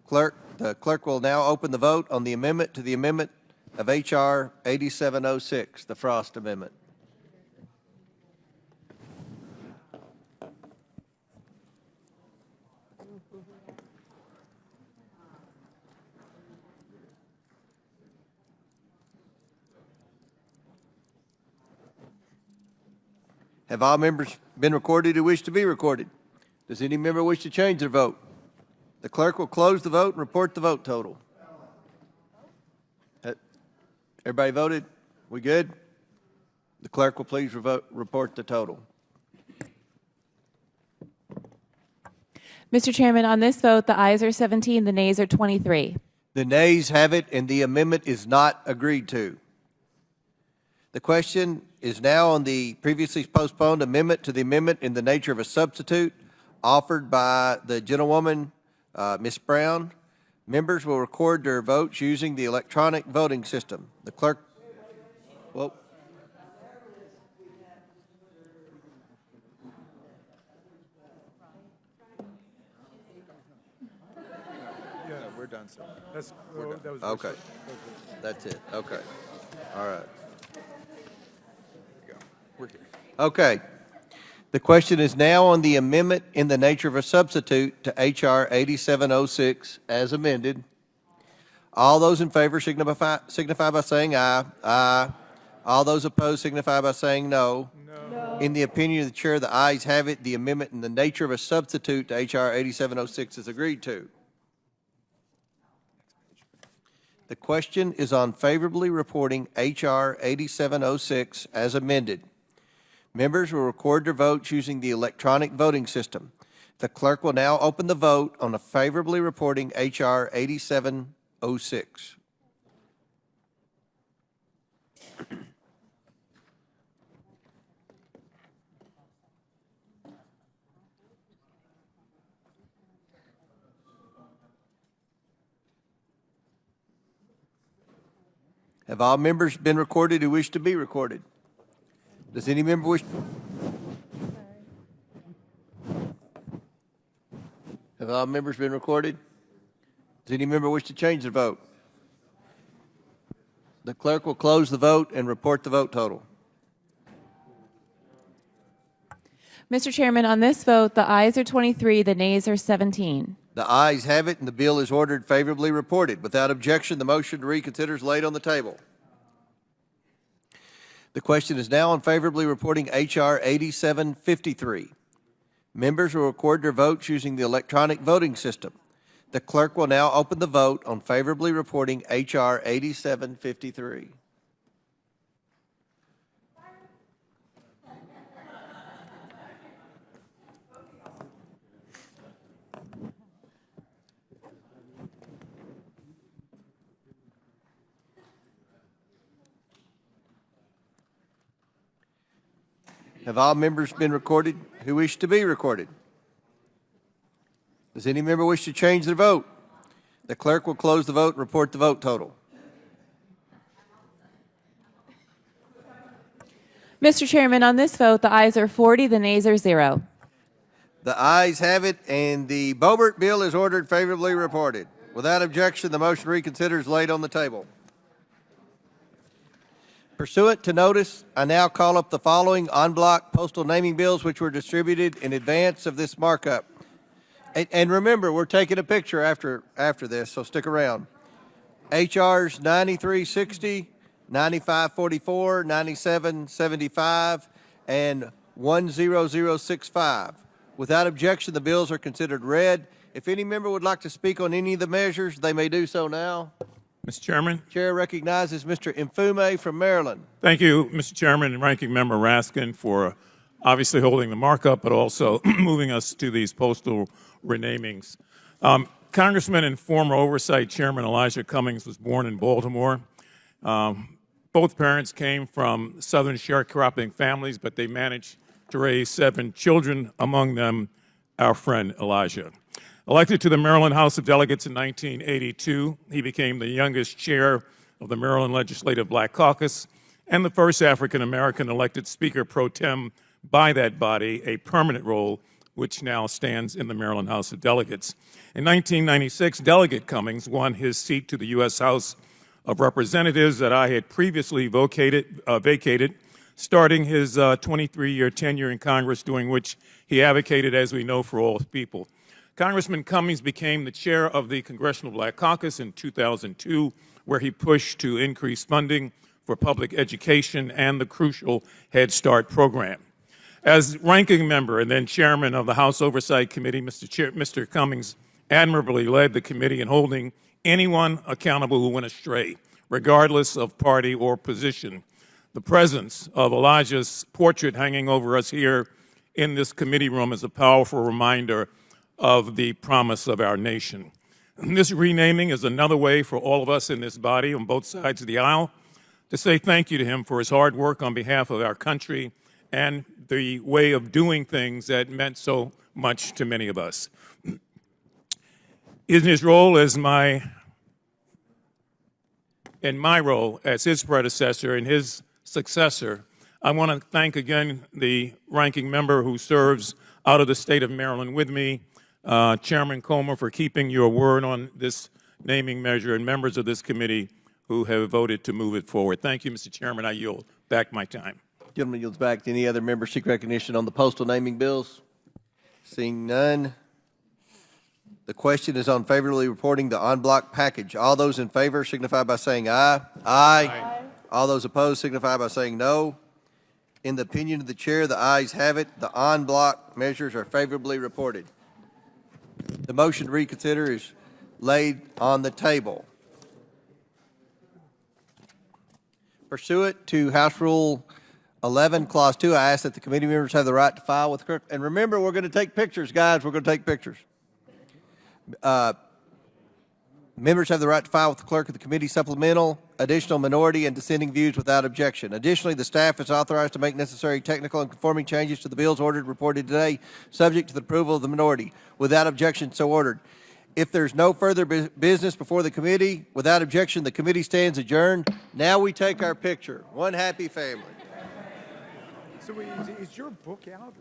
The clerk will now open the vote on the amendment to the amendment of H.R. 8706, the Frost Amendment. Have all members been recorded who wish to be recorded? Does any member wish to change their vote? The clerk will close the vote and report the vote total. Everybody voted? We good? The clerk will please report the total. Mr. Chairman, on this vote, the ayes are 17, the nays are 23. The nays have it and the amendment is not agreed to. The question is now on the previously postponed amendment to the amendment in the nature of a substitute offered by the gentlewoman, Ms. Brown. Members will record their votes using the electronic voting system. The clerk, well, Yeah, we're done, sir. That was okay. That's it. Okay. All right. Okay. The question is now on the amendment in the nature of a substitute to H.R. 8706 as amended. All those in favor signify by saying aye. Aye. All those opposed signify by saying no. No. In the opinion of the chair, the ayes have it. The amendment in the nature of a substitute to H.R. 8706 is agreed to. The question is on favorably reporting H.R. 8706 as amended. Members will record their votes using the electronic voting system. The clerk will now open the vote on a favorably reporting H.R. 8706. Have all members been recorded who wish to be recorded? Does any member wish? Have all members been recorded? Does any member wish to change their vote? The clerk will close the vote and report the vote total. Mr. Chairman, on this vote, the ayes are 23, the nays are 17. The ayes have it, and the bill is ordered favorably reported. Without objection, the motion to reconsider is laid on the table. The question is now on favorably reporting H.R. 8753. Members will record their votes using the electronic voting system. The clerk will now open the vote on favorably reporting H.R. 8753. Have all members been recorded who wish to be recorded? Does any member wish to change their vote? The clerk will close the vote and report the vote total. Mr. Chairman, on this vote, the ayes are 40, the nays are 0. The ayes have it, and the Boebert bill is ordered favorably reported. Without objection, the motion to reconsider is laid on the table. Pursuant to notice, I now call up the following en bloc postal naming bills which were distributed in advance of this markup. And remember, we're taking a picture after this, so stick around. HRs 9360, 9544, 9775, and 10065. Without objection, the bills are considered read. If any member would like to speak on any of the measures, they may do so now. Mr. Chairman. Chair recognizes Mr. Mfume from Maryland. Thank you, Mr. Chairman and Ranking Member Raskin, for obviously holding the markup, but also moving us to these postal renamings. Congressman and former Oversight Chairman Elijah Cummings was born in Baltimore. Both parents came from Southern sharecropping families, but they managed to raise 7 children, among them our friend Elijah. Elected to the Maryland House of Delegates in 1982, he became the youngest chair of the Maryland Legislative Black Caucus and the first African-American elected Speaker pro tem by that body, a permanent role which now stands in the Maryland House of Delegates. In 1996, Delegate Cummings won his seat to the U.S. House of Representatives that I had previously vacated, starting his 23-year tenure in Congress, during which he advocated, as we know, for all people. Congressman Cummings became the chair of the Congressional Black Caucus in 2002, where he pushed to increase funding for public education and the crucial Head Start program. As ranking member and then chairman of the House Oversight Committee, Mr. Cummings admirably led the committee in holding anyone accountable who went astray, regardless of party or position. The presence of Elijah's portrait hanging over us here in this committee room is a powerful reminder of the promise of our nation. And this renaming is another way for all of us in this body on both sides of the aisle to say thank you to him for his hard work on behalf of our country and the way of doing things that meant so much to many of us. In his role as my role as his predecessor and his successor, I want to thank again the ranking member who serves out of the state of Maryland with me, Chairman Comer, for keeping your word on this naming measure, and members of this committee who have voted to move it forward. Thank you, Mr. Chairman. I yield back my time. Gentleman yields back. Any other members seek recognition on the postal naming bills? Seeing none. The question is on favorably reporting the en bloc package. All those in favor signify by saying aye. Aye. All those opposed signify by saying no. In the opinion of the chair, the ayes have it. The en bloc measures are favorably reported. The motion to reconsider is laid on the table. Pursuant to House Rule 11, Clause 2, I ask that the committee members have the right to file with the clerk. And remember, we're going to take pictures, guys. We're going to take pictures. Members have the right to file with the clerk of the committee supplemental, additional, minority, and dissenting views without objection. Additionally, the staff is authorized to make necessary technical and conforming changes to the bills ordered reported today, subject to the approval of the minority. Without objection, so ordered. If there's no further business before the committee, without objection, the committee stands adjourned. Now we take our picture. One happy family. So is your book out?